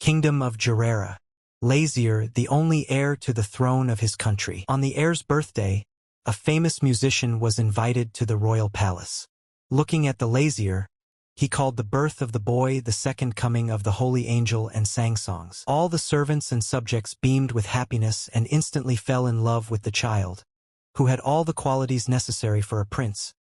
Kingdom of Jarera. Lazier, the only heir to the throne of his country. On the heir's birthday, a famous musician was invited to the royal palace. Looking at the Lazier, he called the birth of the boy the second coming of the holy angel and sang songs. All the servants and subjects beamed with happiness and instantly fell in love with the child, who had all the qualities necessary for a prince,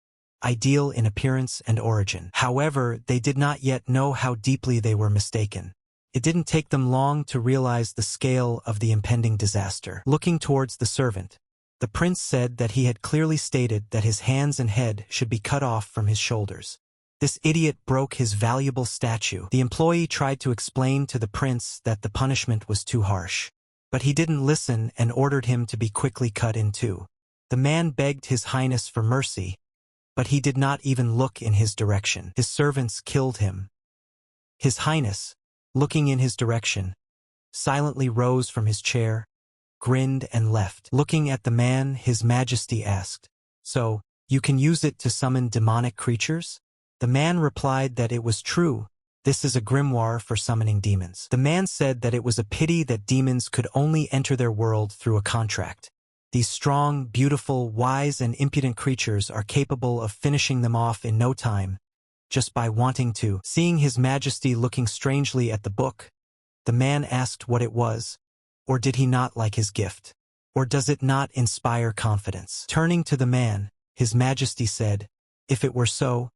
ideal in appearance and origin. However, they did not yet know how deeply they were mistaken. It didn't take them long to realize the scale of the impending disaster. Looking towards the servant, the prince said that he had clearly stated that his hands and head should be cut off from his shoulders. This idiot broke his valuable statue. The employee tried to explain to the prince that the punishment was too harsh, but he didn't listen and ordered him to be quickly cut in two. The man begged His Highness for mercy, but he did not even look in his direction. His servants killed him. His Highness, looking in his direction, silently rose from his chair, grinned and left. Looking at the man, His Majesty asked, "So, you can use it to summon demonic creatures?" The man replied that it was true. This is a grimoire for summoning demons. The man said that it was a pity that demons could only enter their world through a contract. These strong, beautiful, wise, and impudent creatures are capable of finishing them off in no time, just by wanting to. Seeing His Majesty looking strangely at the book, the man asked what it was, or did he not like his gift? Or does it not inspire confidence? Turning to the man, His Majesty said, "If it were so,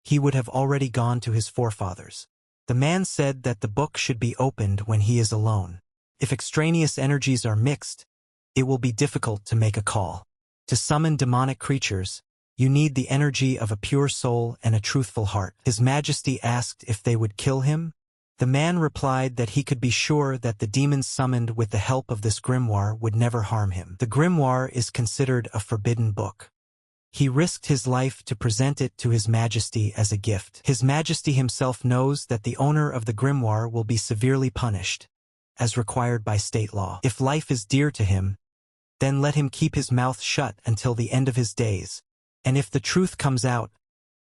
he would have already gone to his forefathers." The man said that the book should be opened when he is alone. If extraneous energies are mixed, it will be difficult to make a call. To summon demonic creatures, you need the energy of a pure soul and a truthful heart. His Majesty asked if they would kill him. The man replied that he could be sure that the demons summoned with the help of this grimoire would never harm him. The grimoire is considered a forbidden book. He risked his life to present it to His Majesty as a gift. His Majesty himself knows that the owner of the grimoire will be severely punished, as required by state law. If life is dear to him, then let him keep his mouth shut until the end of his days, and if the truth comes out,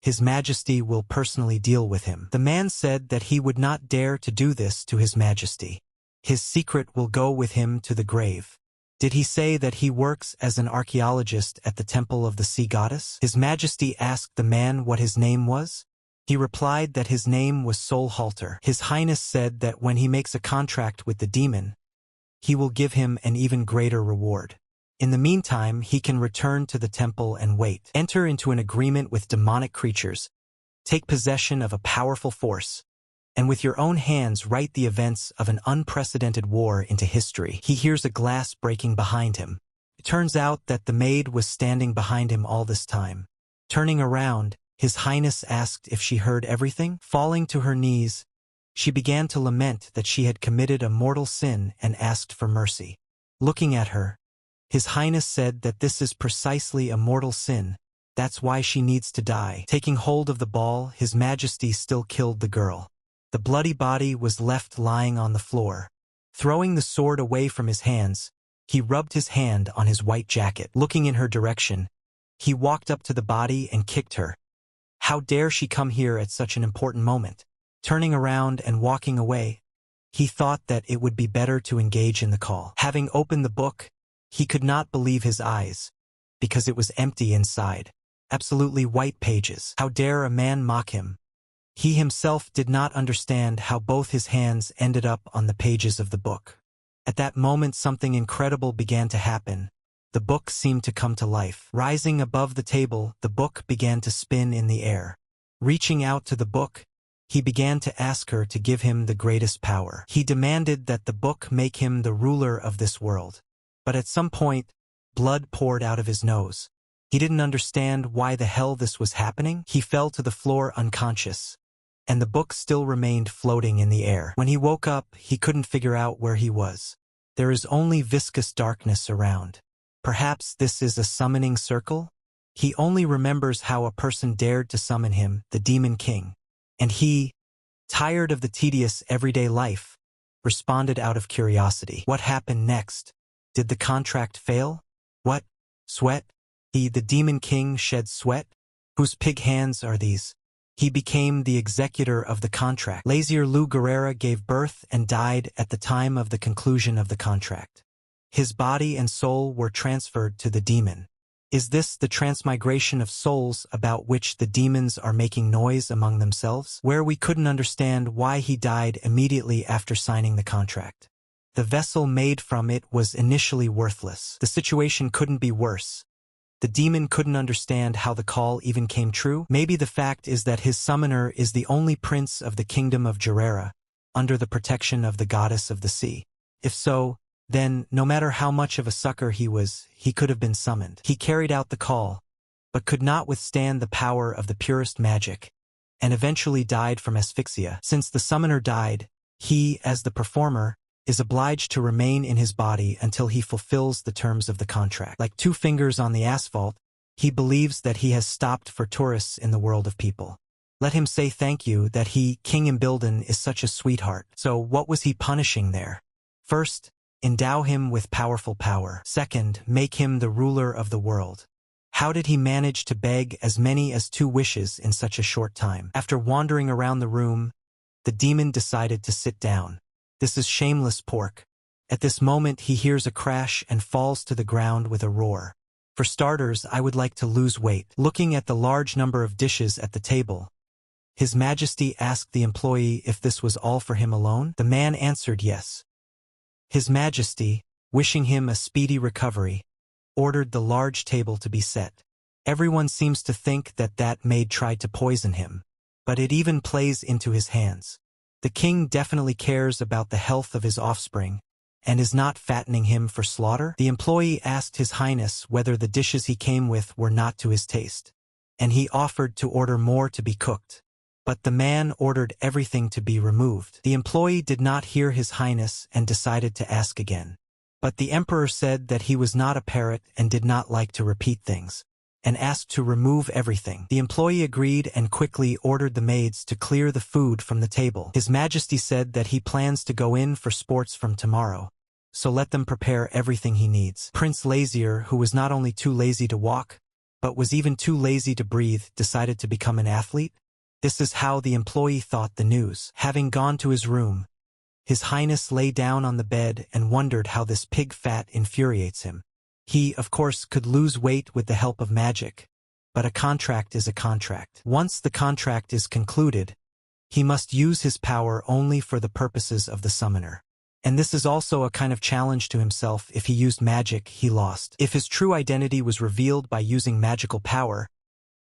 His Majesty will personally deal with him. The man said that he would not dare to do this to His Majesty. His secret will go with him to the grave. Did he say that he works as an archaeologist at the Temple of the Sea Goddess? His Majesty asked the man what his name was. He replied that his name was Soul Halter. His Highness said that when he makes a contract with the demon, he will give him an even greater reward. In the meantime, he can return to the temple and wait. Enter into an agreement with demonic creatures, take possession of a powerful force, and with your own hands write the events of an unprecedented war into history. He hears a glass breaking behind him. It turns out that the maid was standing behind him all this time. Turning around, His Highness asked if she heard everything. Falling to her knees, she began to lament that she had committed a mortal sin and asked for mercy. Looking at her, His Highness said that this is precisely a mortal sin. That's why she needs to die. Taking hold of the ball, His Majesty still killed the girl. The bloody body was left lying on the floor. Throwing the sword away from his hands, he rubbed his hand on his white jacket. Looking in her direction, he walked up to the body and kicked her. How dare she come here at such an important moment? Turning around and walking away, he thought that it would be better to engage in the call. Having opened the book, he could not believe his eyes, because it was empty inside. Absolutely white pages. How dare a man mock him? He himself did not understand how both his hands ended up on the pages of the book. At that moment, something incredible began to happen. The book seemed to come to life. Rising above the table, the book began to spin in the air. Reaching out to the book, he began to ask her to give him the greatest power. He demanded that the book make him the ruler of this world. But at some point, blood poured out of his nose. He didn't understand why the hell this was happening. He fell to the floor unconscious, and the book still remained floating in the air. When he woke up, he couldn't figure out where he was. There is only viscous darkness around. Perhaps this is a summoning circle? He only remembers how a person dared to summon him, the Demon King. And he, tired of the tedious everyday life, responded out of curiosity. What happened next? Did the contract fail? What? Sweat? The Demon King shed sweat? Whose pig hands are these? He became the executor of the contract. Lazier Lu Guerrera gave birth and died at the time of the conclusion of the contract. His body and soul were transferred to the demon. Is this the transmigration of souls about which the demons are making noise among themselves? Where we couldn't understand why he died immediately after signing the contract. The vessel made from it was initially worthless. The situation couldn't be worse. The demon couldn't understand how the call even came true. Maybe the fact is that his summoner is the only prince of the kingdom of Guerrera, under the protection of the goddess of the sea. If so, then, no matter how much of a sucker he was, he could have been summoned. He carried out the call, but could not withstand the power of the purest magic, and eventually died from asphyxia. Since the summoner died, he, as the performer, is obliged to remain in his body until he fulfills the terms of the contract. Like 2 fingers on the asphalt, he believes that he has stopped for tourists in the world of people. Let him say thank you that he, King Imbilden, is such a sweetheart. So what was he punishing there? First, endow him with powerful power. Second, make him the ruler of the world. How did he manage to beg as many as 2 wishes in such a short time? After wandering around the room, the demon decided to sit down. This is shameless pork. At this moment he hears a crash and falls to the ground with a roar. For starters, I would like to lose weight. Looking at the large number of dishes at the table, His Majesty asked the employee if this was all for him alone. The man answered yes. His Majesty, wishing him a speedy recovery, ordered the large table to be set. Everyone seems to think that that maid tried to poison him, but it even plays into his hands. The king definitely cares about the health of his offspring, and is not fattening him for slaughter. The employee asked His Highness whether the dishes he came with were not to his taste, and he offered to order more to be cooked. But the man ordered everything to be removed. The employee did not hear His Highness and decided to ask again. But the emperor said that he was not a parrot and did not like to repeat things, and asked to remove everything. The employee agreed and quickly ordered the maids to clear the food from the table. His Majesty said that he plans to go in for sports from tomorrow, so let them prepare everything he needs. Prince Lazier, who was not only too lazy to walk, but was even too lazy to breathe, decided to become an athlete. This is how the employee thought the news. Having gone to his room, His Highness lay down on the bed and wondered how this pig fat infuriates him. He, of course, could lose weight with the help of magic, but a contract is a contract. Once the contract is concluded, he must use his power only for the purposes of the summoner. And this is also a kind of challenge to himself. If he used magic, he lost. If his true identity was revealed by using magical power,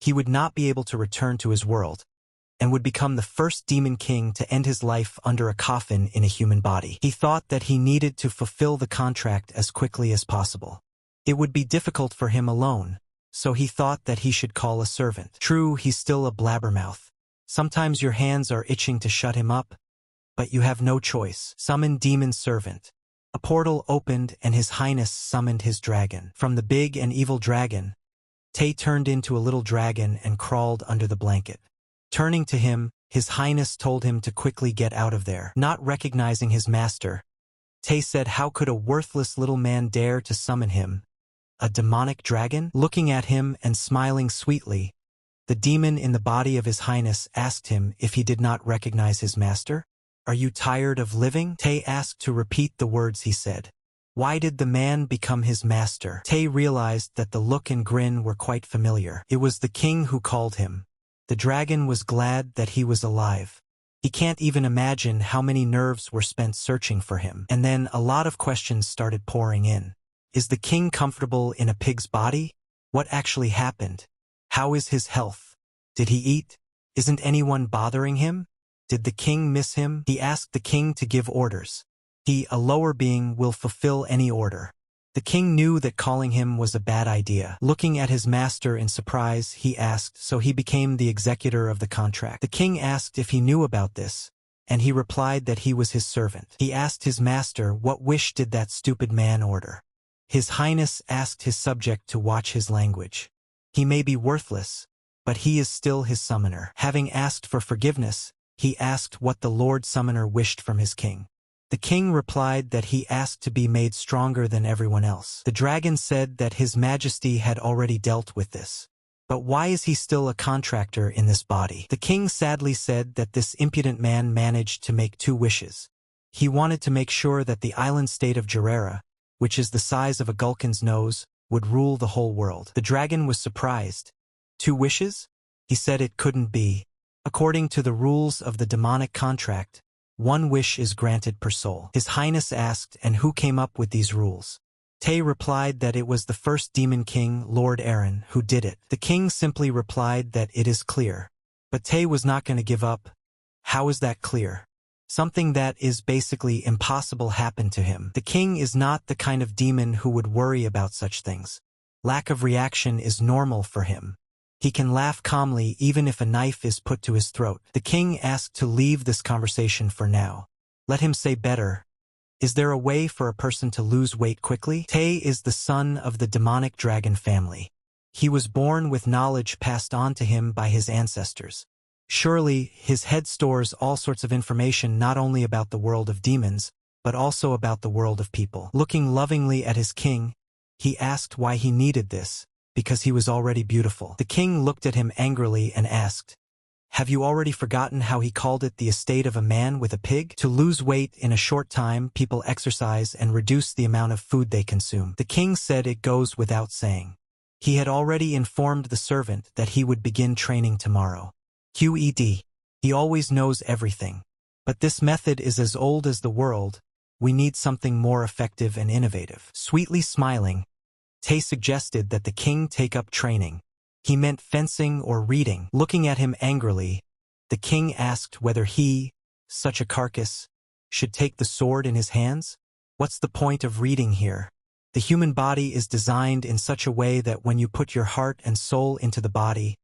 he would not be able to return to his world, and would become the first demon king to end his life under a coffin in a human body. He thought that he needed to fulfill the contract as quickly as possible. It would be difficult for him alone, so he thought that he should call a servant. True, he's still a blabbermouth. Sometimes your hands are itching to shut him up, but you have no choice. Summon demon servant. A portal opened and His Highness summoned his dragon. From the big and evil dragon, Tay turned into a little dragon and crawled under the blanket. Turning to him, His Highness told him to quickly get out of there. Not recognizing his master, Tay said, how could a worthless little man dare to summon him? A demonic dragon? Looking at him and smiling sweetly, the demon in the body of His Highness asked him if he did not recognize his master. Are you tired of living? Tay asked to repeat the words he said. Why did the man become his master? Tay realized that the look and grin were quite familiar. It was the king who called him. The dragon was glad that he was alive. He can't even imagine how many nerves were spent searching for him. And then a lot of questions started pouring in. Is the king comfortable in a pig's body? What actually happened? How is his health? Did he eat? Isn't anyone bothering him? Did the king miss him? He asked the king to give orders. He, a lower being, will fulfill any order. The king knew that calling him was a bad idea. Looking at his master in surprise, he asked, so he became the executor of the contract. The king asked if he knew about this, and he replied that he was his servant. He asked his master what wish did that stupid man order. His Highness asked his subject to watch his language. He may be worthless, but he is still his summoner. Having asked for forgiveness, he asked what the Lord Summoner wished from his king. The king replied that he asked to be made stronger than everyone else. The dragon said that His Majesty had already dealt with this, But why is he still a contractor in this body? The king sadly said that this impudent man managed to make 2 wishes. He wanted to make sure that the island state of Jarera, which is the size of a gulkin's nose, would rule the whole world. The dragon was surprised. 2 wishes? He said it couldn't be. According to the rules of the demonic contract, 1 wish is granted per soul. His Highness asked, and who came up with these rules? Tay replied that it was the first demon king, Lord Aaron, who did it. The king simply replied that it is clear. But Tay was not going to give up. How is that clear? Something that is basically impossible happened to him. The king is not the kind of demon who would worry about such things. Lack of reaction is normal for him. He can laugh calmly even if a knife is put to his throat. The king asked to leave this conversation for now. Let him say better. Is there a way for a person to lose weight quickly? Tay is the son of the demonic dragon family. He was born with knowledge passed on to him by his ancestors. Surely, his head stores all sorts of information not only about the world of demons, but also about the world of people. Looking lovingly at his king, he asked why he needed this, because he was already beautiful. The king looked at him angrily and asked, "Have you already forgotten how he called it the estate of a man with a pig? To lose weight in a short time, people exercise and reduce the amount of food they consume." The king said it goes without saying. He had already informed the servant that he would begin training tomorrow. QED. He always knows everything. But this method is as old as the world. We need something more effective and innovative. Sweetly smiling, Tay suggested that the king take up training. He meant fencing or reading. Looking at him angrily, the king asked whether he, such a carcass, should take the sword in his hands? What's the point of reading here? The human body is designed in such a way that when you put your heart and soul into the body,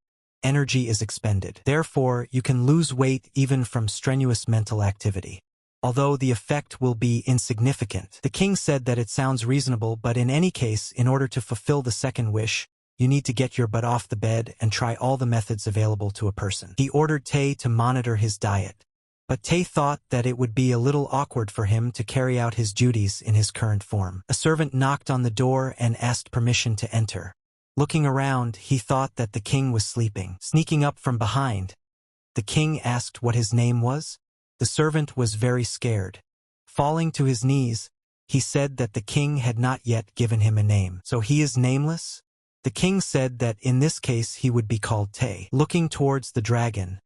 energy is expended. Therefore, you can lose weight even from strenuous mental activity. Although the effect will be insignificant. The king said that it sounds reasonable, but in any case, in order to fulfill the second wish, you need to get your butt off the bed and try all the methods available to a person. He ordered Tay to monitor his diet. But Tay thought that it would be a little awkward for him to carry out his duties in his current form. A servant knocked on the door and asked permission to enter. Looking around, he thought that the king was sleeping. Sneaking up from behind, the king asked what his name was. The servant was very scared. Falling to his knees, he said that the king had not yet given him a name. So he is nameless? The king said that in this case he would be called Tay. Looking towards the dragon,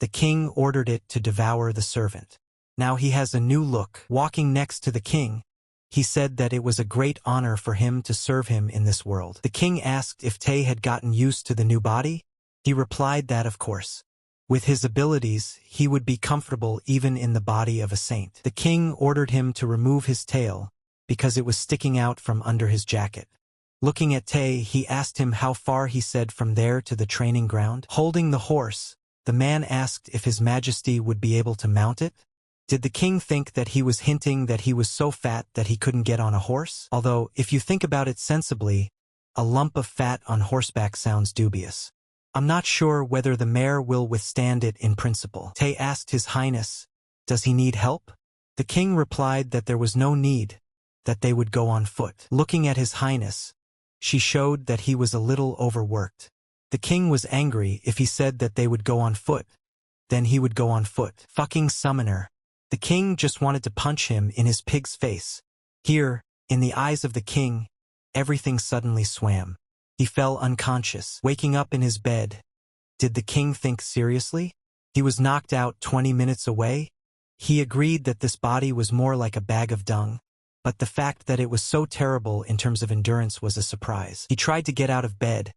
the king ordered it to devour the servant. Now he has a new look. Walking next to the king, he said that it was a great honor for him to serve him in this world. The king asked if Tay had gotten used to the new body. He replied that of course. With his abilities, he would be comfortable even in the body of a saint. The king ordered him to remove his tail, because it was sticking out from under his jacket. Looking at Tay, he asked him how far he said from there to the training ground. Holding the horse, the man asked if His Majesty would be able to mount it. Did the king think that he was hinting that he was so fat that he couldn't get on a horse? Although, if you think about it sensibly, a lump of fat on horseback sounds dubious. I'm not sure whether the mare will withstand it in principle. Tay asked His Highness, does he need help? The king replied that there was no need, that they would go on foot. Looking at His Highness, she showed that he was a little overworked. The king was angry if he said that they would go on foot. Then he would go on foot. Fucking summoner. The king just wanted to punch him in his pig's face. Here, in the eyes of the king, everything suddenly swam. He fell unconscious. Waking up in his bed. Did the king think seriously? He was knocked out 20 minutes away? He agreed that this body was more like a bag of dung, but the fact that it was so terrible in terms of endurance was a surprise. He tried to get out of bed,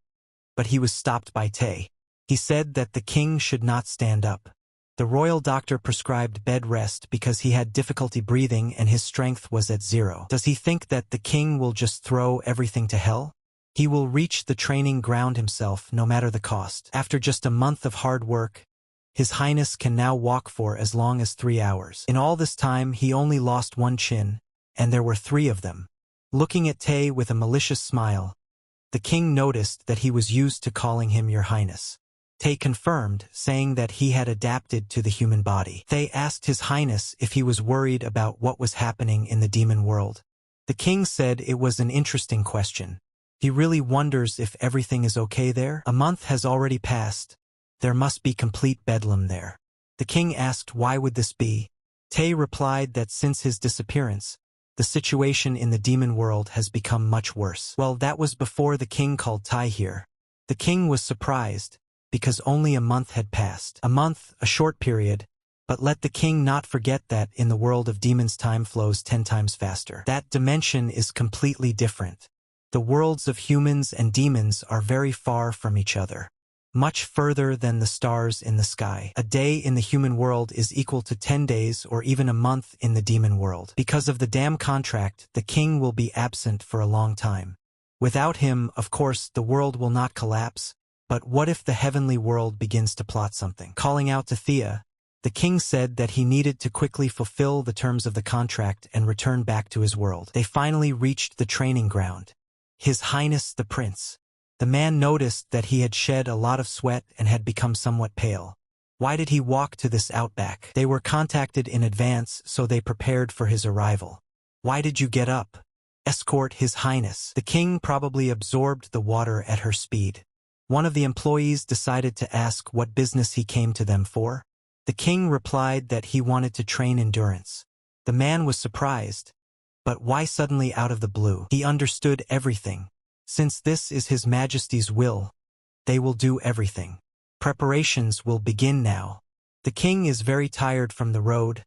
but he was stopped by Tay. He said that the king should not stand up. The royal doctor prescribed bed rest because he had difficulty breathing and his strength was at 0. Does he think that the king will just throw everything to hell? He will reach the training ground himself, no matter the cost. After just a month of hard work, His Highness can now walk for as long as 3 hours. In all this time, he only lost 1 chin, and there were 3 of them. Looking at Tay with a malicious smile, the king noticed that he was used to calling him Your Highness. Tay confirmed, saying that he had adapted to the human body. Tay asked His Highness if he was worried about what was happening in the demon world. The king said it was an interesting question. He really wonders if everything is okay there. A month has already passed. There must be complete bedlam there. The king asked why would this be. Tae replied that since his disappearance, the situation in the demon world has become much worse. Well, that was before the king called Tai here. The king was surprised, because only a month had passed. A month, a short period, but let the king not forget that in the world of demons time flows 10 times faster. That dimension is completely different. The worlds of humans and demons are very far from each other. Much further than the stars in the sky. A day in the human world is equal to 10 days or even a month in the demon world. Because of the dam contract, the king will be absent for a long time. Without him, of course, the world will not collapse, but what if the heavenly world begins to plot something? Calling out to Thea, the king said that he needed to quickly fulfill the terms of the contract and return back to his world. They finally reached the training ground. His Highness the Prince. The man noticed that he had shed a lot of sweat and had become somewhat pale. Why did he walk to this outback? They were contacted in advance, so they prepared for his arrival. Why did you get up? Escort His Highness. The king probably absorbed the water at her speed. One of the employees decided to ask what business he came to them for. The king replied that he wanted to train endurance. The man was surprised. But why suddenly out of the blue? He understood everything. Since this is His Majesty's will, they will do everything. Preparations will begin now. The king is very tired from the road.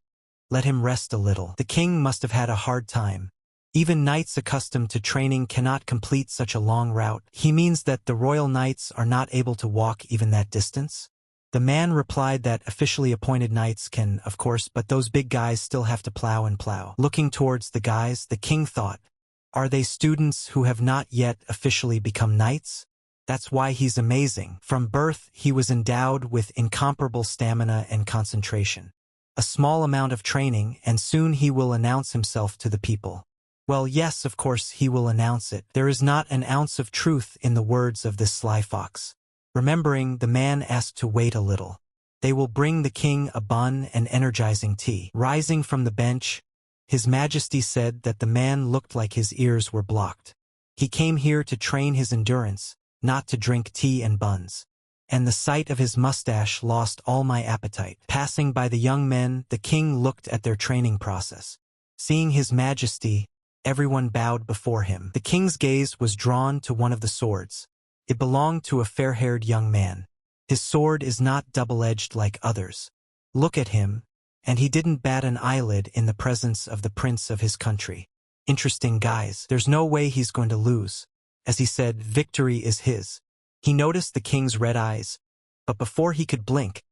Let him rest a little. The king must have had a hard time. Even knights accustomed to training cannot complete such a long route. He means that the royal knights are not able to walk even that distance? The man replied that officially appointed knights can, of course, but those big guys still have to plow and plow. Looking towards the guys, the king thought, are they students who have not yet officially become knights? That's why he's amazing. From birth, he was endowed with incomparable stamina and concentration. A small amount of training, and soon he will announce himself to the people. Well, yes, of course he will announce it. There is not an ounce of truth in the words of this sly fox. Remembering, the man asked to wait a little. They will bring the king a bun and energizing tea. Rising from the bench, His Majesty said that the man looked like his ears were blocked. He came here to train his endurance, not to drink tea and buns. And the sight of his mustache lost all my appetite. Passing by the young men, the king looked at their training process. Seeing His Majesty, everyone bowed before him. The king's gaze was drawn to one of the swords. It belonged to a fair-haired young man. His sword is not double-edged like others. Look at him, and he didn't bat an eyelid in the presence of the prince of his country. Interesting guys. There's no way he's going to lose. As he said, victory is his. He noticed the king's red eyes, but before he could blink,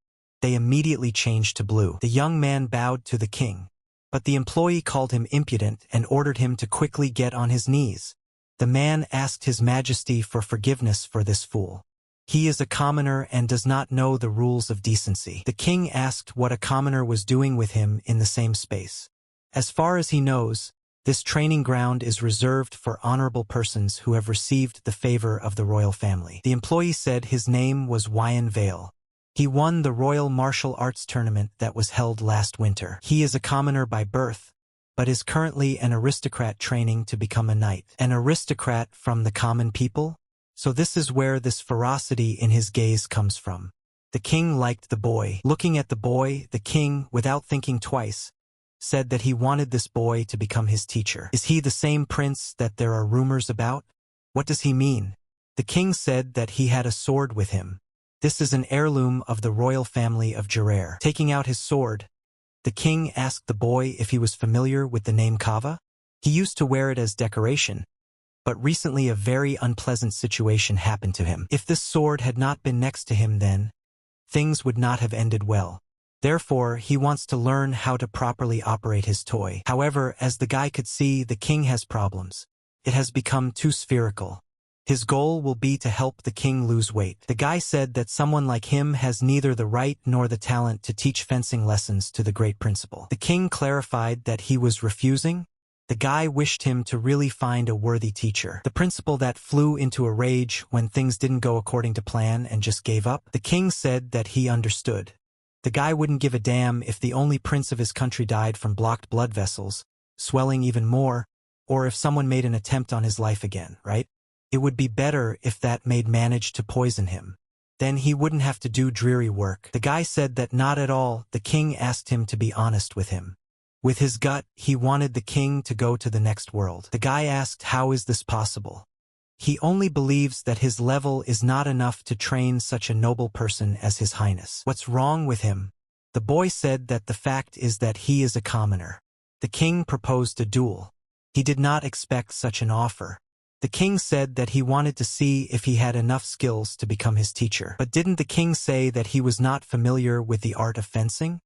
they immediately changed to blue. The young man bowed to the king, but the employee called him impudent and ordered him to quickly get on his knees. The man asked His Majesty for forgiveness for this fool. He is a commoner and does not know the rules of decency. The king asked what a commoner was doing with him in the same space. As far as he knows, this training ground is reserved for honorable persons who have received the favor of the royal family. The employee said his name was Wyan Vale. He won the Royal Martial Arts Tournament that was held last winter. He is a commoner by birth, but is currently an aristocrat training to become a knight. An aristocrat from the common people? So this is where this ferocity in his gaze comes from. The king liked the boy. Looking at the boy, the king, without thinking twice, said that he wanted this boy to become his teacher. Is he the same prince that there are rumors about? What does he mean? The king said that he had a sword with him. This is an heirloom of the royal family of Gerar. Taking out his sword, the king asked the boy if he was familiar with the name Kava. He used to wear it as decoration, but recently a very unpleasant situation happened to him. If this sword had not been next to him then, things would not have ended well. Therefore, he wants to learn how to properly operate his toy. However, as the guy could see, the king has problems. It has become too spherical. His goal will be to help the king lose weight. The guy said that someone like him has neither the right nor the talent to teach fencing lessons to the great principal. The king clarified that he was refusing. The guy wished him to really find a worthy teacher. The principal that flew into a rage when things didn't go according to plan and just gave up. The king said that he understood. The guy wouldn't give a damn if the only prince of his country died from blocked blood vessels, swelling even more, or if someone made an attempt on his life again, right? It would be better if that maid managed to poison him. Then he wouldn't have to do dreary work. The guy said that not at all. The king asked him to be honest with him. With his gut, he wanted the king to go to the next world. The guy asked, how is this possible? He only believes that his level is not enough to train such a noble person as His Highness. What's wrong with him? The boy said that the fact is that he is a commoner. The king proposed a duel. He did not expect such an offer. The king said that he wanted to see if he had enough skills to become his teacher. But didn't the king say that he was not familiar with the art of fencing?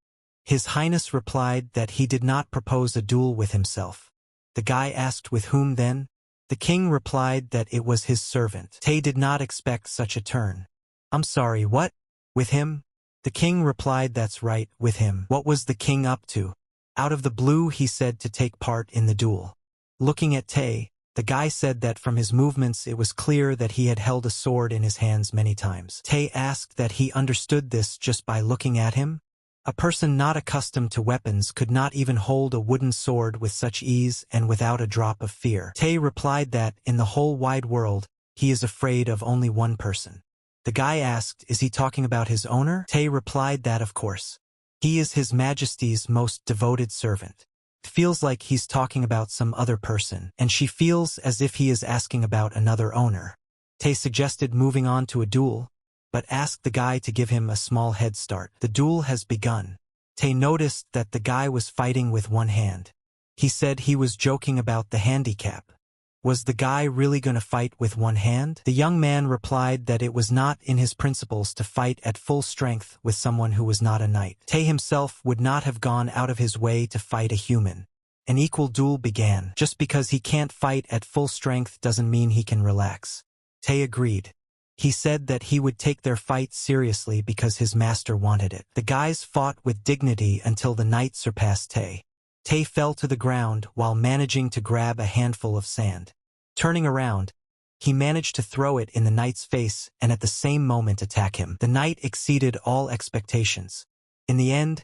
His Highness replied that he did not propose a duel with himself. The guy asked with whom then? The king replied that it was his servant. Tay did not expect such a turn. I'm sorry, what? With him? The king replied that's right, with him. What was the king up to? Out of the blue he said to take part in the duel. Looking at Tay, the guy said that from his movements it was clear that he had held a sword in his hands many times. Tay asked that he understood this just by looking at him. A person not accustomed to weapons could not even hold a wooden sword with such ease and without a drop of fear. Tay replied that, in the whole wide world, he is afraid of only one person. The guy asked, is he talking about his owner? Tay replied that of course. He is His Majesty's most devoted servant. It feels like he's talking about some other person, and she feels as if he is asking about another owner. Tay suggested moving on to a duel, but asked the guy to give him a small head start. The duel has begun. Tay noticed that the guy was fighting with one hand. He said he was joking about the handicap. Was the guy really going to fight with one hand? The young man replied that it was not in his principles to fight at full strength with someone who was not a knight. Tay himself would not have gone out of his way to fight a human. An equal duel began. Just because he can't fight at full strength doesn't mean he can relax. Tay agreed. He said that he would take their fight seriously because his master wanted it. The guys fought with dignity until the knight surpassed Tay. Tay fell to the ground while managing to grab a handful of sand. Turning around, he managed to throw it in the knight's face and at the same moment attack him. The knight exceeded all expectations. In the end,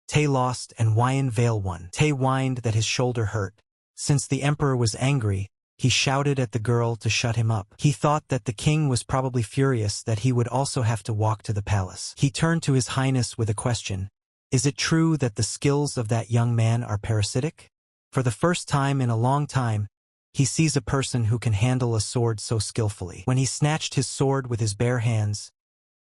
Tay lost and Hwan Vale won. Tay whined that his shoulder hurt. Since the emperor was angry, he shouted at the girl to shut him up. He thought that the king was probably furious that he would also have to walk to the palace. He turned to His Highness with a question. Is it true that the skills of that young man are parasitic? For the first time in a long time, he sees a person who can handle a sword so skillfully. When he snatched his sword with his bare hands,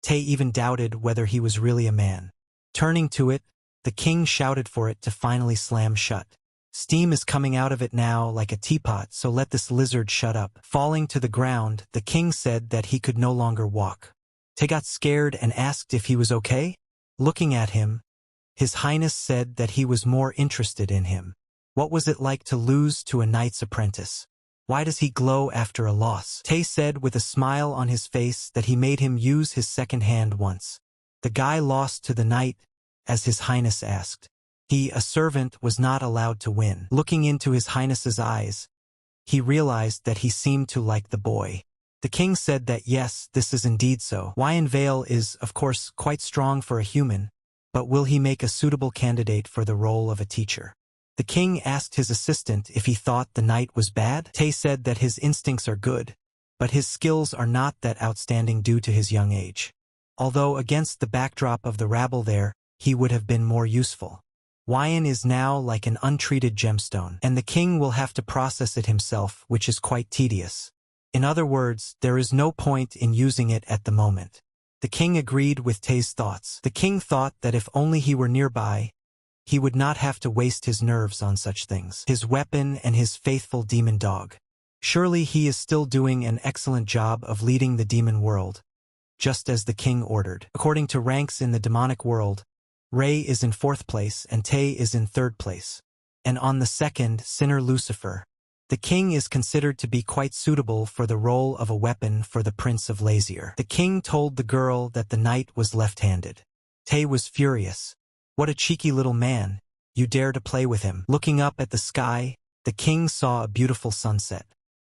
Tay even doubted whether he was really a man. Turning to it, the king shouted for it to finally slam shut. Steam is coming out of it now like a teapot, so let this lizard shut up. Falling to the ground, the king said that he could no longer walk. Tay got scared and asked if he was okay. Looking at him, His Highness said that he was more interested in him. What was it like to lose to a knight's apprentice? Why does he glow after a loss? Tay said with a smile on his face that he made him use his second hand once. The guy lost to the knight, as His Highness asked. He, a servant, was not allowed to win. Looking into His Highness's eyes, he realized that he seemed to like the boy. The king said that yes, this is indeed so. Hwan Vale is, of course, quite strong for a human, but will he make a suitable candidate for the role of a teacher? The king asked his assistant if he thought the knight was bad. Tay said that his instincts are good, but his skills are not that outstanding due to his young age. Although against the backdrop of the rabble there, he would have been more useful. Hwan is now like an untreated gemstone, and the king will have to process it himself, which is quite tedious. In other words, there is no point in using it at the moment. The king agreed with Tay's thoughts. The king thought that if only he were nearby, he would not have to waste his nerves on such things. His weapon and his faithful demon dog. Surely he is still doing an excellent job of leading the demon world, just as the king ordered. According to ranks in the demonic world, Ray is in 4th place and Tay is in 3rd place. And on the second, sinner Lucifer. The king is considered to be quite suitable for the role of a weapon for the Prince of Lazier. The king told the girl that the knight was left-handed. Tay was furious. What a cheeky little man, you dare to play with him. Looking up at the sky, the king saw a beautiful sunset.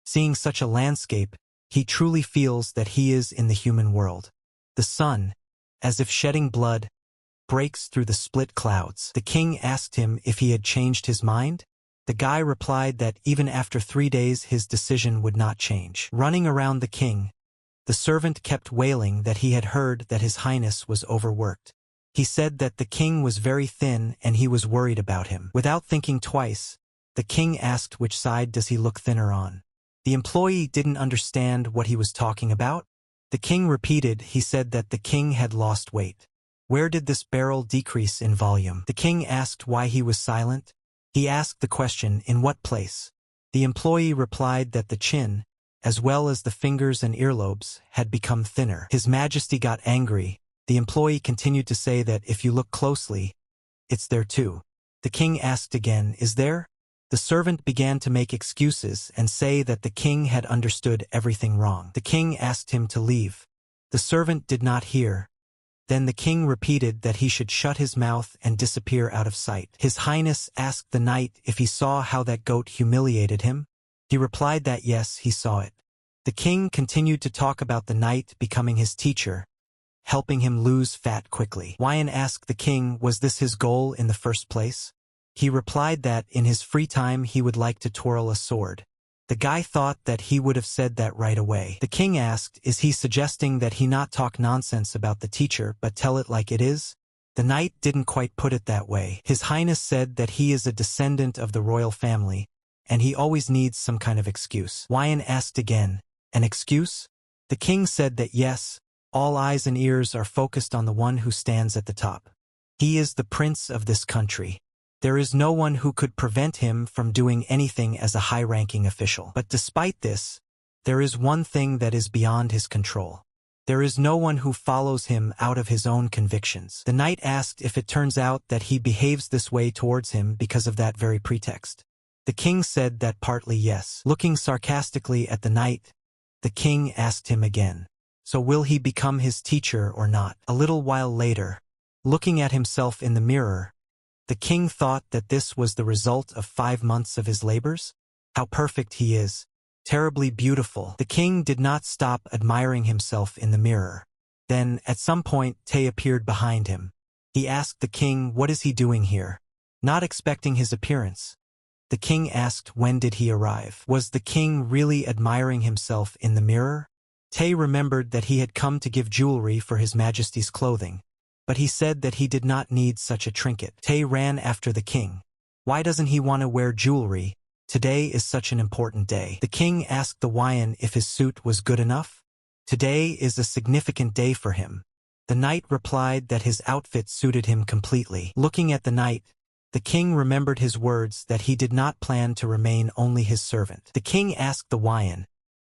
Seeing such a landscape, he truly feels that he is in the human world. The sun, as if shedding blood, breaks through the split clouds. The king asked him if he had changed his mind. The guy replied that even after 3 days his decision would not change. Running around the king, the servant kept wailing that he had heard that His Highness was overworked. He said that the king was very thin and he was worried about him. Without thinking twice, the king asked which side does he look thinner on. The employee didn't understand what he was talking about. The king repeated, he said that the king had lost weight. Where did this barrel decrease in volume? The king asked why he was silent. He asked the question, in what place? The employee replied that the chin, as well as the fingers and earlobes, had become thinner. His Majesty got angry. The employee continued to say that if you look closely, it's there too. The king asked again, is there? The servant began to make excuses and say that the king had understood everything wrong. The king asked him to leave. The servant did not hear. Then the king repeated that he should shut his mouth and disappear out of sight. His Highness asked the knight if he saw how that goat humiliated him. He replied that yes, he saw it. The king continued to talk about the knight becoming his teacher, helping him lose fat quickly. Wyan asked the king was this his goal in the first place. He replied that in his free time he would like to twirl a sword. The guy thought that he would have said that right away. The king asked, is he suggesting that he not talk nonsense about the teacher but tell it like it is? The knight didn't quite put it that way. His Highness said that he is a descendant of the royal family, and he always needs some kind of excuse. Wyan asked again, an excuse? The king said that yes, all eyes and ears are focused on the one who stands at the top. He is the prince of this country. There is no one who could prevent him from doing anything as a high-ranking official. But despite this, there is one thing that is beyond his control. There is no one who follows him out of his own convictions. The knight asked if it turns out that he behaves this way towards him because of that very pretext. The king said that partly yes. Looking sarcastically at the knight, the king asked him again, so will he become his teacher or not? A little while later, looking at himself in the mirror, the king thought that this was the result of 5 months of his labors. How perfect he is. Terribly beautiful. The king did not stop admiring himself in the mirror. Then, at some point, Tay appeared behind him. He asked the king, what is he doing here? Not expecting his appearance, the king asked when did he arrive. Was the king really admiring himself in the mirror? Tay remembered that he had come to give jewelry for His Majesty's clothing, but he said that he did not need such a trinket. Tay ran after the king. Why doesn't he want to wear jewelry? Today is such an important day. The king asked the Wyan if his suit was good enough. Today is a significant day for him. The knight replied that his outfit suited him completely. Looking at the knight, the king remembered his words that he did not plan to remain only his servant. The king asked the Wyan,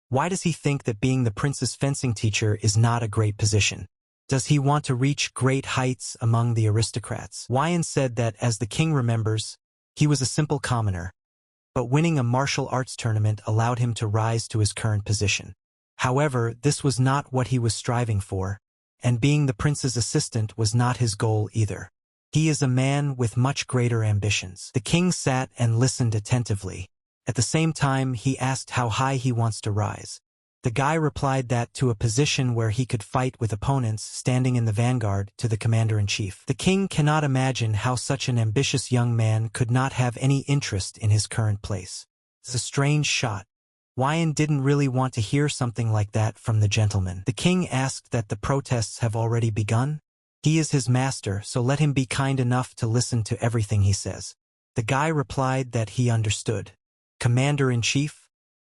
why does he think that being the prince's fencing teacher is not a great position? Does he want to reach great heights among the aristocrats? Wyan said that, as the king remembers, he was a simple commoner, but winning a martial arts tournament allowed him to rise to his current position. However, this was not what he was striving for, and being the prince's assistant was not his goal either. He is a man with much greater ambitions. The king sat and listened attentively. At the same time, he asked how high he wants to rise. The guy replied that to a position where he could fight with opponents standing in the vanguard to the commander-in-chief. The king cannot imagine how such an ambitious young man could not have any interest in his current place. It's a strange shot. Wyan didn't really want to hear something like that from the gentleman. The king asked that the protests have already begun. He is his master, so let him be kind enough to listen to everything he says. The guy replied that he understood. Commander-in-chief?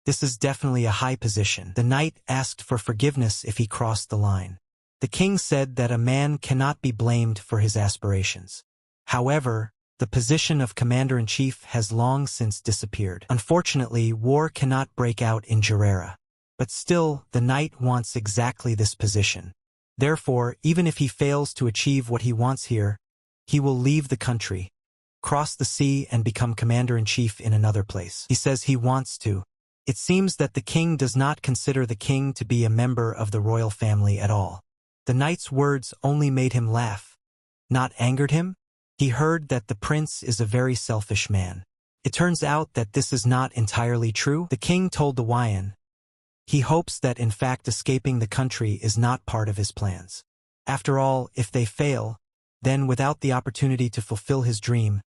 This is definitely a high position. The knight asked for forgiveness if he crossed the line. The king said that a man cannot be blamed for his aspirations. However, the position of commander-in-chief has long since disappeared. Unfortunately, war cannot break out in Jarrera. But still, the knight wants exactly this position. Therefore, even if he fails to achieve what he wants here, he will leave the country, cross the sea and become commander-in-chief in another place. He says he wants to. It seems that the king does not consider the king to be a member of the royal family at all. The knight's words only made him laugh, not angered him. He heard that the prince is a very selfish man. It turns out that this is not entirely true. The king told the Wyan he hopes that in fact escaping the country is not part of his plans. After all, if they fail, then without the opportunity to fulfill his dream,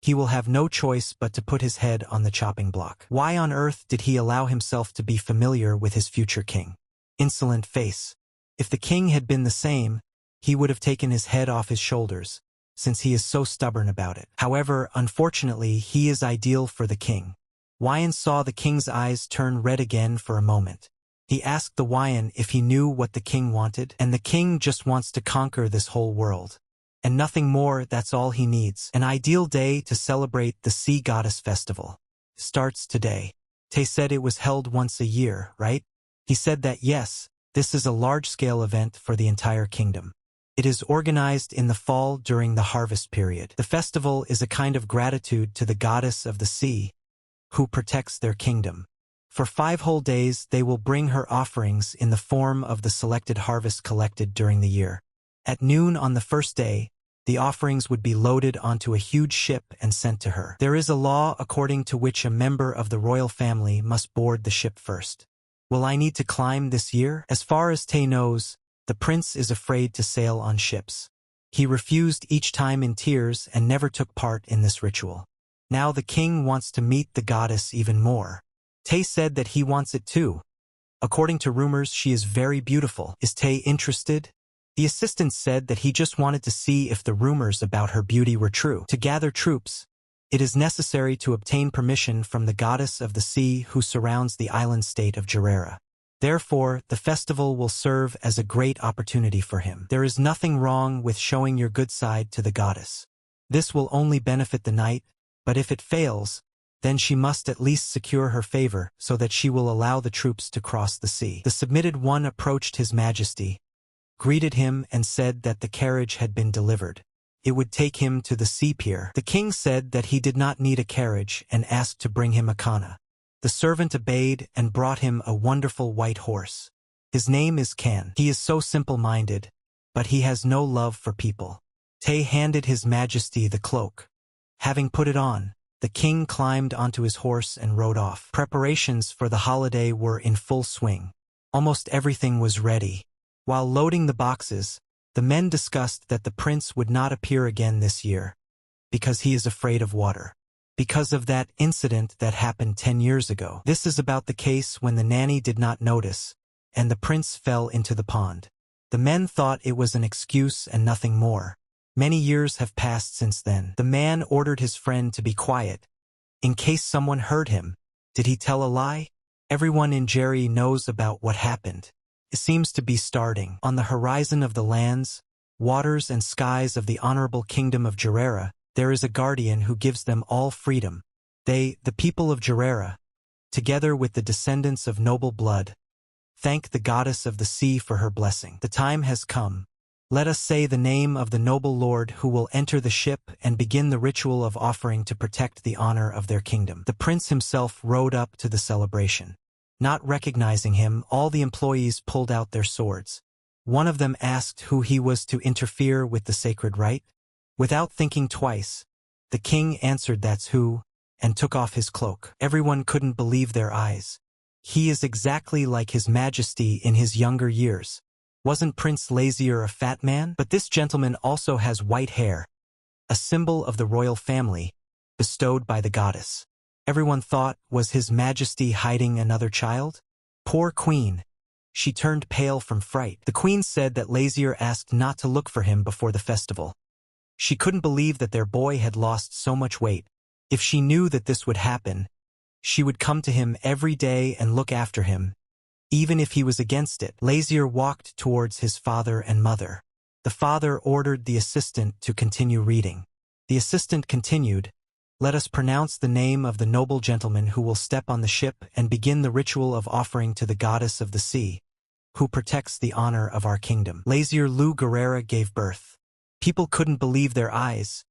he will have no choice but to put his head on the chopping block. Why on earth did he allow himself to be familiar with his future king? Insolent face. If the king had been the same, he would have taken his head off his shoulders, since he is so stubborn about it. However, unfortunately, he is ideal for the king. Wyan saw the king's eyes turn red again for a moment. He asked the Wyan if he knew what the king wanted, and the king just wants to conquer this whole world. And nothing more, that's all he needs. An ideal day to celebrate the Sea Goddess Festival. Starts today. Tay said it was held once a year, right? He said that yes, this is a large-scale event for the entire kingdom. It is organized in the fall during the harvest period. The festival is a kind of gratitude to the goddess of the sea, who protects their kingdom. For 5 whole days they will bring her offerings in the form of the selected harvest collected during the year. At noon on the first day, the offerings would be loaded onto a huge ship and sent to her. There is a law according to which a member of the royal family must board the ship first. Will I need to climb this year? As far as Tay knows, the prince is afraid to sail on ships. He refused each time in tears and never took part in this ritual. Now the king wants to meet the goddess even more. Tay said that he wants it too. According to rumors, she is very beautiful. Is Tay interested? The assistant said that he just wanted to see if the rumors about her beauty were true. To gather troops, it is necessary to obtain permission from the goddess of the sea who surrounds the island state of Jarrera. Therefore, the festival will serve as a great opportunity for him. There is nothing wrong with showing your good side to the goddess. This will only benefit the knight, but if it fails, then she must at least secure her favor so that she will allow the troops to cross the sea. The submitted one approached His Majesty, greeted him and said that the carriage had been delivered. It would take him to the sea pier. The king said that he did not need a carriage and asked to bring him a kana. The servant obeyed and brought him a wonderful white horse. His name is Kan. He is so simple-minded, but he has no love for people. Tay handed His Majesty the cloak. Having put it on, the king climbed onto his horse and rode off. Preparations for the holiday were in full swing. Almost everything was ready. While loading the boxes, the men discussed that the prince would not appear again this year, because he is afraid of water. Because of that incident that happened 10 years ago. This is about the case when the nanny did not notice, and the prince fell into the pond. The men thought it was an excuse and nothing more. Many years have passed since then. The man ordered his friend to be quiet, in case someone heard him. Did he tell a lie? Everyone in Jerry knows about what happened. It seems to be starting. On the horizon of the lands, waters and skies of the honorable kingdom of Jarrera, there is a guardian who gives them all freedom. They, the people of Jarrera, together with the descendants of noble blood, thank the goddess of the sea for her blessing. The time has come. Let us say the name of the noble lord who will enter the ship and begin the ritual of offering to protect the honor of their kingdom. The prince himself rode up to the celebration. Not recognizing him, all the employees pulled out their swords. One of them asked who he was to interfere with the sacred rite. Without thinking twice, the king answered that's who, and took off his cloak. Everyone couldn't believe their eyes. He is exactly like His Majesty in his younger years. Wasn't Prince Lazier a fat man? But this gentleman also has white hair, a symbol of the royal family, bestowed by the goddess. Everyone thought, was His Majesty hiding another child? Poor queen. She turned pale from fright. The queen said that Lazier asked not to look for him before the festival. She couldn't believe that their boy had lost so much weight. If she knew that this would happen, she would come to him every day and look after him, even if he was against it. Lazier walked towards his father and mother. The father ordered the assistant to continue reading. The assistant continued, "Let us pronounce the name of the noble gentleman who will step on the ship and begin the ritual of offering to the goddess of the sea, who protects the honor of our kingdom." Lazier Lu Guerrera gave birth. People couldn't believe their eyes.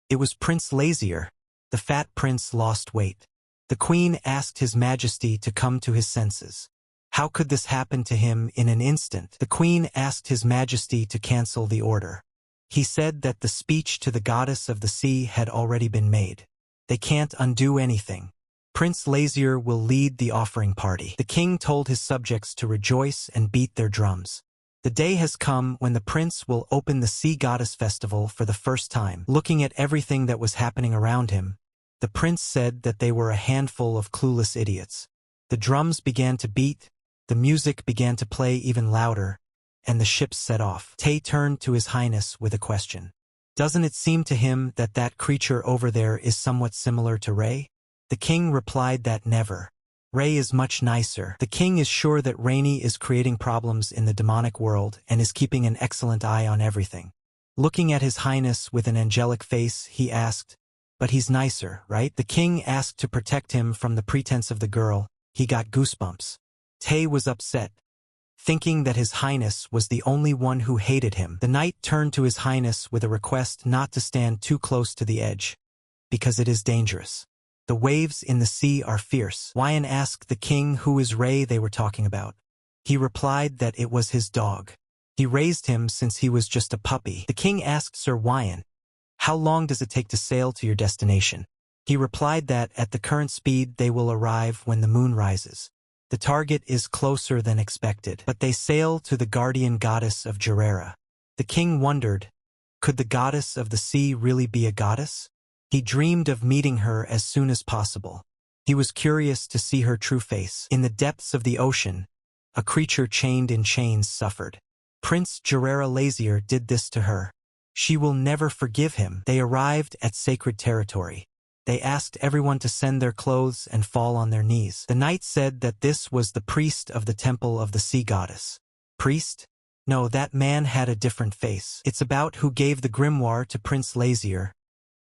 It was Prince Lazier. The fat prince lost weight. The queen asked His Majesty to come to his senses. How could this happen to him in an instant? The queen asked His Majesty to cancel the order. He said that the speech to the goddess of the sea had already been made. They can't undo anything. Prince Lazier will lead the offering party. The king told his subjects to rejoice and beat their drums. The day has come when the prince will open the sea goddess festival for the first time. Looking at everything that was happening around him, the prince said that they were a handful of clueless idiots. The drums began to beat, the music began to play even louder, and the ships set off. Tay turned to His Highness with a question. Doesn't it seem to him that that creature over there is somewhat similar to Ray? The king replied that never. Ray is much nicer. The king is sure that Rainy is creating problems in the demonic world and is keeping an excellent eye on everything. Looking at His Highness with an angelic face, he asked, "But he's nicer, right?" The king asked to protect him from the pretense of the girl. He got goosebumps. Tay was upset, thinking that His Highness was the only one who hated him. The knight turned to His Highness with a request not to stand too close to the edge, because it is dangerous. The waves in the sea are fierce. Wyan asked the king who is Ray they were talking about. He replied that it was his dog. He raised him since he was just a puppy. The king asked Sir Wyan, "How long does it take to sail to your destination?" He replied that at the current speed they will arrive when the moon rises. The target is closer than expected, but they sail to the guardian goddess of Gerera. The king wondered, could the goddess of the sea really be a goddess? He dreamed of meeting her as soon as possible. He was curious to see her true face. In the depths of the ocean, a creature chained in chains suffered. Prince Gerera Lazier did this to her. She will never forgive him. They arrived at sacred territory. They asked everyone to send their clothes and fall on their knees. The knight said that this was the priest of the temple of the sea goddess. Priest? No, that man had a different face. It's about who gave the grimoire to Prince Lazier,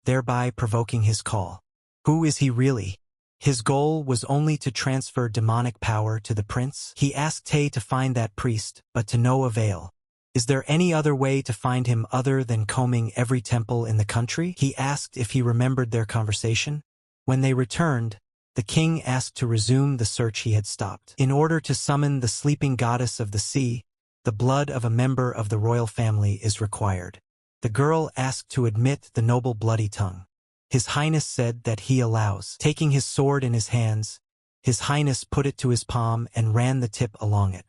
thereby provoking his call. Who is he really? His goal was only to transfer demonic power to the prince. He asked Tay to find that priest, but to no avail. Is there any other way to find him other than combing every temple in the country? He asked if he remembered their conversation. When they returned, the king asked to resume the search he had stopped. In order to summon the sleeping goddess of the sea, the blood of a member of the royal family is required. The girl asked to admit the noble bloody tongue. His Highness said that he allows. Taking his sword in his hands, His Highness put it to his palm and ran the tip along it.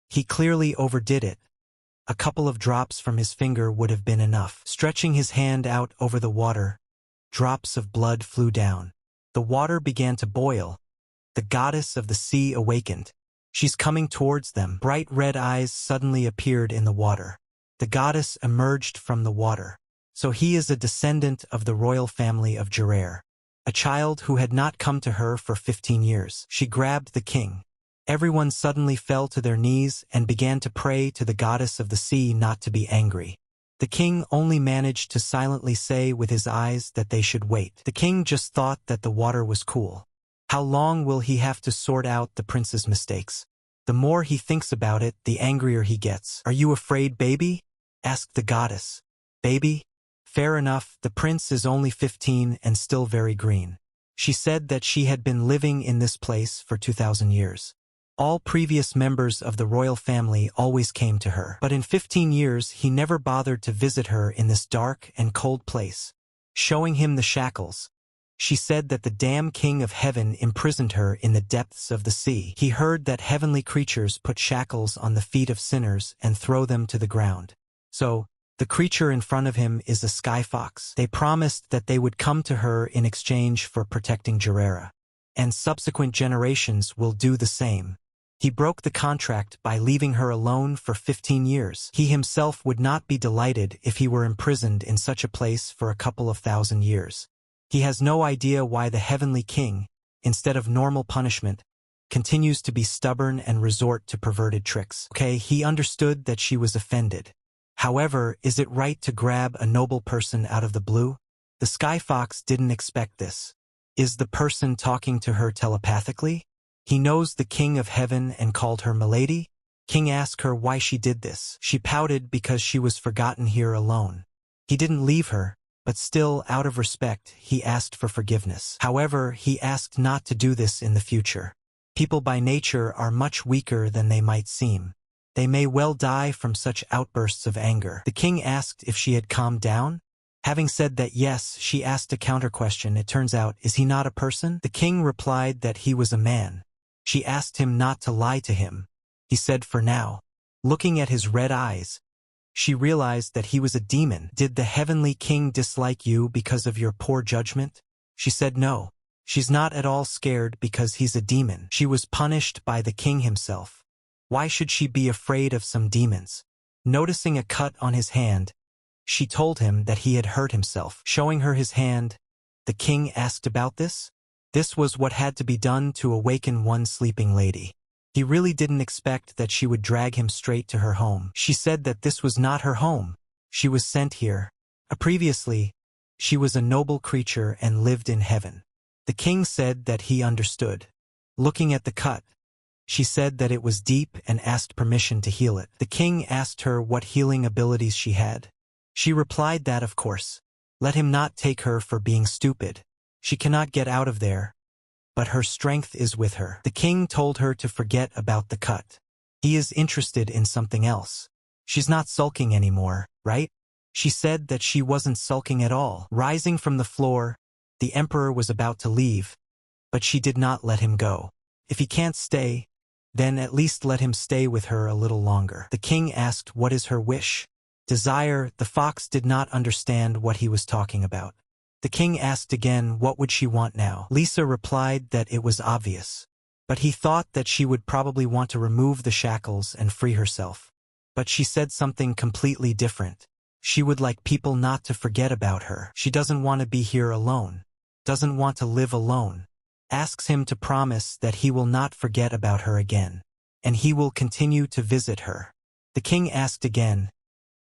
He clearly overdid it. A couple of drops from his finger would have been enough. Stretching his hand out over the water, drops of blood flew down. The water began to boil. The goddess of the sea awakened. She's coming towards them. Bright red eyes suddenly appeared in the water. The goddess emerged from the water. So he is a descendant of the royal family of Gerera, a child who had not come to her for 15 years. She grabbed the king. Everyone suddenly fell to their knees and began to pray to the goddess of the sea not to be angry. The king only managed to silently say with his eyes that they should wait. The king just thought that the water was cool. How long will he have to sort out the prince's mistakes? The more he thinks about it, the angrier he gets. "Are you afraid, baby?" asked the goddess. "Baby? Fair enough, the prince is only 15 and still very green." She said that she had been living in this place for 2,000 years. All previous members of the royal family always came to her, but in 15 years he never bothered to visit her in this dark and cold place. Showing him the shackles, she said that the damn king of heaven imprisoned her in the depths of the sea. He heard that heavenly creatures put shackles on the feet of sinners and throw them to the ground. So, the creature in front of him is a sky fox. They promised that they would come to her in exchange for protecting Gerera. And subsequent generations will do the same. He broke the contract by leaving her alone for 15 years. He himself would not be delighted if he were imprisoned in such a place for a couple of thousand years. He has no idea why the heavenly king, instead of normal punishment, continues to be stubborn and resort to perverted tricks. Okay, he understood that she was offended. However, is it right to grab a noble person out of the blue? The sky fox didn't expect this. Is the person talking to her telepathically? He knows the king of heaven and called her milady? King asked her why she did this. She pouted because she was forgotten here alone. He didn't leave her, but still, out of respect, he asked for forgiveness. However, he asked not to do this in the future. People by nature are much weaker than they might seem. They may well die from such outbursts of anger. The king asked if she had calmed down. Having said that yes, she asked a counter-question. It turns out, is he not a person? The king replied that he was a man. She asked him not to lie to him. He said for now. Looking at his red eyes, she realized that he was a demon. "Did the heavenly king dislike you because of your poor judgment?" She said no. She's not at all scared because he's a demon. She was punished by the king himself. Why should she be afraid of some demons? Noticing a cut on his hand, she told him that he had hurt himself. Showing her his hand, the king asked about this. This was what had to be done to awaken one sleeping lady. He really didn't expect that she would drag him straight to her home. She said that this was not her home. She was sent here. Previously, she was a noble creature and lived in heaven. The king said that he understood. Looking at the cut, she said that it was deep and asked permission to heal it. The king asked her what healing abilities she had. She replied that of course. Let him not take her for being stupid. She cannot get out of there, but her strength is with her. The king told her to forget about the cut. He is interested in something else. She's not sulking anymore, right? She said that she wasn't sulking at all. Rising from the floor, the emperor was about to leave, but she did not let him go. If he can't stay, then at least let him stay with her a little longer. The king asked what is her wish. Desire. The fox did not understand what he was talking about. The king asked again what would she want now. Lisa replied that it was obvious, but he thought that she would probably want to remove the shackles and free herself. But she said something completely different. She would like people not to forget about her. She doesn't want to be here alone. Doesn't want to live alone. Asks him to promise that he will not forget about her again, and he will continue to visit her. The king asked again,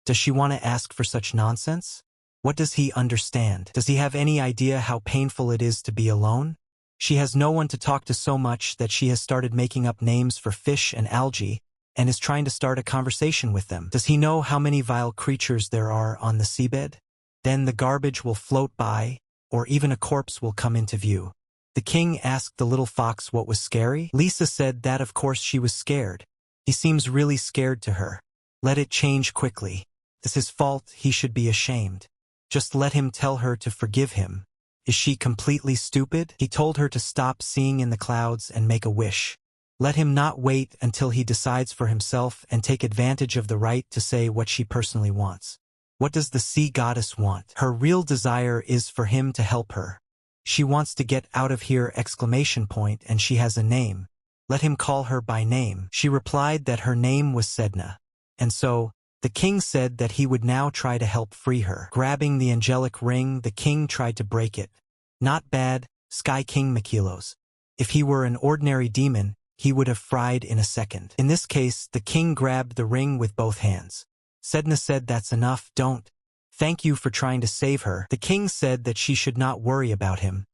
does she want to ask for such nonsense? What does he understand? Does he have any idea how painful it is to be alone? She has no one to talk to so much that she has started making up names for fish and algae, and is trying to start a conversation with them. Does he know how many vile creatures there are on the seabed? Then the garbage will float by, or even a corpse will come into view. The king asked the little fox what was scary. Lisa said that of course she was scared. He seems really scared to her. Let it change quickly. This is his fault, he should be ashamed. Just let him tell her to forgive him. Is she completely stupid? He told her to stop seeing in the clouds and make a wish. Let him not wait until he decides for himself and take advantage of the right to say what she personally wants. What does the sea goddess want? Her real desire is for him to help her. She wants to get out of here! And she has a name. Let him call her by name. She replied that her name was Sedna. And so, the king said that he would now try to help free her. Grabbing the angelic ring, the king tried to break it. Not bad, Sky King Makilos. If he were an ordinary demon, he would have fried in a second. In this case, the king grabbed the ring with both hands. Sedna said that's enough, don't. Thank you for trying to save her. The king said that she should not worry about him,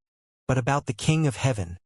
but about the king of heaven,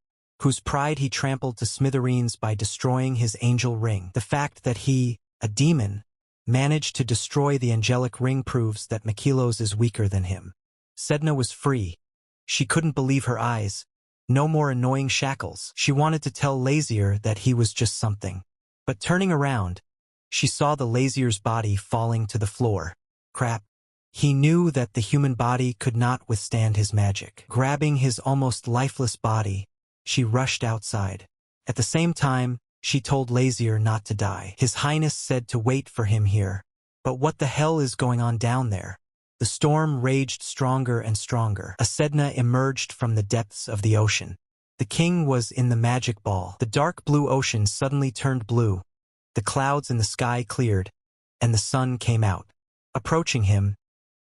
whose pride he trampled to smithereens by destroying his angel ring. The fact that he, a demon, managed to destroy the angelic ring proves that Makilos is weaker than him. Sedna was free. She couldn't believe her eyes. No more annoying shackles. She wanted to tell Lazier that he was just something. But turning around, she saw the Lazier's body falling to the floor. Crap. He knew that the human body could not withstand his magic. Grabbing his almost lifeless body, she rushed outside. At the same time, she told Lazier not to die. His Highness said to wait for him here. But what the hell is going on down there? The storm raged stronger and stronger. A Sedna emerged from the depths of the ocean. The king was in the magic ball. The dark blue ocean suddenly turned blue. The clouds in the sky cleared, and the sun came out. Approaching him,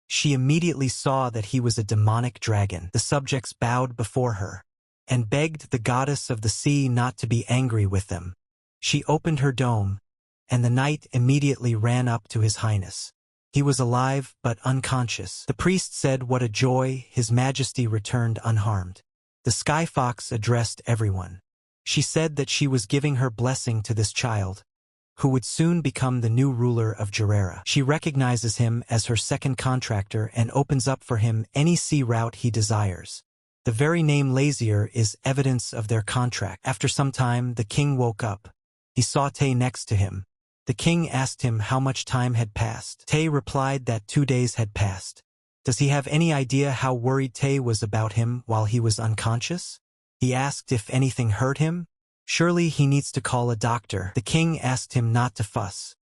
she immediately saw that he was a demonic dragon. The subjects bowed before her and begged the goddess of the sea not to be angry with them. She opened her dome, and the knight immediately ran up to his Highness. He was alive but unconscious. The priest said what a joy, His Majesty returned unharmed. The Sky Fox addressed everyone. She said that she was giving her blessing to this child, who would soon become the new ruler of Jarera. She recognizes him as her second contractor and opens up for him any sea route he desires. The very name Lazier is evidence of their contract. After some time, the king woke up. He saw Tay next to him. The king asked him how much time had passed. Tay replied that 2 days had passed. Does he have any idea how worried Tay was about him while he was unconscious? He asked if anything hurt him. Surely he needs to call a doctor. The king asked him not to fuss.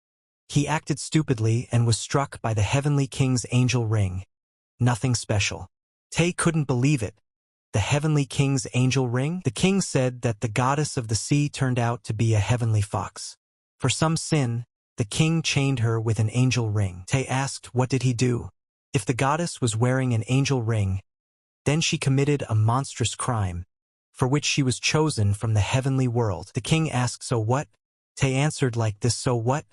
He acted stupidly and was struck by the heavenly king's angel ring. Nothing special. Tae couldn't believe it. The heavenly king's angel ring? The king said that the goddess of the sea turned out to be a heavenly fox. For some sin, the king chained her with an angel ring. Tae asked, what did he do? If the goddess was wearing an angel ring, then she committed a monstrous crime, for which she was chosen from the heavenly world. The king asked, so what? Tae answered like this, so what?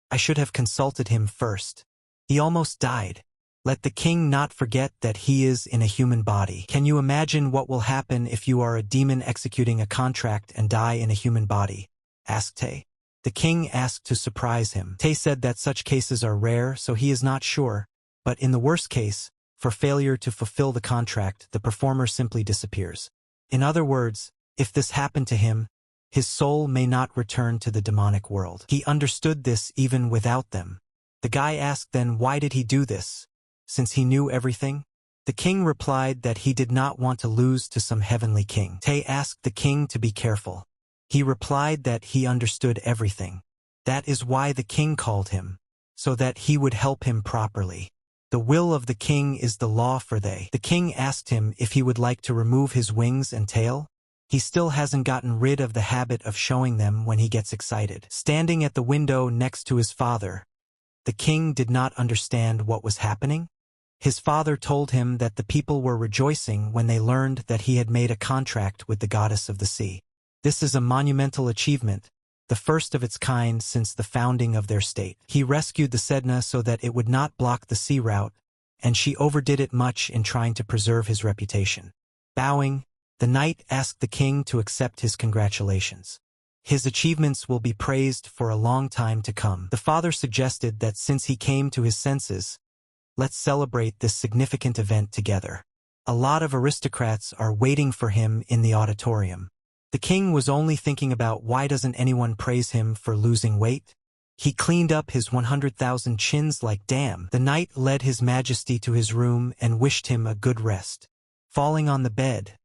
I should have consulted him first. He almost died. Let the king not forget that he is in a human body. Can you imagine what will happen if you are a demon executing a contract and die in a human body? Asked Tae. The king asked to surprise him. Tae said that such cases are rare, so he is not sure, but in the worst case, for failure to fulfill the contract, the performer simply disappears. In other words, if this happened to him, his soul may not return to the demonic world. He understood this even without them. The guy asked then, why did he do this? Since he knew everything? The king replied that he did not want to lose to some heavenly king. Tae asked the king to be careful. He replied that he understood everything. That is why the king called him, so that he would help him properly. The will of the king is the law for they. The king asked him if he would like to remove his wings and tail. He still hasn't gotten rid of the habit of showing them when he gets excited. Standing at the window next to his father, the king did not understand what was happening. His father told him that the people were rejoicing when they learned that he had made a contract with the goddess of the sea. This is a monumental achievement, the first of its kind since the founding of their state. He rescued the Sedna so that it would not block the sea route, and she overdid it much in trying to preserve his reputation. Bowing, the knight asked the king to accept his congratulations. His achievements will be praised for a long time to come. The father suggested that since he came to his senses, let's celebrate this significant event together. A lot of aristocrats are waiting for him in the auditorium. The king was only thinking about why doesn't anyone praise him for losing weight? He cleaned up his 100,000 chins like damn. The knight led his majesty to his room and wished him a good rest. Falling on the bed,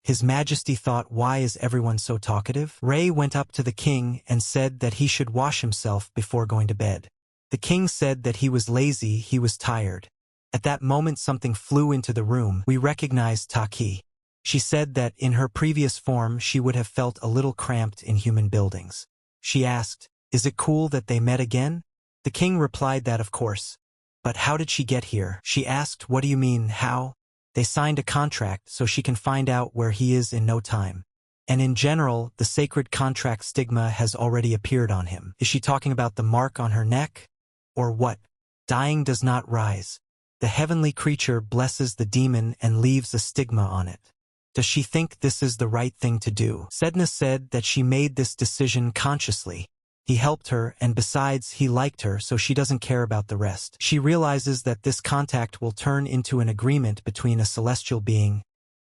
his majesty thought, why is everyone so talkative? Ray went up to the king and said that he should wash himself before going to bed. The king said that he was lazy, he was tired. At that moment something flew into the room. We recognized Taki. She said that in her previous form she would have felt a little cramped in human buildings. She asked, is it cool that they met again? The king replied that of course. But how did she get here? She asked, what do you mean, how? They signed a contract so she can find out where he is in no time. And in general, the sacred contract stigma has already appeared on him. Is she talking about the mark on her neck? Or what? Dying does not rise. The heavenly creature blesses the demon and leaves a stigma on it. Does she think this is the right thing to do? Sedna said that she made this decision consciously. He helped her, and besides, he liked her, so she doesn't care about the rest. She realizes that this contact will turn into an agreement between a celestial being,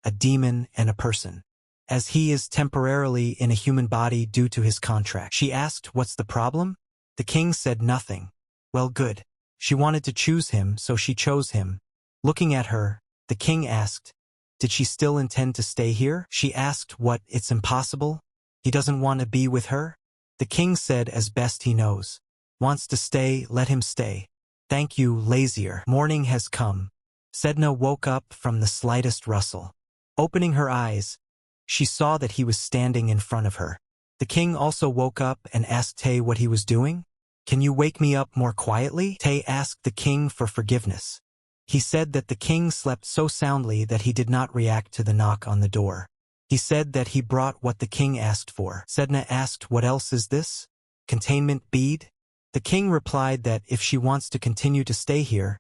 a demon, and a person, as he is temporarily in a human body due to his contract. She asked, what's the problem? The king said nothing. Well, good. She wanted to choose him, so she chose him. Looking at her, the king asked, did she still intend to stay here? She asked, what, it's impossible? He doesn't want to be with her? The king said as best he knows. Wants to stay, let him stay. Thank you, lazier. Morning has come. Sedna woke up from the slightest rustle. Opening her eyes, she saw that he was standing in front of her. The king also woke up and asked Tae what he was doing. Can you wake me up more quietly? Tae asked the king for forgiveness. He said that the king slept so soundly that he did not react to the knock on the door. He said that he brought what the king asked for. Sedna asked, what else is this? Containment bead? The king replied that if she wants to continue to stay here,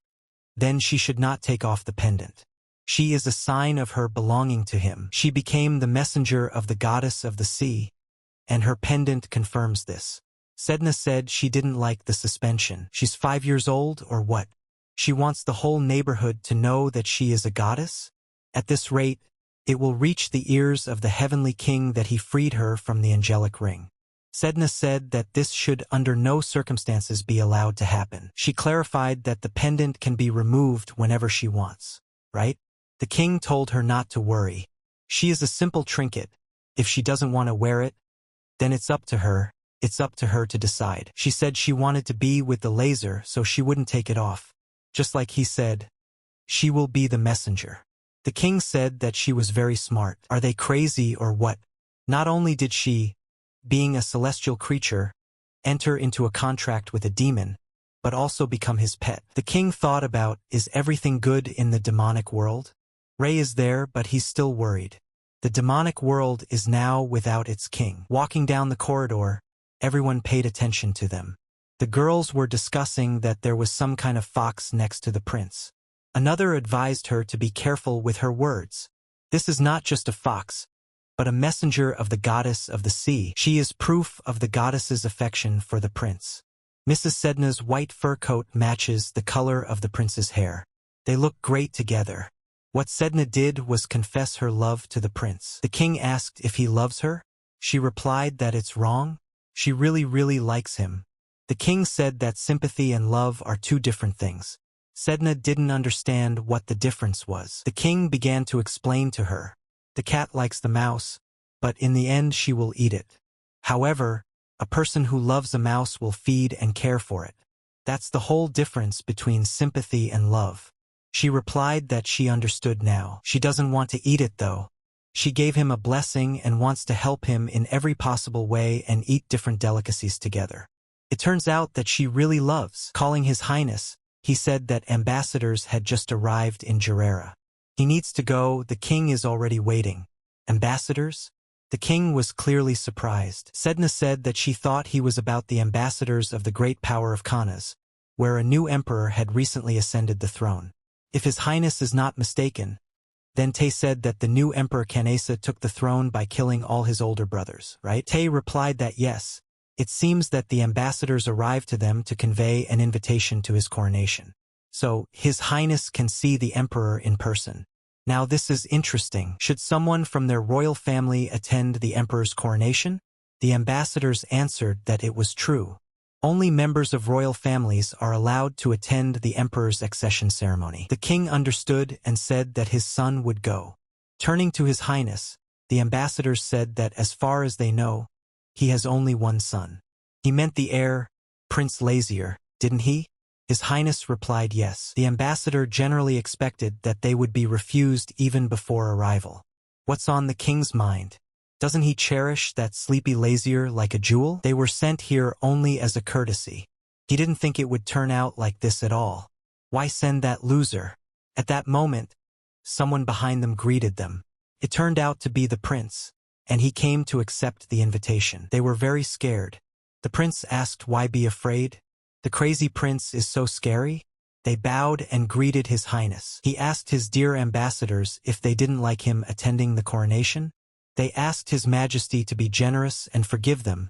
then she should not take off the pendant. She is a sign of her belonging to him. She became the messenger of the goddess of the sea, and her pendant confirms this. Sedna said she didn't like the suspension. She's 5 years old, or what? She wants the whole neighborhood to know that she is a goddess? At this rate, it will reach the ears of the heavenly king that he freed her from the angelic ring. Sedna said that this should under no circumstances be allowed to happen. She clarified that the pendant can be removed whenever she wants, right? The king told her not to worry. She is a simple trinket. If she doesn't want to wear it, then it's up to her. It's up to her to decide. She said she wanted to be with the laser so she wouldn't take it off. Just like he said, she will be the messenger. The king said that she was very smart. Are they crazy or what? Not only did she, being a celestial creature, enter into a contract with a demon, but also become his pet. The king thought about, is everything good in the demonic world? Ray is there, but he's still worried. The demonic world is now without its king. Walking down the corridor, everyone paid attention to them. The girls were discussing that there was some kind of fox next to the prince. Another advised her to be careful with her words. This is not just a fox, but a messenger of the goddess of the sea. She is proof of the goddess's affection for the prince. Mrs. Sedna's white fur coat matches the color of the prince's hair. They look great together. What Sedna did was confess her love to the prince. The king asked if he loves her. She replied that it's wrong. She really likes him. The king said that sympathy and love are two different things. Sedna didn't understand what the difference was. The king began to explain to her. The cat likes the mouse, but in the end she will eat it. However, a person who loves a mouse will feed and care for it. That's the whole difference between sympathy and love. She replied that she understood now. She doesn't want to eat it though. She gave him a blessing and wants to help him in every possible way and eat different delicacies together. It turns out that she really loves. Calling His Highness, he said that ambassadors had just arrived in Jarrera. He needs to go, the king is already waiting. Ambassadors? The king was clearly surprised. Sedna said that she thought he was about the ambassadors of the great power of Khanas, where a new emperor had recently ascended the throne. If His Highness is not mistaken, then Tay said that the new Emperor Kanesa took the throne by killing all his older brothers, right? Tay replied that yes, it seems that the ambassadors arrived to them to convey an invitation to his coronation. So, His Highness can see the emperor in person. Now this is interesting. Should someone from their royal family attend the emperor's coronation? The ambassadors answered that it was true. Only members of royal families are allowed to attend the emperor's accession ceremony. The king understood and said that his son would go. Turning to His Highness, the ambassadors said that as far as they know, he has only one son. He meant the heir, Prince Lazier, didn't he? His Highness replied yes. The ambassador generally expected that they would be refused even before arrival. What's on the king's mind? Doesn't he cherish that sleepy Lazier like a jewel? They were sent here only as a courtesy. He didn't think it would turn out like this at all. Why send that loser? At that moment, someone behind them greeted them. It turned out to be the prince, and he came to accept the invitation. They were very scared. The prince asked why be afraid? The crazy prince is so scary? They bowed and greeted His Highness. He asked his dear ambassadors if they didn't like him attending the coronation. They asked His Majesty to be generous and forgive them.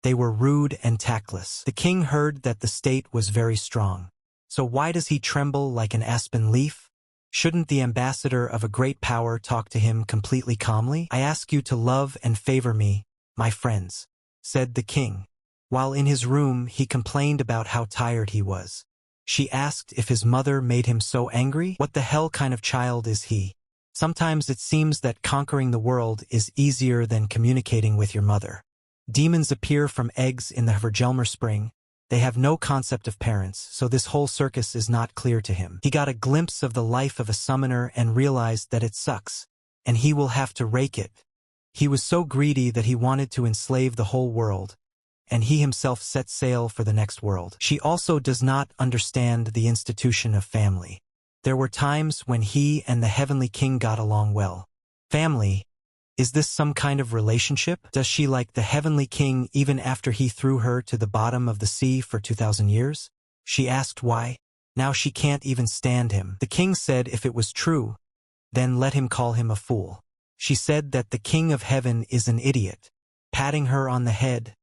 They were rude and tactless. The king heard that the state was very strong. So why does he tremble like an aspen leaf? Shouldn't the ambassador of a great power talk to him completely calmly? I ask you to love and favor me, my friends, said the king. While in his room, he complained about how tired he was. She asked if his mother made him so angry. What the hell kind of child is he? Sometimes it seems that conquering the world is easier than communicating with your mother. Demons appear from eggs in the Vergelmer spring. They have no concept of parents, so this whole circus is not clear to him. He got a glimpse of the life of a summoner and realized that it sucks, and he will have to rake it. He was so greedy that he wanted to enslave the whole world, and he himself set sail for the next world. She also does not understand the institution of family. There were times when he and the Heavenly King got along well. Family? Is this some kind of relationship? Does she like the Heavenly King even after he threw her to the bottom of the sea for 2,000 years? She asked why. Now she can't even stand him. The king said if it was true, then let him call him a fool. She said that the King of Heaven is an idiot. Patting her on the head,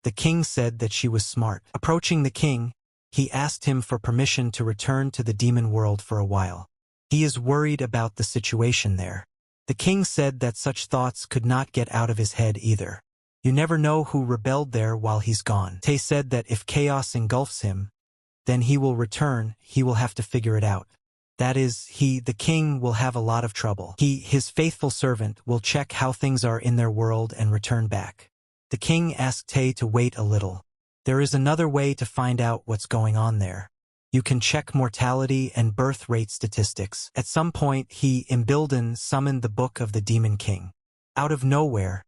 the king said that she was smart. Approaching the king, he asked him for permission to return to the demon world for a while. He is worried about the situation there. The king said that such thoughts could not get out of his head either. You never know who rebelled there while he's gone. Tay said that if chaos engulfs him, then he will return, he will have to figure it out. That is, the king, will have a lot of trouble. His faithful servant, will check how things are in their world and return back. The king asked Tay to wait a little. There is another way to find out what's going on there. You can check mortality and birth rate statistics. At some point, Imbilden summoned the Book of the Demon King. Out of nowhere,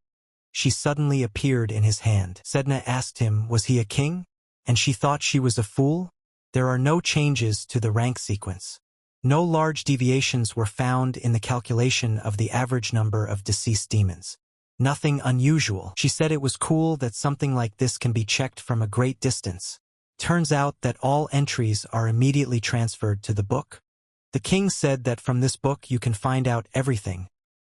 she suddenly appeared in his hand. Sedna asked him, was he a king? And she thought she was a fool? There are no changes to the rank sequence. No large deviations were found in the calculation of the average number of deceased demons. Nothing unusual. She said it was cool that something like this can be checked from a great distance. Turns out that all entries are immediately transferred to the book. The king said that from this book you can find out everything,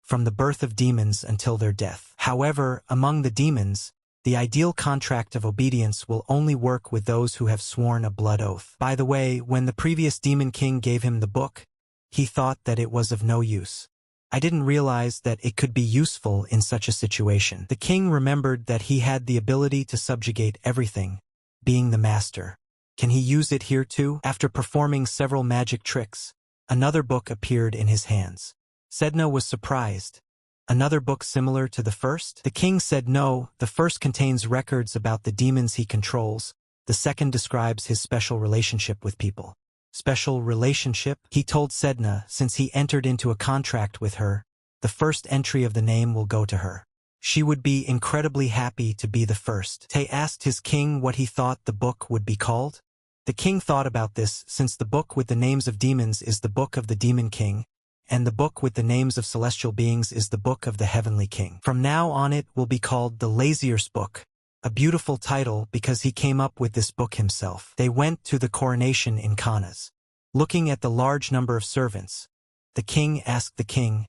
from the birth of demons until their death. However, among the demons, the ideal contract of obedience will only work with those who have sworn a blood oath. By the way, when the previous demon king gave him the book, he thought that it was of no use. I didn't realize that it could be useful in such a situation. The king remembered that he had the ability to subjugate everything, being the master. Can he use it here too? After performing several magic tricks, another book appeared in his hands. Sedna was surprised. Another book similar to the first? The king said no, the first contains records about the demons he controls, the second describes his special relationship with people. Special relationship? He told Sedna, since he entered into a contract with her, the first entry of the name will go to her. She would be incredibly happy to be the first. Tay asked his king what he thought the book would be called. The king thought about this, since the book with the names of demons is the Book of the Demon King, and the book with the names of celestial beings is the Book of the Heavenly King. From now on it will be called the Lazier's Book, a beautiful title because he came up with this book himself. They went to the coronation in Kanas. Looking at the large number of servants, the king asked the king,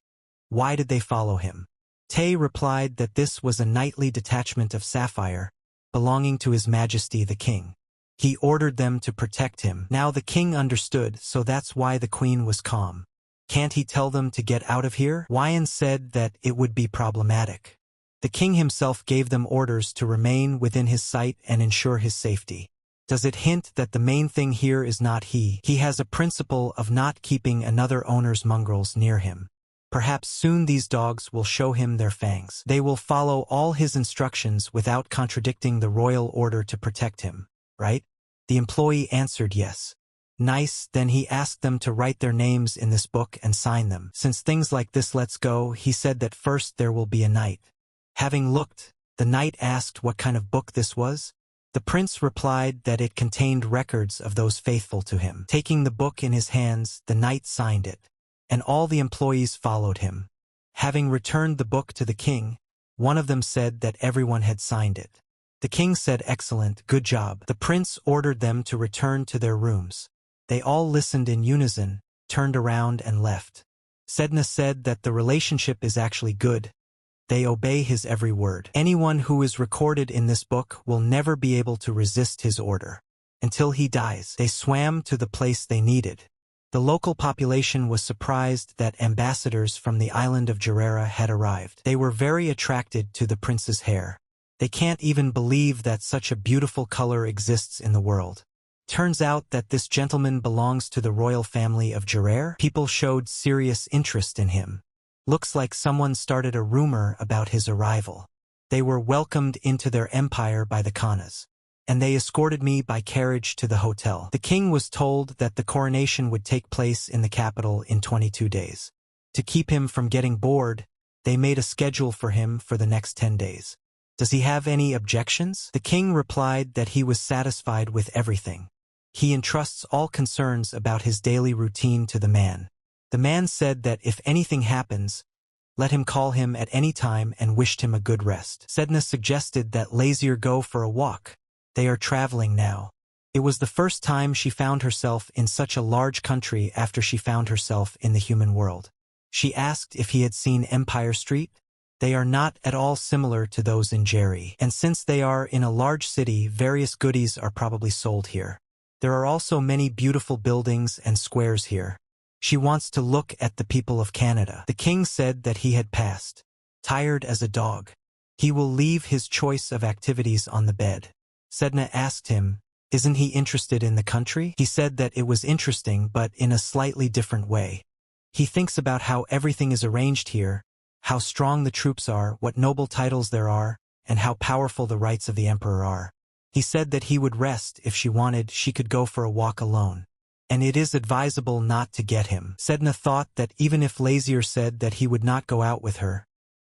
why did they follow him? Tay replied that this was a knightly detachment of Sapphire, belonging to His Majesty the King. He ordered them to protect him. Now the king understood, so that's why the queen was calm. Can't he tell them to get out of here? Wyan said that it would be problematic. The king himself gave them orders to remain within his sight and ensure his safety. Does it hint that the main thing here is not he? He has a principle of not keeping another owner's mongrels near him. Perhaps soon these dogs will show him their fangs. They will follow all his instructions without contradicting the royal order to protect him, right? The employee answered yes. Nice, then he asked them to write their names in this book and sign them. Since things like this let's go, he said that first there will be a knight. Having looked, the knight asked what kind of book this was. The prince replied that it contained records of those faithful to him. Taking the book in his hands, the knight signed it, and all the employees followed him. Having returned the book to the king, one of them said that everyone had signed it. The king said, excellent, good job. The prince ordered them to return to their rooms. They all listened in unison, turned around and left. Sedna said that the relationship is actually good. They obey his every word. Anyone who is recorded in this book will never be able to resist his order. Until he dies. They swam to the place they needed. The local population was surprised that ambassadors from the island of Jarera had arrived. They were very attracted to the prince's hair. They can't even believe that such a beautiful color exists in the world. Turns out that this gentleman belongs to the royal family of Jarera. People showed serious interest in him. Looks like someone started a rumor about his arrival. They were welcomed into their empire by the Khanas, and they escorted me by carriage to the hotel. The king was told that the coronation would take place in the capital in 22 days. To keep him from getting bored, they made a schedule for him for the next 10 days. Does he have any objections? The king replied that he was satisfied with everything. He entrusts all concerns about his daily routine to the man. The man said that if anything happens, let him call him at any time and wished him a good rest. Sedna suggested that Lazier go for a walk. They are traveling now. It was the first time she found herself in such a large country after she found herself in the human world. She asked if he had seen Empire Street. They are not at all similar to those in Jerry, and since they are in a large city, various goodies are probably sold here. There are also many beautiful buildings and squares here. She wants to look at the people of Canada. The king said that he had passed. Tired as a dog. He will leave his choice of activities on the bed. Sedna asked him, isn't he interested in the country? He said that it was interesting but in a slightly different way. He thinks about how everything is arranged here, how strong the troops are, what noble titles there are, and how powerful the rights of the emperor are. He said that he would rest if she wanted, she could go for a walk alone. And it is advisable not to get him. Sedna thought that even if Lazier said that he would not go out with her,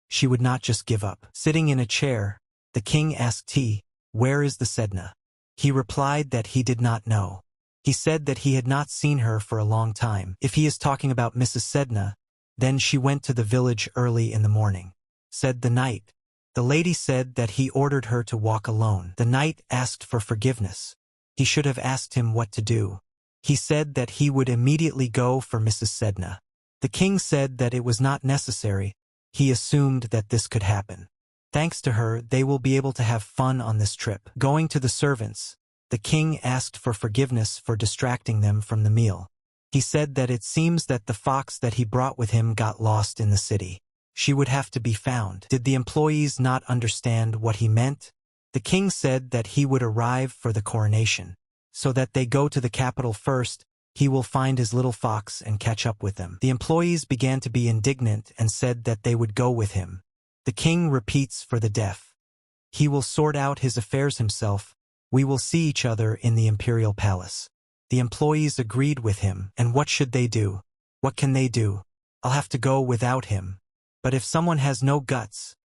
she would not just give up. Sitting in a chair, the king asked T, "Where is the Sedna?" He replied that he did not know. He said that he had not seen her for a long time. If he is talking about Mrs. Sedna, then she went to the village early in the morning. Said the knight. The lady said that he ordered her to walk alone. The knight asked for forgiveness. He should have asked him what to do. He said that he would immediately go for Mrs. Sedna. The king said that it was not necessary. He assumed that this could happen. Thanks to her, they will be able to have fun on this trip. Going to the servants, the king asked for forgiveness for distracting them from the meal. He said that it seems that the fox that he brought with him got lost in the city. She would have to be found. Did the employees not understand what he meant? The king said that he would arrive for the coronation. So that they go to the capital first, he will find his little fox and catch up with them. The employees began to be indignant and said that they would go with him. The king repeats for the deaf. He will sort out his affairs himself. We will see each other in the imperial palace. The employees agreed with him, and what should they do? What can they do? I'll have to go without him. But if someone has no guts,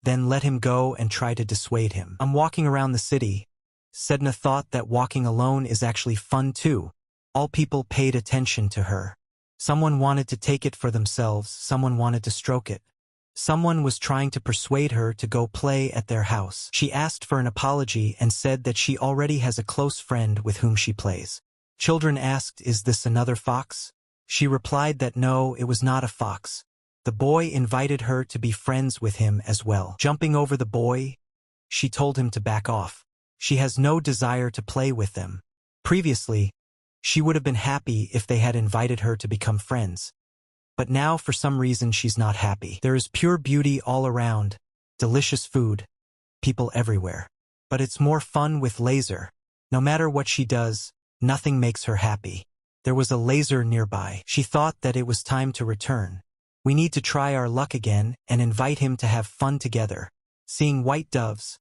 then let him go and try to dissuade him. I'm walking around the city. Sedna thought that walking alone is actually fun too. All people paid attention to her. Someone wanted to take it for themselves, someone wanted to stroke it. Someone was trying to persuade her to go play at their house. She asked for an apology and said that she already has a close friend with whom she plays. Children asked, "Is this another fox?" She replied that no, it was not a fox. The boy invited her to be friends with him as well. Jumping over the boy, she told him to back off. She has no desire to play with them. Previously, she would have been happy if they had invited her to become friends. But now for some reason she's not happy. There is pure beauty all around, delicious food, people everywhere. But it's more fun with Laser. No matter what she does, nothing makes her happy. There was a Laser nearby. She thought that it was time to return. We need to try our luck again and invite him to have fun together. Seeing white doves,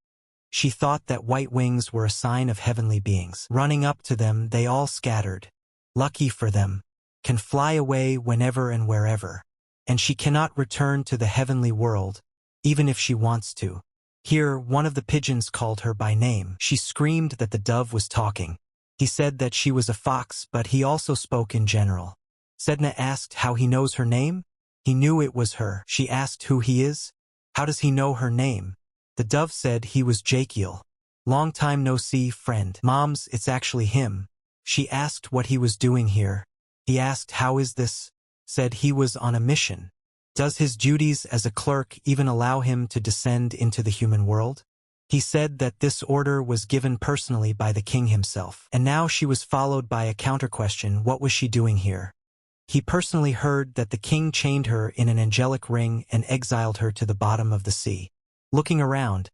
she thought that white wings were a sign of heavenly beings. Running up to them, they all scattered. Lucky for them, can fly away whenever and wherever. And she cannot return to the heavenly world, even if she wants to. Here, one of the pigeons called her by name. She screamed that the dove was talking. He said that she was a fox, but he also spoke in general. Sedna asked how he knows her name. He knew it was her. She asked who he is. How does he know her name? The dove said he was Jakiel. Long time no see, friend. Moms, it's actually him. She asked what he was doing here. He asked how is this? Said he was on a mission. Does his duties as a clerk even allow him to descend into the human world? He said that this order was given personally by the king himself. And now she was followed by a counter-question, what was she doing here? He personally heard that the king chained her in an angelic ring and exiled her to the bottom of the sea. Looking around,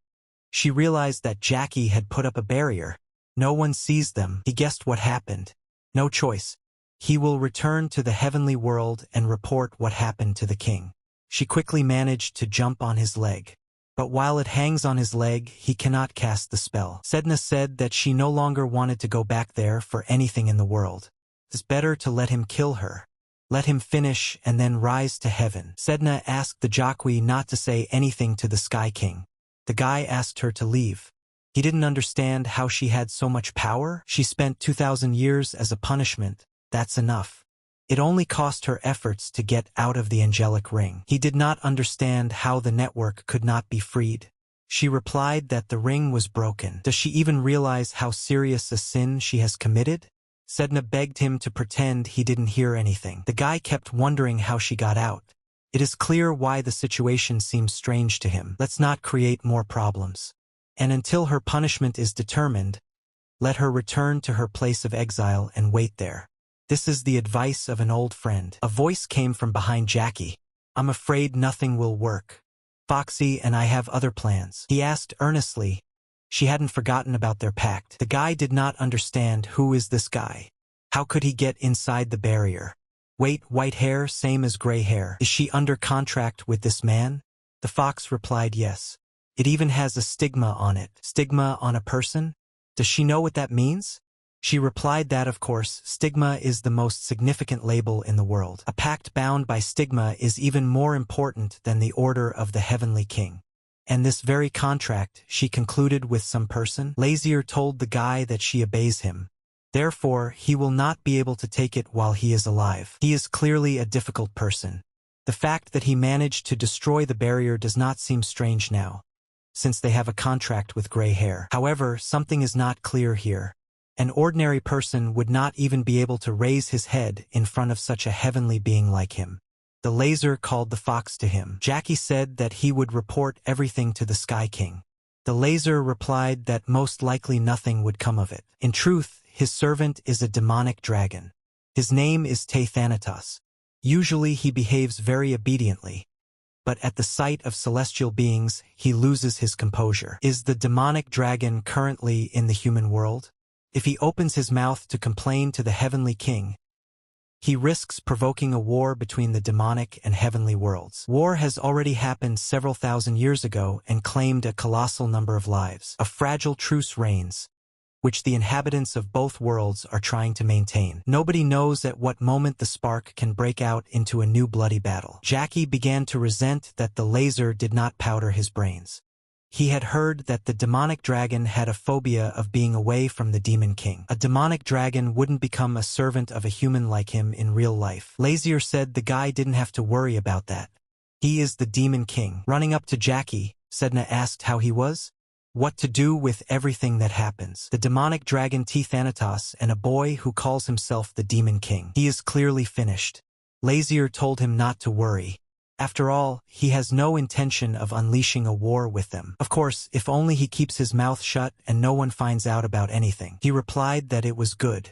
she realized that Jackie had put up a barrier. No one sees them. He guessed what happened. No choice. He will return to the heavenly world and report what happened to the king. She quickly managed to jump on his leg. But while it hangs on his leg, he cannot cast the spell. Sedna said that she no longer wanted to go back there for anything in the world. It's better to let him kill her. Let him finish and then rise to heaven. Sedna asked the jockey not to say anything to the Sky King. The guy asked her to leave. He didn't understand how she had so much power. She spent 2,000 years as a punishment. That's enough. It only cost her efforts to get out of the angelic ring. He did not understand how the network could not be freed. She replied that the ring was broken. Does she even realize how serious a sin she has committed? Sedna begged him to pretend he didn't hear anything. The guy kept wondering how she got out. It is clear why the situation seems strange to him. Let's not create more problems. And until her punishment is determined, let her return to her place of exile and wait there. This is the advice of an old friend. A voice came from behind Jackie. I'm afraid nothing will work. Foxy and I have other plans. He asked earnestly. She hadn't forgotten about their pact. The guy did not understand who is this guy. How could he get inside the barrier? Wait, white hair, same as gray hair. Is she under contract with this man? The fox replied yes. It even has a stigma on it. Stigma on a person? Does she know what that means? She replied that, of course, stigma is the most significant label in the world. A pact bound by stigma is even more important than the order of the heavenly king. And this very contract she concluded with some person. Lazier told the guy that she obeys him. Therefore, he will not be able to take it while he is alive. He is clearly a difficult person. The fact that he managed to destroy the barrier does not seem strange now, since they have a contract with gray hair. However, something is not clear here. An ordinary person would not even be able to raise his head in front of such a heavenly being like him. The laser called the fox to him. Jackie said that he would report everything to the Sky King. The laser replied that most likely nothing would come of it. In truth, his servant is a demonic dragon. His name is Thanatos. Usually he behaves very obediently, but at the sight of celestial beings, he loses his composure. Is the demonic dragon currently in the human world? If he opens his mouth to complain to the heavenly king, he risks provoking a war between the demonic and heavenly worlds. War has already happened several thousand years ago and claimed a colossal number of lives. A fragile truce reigns, which the inhabitants of both worlds are trying to maintain. Nobody knows at what moment the spark can break out into a new bloody battle. Jackie began to resent that the laser did not powder his brains. He had heard that the demonic dragon had a phobia of being away from the demon king. A demonic dragon wouldn't become a servant of a human like him in real life. Lazier said the guy didn't have to worry about that. He is the demon king. Running up to Jackie, Sedna asked how he was. What to do with everything that happens. The demonic dragon Thanatos and a boy who calls himself the demon king. He is clearly finished. Lazier told him not to worry. After all, he has no intention of unleashing a war with them. Of course, if only he keeps his mouth shut and no one finds out about anything. He replied that it was good.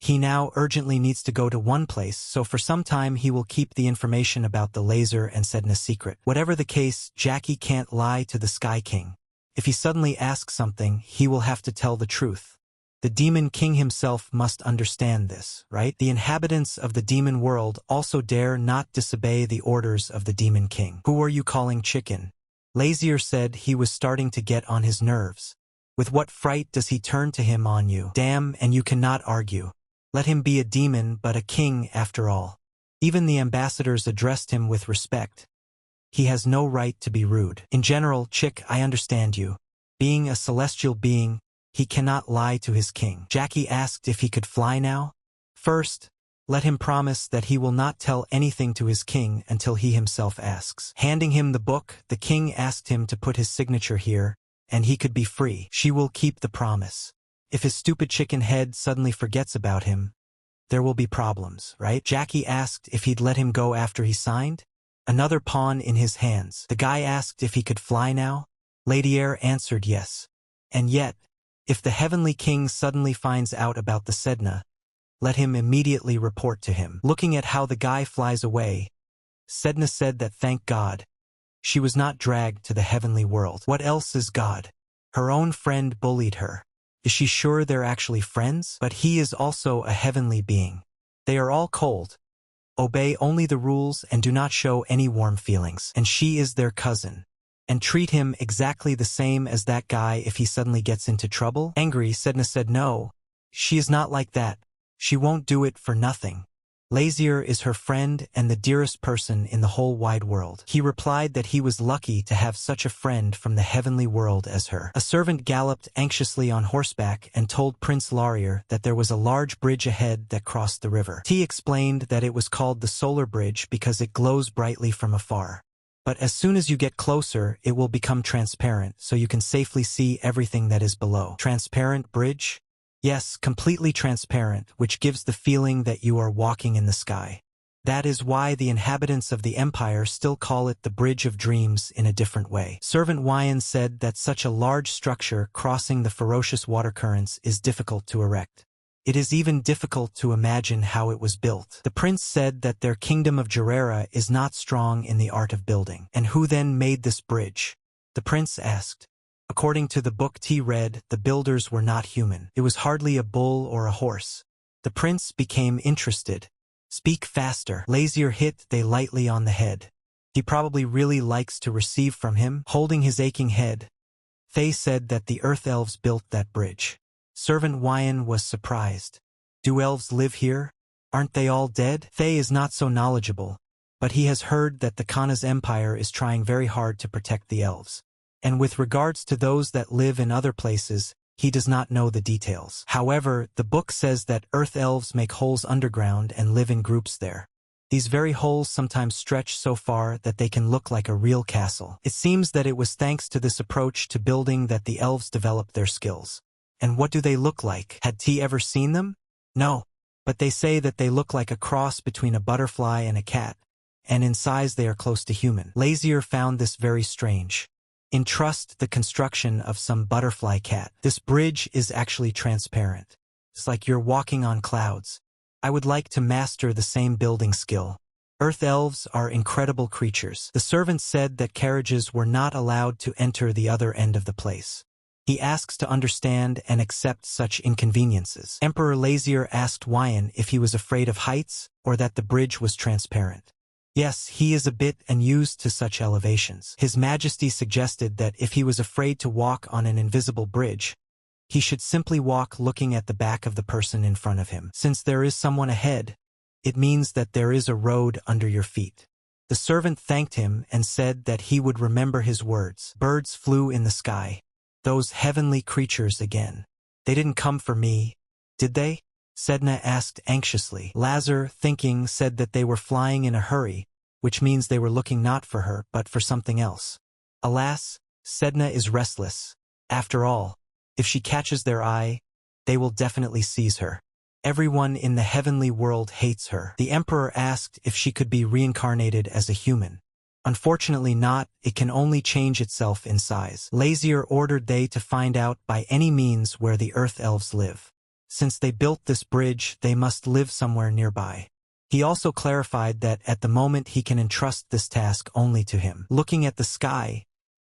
He now urgently needs to go to one place, so for some time he will keep the information about the laser and Sedna secret. Whatever the case, Jackie can't lie to the Sky King. If he suddenly asks something, he will have to tell the truth. The demon king himself must understand this, right? The inhabitants of the demon world also dare not disobey the orders of the demon king. Who are you calling chicken? Lazier said he was starting to get on his nerves. With what fright does he turn to him on you? Damn, and you cannot argue. Let him be a demon but a king after all. Even the ambassadors addressed him with respect. He has no right to be rude. In general, Chick, I understand you. Being a celestial being, he cannot lie to his king. Jackie asked if he could fly now. First, let him promise that he will not tell anything to his king until he himself asks. Handing him the book, the king asked him to put his signature here, and he could be free. She will keep the promise. If his stupid chicken head suddenly forgets about him, there will be problems, right? Jackie asked if he'd let him go after he signed. Another pawn in his hands. The guy asked if he could fly now. Lazier answered yes. And yet, if the heavenly king suddenly finds out about the Sedna, let him immediately report to him. Looking at how the guy flies away, Sedna said that thank God, she was not dragged to the heavenly world. What else is God? Her own friend bullied her. Is she sure they're actually friends? But he is also a heavenly being. They are all cold. Obey only the rules and do not show any warm feelings. And she is their cousin. And treat him exactly the same as that guy if he suddenly gets into trouble? Angry, Sedna said no. She is not like that. She won't do it for nothing. Lazier is her friend and the dearest person in the whole wide world. He replied that he was lucky to have such a friend from the heavenly world as her. A servant galloped anxiously on horseback and told Prince Laurier that there was a large bridge ahead that crossed the river. T explained that it was called the Solar Bridge because it glows brightly from afar. But as soon as you get closer, it will become transparent, so you can safely see everything that is below. Transparent bridge? Yes, completely transparent, which gives the feeling that you are walking in the sky. That is why the inhabitants of the empire still call it the Bridge of Dreams in a different way. Servant Wyan said that such a large structure crossing the ferocious water currents is difficult to erect. It is even difficult to imagine how it was built. The prince said that their kingdom of Gerera is not strong in the art of building. And who then made this bridge? The prince asked. According to the book T read, the builders were not human. It was hardly a bull or a horse. The prince became interested. Speak faster. Lazier hit they lightly on the head. He probably really likes to receive from him. Holding his aching head, Thay said that the Earth Elves built that bridge. Servant Wyan was surprised. Do elves live here? Aren't they all dead? Thay is not so knowledgeable, but he has heard that the Kana's empire is trying very hard to protect the elves. And with regards to those that live in other places, he does not know the details. However, the book says that Earth Elves make holes underground and live in groups there. These very holes sometimes stretch so far that they can look like a real castle. It seems that it was thanks to this approach to building that the elves developed their skills. And what do they look like? Had T ever seen them? No. But they say that they look like a cross between a butterfly and a cat, and in size they are close to human. Lazier found this very strange. Entrust the construction of some butterfly cat. This bridge is actually transparent. It's like you're walking on clouds. I would like to master the same building skill. Earth elves are incredible creatures. The servant said that carriages were not allowed to enter the other end of the place. He asks to understand and accept such inconveniences. Emperor Lazier asked Wyan if he was afraid of heights or that the bridge was transparent. Yes, he is a bit unused to such elevations. His Majesty suggested that if he was afraid to walk on an invisible bridge, he should simply walk looking at the back of the person in front of him. Since there is someone ahead, it means that there is a road under your feet. The servant thanked him and said that he would remember his words. Birds flew in the sky. Those heavenly creatures again. They didn't come for me, did they? Sedna asked anxiously. Lazar, thinking, said that they were flying in a hurry, which means they were looking not for her, but for something else. Alas, Sedna is restless. After all, if she catches their eye, they will definitely seize her. Everyone in the heavenly world hates her. The emperor asked if she could be reincarnated as a human. Unfortunately not, it can only change itself in size. Lazier ordered they to find out by any means where the Earth Elves live. Since they built this bridge, they must live somewhere nearby. He also clarified that at the moment he can entrust this task only to him. Looking at the sky,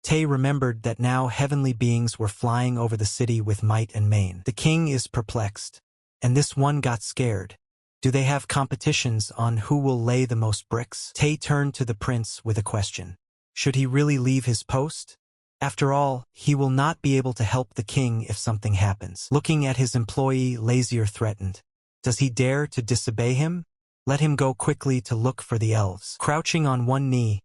Tay remembered that now heavenly beings were flying over the city with might and main. The king is perplexed, and this one got scared. Do they have competitions on who will lay the most bricks? Tay turned to the prince with a question. Should he really leave his post? After all, he will not be able to help the king if something happens. Looking at his employee, Lazier threatened. Does he dare to disobey him? Let him go quickly to look for the elves. Crouching on one knee,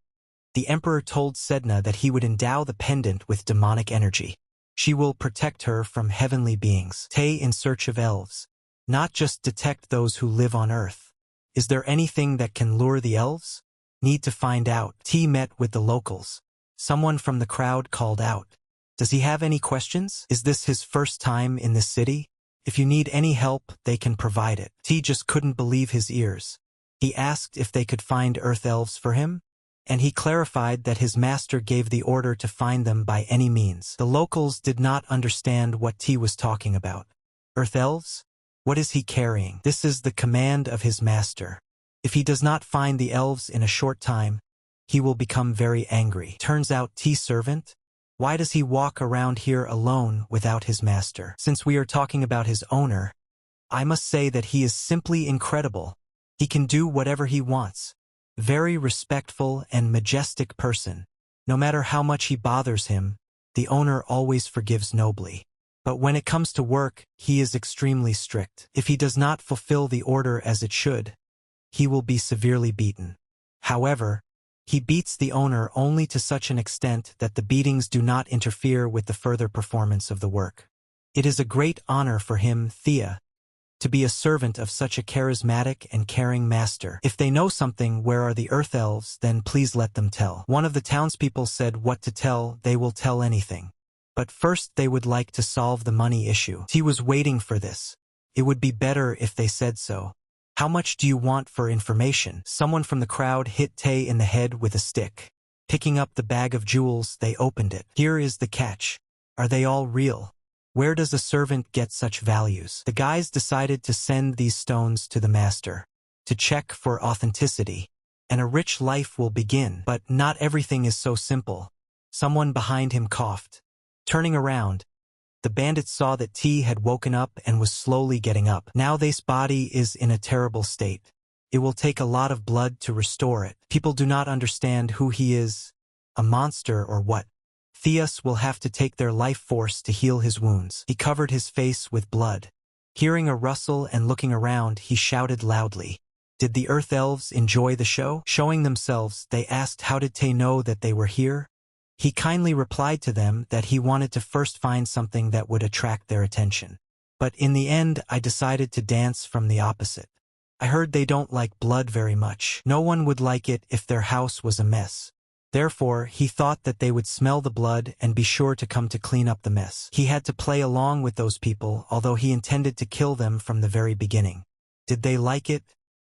the emperor told Sedna that he would endow the pendant with demonic energy. She will protect her from heavenly beings. Tay in search of elves. Not just detect those who live on Earth. Is there anything that can lure the elves? Need to find out. T met with the locals. Someone from the crowd called out. Does he have any questions? Is this his first time in this city? If you need any help, they can provide it. T just couldn't believe his ears. He asked if they could find Earth Elves for him, and he clarified that his master gave the order to find them by any means. The locals did not understand what T was talking about. Earth Elves? What is he carrying? This is the command of his master. If he does not find the elves in a short time, he will become very angry. Turns out T's servant? Why does he walk around here alone without his master? Since we are talking about his owner, I must say that he is simply incredible. He can do whatever he wants. Very respectful and majestic person. No matter how much he bothers him, the owner always forgives nobly. But when it comes to work, he is extremely strict. If he does not fulfill the order as it should, he will be severely beaten. However, he beats the owner only to such an extent that the beatings do not interfere with the further performance of the work. It is a great honor for him, Thea, to be a servant of such a charismatic and caring master. If they know something, where are the Earth Elves, then please let them tell. One of the townspeople said what to tell, they will tell anything. But first they would like to solve the money issue. He was waiting for this. It would be better if they said so. How much do you want for information? Someone from the crowd hit Tay in the head with a stick. Picking up the bag of jewels, they opened it. Here is the catch. Are they all real? Where does a servant get such values? The guys decided to send these stones to the master, to check for authenticity, and a rich life will begin. But not everything is so simple. Someone behind him coughed. Turning around, the bandit saw that T had woken up and was slowly getting up. Now this body is in a terrible state. It will take a lot of blood to restore it. People do not understand who he is, a monster or what. Theus will have to take their life force to heal his wounds. He covered his face with blood. Hearing a rustle and looking around, he shouted loudly. Did the Earth Elves enjoy the show? Showing themselves, they asked how did Tay know that they were here? He kindly replied to them that he wanted to first find something that would attract their attention. But in the end, I decided to dance from the opposite. I heard they don't like blood very much. No one would like it if their house was a mess. Therefore, he thought that they would smell the blood and be sure to come to clean up the mess. He had to play along with those people, although he intended to kill them from the very beginning. Did they like it?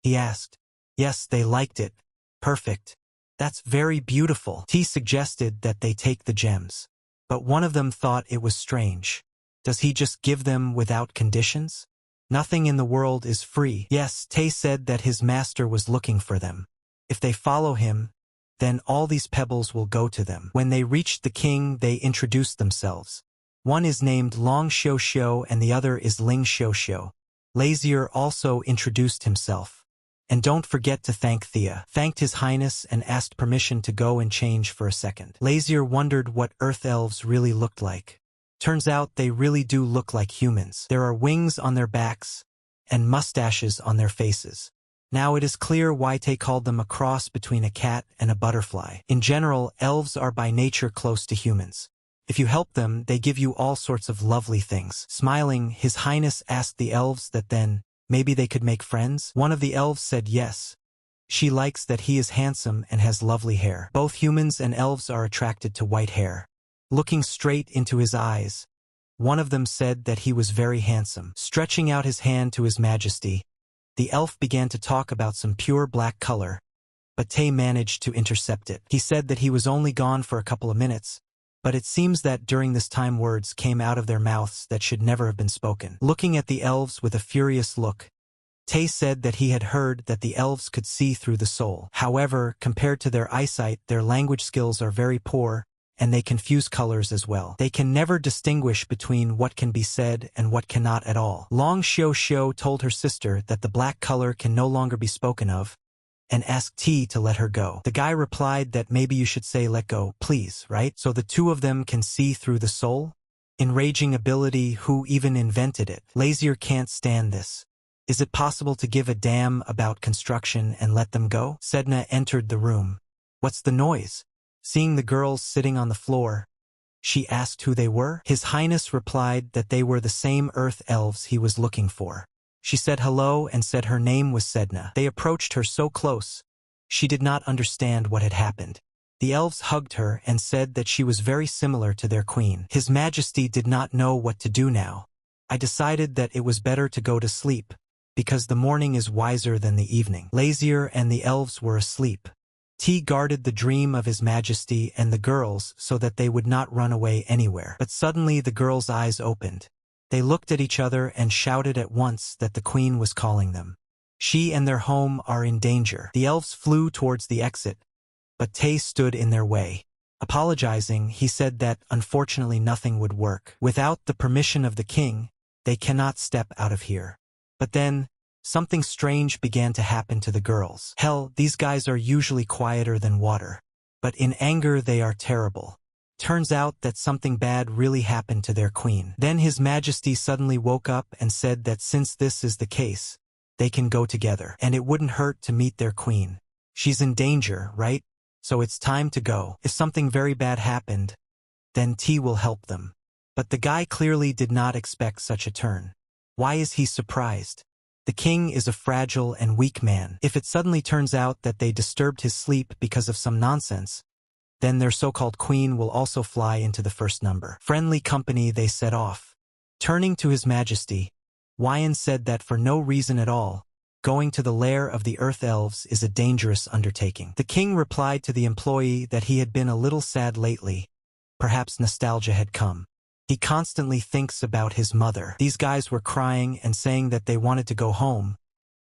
He asked. Yes, they liked it. Perfect. That's very beautiful. T suggested that they take the gems. But one of them thought it was strange. Does he just give them without conditions? Nothing in the world is free. Yes, Tay said that his master was looking for them. If they follow him, then all these pebbles will go to them. When they reached the king, they introduced themselves. One is named Long Xiao Xiao and the other is Ling Xiao Xiao. Lazier also introduced himself. And don't forget to thank Thea. Thanked His Highness and asked permission to go and change for a second. Lazier wondered what Earth Elves really looked like. Turns out they really do look like humans. There are wings on their backs and mustaches on their faces. Now it is clear why Tay called them a cross between a cat and a butterfly. In general, elves are by nature close to humans. If you help them, they give you all sorts of lovely things. Smiling, His Highness asked the elves that then, maybe they could make friends? One of the elves said yes. She likes that he is handsome and has lovely hair. Both humans and elves are attracted to white hair. Looking straight into his eyes, one of them said that he was very handsome. Stretching out his hand to His Majesty, the elf began to talk about some pure black color, but Tay managed to intercept it. He said that he was only gone for a couple of minutes, but it seems that during this time words came out of their mouths that should never have been spoken. Looking at the elves with a furious look, Tay said that he had heard that the elves could see through the soul. However, compared to their eyesight, their language skills are very poor, and they confuse colors as well. They can never distinguish between what can be said and what cannot at all. Long Xiao Xiao told her sister that the black color can no longer be spoken of, and asked T to let her go. The guy replied that maybe you should say let go, please, right? So the two of them can see through the soul? Enraging ability, who even invented it? Lazier can't stand this. Is it possible to give a damn about construction and let them go? Sedna entered the room. What's the noise? Seeing the girls sitting on the floor, she asked who they were. His Highness replied that they were the same Earth Elves he was looking for. She said hello and said her name was Sedna. They approached her so close, she did not understand what had happened. The elves hugged her and said that she was very similar to their queen. His Majesty did not know what to do now. I decided that it was better to go to sleep, because the morning is wiser than the evening. Lazier and the elves were asleep. T guarded the dream of His Majesty and the girls so that they would not run away anywhere. But suddenly the girls' eyes opened. They looked at each other and shouted at once that the queen was calling them. She and their home are in danger. The elves flew towards the exit, but Tay stood in their way. Apologizing, he said that unfortunately nothing would work. Without the permission of the king, they cannot step out of here. But then, something strange began to happen to the girls. Hell, these guys are usually quieter than water. But in anger they are terrible. Turns out that something bad really happened to their queen. Then His Majesty suddenly woke up and said that since this is the case, they can go together. And it wouldn't hurt to meet their queen. She's in danger, right? So it's time to go. If something very bad happened, then T will help them. But the guy clearly did not expect such a turn. Why is he surprised? The king is a fragile and weak man. If it suddenly turns out that they disturbed his sleep because of some nonsense, then their so-called queen will also fly into the first number. Friendly company, they set off. Turning to His Majesty, Wyan said that for no reason at all, going to the lair of the Earth Elves is a dangerous undertaking. The king replied to the employee that he had been a little sad lately. Perhaps nostalgia had come. He constantly thinks about his mother. These guys were crying and saying that they wanted to go home.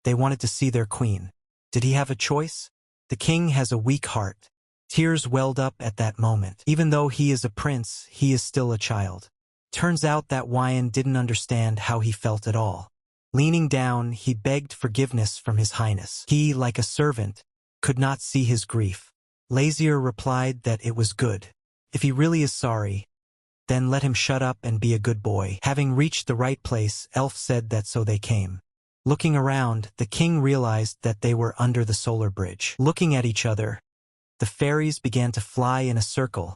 They wanted to see their queen. Did he have a choice? The king has a weak heart. Tears welled up at that moment. Even though he is a prince, he is still a child. Turns out that Wyan didn't understand how he felt at all. Leaning down, he begged forgiveness from his highness. He, like a servant, could not see his grief. Lazier replied that it was good. If he really is sorry, then let him shut up and be a good boy. Having reached the right place, Elf said that so they came. Looking around, the king realized that they were under the solar bridge. Looking at each other, the fairies began to fly in a circle,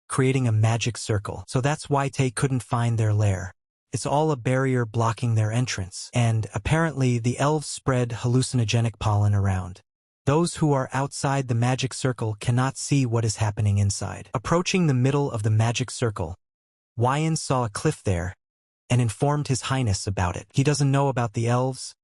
creating a magic circle. So that's why Tay couldn't find their lair. It's all a barrier blocking their entrance. And, apparently, the elves spread hallucinogenic pollen around. Those who are outside the magic circle cannot see what is happening inside. Approaching the middle of the magic circle, Wyan saw a cliff there and informed his highness about it. He doesn't know about the elves,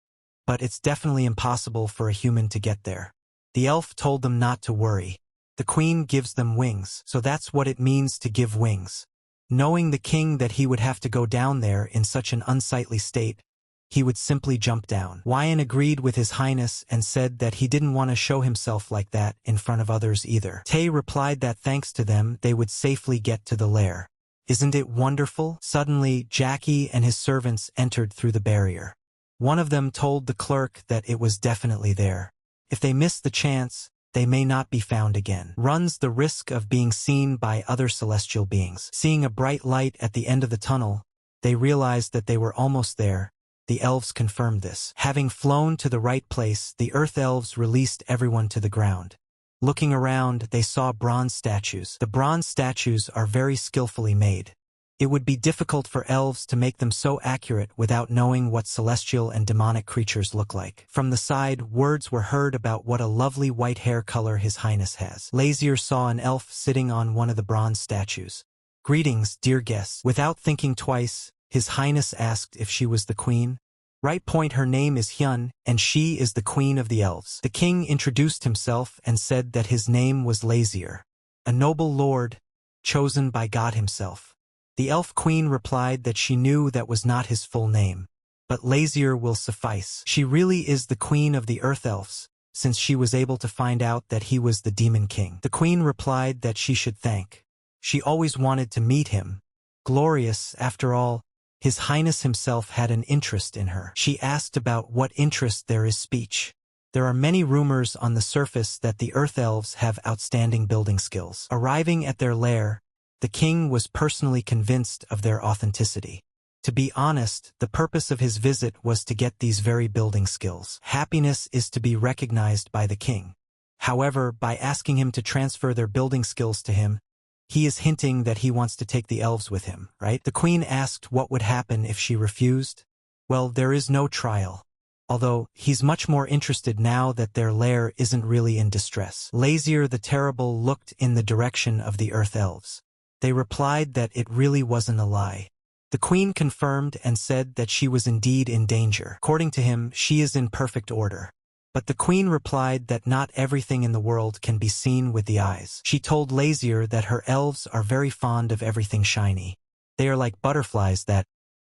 but it's definitely impossible for a human to get there. The elf told them not to worry. The queen gives them wings, so that's what it means to give wings. Knowing the king that he would have to go down there in such an unsightly state, he would simply jump down. Wyan agreed with his highness and said that he didn't want to show himself like that in front of others either. Tay replied that thanks to them they would safely get to the lair. Isn't it wonderful? Suddenly, Jackie and his servants entered through the barrier. One of them told the clerk that it was definitely there. If they miss the chance, they may not be found again. Runs the risk of being seen by other celestial beings. Seeing a bright light at the end of the tunnel, they realized that they were almost there. The elves confirmed this. Having flown to the right place, the earth elves released everyone to the ground. Looking around, they saw bronze statues. The bronze statues are very skillfully made. It would be difficult for elves to make them so accurate without knowing what celestial and demonic creatures look like. From the side, words were heard about what a lovely white hair color his highness has. Lazier saw an elf sitting on one of the bronze statues. Greetings, dear guests. Without thinking twice, his highness asked if she was the queen. Right point, her name is Hyun, and she is the queen of the elves. The king introduced himself and said that his name was Lazier, a noble lord, chosen by God himself. The elf queen replied that she knew that was not his full name, but Lazier will suffice. She really is the queen of the earth elves, since she was able to find out that he was the demon king. The queen replied that she should thank. She always wanted to meet him. Glorious, after all, his highness himself had an interest in her. She asked about what interest there is speech. There are many rumors on the surface that the earth elves have outstanding building skills. Arriving at their lair, the king was personally convinced of their authenticity. To be honest, the purpose of his visit was to get these very building skills. Happiness is to be recognized by the king. However, by asking him to transfer their building skills to him, he is hinting that he wants to take the elves with him, right? The queen asked what would happen if she refused. Well, there is no trial. Although, he's much more interested now that their lair isn't really in distress. Lazier the Terrible looked in the direction of the earth elves. They replied that it really wasn't a lie. The queen confirmed and said that she was indeed in danger. According to him, she is in perfect order. But the queen replied that not everything in the world can be seen with the eyes. She told Lazier that her elves are very fond of everything shiny. They are like butterflies that,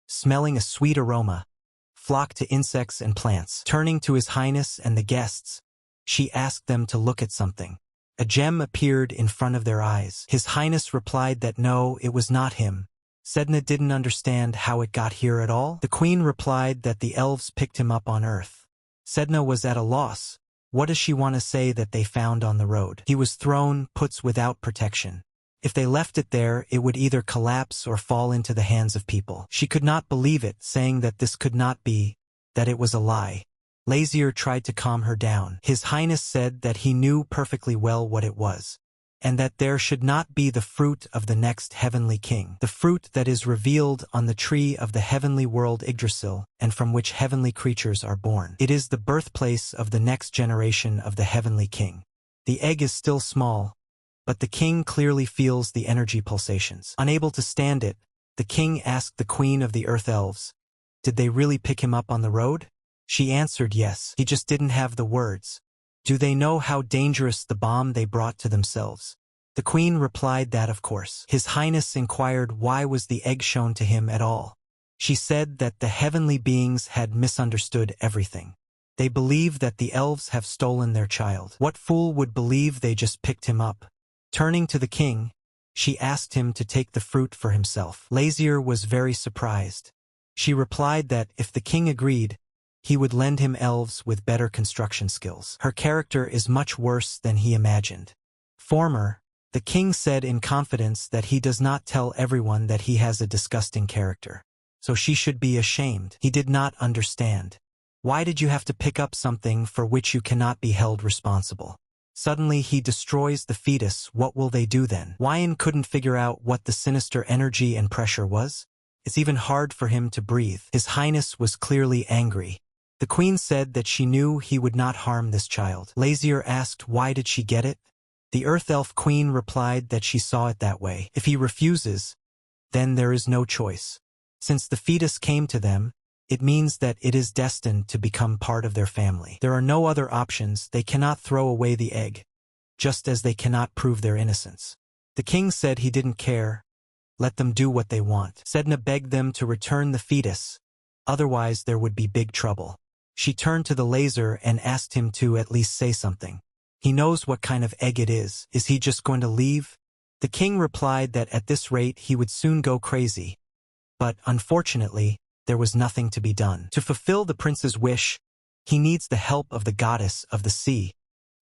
smelling a sweet aroma, flock to insects and plants. Turning to his highness and the guests, she asked them to look at something. A gem appeared in front of their eyes. His highness replied that no, it was not him. Sedna didn't understand how it got here at all. The queen replied that the elves picked him up on earth. Sedna was at a loss. What does she want to say that they found on the road? He was thrown, puts without protection. If they left it there, it would either collapse or fall into the hands of people. She could not believe it, saying that this could not be, that it was a lie. Lazier tried to calm her down. His highness said that he knew perfectly well what it was, and that there should not be the fruit of the next heavenly king, the fruit that is revealed on the tree of the heavenly world Yggdrasil, and from which heavenly creatures are born. It is the birthplace of the next generation of the heavenly king. The egg is still small, but the king clearly feels the energy pulsations. Unable to stand it, the king asked the queen of the earth elves, did they really pick him up on the road? She answered yes, he just didn't have the words. Do they know how dangerous the bomb they brought to themselves? The queen replied that of course. His highness inquired why was the egg shown to him at all. She said that the heavenly beings had misunderstood everything. They believe that the elves have stolen their child. What fool would believe they just picked him up? Turning to the king, she asked him to take the fruit for himself. Lazier was very surprised. She replied that if the king agreed, he would lend him elves with better construction skills. Her character is much worse than he imagined. Former, the king said in confidence that he does not tell everyone that he has a disgusting character. So she should be ashamed. He did not understand. Why did you have to pick up something for which you cannot be held responsible? Suddenly he destroys the fetus. What will they do then? Wyan couldn't figure out what the sinister energy and pressure was. It's even hard for him to breathe. His Highness was clearly angry. The queen said that she knew he would not harm this child. Lazier asked why did she get it? The Earth Elf Queen replied that she saw it that way. If he refuses, then there is no choice. Since the fetus came to them, it means that it is destined to become part of their family. There are no other options. They cannot throw away the egg, just as they cannot prove their innocence. The king said he didn't care. Let them do what they want. Sedna begged them to return the fetus, otherwise there would be big trouble. She turned to the laser and asked him to at least say something. He knows what kind of egg it is. Is he just going to leave? The king replied that at this rate he would soon go crazy. But, unfortunately, there was nothing to be done. To fulfill the prince's wish, he needs the help of the goddess of the sea,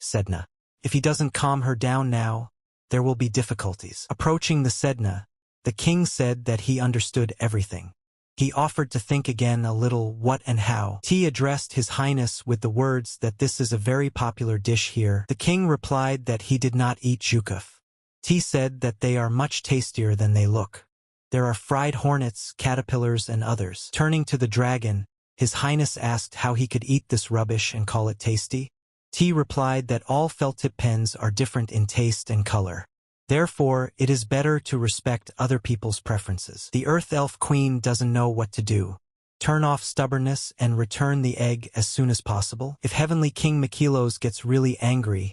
Sedna. If he doesn't calm her down now, there will be difficulties. Approaching the Sedna, the king said that he understood everything. He offered to think again a little what and how. T addressed His Highness with the words that this is a very popular dish here. The king replied that he did not eat jukuf. T said that they are much tastier than they look. There are fried hornets, caterpillars, and others. Turning to the dragon, His Highness asked how he could eat this rubbish and call it tasty. T replied that all felt-tip pens are different in taste and color. Therefore, it is better to respect other people's preferences. The Earth Elf Queen doesn't know what to do. Turn off stubbornness and return the egg as soon as possible. If Heavenly King Mikilos gets really angry,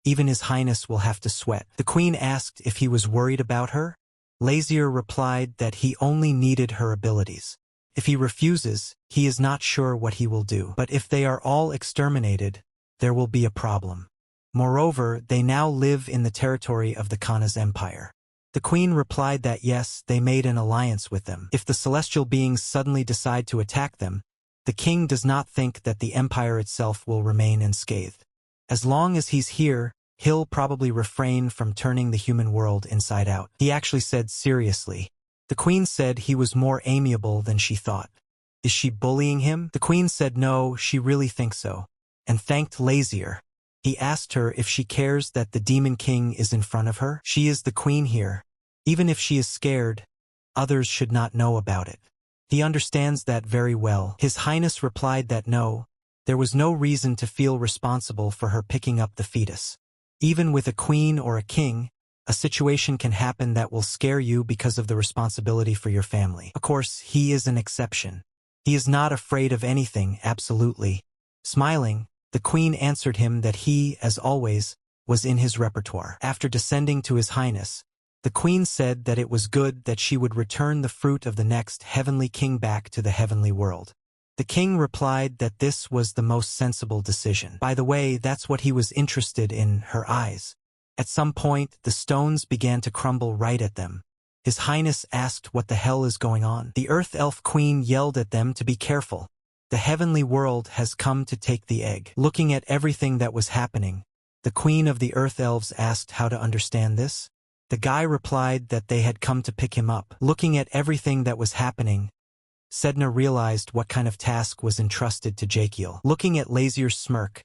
even His Highness will have to sweat. The Queen asked if he was worried about her. Lazier replied that he only needed her abilities. If he refuses, he is not sure what he will do. But if they are all exterminated, there will be a problem. Moreover, they now live in the territory of the Kana's empire. The queen replied that yes, they made an alliance with them. If the celestial beings suddenly decide to attack them, the king does not think that the empire itself will remain unscathed. As long as he's here, he'll probably refrain from turning the human world inside out. He actually said seriously. The queen said he was more amiable than she thought. Is she bullying him? The queen said no, she really thinks so, and thanked Lazier. He asked her if she cares that the Demon King is in front of her. She is the queen here. Even if she is scared, others should not know about it. He understands that very well. His Highness replied that no, there was no reason to feel responsible for her picking up the fetus. Even with a queen or a king, a situation can happen that will scare you because of the responsibility for your family. Of course, he is an exception. He is not afraid of anything, absolutely. Smiling, the queen answered him that he, as always, was in his repertoire. After descending to His Highness, the queen said that it was good that she would return the fruit of the next heavenly king back to the heavenly world. The king replied that this was the most sensible decision. By the way, that's what he was interested in, her eyes. At some point, the stones began to crumble right at them. His Highness asked what the hell is going on. The Earth Elf Queen yelled at them to be careful. The heavenly world has come to take the egg. Looking at everything that was happening, the Queen of the Earth Elves asked how to understand this. The guy replied that they had come to pick him up. Looking at everything that was happening, Sedna realized what kind of task was entrusted to Jakiel. Looking at Lazier's smirk,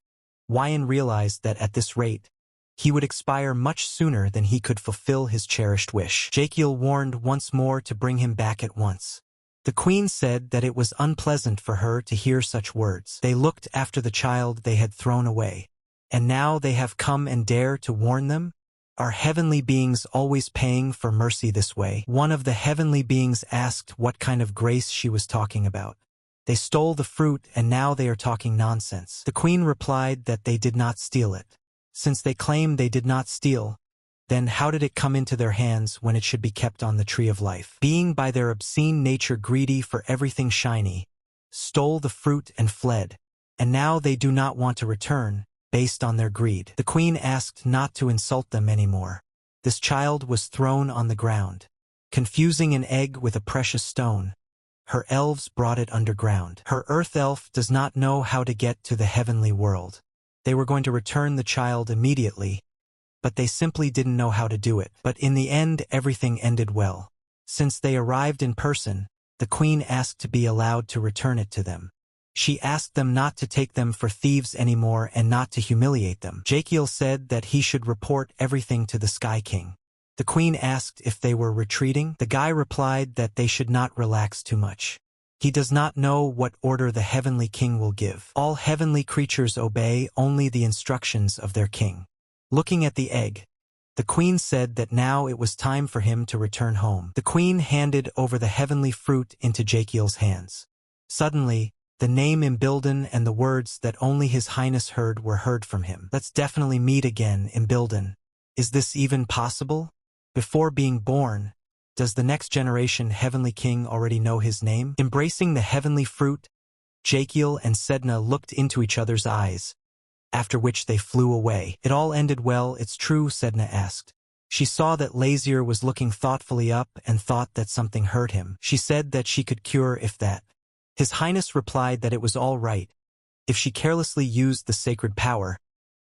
Wyan realized that at this rate, he would expire much sooner than he could fulfill his cherished wish. Jakiel warned once more to bring him back at once. The queen said that it was unpleasant for her to hear such words. They looked after the child they had thrown away, and now they have come and dare to warn them? Are heavenly beings always paying for mercy this way? One of the heavenly beings asked what kind of grace she was talking about. They stole the fruit and now they are talking nonsense. The queen replied that they did not steal it. Since they claim they did not steal, then how did it come into their hands when it should be kept on the tree of life? Being by their obscene nature greedy for everything shiny, stole the fruit and fled, and now they do not want to return, based on their greed. The queen asked not to insult them anymore. This child was thrown on the ground, confusing an egg with a precious stone. her elves brought it underground. Her earth elf does not know how to get to the heavenly world. They were going to return the child immediately, but they simply didn't know how to do it. But in the end, everything ended well. Since they arrived in person, the queen asked to be allowed to return it to them. She asked them not to take them for thieves anymore and not to humiliate them. Jekyll said that he should report everything to the Sky King. The queen asked if they were retreating. The guy replied that they should not relax too much. He does not know what order the heavenly king will give. All heavenly creatures obey only the instructions of their king. Looking at the egg, the queen said that now it was time for him to return home. The queen handed over the heavenly fruit into Jekyll's hands. Suddenly, the name Imbilden and the words that only His Highness heard were heard from him. Let's definitely meet again, Imbilden. Is this even possible? Before being born, does the next generation heavenly king already know his name? Embracing the heavenly fruit, Jekyll and Sedna looked into each other's eyes, after which they flew away. It all ended well, it's true, Sedna asked. She saw that Lazier was looking thoughtfully up and thought that something hurt him. She said that she could cure if that. His Highness replied that it was all right. If she carelessly used the sacred power,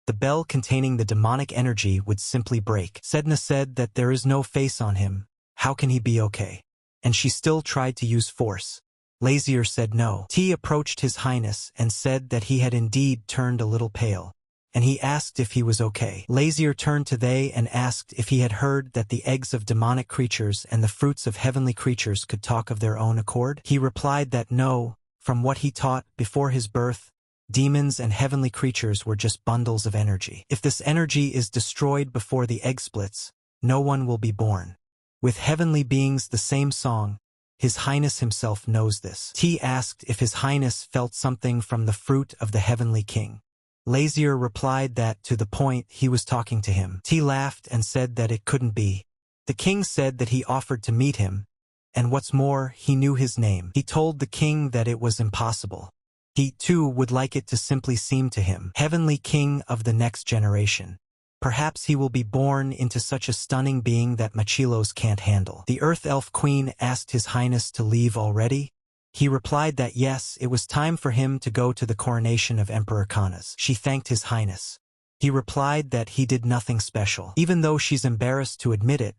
the bell containing the demonic energy would simply break. Sedna said that there is no face on him. How can he be okay? And she still tried to use force. Lazier said no. T approached His Highness and said that he had indeed turned a little pale, and he asked if he was okay. Lazier turned to they and asked if he had heard that the eggs of demonic creatures and the fruits of heavenly creatures could talk of their own accord. He replied that no, from what he taught before his birth, demons and heavenly creatures were just bundles of energy. If this energy is destroyed before the egg splits, no one will be born. With heavenly beings the same song, His Highness himself knows this. T asked if His Highness felt something from the fruit of the heavenly king. Lazier replied that to the point he was talking to him. T laughed and said that it couldn't be. The king said that he offered to meet him, and what's more, he knew his name. He told the king that it was impossible. He, too, would like it to simply seem to him, heavenly king of the next generation. Perhaps he will be born into such a stunning being that Machilos can't handle. The Earth Elf Queen asked His Highness to leave already. He replied that yes, it was time for him to go to the coronation of Emperor Kanas. She thanked His Highness. He replied that he did nothing special. Even though she's embarrassed to admit it,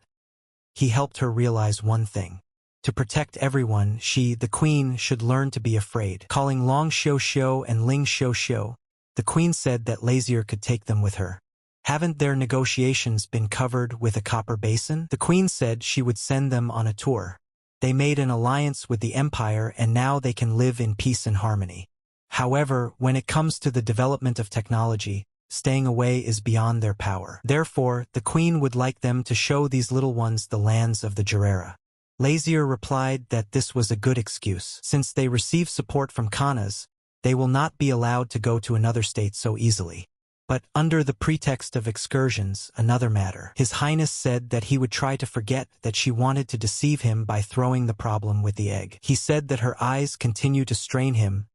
he helped her realize one thing. To protect everyone, she, the queen, should learn to be afraid. Calling Long Xiao Xiao and Ling Xiao Xiao, the queen said that Lazier could take them with her. Haven't their negotiations been covered with a copper basin? The queen said she would send them on a tour. They made an alliance with the empire and now they can live in peace and harmony. However, when it comes to the development of technology, staying away is beyond their power. Therefore, the queen would like them to show these little ones the lands of the Gerera. Lazier replied that this was a good excuse. Since they receive support from Kanas, they will not be allowed to go to another state so easily. But under the pretext of excursions, another matter. His Highness said that he would try to forget that she wanted to deceive him by throwing the problem with the egg. He said that her eyes continue to strain him.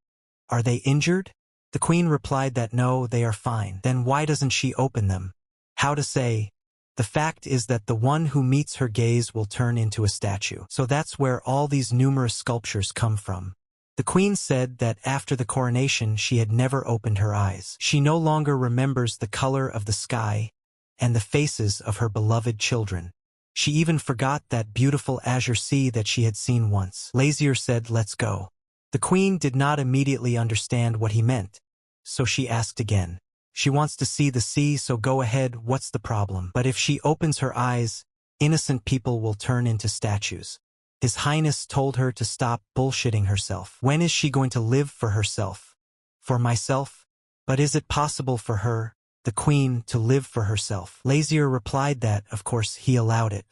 Are they injured? The queen replied that no, they are fine. Then why doesn't she open them? How to say? The fact is that the one who meets her gaze will turn into a statue. So that's where all these numerous sculptures come from. The queen said that after the coronation she had never opened her eyes. She no longer remembers the color of the sky and the faces of her beloved children. She even forgot that beautiful azure sea that she had seen once. Lazier said, "Let's go." The queen did not immediately understand what he meant, so she asked again. She wants to see the sea, so go ahead, what's the problem? But if she opens her eyes, innocent people will turn into statues. His Highness told her to stop bullshitting herself. When is she going to live for herself? For myself? But is it possible for her, the queen, to live for herself? Lazier replied that, of course, he allowed it.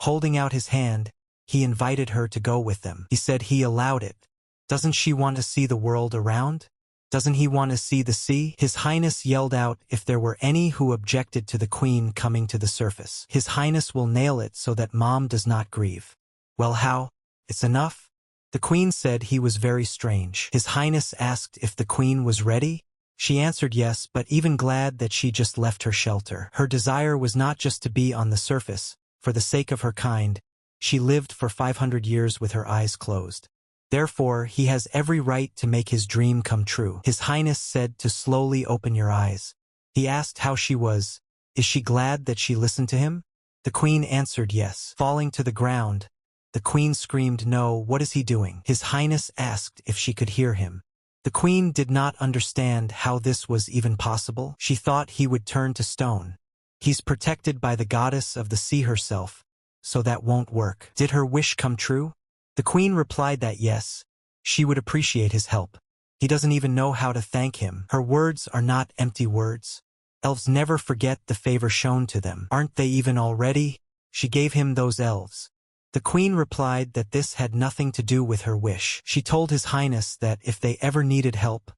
Holding out his hand, he invited her to go with them. He said he allowed it. Doesn't she want to see the world around? Doesn't he want to see the sea? His Highness yelled out if there were any who objected to the queen coming to the surface. His Highness will nail it so that mom does not grieve. Well, how? It's enough? The queen said he was very strange. His Highness asked if the queen was ready. She answered yes, but even glad that she just left her shelter. Her desire was not just to be on the surface. For the sake of her kind, she lived for 500 years with her eyes closed. Therefore, he has every right to make his dream come true. His Highness said to slowly open your eyes. He asked how she was. Is she glad that she listened to him? The queen answered yes. Falling to the ground, the queen screamed, no, what is he doing? His Highness asked if she could hear him. The queen did not understand how this was even possible. She thought he would turn to stone. He's protected by the goddess of the sea herself, so that won't work. Did her wish come true? The queen replied that yes, she would appreciate his help. He doesn't even know how to thank him. Her words are not empty words. Elves never forget the favor shown to them. Aren't they even already? She gave him those elves. The queen replied that this had nothing to do with her wish. She told His Highness that if they ever needed help,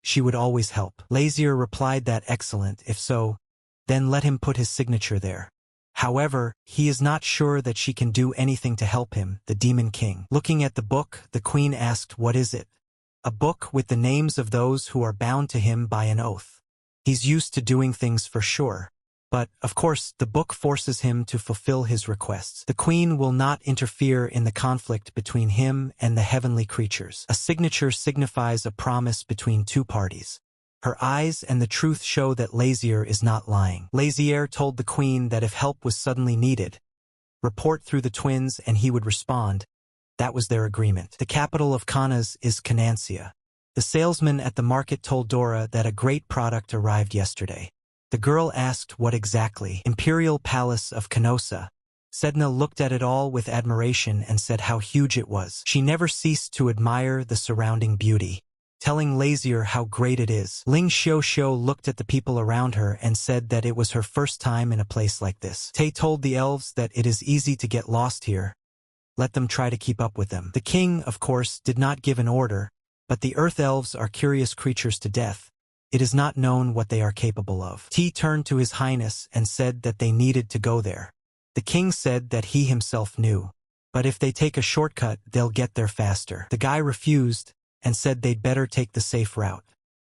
she would always help. Lazier replied that excellent, if so, then let him put his signature there. However, he is not sure that she can do anything to help him, the Demon King. Looking at the book, the queen asked, what is it? A book with the names of those who are bound to him by an oath. He's used to doing things for sure. But, of course, the book forces him to fulfill his requests. The queen will not interfere in the conflict between him and the heavenly creatures. A signature signifies a promise between two parties. Her eyes and the truth show that Lazier is not lying. Lazier told the queen that if help was suddenly needed, report through the twins and he would respond. That was their agreement. The capital of Kanas is Kanancia. The salesman at the market told Dora that a great product arrived yesterday. The girl asked what exactly. Imperial Palace of Canossa. Sedna looked at it all with admiration and said how huge it was. She never ceased to admire the surrounding beauty, telling Lazier how great it is. Ling Xiao looked at the people around her and said that it was her first time in a place like this. Tay told the elves that it is easy to get lost here. Let them try to keep up with them. The king, of course, did not give an order, but the earth elves are curious creatures to death. It is not known what they are capable of. T turned to His Highness and said that they needed to go there. The king said that he himself knew, but if they take a shortcut, they'll get there faster. The guy refused and said they'd better take the safe route.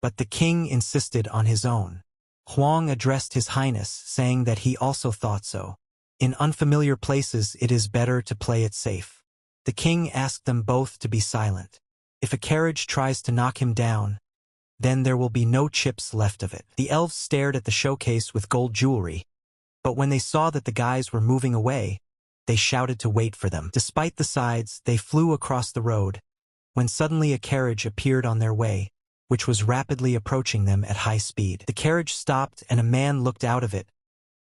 But the king insisted on his own. Huang addressed His Highness, saying that he also thought so. In unfamiliar places, it is better to play it safe. The king asked them both to be silent. If a carriage tries to knock him down, then there will be no chips left of it. The elves stared at the showcase with gold jewelry, but when they saw that the guys were moving away, they shouted to wait for them. Despite the sides, they flew across the road, when suddenly a carriage appeared on their way, which was rapidly approaching them at high speed. The carriage stopped and a man looked out of it,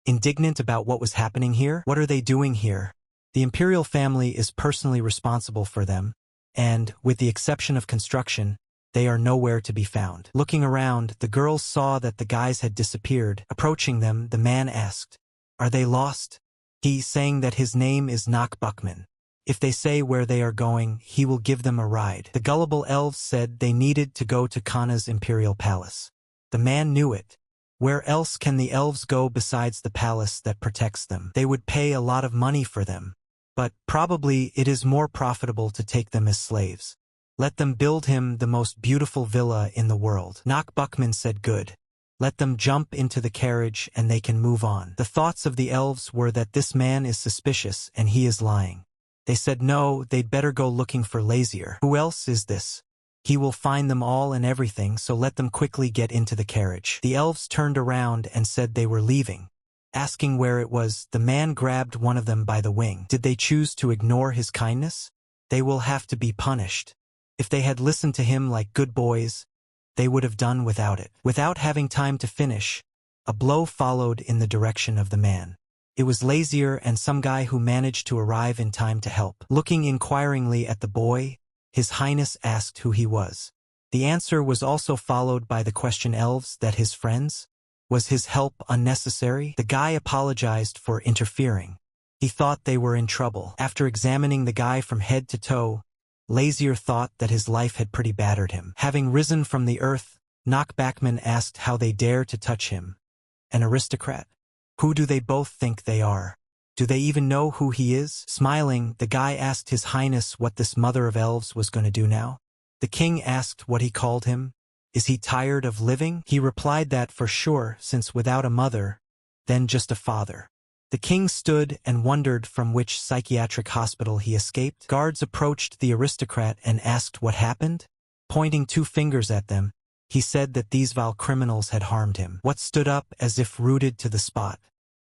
indignant about what was happening here. What are they doing here? The imperial family is personally responsible for them, and, with the exception of construction, they are nowhere to be found. Looking around, the girls saw that the guys had disappeared. Approaching them, the man asked, are they lost? He, saying that his name is Nak Buckman. If they say where they are going, he will give them a ride. The gullible elves said they needed to go to Kana's imperial palace. The man knew it. Where else can the elves go besides the palace that protects them? They would pay a lot of money for them, but probably it is more profitable to take them as slaves. Let them build him the most beautiful villa in the world. Nak Buckman said good. Let them jump into the carriage and they can move on. The thoughts of the elves were that this man is suspicious and he is lying. They said no, they'd better go looking for Lazier. Who else is this? He will find them all and everything, so let them quickly get into the carriage. The elves turned around and said they were leaving. Asking where it was, the man grabbed one of them by the wing. Did they choose to ignore his kindness? They will have to be punished. If they had listened to him like good boys, they would have done without it. Without having time to finish, a blow followed in the direction of the man. It was Lazier and some guy who managed to arrive in time to help. Looking inquiringly at the boy, His Highness asked who he was. The answer was also followed by the question, elves, that his friends? Was his help unnecessary? The guy apologized for interfering. He thought they were in trouble. After examining the guy from head to toe, Lazier thought that his life had pretty battered him. Having risen from the earth, Nak Buckman asked how they dare to touch him. An aristocrat? Who do they both think they are? Do they even know who he is? Smiling, the guy asked His Highness what this mother of elves was going to do now. The king asked what he called him. Is he tired of living? He replied that for sure, since without a mother, then just a father. The king stood and wondered from which psychiatric hospital he escaped. Guards approached the aristocrat and asked what happened. Pointing 2 fingers at them, he said that these vile criminals had harmed him. What stood up as if rooted to the spot.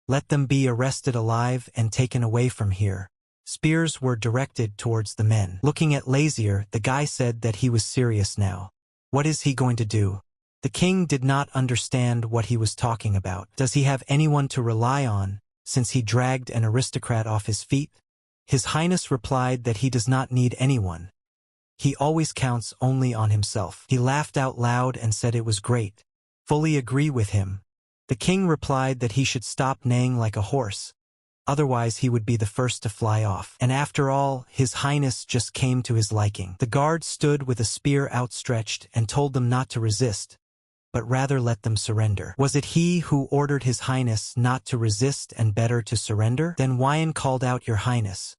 Let them be arrested alive and taken away from here. Spears were directed towards the men. Looking at Lazier, the guy said that he was serious now. What is he going to do? The king did not understand what he was talking about. Does he have anyone to rely on, since he dragged an aristocrat off his feet? His Highness replied that he does not need anyone. He always counts only on himself. He laughed out loud and said it was great. Fully agree with him. The king replied that he should stop neighing like a horse. Otherwise he would be the first to fly off. And after all, His Highness just came to his liking. The guard stood with a spear outstretched and told them not to resist, but rather let them surrender. Was it he who ordered His Highness not to resist and better to surrender? Then Wyan called out, Your Highness,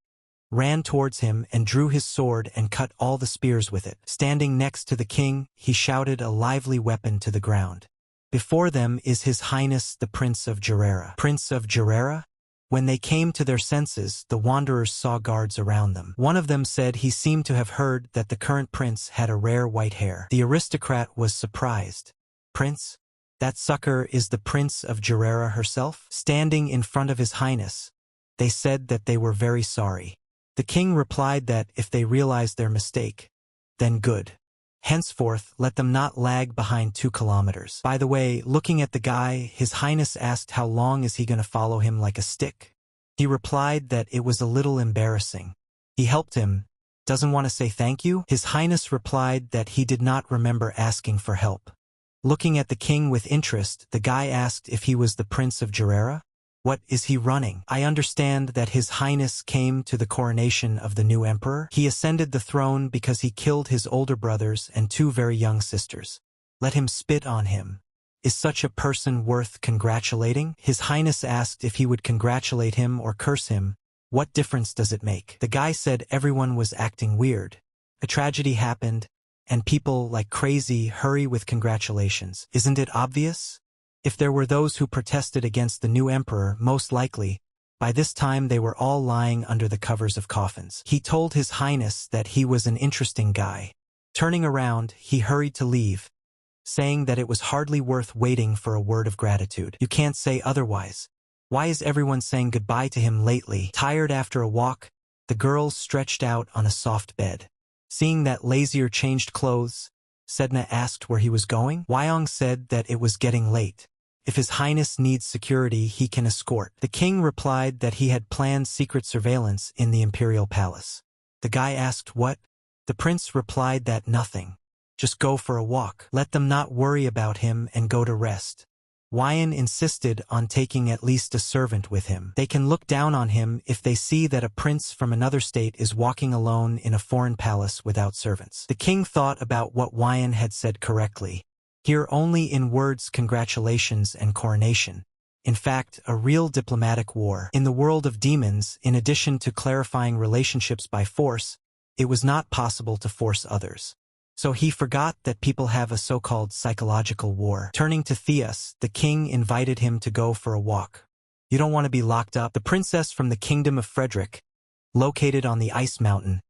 ran towards him and drew his sword and cut all the spears with it. Standing next to the king, he shouted a lively weapon to the ground. Before them is His Highness the Prince of Jarera. Prince of Jarera? When they came to their senses, the wanderers saw guards around them. One of them said he seemed to have heard that the current prince had a rare white hair. The aristocrat was surprised. Prince? That sucker is the Prince of Jarera herself? Standing in front of His Highness, they said that they were very sorry. The king replied that if they realized their mistake, then good. Henceforth, let them not lag behind 2 kilometers. By the way, looking at the guy, His Highness asked how long is he going to follow him like a stick. He replied that it was a little embarrassing. He helped him. Doesn't want to say thank you? His Highness replied that he did not remember asking for help. Looking at the king with interest, the guy asked if he was the Prince of Jarera. What is he running? I understand that His Highness came to the coronation of the new emperor. He ascended the throne because he killed his older brothers and 2 very young sisters. Let him spit on him. Is such a person worth congratulating? His Highness asked if he would congratulate him or curse him. What difference does it make? The guy said everyone was acting weird. A tragedy happened, and people like crazy hurry with congratulations. Isn't it obvious? If there were those who protested against the new emperor, most likely, by this time they were all lying under the covers of coffins. He told His Highness that he was an interesting guy. Turning around, he hurried to leave, saying that it was hardly worth waiting for a word of gratitude. You can't say otherwise. Why is everyone saying goodbye to him lately? Tired after a walk, the girls stretched out on a soft bed. Seeing that Lazier changed clothes, Sedna asked where he was going. Wyong said that it was getting late. If His Highness needs security, he can escort. The king replied that he had planned secret surveillance in the imperial palace. The guy asked what? The prince replied that nothing. Just go for a walk. Let them not worry about him and go to rest. Wyan insisted on taking at least a servant with him. They can look down on him if they see that a prince from another state is walking alone in a foreign palace without servants. The king thought about what Wyan had said correctly. Here only in words congratulations and coronation. In fact, a real diplomatic war. In the world of demons, in addition to clarifying relationships by force, it was not possible to force others. So he forgot that people have a so-called psychological war. Turning to Theus, the king invited him to go for a walk. You don't want to be locked up. The princess from the kingdom of Frederick, located on the ice mountain,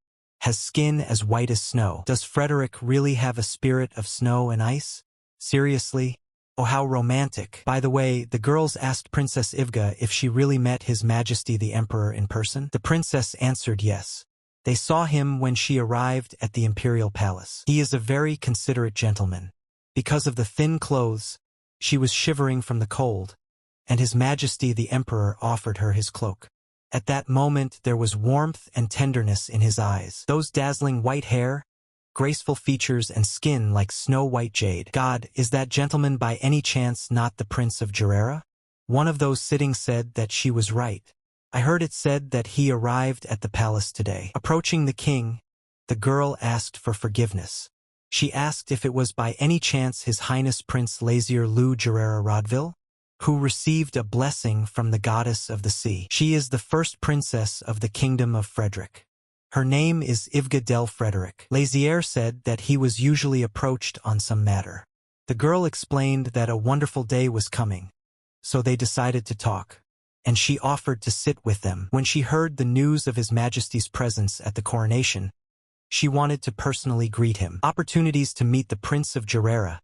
has skin as white as snow. Does Frederick really have a spirit of snow and ice? Seriously? Oh, how romantic. By the way, the girls asked Princess Ivga if she really met His Majesty the Emperor in person. The princess answered yes. They saw him when she arrived at the imperial palace. He is a very considerate gentleman. Because of the thin clothes, she was shivering from the cold, and His Majesty the Emperor offered her his cloak. At that moment there was warmth and tenderness in his eyes. Those dazzling white hair, graceful features and skin like snow-white jade. God, is that gentleman by any chance not the Prince of Jarera? One of those sitting said that she was right. I heard it said that he arrived at the palace today. Approaching the king, the girl asked for forgiveness. She asked if it was by any chance His Highness Prince Lazier Lu Jarera Rodville, who received a blessing from the goddess of the sea. She is the first princess of the kingdom of Frederick. Her name is Ivga del Frederick. Lazier said that he was usually approached on some matter. The girl explained that a wonderful day was coming, so they decided to talk. and she offered to sit with them. When she heard the news of His Majesty's presence at the coronation, she wanted to personally greet him. Opportunities to meet the Prince of Jarera,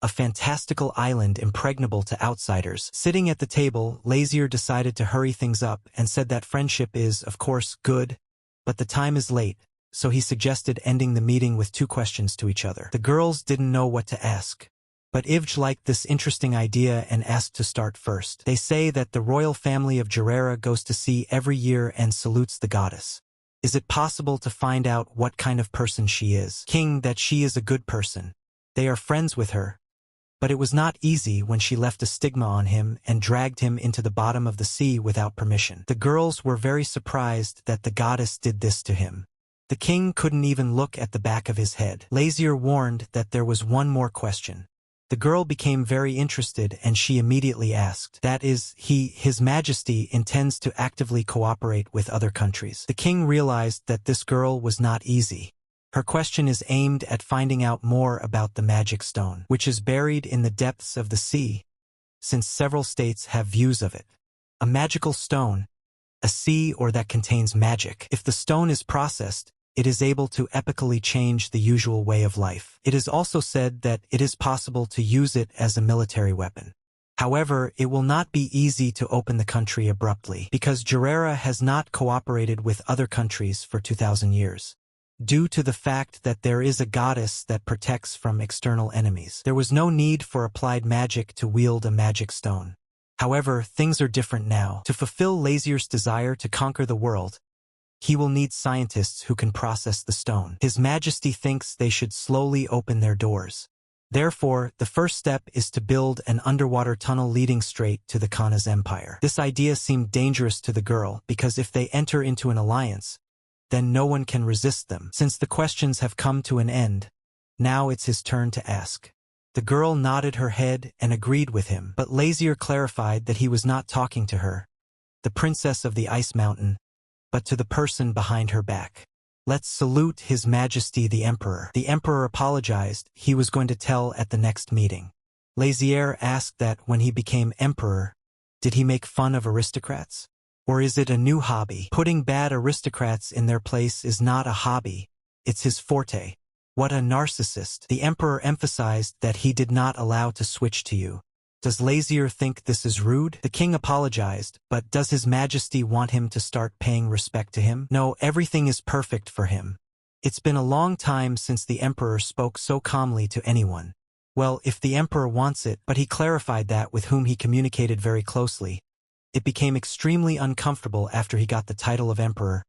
a fantastical island impregnable to outsiders. Sitting at the table, Lazier decided to hurry things up and said that friendship is, of course, good, but the time is late, so he suggested ending the meeting with 2 questions to each other. The girls didn't know what to ask, but Ivj liked this interesting idea and asked to start first. They say that the royal family of Jarera goes to sea every year and salutes the goddess. Is it possible to find out what kind of person she is? King, that she is a good person. They are friends with her. But it was not easy when she left a stigma on him and dragged him into the bottom of the sea without permission. The girls were very surprised that the goddess did this to him. The king couldn't even look at the back of his head. Lazier warned that there was one more question. The girl became very interested and she immediately asked, that is, His Majesty intends to actively cooperate with other countries. The king realized that this girl was not easy. Her question is aimed at finding out more about the magic stone, which is buried in the depths of the sea, since several states have views of it. A magical stone, a sea or that contains magic. If the stone is processed, it is able to epically change the usual way of life. It is also said that it is possible to use it as a military weapon. However, it will not be easy to open the country abruptly, because Jarera has not cooperated with other countries for 2,000 years. Due to the fact that there is a goddess that protects from external enemies, there was no need for applied magic to wield a magic stone. However, things are different now. To fulfill Lazier's desire to conquer the world, he will need scientists who can process the stone. His Majesty thinks they should slowly open their doors. Therefore, the first step is to build an underwater tunnel leading straight to the Kana's empire. This idea seemed dangerous to the girl because if they enter into an alliance, then no one can resist them. Since the questions have come to an end, now it's his turn to ask. The girl nodded her head and agreed with him, but Lazier clarified that he was not talking to her, the princess of the Ice Mountain, but to the person behind her back. Let's salute His Majesty the Emperor. The Emperor apologized. He was going to tell at the next meeting. Lazier asked that when he became emperor, did he make fun of aristocrats? Or is it a new hobby? Putting bad aristocrats in their place is not a hobby. It's his forte. What a narcissist. The Emperor emphasized that he did not allow to switch to you. Does Lazier think this is rude? The king apologized, but does His Majesty want him to start paying respect to him? No, everything is perfect for him. It's been a long time since the Emperor spoke so calmly to anyone. Well, if the Emperor wants it, but he clarified that with whom he communicated very closely. It became extremely uncomfortable after he got the title of Emperor.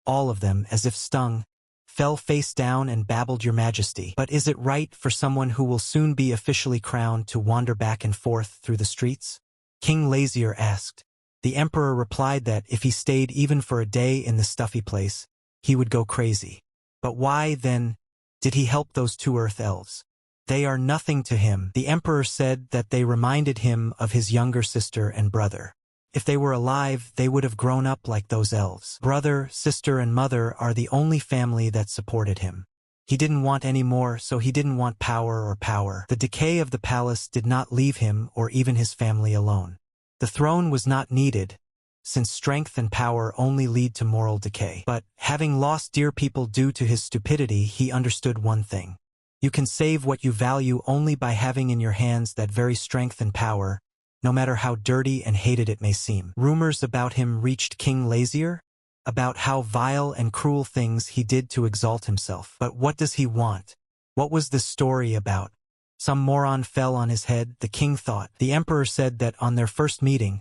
All of them, as if stung, fell face down and babbled, Your Majesty. But is it right for someone who will soon be officially crowned to wander back and forth through the streets? King Lazier asked. The Emperor replied that if he stayed even for a day in the stuffy place, he would go crazy. But why, then, did he help those 2 earth elves? They are nothing to him. The Emperor said that they reminded him of his younger sister and brother. If they were alive, they would have grown up like those elves. Brother, sister, and mother are the only family that supported him. He didn't want any more, so he didn't want power. The decay of the palace did not leave him or even his family alone. The throne was not needed, since strength and power only lead to moral decay. But, having lost dear people due to his stupidity, he understood one thing. You can save what you value only by having in your hands that very strength and power, no matter how dirty and hated it may seem. Rumors about him reached King Lazier, about how vile and cruel things he did to exalt himself. But what does he want? What was this story about? Some moron fell on his head, the king thought. The Emperor said that on their first meeting,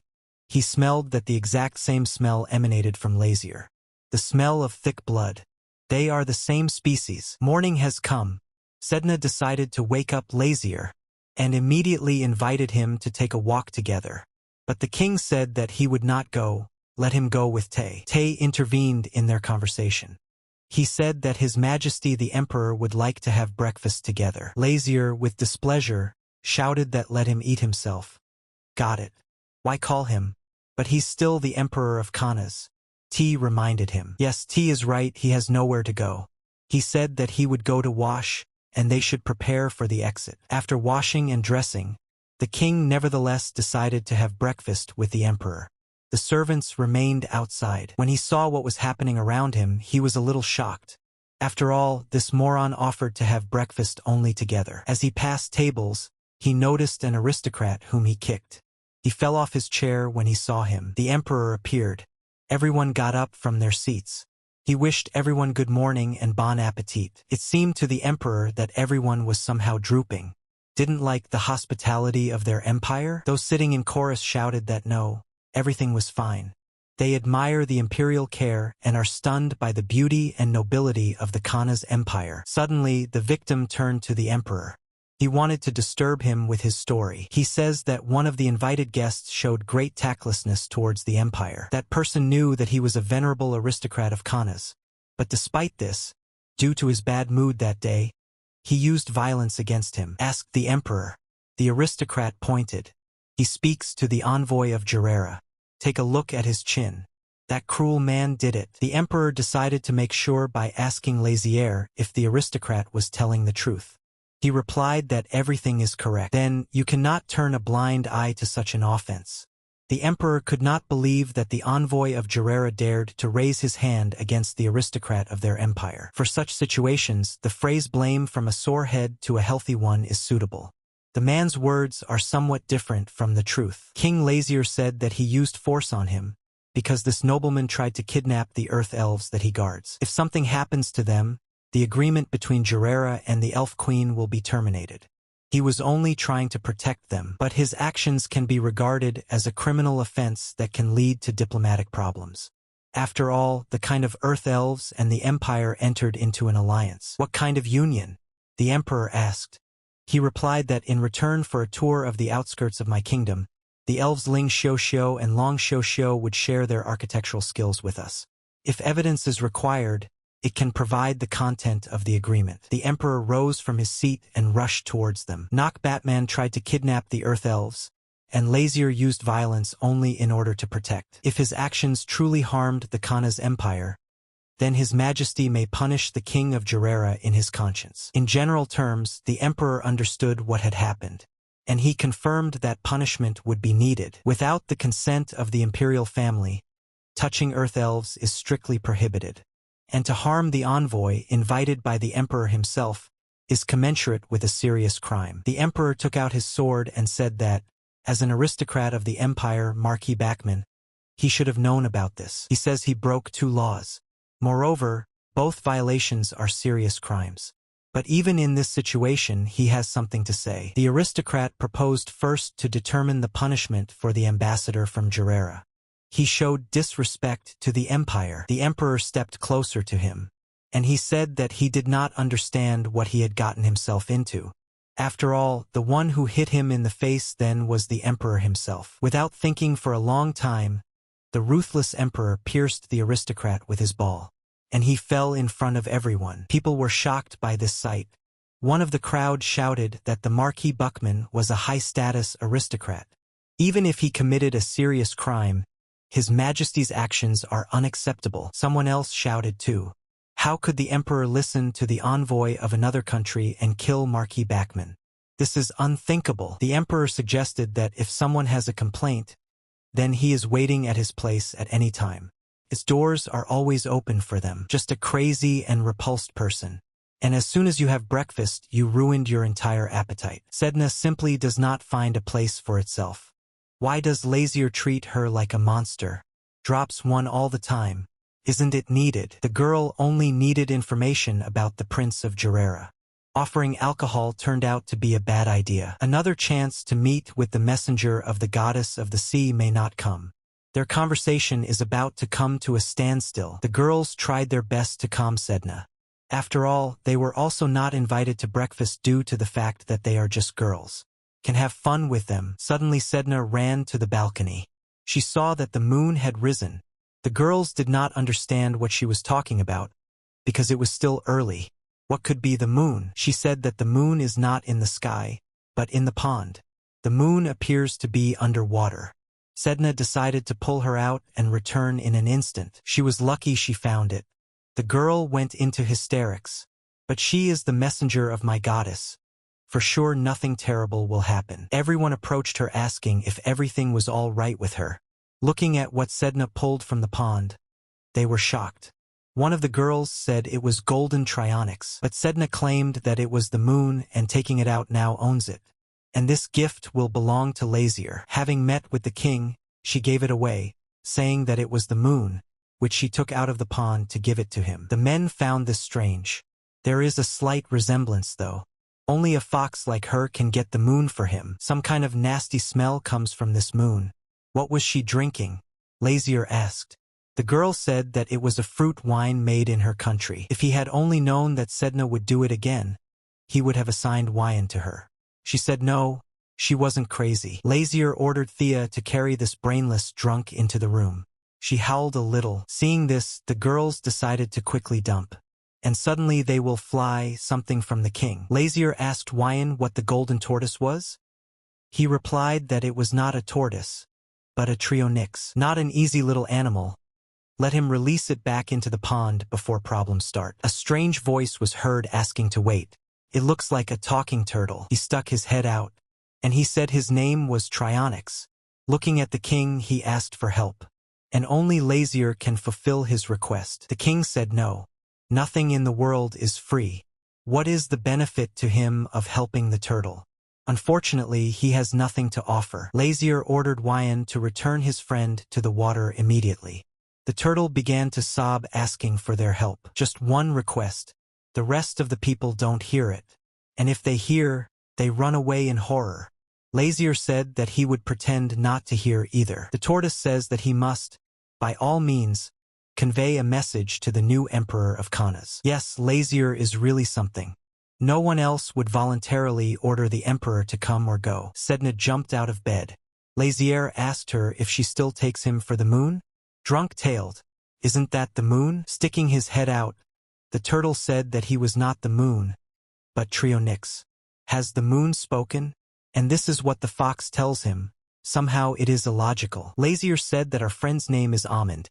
he smelled that the exact same smell emanated from Lazier. The smell of thick blood. They are the same species. Morning has come. Sedna decided to wake up Lazier, and immediately invited him to take a walk together. But the king said that he would not go, let him go with Tay. Tay intervened in their conversation. He said that His Majesty the Emperor would like to have breakfast together. Lazier, with displeasure, shouted that let him eat himself. Got it. Why call him? But he's still the Emperor of Kanas. T reminded him. Yes, T is right, he has nowhere to go. He said that he would go to wash, and they should prepare for the exit. After washing and dressing, the king nevertheless decided to have breakfast with the Emperor. The servants remained outside. When he saw what was happening around him, he was a little shocked. After all, this moron offered to have breakfast only together. As he passed tables, he noticed an aristocrat whom he kicked. He fell off his chair when he saw him. The emperor appeared. Everyone got up from their seats. He wished everyone good morning and bon appetit. It seemed to the emperor that everyone was somehow drooping. Didn't like the hospitality of their empire? Those sitting in chorus shouted that no, everything was fine. They admire the imperial care and are stunned by the beauty and nobility of the Khan's empire. Suddenly, the victim turned to the emperor. He wanted to disturb him with his story. He says that one of the invited guests showed great tactlessness towards the empire. That person knew that he was a venerable aristocrat of Khan's. But despite this, due to his bad mood that day, he used violence against him. Asked the emperor. The aristocrat pointed. He speaks to the envoy of Jirera. Take a look at his chin. That cruel man did it. The emperor decided to make sure by asking Lazier if the aristocrat was telling the truth. He replied that everything is correct. Then, you cannot turn a blind eye to such an offense. The emperor could not believe that the envoy of Jirera dared to raise his hand against the aristocrat of their empire. For such situations, the phrase blame from a sore head to a healthy one is suitable. The man's words are somewhat different from the truth. King Lazier said that he used force on him, because this nobleman tried to kidnap the earth elves that he guards. If something happens to them, the agreement between Jirera and the elf queen will be terminated. He was only trying to protect them, but his actions can be regarded as a criminal offense that can lead to diplomatic problems. After all, the kind of earth elves and the empire entered into an alliance. What kind of union? The emperor asked. He replied that in return for a tour of the outskirts of my kingdom, the elves Ling Xiuxiu and Long Xiuxiu would share their architectural skills with us. If evidence is required, it can provide the content of the agreement. The emperor rose from his seat and rushed towards them. Batman tried to kidnap the earth elves, and Lazier used violence only in order to protect. If his actions truly harmed the Khan's empire, then His Majesty may punish the king of Jirera in his conscience. In general terms, the emperor understood what had happened, and he confirmed that punishment would be needed. Without the consent of the imperial family, touching earth elves is strictly prohibited. And to harm the envoy invited by the emperor himself is commensurate with a serious crime. The emperor took out his sword and said that, as an aristocrat of the empire, Marquis Bachman, he should have known about this. He says he broke 2 laws. Moreover, both violations are serious crimes. But even in this situation, he has something to say. The aristocrat proposed first to determine the punishment for the ambassador from Jirera. He showed disrespect to the empire. The emperor stepped closer to him, and he said that he did not understand what he had gotten himself into. After all, the one who hit him in the face then was the emperor himself. Without thinking for a long time, the ruthless emperor pierced the aristocrat with his ball, and he fell in front of everyone. People were shocked by this sight. One of the crowd shouted that the Marquis Bachman was a high-status aristocrat. Even if he committed a serious crime, His Majesty's actions are unacceptable. Someone else shouted too. How could the emperor listen to the envoy of another country and kill Marquis Bachman? This is unthinkable. The emperor suggested that if someone has a complaint, then he is waiting at his place at any time. Its doors are always open for them. Just a crazy and repulsed person. And as soon as you have breakfast, you ruined your entire appetite. Sedna simply does not find a place for itself. Why does Lazier treat her like a monster? Drops one all the time. Isn't it needed? The girl only needed information about the Prince of Jirera. Offering alcohol turned out to be a bad idea. Another chance to meet with the messenger of the goddess of the sea may not come. Their conversation is about to come to a standstill. The girls tried their best to calm Sedna. After all, they were also not invited to breakfast due to the fact that they are just girls. Can have fun with them. Suddenly Sedna ran to the balcony. She saw that the moon had risen. The girls did not understand what she was talking about, because it was still early. What could be the moon? She said that the moon is not in the sky, but in the pond. The moon appears to be underwater. Sedna decided to pull her out and return in an instant. She was lucky she found it. The girl went into hysterics. But she is the messenger of my goddess. For sure nothing terrible will happen. Everyone approached her asking if everything was all right with her. Looking at what Sedna pulled from the pond, they were shocked. One of the girls said it was golden trionyx, but Sedna claimed that it was the moon and taking it out now owns it. And this gift will belong to Lazier. Having met with the king, she gave it away, saying that it was the moon, which she took out of the pond to give it to him. The men found this strange. There is a slight resemblance though. Only a fox like her can get the moon for him. Some kind of nasty smell comes from this moon. What was she drinking? Lazier asked. The girl said that it was a fruit wine made in her country. If he had only known that Sedna would do it again, he would have assigned wine to her. She said no, she wasn't crazy. Lazier ordered Thea to carry this brainless drunk into the room. She howled a little. Seeing this, the girls decided to quickly dump. And suddenly they will fly something from the king. Lazier asked Wyan what the golden tortoise was. He replied that it was not a tortoise, but a trionyx. Not an easy little animal. Let him release it back into the pond before problems start. A strange voice was heard asking to wait. It looks like a talking turtle. He stuck his head out, and he said his name was Trionyx. Looking at the king, he asked for help. And only Lazier can fulfill his request. The king said no. Nothing in the world is free. What is the benefit to him of helping the turtle? Unfortunately, he has nothing to offer. Lazier ordered Wyan to return his friend to the water immediately. The turtle began to sob, asking for their help. Just one request. The rest of the people don't hear it. And if they hear, they run away in horror. Lazier said that he would pretend not to hear either. The tortoise says that he must, by all means, convey a message to the new emperor of Kanas. Yes, Lazier is really something. No one else would voluntarily order the emperor to come or go. Sedna jumped out of bed. Lazier asked her if she still takes him for the moon. Drunk-tailed, isn't that the moon? Sticking his head out, the turtle said that he was not the moon, but Trionyx. Has the moon spoken? And this is what the fox tells him. Somehow it is illogical. Lazier said that our friend's name is Almond.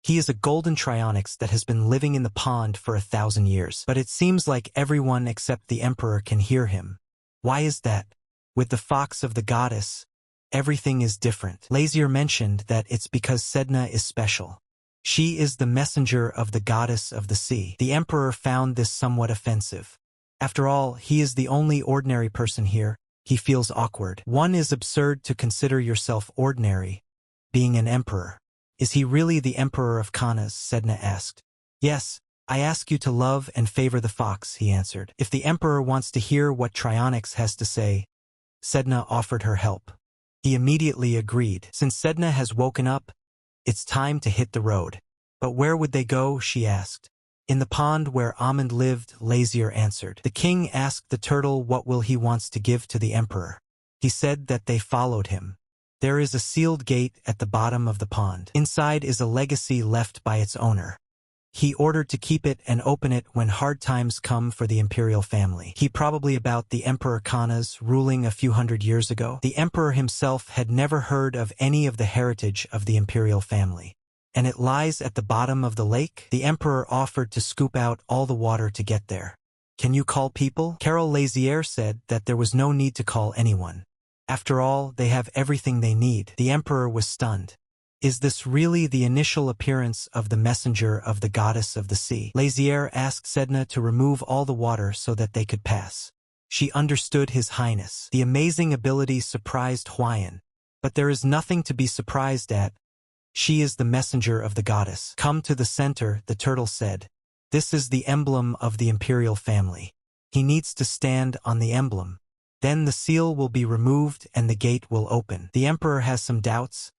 He is a golden trionyx that has been living in the pond for 1,000 years. But it seems like everyone except the emperor can hear him. Why is that? With the fox of the goddess, everything is different. Lazier mentioned that it's because Sedna is special. She is the messenger of the goddess of the sea. The emperor found this somewhat offensive. After all, he is the only ordinary person here. He feels awkward. One is absurd to consider yourself ordinary, being an emperor. Is he really the emperor of Kanas? Sedna asked. Yes, I ask you to love and favor the fox, he answered. If the emperor wants to hear what Trionyx has to say, Sedna offered her help. He immediately agreed. Since Sedna has woken up, it's time to hit the road. But where would they go? She asked. In the pond where Amand lived, Lazier answered. The king asked the turtle what will he wants to give to the emperor. He said that they followed him. There is a sealed gate at the bottom of the pond. Inside is a legacy left by its owner. He ordered to keep it and open it when hard times come for the imperial family. He probably about the Emperor Kanas ruling a few hundred years ago. The emperor himself had never heard of any of the heritage of the imperial family. And it lies at the bottom of the lake? The emperor offered to scoop out all the water to get there. Can you call people? Carol Lazier said that there was no need to call anyone. After all, they have everything they need. The emperor was stunned. Is this really the initial appearance of the messenger of the goddess of the sea? Lazier asked Sedna to remove all the water so that they could pass. She understood his highness. The amazing ability surprised Huayan. But there is nothing to be surprised at. She is the messenger of the goddess. Come to the center, the turtle said. This is the emblem of the imperial family. He needs to stand on the emblem. Then the seal will be removed and the gate will open. The emperor has some doubts.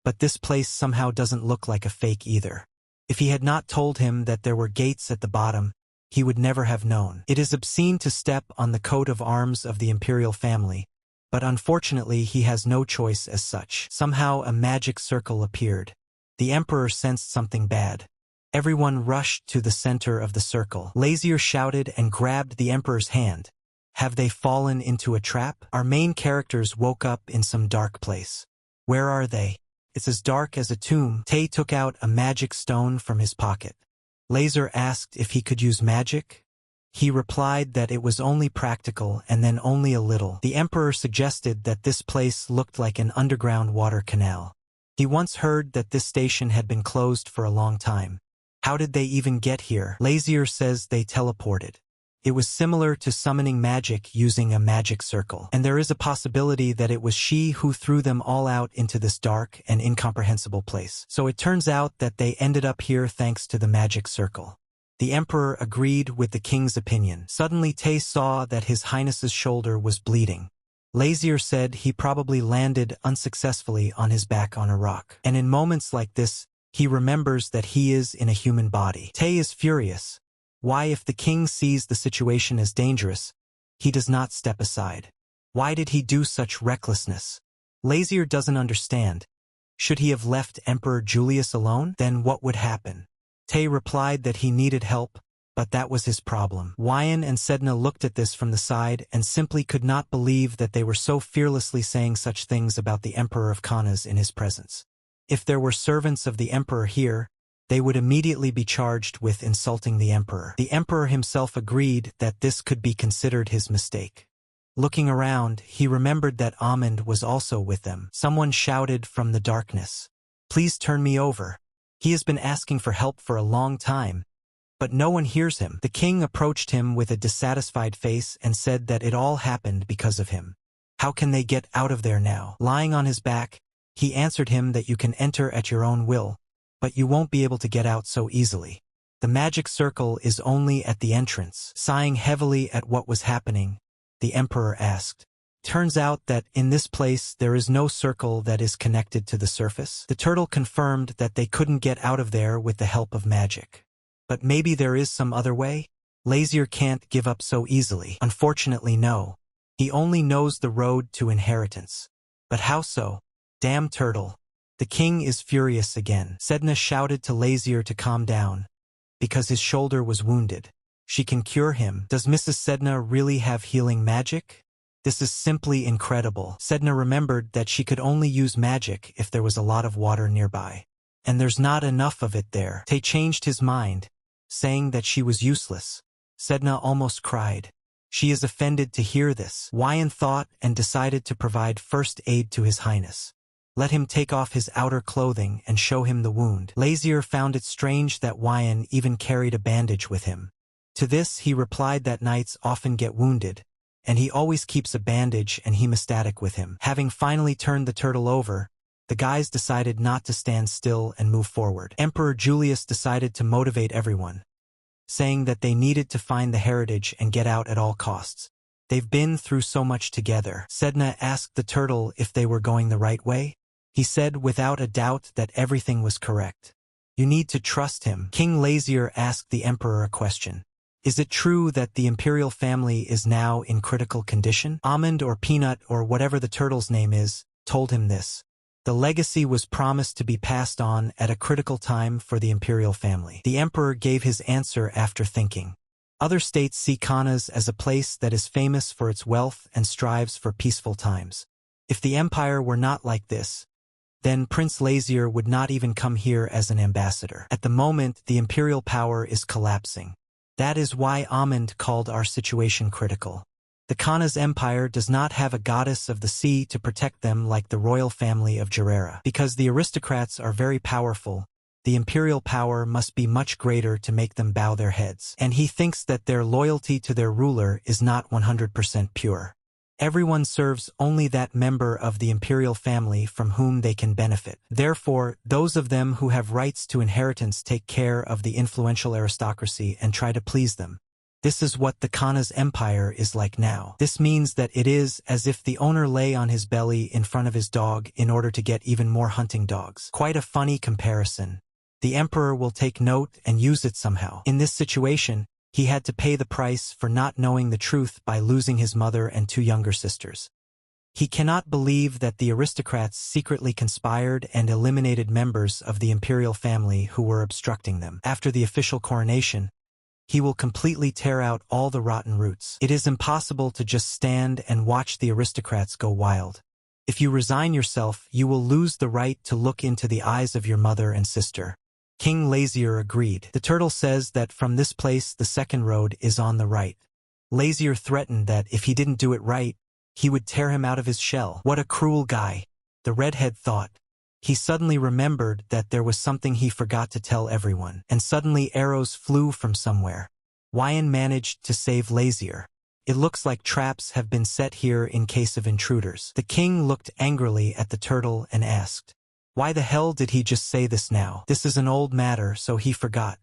But this place somehow doesn't look like a fake either. If he had not told him that there were gates at the bottom, he would never have known. It is obscene to step on the coat of arms of the imperial family, but unfortunately he has no choice as such. Somehow a magic circle appeared. The emperor sensed something bad. Everyone rushed to the center of the circle. Lazier shouted and grabbed the emperor's hand. Have they fallen into a trap? Our main characters woke up in some dark place. Where are they? It's as dark as a tomb. Tay took out a magic stone from his pocket. Lazier asked if he could use magic. He replied that it was only practical and then only a little. The emperor suggested that this place looked like an underground water canal. He once heard that this station had been closed for a long time. How did they even get here? Lazier says they teleported. It was similar to summoning magic using a magic circle, and there is a possibility that it was she who threw them all out into this dark and incomprehensible place. So it turns out that they ended up here thanks to the magic circle. The emperor agreed with the king's opinion. Suddenly Tay saw that his highness's shoulder was bleeding. Lazier said he probably landed unsuccessfully on his back on a rock. And in moments like this, he remembers that he is in a human body. Tay is furious. Why, if the king sees the situation as dangerous, he does not step aside? Why did he do such recklessness? Lazier doesn't understand. Should he have left Emperor Julius alone? Then what would happen? Tay replied that he needed help, but that was his problem. Wyan and Sedna looked at this from the side and simply could not believe that they were so fearlessly saying such things about the Emperor of Khanas in his presence. If there were servants of the Emperor here, they would immediately be charged with insulting the Emperor. The Emperor himself agreed that this could be considered his mistake. Looking around, he remembered that Amand was also with them. Someone shouted from the darkness, "Please turn me over. He has been asking for help for a long time." But no one hears him. The king approached him with a dissatisfied face and said that it all happened because of him. How can they get out of there now? Lying on his back, he answered him that you can enter at your own will, but you won't be able to get out so easily. The magic circle is only at the entrance. Sighing heavily at what was happening, the emperor asked, "Turns out that in this place there is no circle that is connected to the surface." The turtle confirmed that they couldn't get out of there with the help of magic. But maybe there is some other way? Lazier can't give up so easily. Unfortunately, no. He only knows the road to inheritance. But how so? Damn turtle. The king is furious again. Sedna shouted to Lazier to calm down, because his shoulder was wounded. She can cure him. Does Mrs. Sedna really have healing magic? This is simply incredible. Sedna remembered that she could only use magic if there was a lot of water nearby. And there's not enough of it there. Tay changed his mind, saying that she was useless. Sedna almost cried. She is offended to hear this. Wyan thought and decided to provide first aid to His Highness. Let him take off his outer clothing and show him the wound. Lazier found it strange that Wyan even carried a bandage with him. To this he replied that knights often get wounded, and he always keeps a bandage and hemostatic with him. Having finally turned the turtle over, the guys decided not to stand still and move forward. Emperor Julius decided to motivate everyone, saying that they needed to find the heritage and get out at all costs. They've been through so much together. Sedna asked the turtle if they were going the right way. He said without a doubt that everything was correct. You need to trust him. King Lazier asked the emperor a question. Is it true that the imperial family is now in critical condition? Almond or Peanut or whatever the turtle's name is, told him this. The legacy was promised to be passed on at a critical time for the imperial family. The emperor gave his answer after thinking. Other states see Khanas as a place that is famous for its wealth and strives for peaceful times. If the empire were not like this, then Prince Lazier would not even come here as an ambassador. At the moment, the imperial power is collapsing. That is why Amand called our situation critical. The Khanas Empire does not have a goddess of the sea to protect them like the royal family of Jarrera. Because the aristocrats are very powerful, the imperial power must be much greater to make them bow their heads. And he thinks that their loyalty to their ruler is not 100% pure. Everyone serves only that member of the imperial family from whom they can benefit. Therefore, those of them who have rights to inheritance take care of the influential aristocracy and try to please them. This is what the Khanas Empire is like now. This means that it is as if the owner lay on his belly in front of his dog in order to get even more hunting dogs. Quite a funny comparison. The emperor will take note and use it somehow. In this situation, he had to pay the price for not knowing the truth by losing his mother and 2 younger sisters. He cannot believe that the aristocrats secretly conspired and eliminated members of the imperial family who were obstructing them. After the official coronation, he will completely tear out all the rotten roots. It is impossible to just stand and watch the aristocrats go wild. If you resign yourself, you will lose the right to look into the eyes of your mother and sister. King Lazier agreed. The turtle says that from this place the second road is on the right. Lazier threatened that if he didn't do it right, he would tear him out of his shell. What a cruel guy, the redhead thought. He suddenly remembered that there was something he forgot to tell everyone, and suddenly arrows flew from somewhere. Wyan managed to save Lazier. It looks like traps have been set here in case of intruders. The king looked angrily at the turtle and asked, "Why the hell did he just say this now? This is an old matter, so he forgot.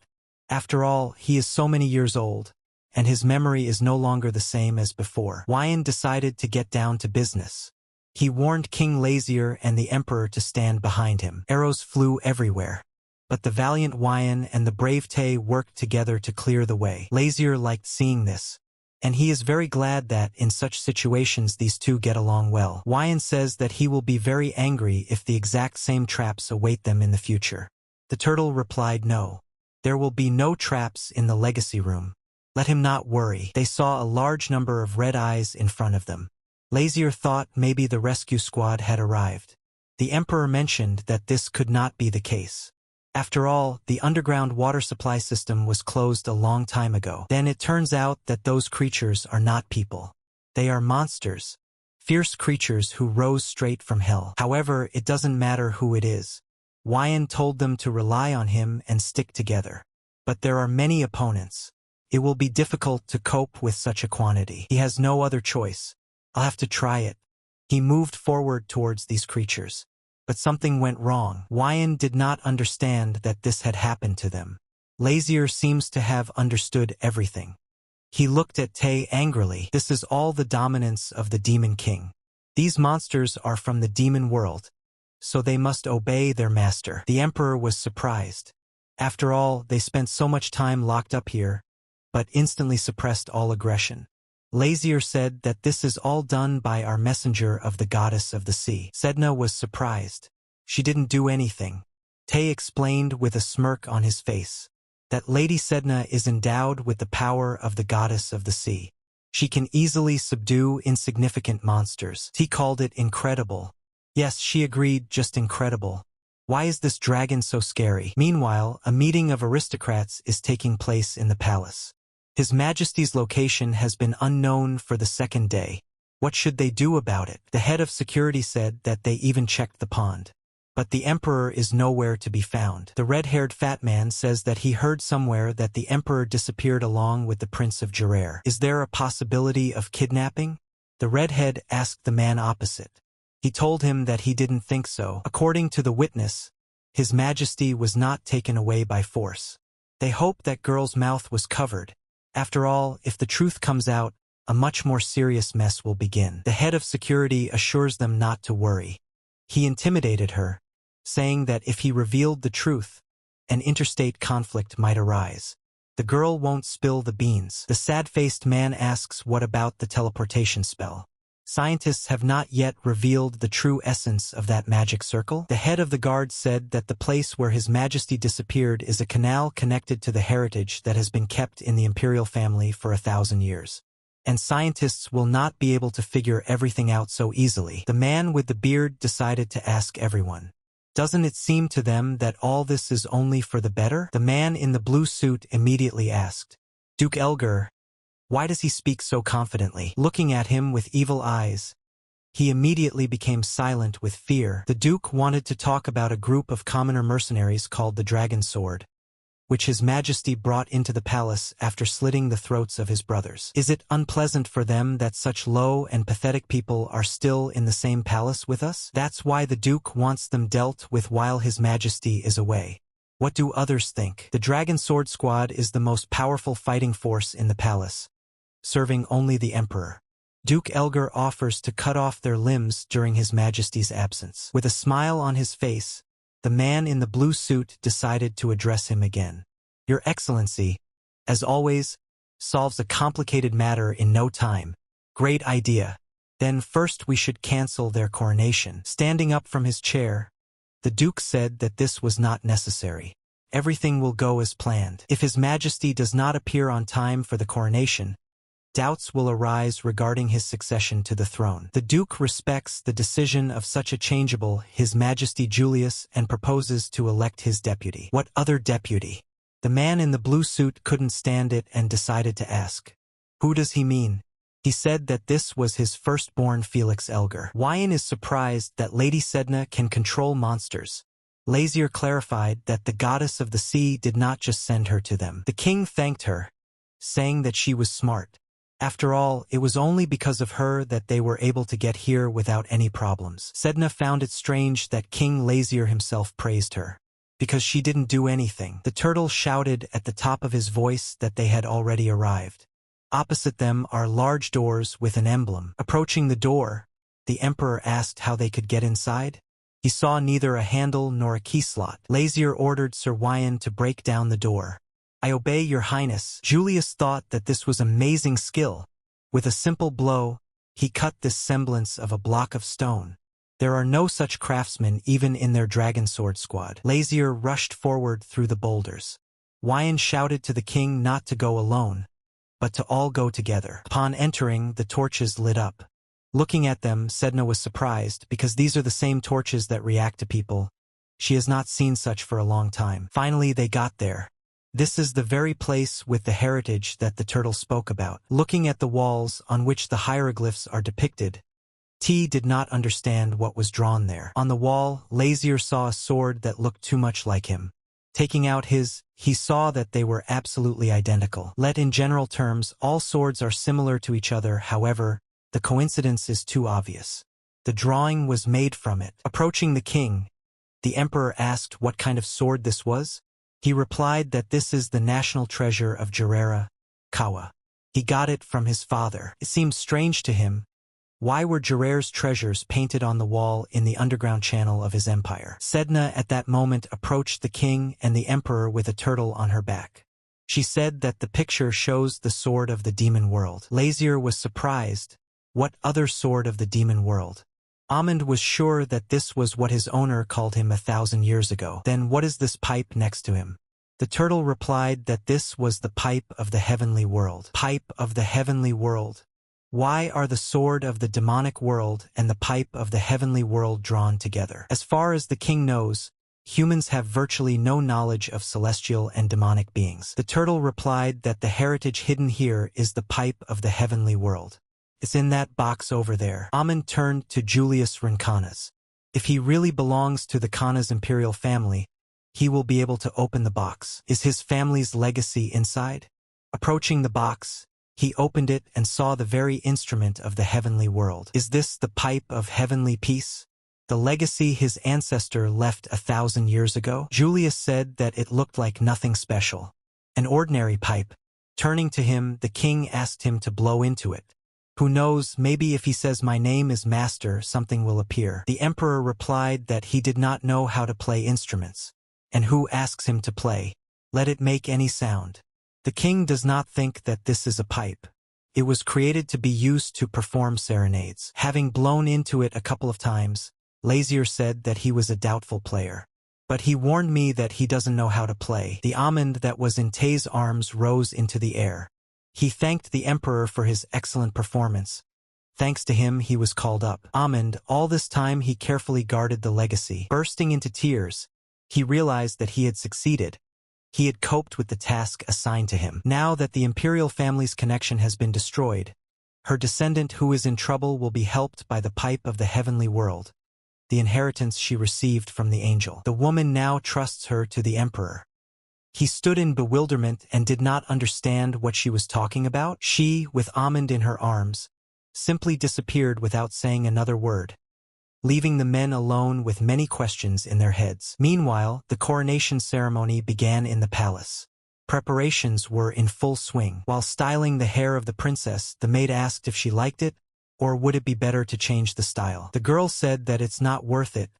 After all, he is so many years old, and his memory is no longer the same as before." Wyan decided to get down to business. He warned King Lazier and the emperor to stand behind him. Arrows flew everywhere. But the valiant Wyan and the brave Tay worked together to clear the way. Lazier liked seeing this, and he is very glad that, in such situations, these two get along well. Wyan says that he will be very angry if the exact same traps await them in the future. The turtle replied, "No. There will be no traps in the legacy room. Let him not worry." They saw a large number of red eyes in front of them. Lazier thought maybe the rescue squad had arrived. The emperor mentioned that this could not be the case. After all, the underground water supply system was closed a long time ago. Then it turns out that those creatures are not people. They are monsters. Fierce creatures who rose straight from hell. However, it doesn't matter who it is. Wyan told them to rely on him and stick together. But there are many opponents. It will be difficult to cope with such a quantity. He has no other choice. I'll have to try it. He moved forward towards these creatures. But something went wrong. Wyan did not understand that this had happened to them. Lazier seems to have understood everything. He looked at Tay angrily. This is all the dominance of the Demon King. These monsters are from the demon world, so they must obey their master. The emperor was surprised. After all, they spent so much time locked up here, but instantly suppressed all aggression. Lazier said that this is all done by our messenger of the goddess of the sea. Sedna was surprised. She didn't do anything. Tay explained with a smirk on his face that Lady Sedna is endowed with the power of the goddess of the sea. She can easily subdue insignificant monsters. He called it incredible. Yes, she agreed, just incredible. Why is this dragon so scary? Meanwhile, a meeting of aristocrats is taking place in the palace. His Majesty's location has been unknown for the second day. What should they do about it? The head of security said that they even checked the pond. But the emperor is nowhere to be found. The red-haired fat man says that he heard somewhere that the emperor disappeared along with the Prince of Gerar. Is there a possibility of kidnapping? The redhead asked the man opposite. He told him that he didn't think so. According to the witness, His Majesty was not taken away by force. They hope that girl's mouth was covered. After all, if the truth comes out, a much more serious mess will begin. The head of security assures them not to worry. He intimidated her, saying that if he revealed the truth, an interstate conflict might arise. The girl won't spill the beans. The sad-faced man asks what about the teleportation spell. Scientists have not yet revealed the true essence of that magic circle. The head of the guard said that the place where His Majesty disappeared is a canal connected to the heritage that has been kept in the imperial family for 1,000 years. And scientists will not be able to figure everything out so easily. The man with the beard decided to ask everyone, "Doesn't it seem to them that all this is only for the better?" The man in the blue suit immediately asked, "Duke Elgar, why does he speak so confidently?" Looking at him with evil eyes, he immediately became silent with fear. The Duke wanted to talk about a group of commoner mercenaries called the Dragon Sword, which His Majesty brought into the palace after slitting the throats of his brothers. Is it unpleasant for them that such low and pathetic people are still in the same palace with us? That's why the Duke wants them dealt with while His Majesty is away. What do others think? The Dragon Sword Squad is the most powerful fighting force in the palace, serving only the Emperor. Duke Elgar offers to cut off their limbs during His Majesty's absence. With a smile on his face, the man in the blue suit decided to address him again. "Your Excellency, as always, solves a complicated matter in no time. Great idea. Then first we should cancel their coronation." Standing up from his chair, the Duke said that this was not necessary. Everything will go as planned. If His Majesty does not appear on time for the coronation, doubts will arise regarding his succession to the throne. The Duke respects the decision of such a changeable His Majesty Julius and proposes to elect his deputy. What other deputy? The man in the blue suit couldn't stand it and decided to ask. Who does he mean? He said that this was his firstborn Felix Elgar. Wyan is surprised that Lady Sedna can control monsters. Lazier clarified that the goddess of the sea did not just send her to them. The king thanked her, saying that she was smart. After all, it was only because of her that they were able to get here without any problems. Sedna found it strange that King Lazier himself praised her, because she didn't do anything. The turtle shouted at the top of his voice that they had already arrived. Opposite them are large doors with an emblem. Approaching the door, the emperor asked how they could get inside. He saw neither a handle nor a key slot. Lazier ordered Sir Wyan to break down the door. "I obey your highness." Julius thought that this was amazing skill. With a simple blow, he cut this semblance of a block of stone. There are no such craftsmen even in their dragon sword squad. Lazier rushed forward through the boulders. Wyan shouted to the king not to go alone, but to all go together. Upon entering, the torches lit up. Looking at them, Sedna was surprised, because these are the same torches that react to people. She has not seen such for a long time. Finally, they got there. This is the very place with the heritage that the turtle spoke about. Looking at the walls on which the hieroglyphs are depicted, T did not understand what was drawn there. On the wall, Lazier saw a sword that looked too much like him. Taking out his, he saw that they were absolutely identical. Let in general terms, all swords are similar to each other, however, the coincidence is too obvious. The drawing was made from it. Approaching the king, the emperor asked what kind of sword this was. He replied that this is the national treasure of Jirera, Kawa. He got it from his father. It seemed strange to him. Why were Jirera's treasures painted on the wall in the underground channel of his empire? Sedna at that moment approached the king and the emperor with a turtle on her back. She said that the picture shows the sword of the demon world. Lazier was surprised. What other sword of the demon world? Amund was sure that this was what his owner called him 1,000 years ago. Then what is this pipe next to him? The turtle replied that this was the pipe of the heavenly world. Pipe of the heavenly world. Why are the sword of the demonic world and the pipe of the heavenly world drawn together? As far as the king knows, humans have virtually no knowledge of celestial and demonic beings. The turtle replied that the heritage hidden here is the pipe of the heavenly world. It's in that box over there. Amund turned to Julius Rincanas. If he really belongs to the Khanas imperial family, he will be able to open the box. Is his family's legacy inside? Approaching the box, he opened it and saw the very instrument of the heavenly world. Is this the pipe of heavenly peace? The legacy his ancestor left 1,000 years ago? Julius said that it looked like nothing special. An ordinary pipe. Turning to him, the king asked him to blow into it. Who knows, maybe if he says my name is master, something will appear. The emperor replied that he did not know how to play instruments. And who asks him to play? Let it make any sound. The king does not think that this is a pipe. It was created to be used to perform serenades. Having blown into it a couple of times, Lazier said that he was a doubtful player. But he warned me that he doesn't know how to play. The almond that was in Tay's arms rose into the air. He thanked the emperor for his excellent performance. Thanks to him, he was called up. Amund, all this time he carefully guarded the legacy. Bursting into tears, he realized that he had succeeded. He had coped with the task assigned to him. Now that the imperial family's connection has been destroyed, her descendant who is in trouble will be helped by the pipe of the heavenly world, the inheritance she received from the angel. The woman now trusts her to the emperor. He stood in bewilderment and did not understand what she was talking about. She, with Amund in her arms, simply disappeared without saying another word, leaving the men alone with many questions in their heads. Meanwhile, the coronation ceremony began in the palace. Preparations were in full swing. While styling the hair of the princess, the maid asked if she liked it, or would it be better to change the style. The girl said that it's not worth it.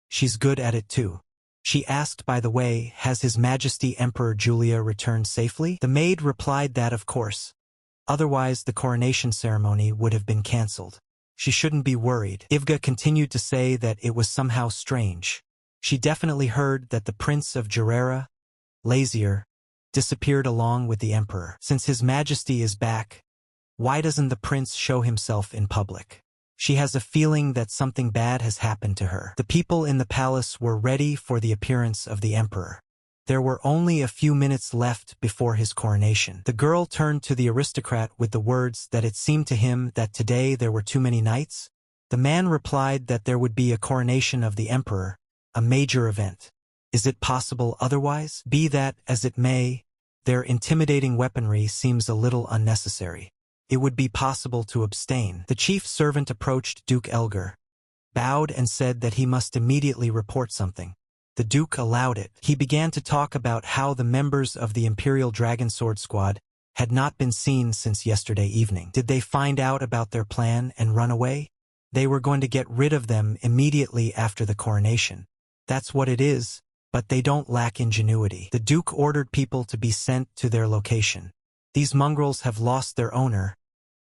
She's good at it too. She asked, by the way, has His Majesty Emperor Julia returned safely? The maid replied that of course. Otherwise the coronation ceremony would have been cancelled. She shouldn't be worried. Ivga continued to say that it was somehow strange. She definitely heard that the Prince of Jirera, Lazier, disappeared along with the Emperor. Since His Majesty is back, why doesn't the prince show himself in public? She has a feeling that something bad has happened to her. The people in the palace were ready for the appearance of the emperor. There were only a few minutes left before his coronation. The girl turned to the aristocrat with the words that it seemed to him that today there were too many nights. The man replied that there would be a coronation of the emperor, a major event. Is it possible otherwise? Be that as it may, their intimidating weaponry seems a little unnecessary. It would be possible to abstain. The chief servant approached Duke Elgar, bowed and said that he must immediately report something. The Duke allowed it. He began to talk about how the members of the Imperial Dragon Sword Squad had not been seen since yesterday evening. Did they find out about their plan and run away? They were going to get rid of them immediately after the coronation. That's what it is, but they don't lack ingenuity. The Duke ordered people to be sent to their location. These mongrels have lost their owner,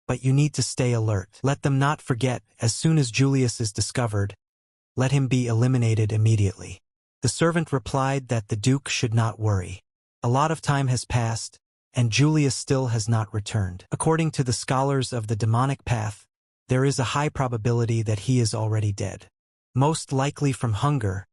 but you need to stay alert. Let them not forget, as soon as Julius is discovered, let him be eliminated immediately. The servant replied that the Duke should not worry. A lot of time has passed, and Julius still has not returned. According to the scholars of the demonic path, there is a high probability that he is already dead. Most likely from hunger,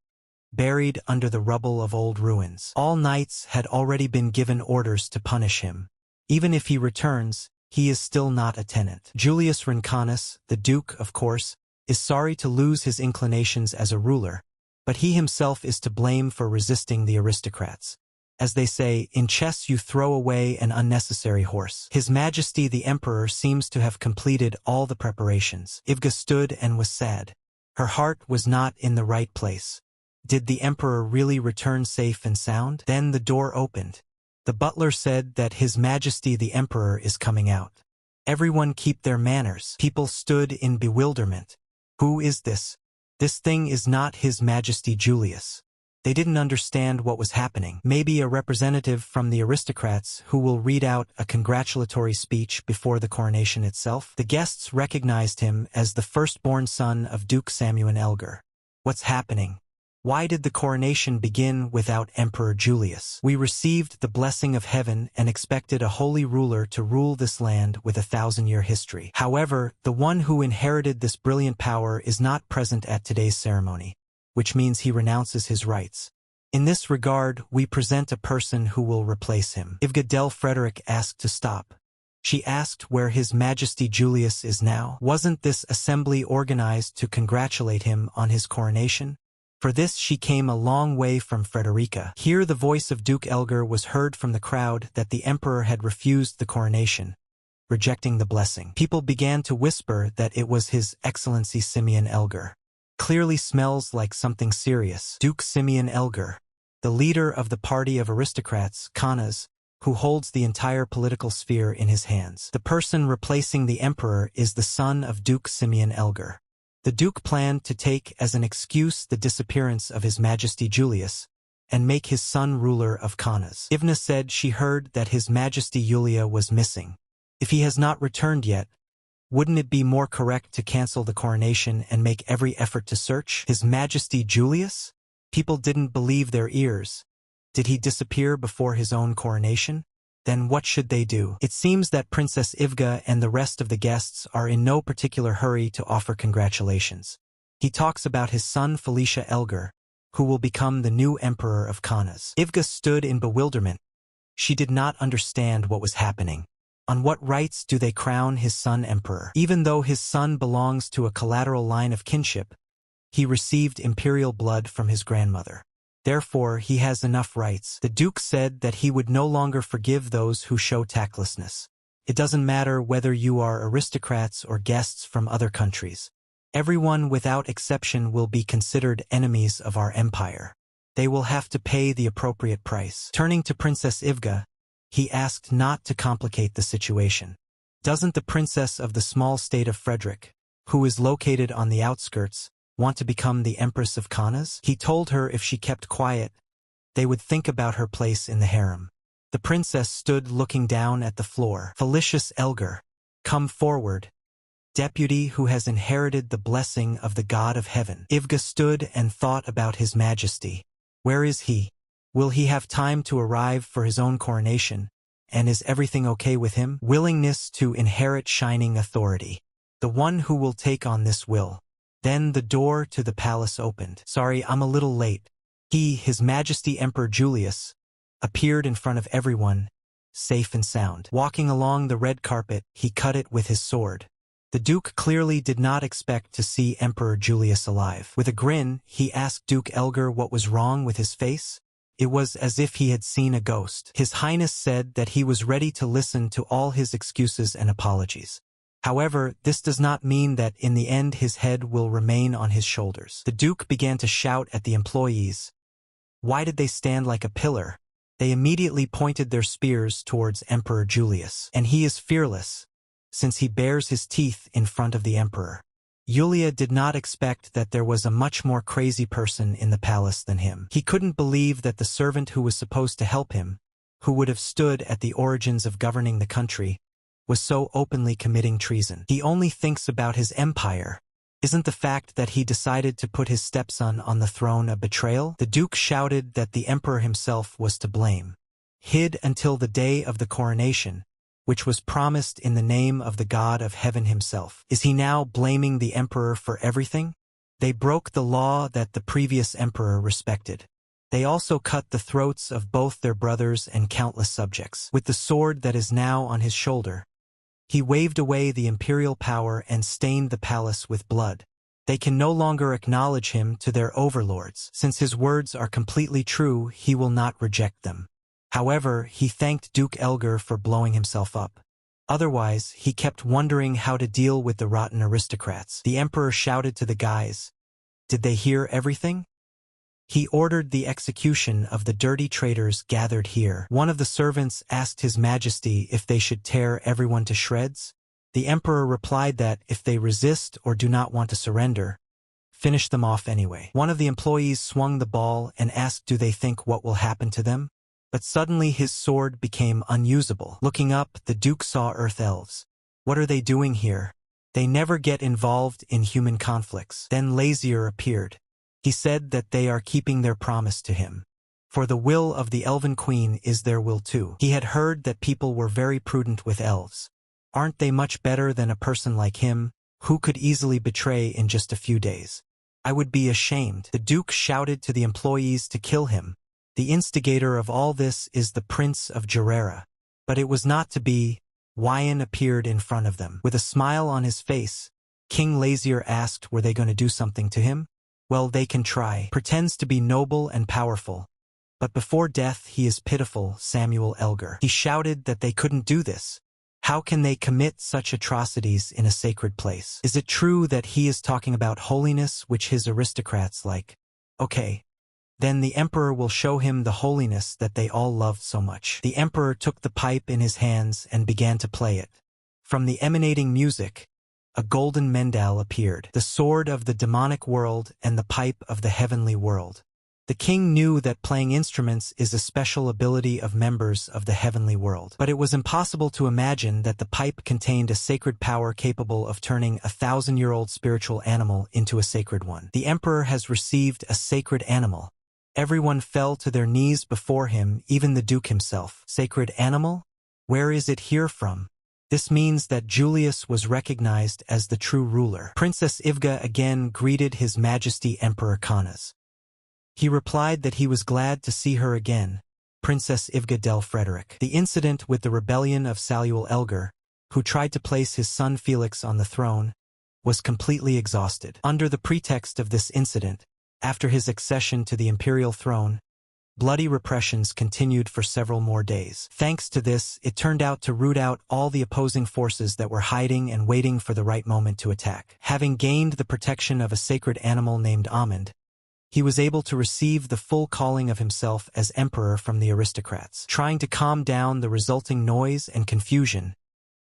buried under the rubble of old ruins. All knights had already been given orders to punish him. Even if he returns, he is still not a tenant. Julius Rincanus, the Duke, of course, is sorry to lose his inclinations as a ruler, but he himself is to blame for resisting the aristocrats. As they say, in chess you throw away an unnecessary horse. His Majesty the Emperor seems to have completed all the preparations. Ivga stood and was sad. Her heart was not in the right place. Did the Emperor really return safe and sound? Then the door opened. The butler said that His Majesty the Emperor is coming out. Everyone keep their manners. People stood in bewilderment. Who is this? This thing is not His Majesty Julius. They didn't understand what was happening. Maybe a representative from the aristocrats who will read out a congratulatory speech before the coronation itself. The guests recognized him as the firstborn son of Duke Samuel Elgar. What's happening? Why did the coronation begin without Emperor Julius? We received the blessing of heaven and expected a holy ruler to rule this land with a 1,000-year history. However, the one who inherited this brilliant power is not present at today's ceremony, which means he renounces his rights. In this regard, we present a person who will replace him. Ivga del Frederick asked to stop. She asked where His Majesty Julius is now. Wasn't this assembly organized to congratulate him on his coronation? For this she came a long way from Frederica. Here the voice of Duke Elgar was heard from the crowd that the emperor had refused the coronation, rejecting the blessing. People began to whisper that it was His Excellency Simeon Elgar. Clearly smells like something serious. Duke Simeon Elgar, the leader of the party of aristocrats, Khanas, who holds the entire political sphere in his hands. The person replacing the emperor is the son of Duke Simeon Elgar. The Duke planned to take as an excuse the disappearance of His Majesty Julius and make his son ruler of Khanas. Ivna said she heard that His Majesty Yulia was missing. If he has not returned yet, wouldn't it be more correct to cancel the coronation and make every effort to search? His Majesty Julius? People didn't believe their ears. Did he disappear before his own coronation? Then what should they do? It seems that Princess Ivga and the rest of the guests are in no particular hurry to offer congratulations. He talks about his son Felicia Elgar, who will become the new emperor of Khanas. Ivga stood in bewilderment. She did not understand what was happening. On what rights do they crown his son emperor? Even though his son belongs to a collateral line of kinship, he received imperial blood from his grandmother. Therefore, he has enough rights. The Duke said that he would no longer forgive those who show tactlessness. It doesn't matter whether you are aristocrats or guests from other countries. Everyone without exception will be considered enemies of our empire. They will have to pay the appropriate price. Turning to Princess Ivga, he asked not to complicate the situation. Doesn't the princess of the small state of Frederick, who is located on the outskirts, want to become the Empress of Khanas? He told her if she kept quiet, they would think about her place in the harem. The princess stood looking down at the floor. Felicius Elgar, come forward. Deputy who has inherited the blessing of the God of heaven. Ivga stood and thought about His Majesty. Where is he? Will he have time to arrive for his own coronation? And is everything okay with him? Willingness to inherit shining authority. The one who will take on this will. Then the door to the palace opened. Sorry, I'm a little late. He, His Majesty Emperor Julius, appeared in front of everyone, safe and sound. Walking along the red carpet, he cut it with his sword. The Duke clearly did not expect to see Emperor Julius alive. With a grin, he asked Duke Elgar what was wrong with his face. It was as if he had seen a ghost. His Highness said that he was ready to listen to all his excuses and apologies. However, this does not mean that in the end his head will remain on his shoulders. The Duke began to shout at the employees. Why did they stand like a pillar? They immediately pointed their spears towards Emperor Julius. And he is fearless, since he bares his teeth in front of the emperor. Yulia did not expect that there was a much more crazy person in the palace than him. He couldn't believe that the servant who was supposed to help him, who would have stood at the origins of governing the country, was so openly committing treason. He only thinks about his empire. Isn't the fact that he decided to put his stepson on the throne a betrayal? The Duke shouted that the emperor himself was to blame. Hid until the day of the coronation, which was promised in the name of the God of heaven himself. Is he now blaming the emperor for everything? They broke the law that the previous emperor respected. They also cut the throats of both their brothers and countless subjects. With the sword that is now on his shoulder, he waved away the imperial power and stained the palace with blood. They can no longer acknowledge him to their overlords. Since his words are completely true, he will not reject them. However, he thanked Duke Elgar for blowing himself up. Otherwise, he kept wondering how to deal with the rotten aristocrats. The emperor shouted to the guys. Did they hear everything? He ordered the execution of the dirty traitors gathered here. One of the servants asked His Majesty if they should tear everyone to shreds. The emperor replied that if they resist or do not want to surrender, finish them off anyway. One of the employees swung the ball and asked do they think what will happen to them? But suddenly his sword became unusable. Looking up, the Duke saw Earth Elves. What are they doing here? They never get involved in human conflicts. Then Lazier appeared. He said that they are keeping their promise to him. For the will of the Elven Queen is their will too. He had heard that people were very prudent with elves. Aren't they much better than a person like him, who could easily betray in just a few days? I would be ashamed. The Duke shouted to the employees to kill him. The instigator of all this is the Prince of Gerera. But it was not to be. Wyan appeared in front of them. With a smile on his face, King Lazier asked were they going to do something to him? Well, they can try. Pretends to be noble and powerful. But before death he is pitiful, Samuel Elgar. He shouted that they couldn't do this. How can they commit such atrocities in a sacred place? Is it true that he is talking about holiness which his aristocrats like? Okay. Then the emperor will show him the holiness that they all loved so much. The emperor took the pipe in his hands and began to play it. From the emanating music, a golden mendal appeared, the sword of the demonic world and the pipe of the heavenly world. The king knew that playing instruments is a special ability of members of the heavenly world. But it was impossible to imagine that the pipe contained a sacred power capable of turning a 1,000-year-old spiritual animal into a sacred one. The emperor has received a sacred animal. Everyone fell to their knees before him, even the Duke himself. Sacred animal? Where is it here from? This means that Julius was recognized as the true ruler. Princess Ivga again greeted His Majesty Emperor Kanas. He replied that he was glad to see her again, Princess Ivga del Frederick. The incident with the rebellion of Samuel Elgar, who tried to place his son Felix on the throne, was completely exhausted. Under the pretext of this incident, after his accession to the imperial throne, bloody repressions continued for several more days. Thanks to this, it turned out to root out all the opposing forces that were hiding and waiting for the right moment to attack. Having gained the protection of a sacred animal named Amund, he was able to receive the full calling of himself as emperor from the aristocrats. Trying to calm down the resulting noise and confusion,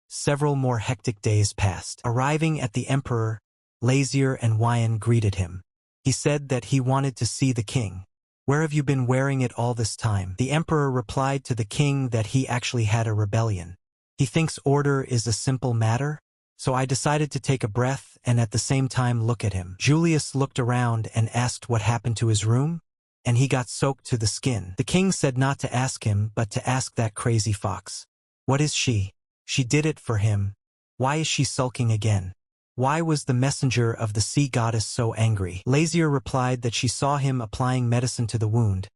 several more hectic days passed. Arriving at the emperor, Lazier and Wyan greeted him. He said that he wanted to see the king. Where have you been wearing it all this time? The emperor replied to the king that he actually had a rebellion. He thinks order is a simple matter, so I decided to take a breath and at the same time look at him. Julius looked around and asked what happened to his room, and he got soaked to the skin. The king said not to ask him but to ask that crazy fox. What is she? She did it for him. Why is she sulking again? Why was the messenger of the sea goddess so angry? Lazier replied that she saw him applying medicine to the wound,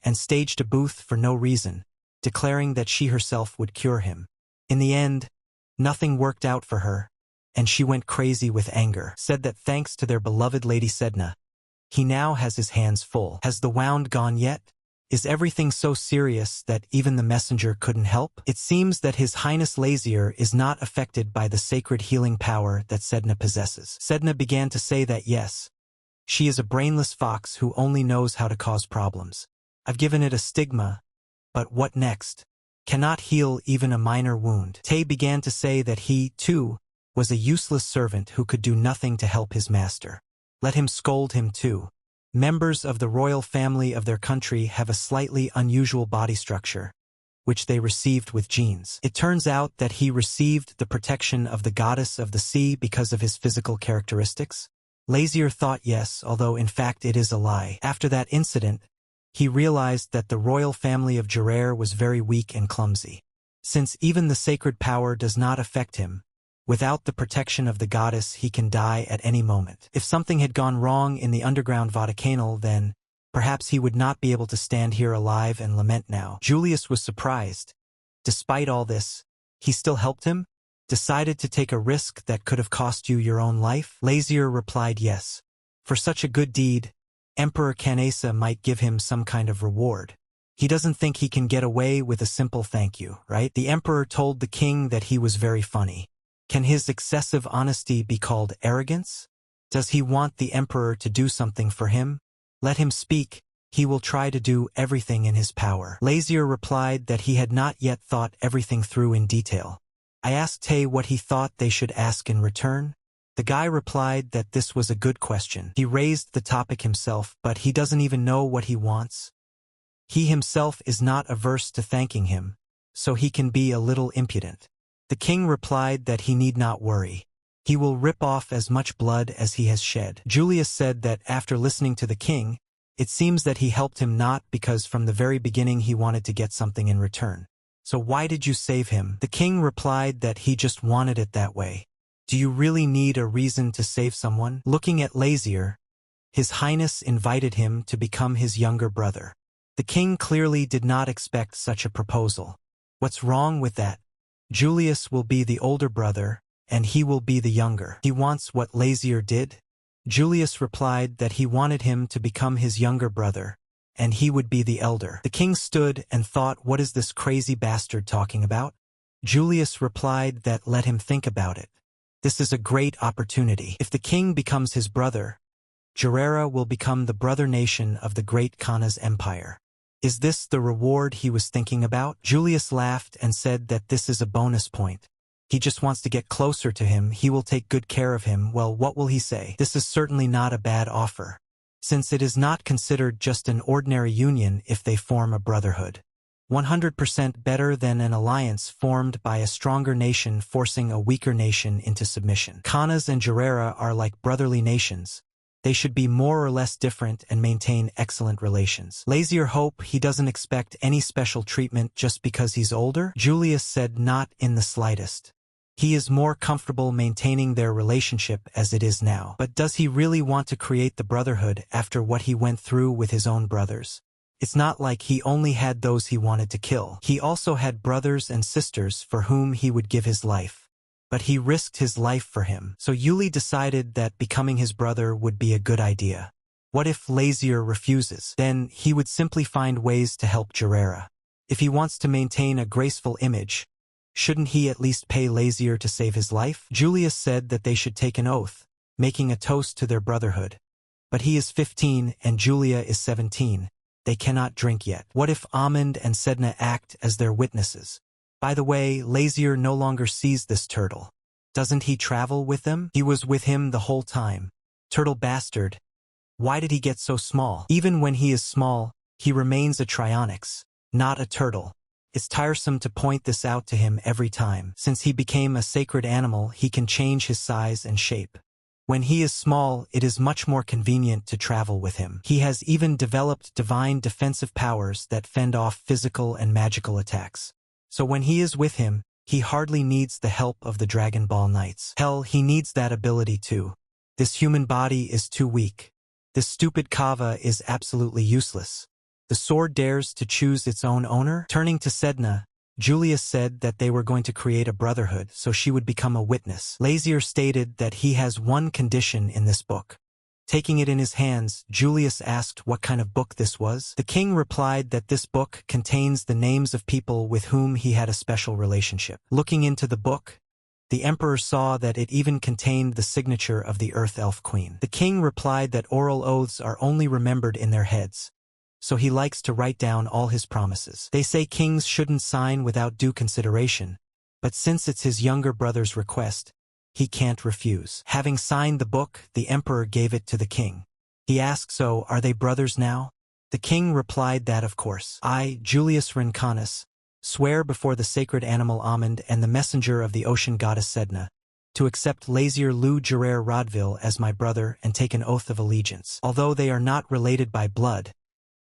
and staged a booth for no reason, declaring that she herself would cure him. In the end, nothing worked out for her, and she went crazy with anger, said that thanks to their beloved Lady Sedna, he now has his hands full. Has the wound gone yet? Is everything so serious that even the messenger couldn't help? It seems that His Highness Lazier is not affected by the sacred healing power that Sedna possesses. Sedna began to say that yes, she is a brainless fox who only knows how to cause problems. I've given it a stigma, but what next? Cannot heal even a minor wound. Tay began to say that he, too, was a useless servant who could do nothing to help his master. Let him scold him too. Members of the royal family of their country have a slightly unusual body structure, which they received with genes. It turns out that he received the protection of the goddess of the sea because of his physical characteristics. Lazier thought yes, although in fact it is a lie. After that incident, he realized that the royal family of Gerard was very weak and clumsy. Since even the sacred power does not affect him, without the protection of the goddess he can die at any moment. If something had gone wrong in the underground Vaticanal, then perhaps he would not be able to stand here alive and lament now. Julius was surprised. Despite all this, he still helped him? Decided to take a risk that could have cost you your own life? Lazier replied yes. For such a good deed, Emperor Canesa might give him some kind of reward. He doesn't think he can get away with a simple thank you, right? The emperor told the king that he was very funny. Can his excessive honesty be called arrogance? Does he want the emperor to do something for him? Let him speak. He will try to do everything in his power. Lazier replied that he had not yet thought everything through in detail. I asked Tay what he thought they should ask in return. The guy replied that this was a good question. He raised the topic himself, but he doesn't even know what he wants. He himself is not averse to thanking him, so he can be a little impudent. The king replied that he need not worry. He will rip off as much blood as he has shed. Julius said that after listening to the king, it seems that he helped him not because from the very beginning he wanted to get something in return. So why did you save him? The king replied that he just wanted it that way. Do you really need a reason to save someone? Looking at Lazier, His Highness invited him to become his younger brother. The king clearly did not expect such a proposal. What's wrong with that? Julius will be the older brother, and he will be the younger. He wants what Lazier did? Julius replied that he wanted him to become his younger brother, and he would be the elder. The king stood and thought, what is this crazy bastard talking about? Julius replied that let him think about it. This is a great opportunity. If the king becomes his brother, Gerard will become the brother nation of the great Khan's empire. Is this the reward he was thinking about? Julius laughed and said that this is a bonus point. He just wants to get closer to him. He will take good care of him. Well, what will he say? This is certainly not a bad offer, since it is not considered just an ordinary union if they form a brotherhood. 100% better than an alliance formed by a stronger nation forcing a weaker nation into submission. Khan's and Gerard are like brotherly nations. They should be more or less different and maintain excellent relations. Lazier hope he doesn't expect any special treatment just because he's older? Julius said not in the slightest. He is more comfortable maintaining their relationship as it is now. But does he really want to create the brotherhood after what he went through with his own brothers? It's not like he only had those he wanted to kill. He also had brothers and sisters for whom he would give his life. But he risked his life for him. So Yuli decided that becoming his brother would be a good idea. What if Lazier refuses? Then he would simply find ways to help Gerard. If he wants to maintain a graceful image, shouldn't he at least pay Lazier to save his life? Julius said that they should take an oath, making a toast to their brotherhood. But he is 15 and Julia is 17. They cannot drink yet. What if Amund and Sedna act as their witnesses? By the way, Lazier no longer sees this turtle. Doesn't he travel with them? He was with him the whole time. Turtle bastard. Why did he get so small? Even when he is small, he remains a Trionyx, not a turtle. It's tiresome to point this out to him every time. Since he became a sacred animal, he can change his size and shape. When he is small, it is much more convenient to travel with him. He has even developed divine defensive powers that fend off physical and magical attacks. So when he is with him, he hardly needs the help of the Dragon Ball Knights. Hell, he needs that ability too. This human body is too weak. This stupid Kava is absolutely useless. The sword dares to choose its own owner? Turning to Sedna, Julius said that they were going to create a brotherhood so she would become a witness. Lazier stated that he has one condition in this book. Taking it in his hands, Julius asked what kind of book this was. The king replied that this book contains the names of people with whom he had a special relationship. Looking into the book, the emperor saw that it even contained the signature of the Earth Elf Queen. The king replied that oral oaths are only remembered in their heads, so he likes to write down all his promises. They say kings shouldn't sign without due consideration, but since it's his younger brother's request, he can't refuse. Having signed the book, the emperor gave it to the king. He asked, "So, are they brothers now?" The king replied that of course. "I, Julius Rincanus, swear before the sacred animal Almond and the messenger of the ocean goddess Sedna, to accept Lazier Lou Gerard Rodville as my brother and take an oath of allegiance. Although they are not related by blood,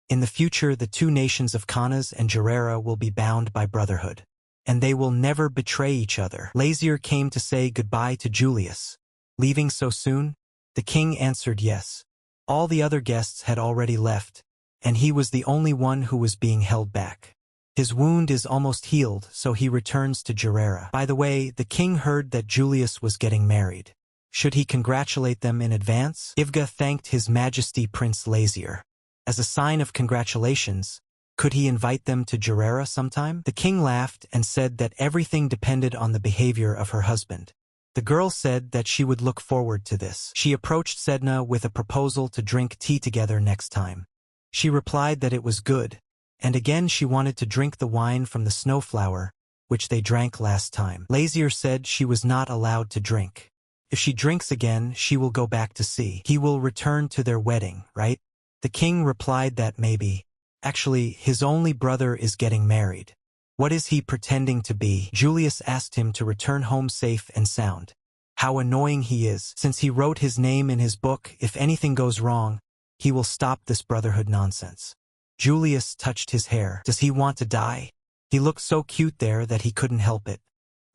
in the future the two nations of Kanas and Gerera will be bound by brotherhood, and they will never betray each other." Lazier came to say goodbye to Julius. Leaving so soon? The king answered yes. All the other guests had already left, and he was the only one who was being held back. His wound is almost healed, so he returns to Gerera. By the way, the king heard that Julius was getting married. Should he congratulate them in advance? Ivga thanked His Majesty Prince Lazier. As a sign of congratulations, could he invite them to Gerera sometime? The king laughed and said that everything depended on the behavior of her husband. The girl said that she would look forward to this. She approached Sedna with a proposal to drink tea together next time. She replied that it was good, and again she wanted to drink the wine from the snowflower, which they drank last time. Lazier said she was not allowed to drink. If she drinks again, she will go back to sea. He will return to their wedding, right? The king replied that maybe. Actually, his only brother is getting married. What is he pretending to be? Julius asked him to return home safe and sound. How annoying he is. Since he wrote his name in his book, if anything goes wrong, he will stop this brotherhood nonsense. Julius touched his hair. Does he want to die? He looked so cute there that he couldn't help it.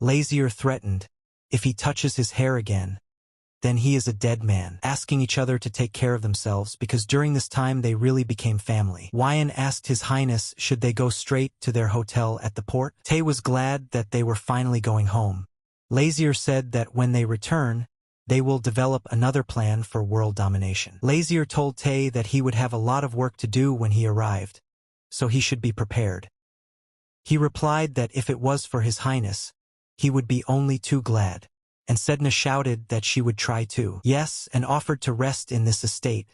Lazier threatened, if he touches his hair again, then he is a dead man. Asking each other to take care of themselves because during this time they really became family. Wyan asked His Highness should they go straight to their hotel at the port. Tay was glad that they were finally going home. Lazier said that when they return, they will develop another plan for world domination. Lazier told Tay that he would have a lot of work to do when he arrived, so he should be prepared. He replied that if it was for His Highness, he would be only too glad. And Sedna shouted that she would try too. Yes, and offered to rest in this estate,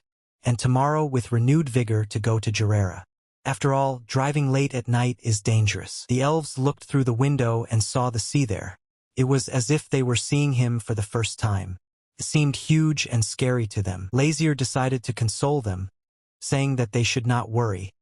and tomorrow with renewed vigor to go to Gerera. After all, driving late at night is dangerous. The elves looked through the window and saw the sea there. It was as if they were seeing him for the first time. It seemed huge and scary to them. Lazier decided to console them, saying that they should not worry,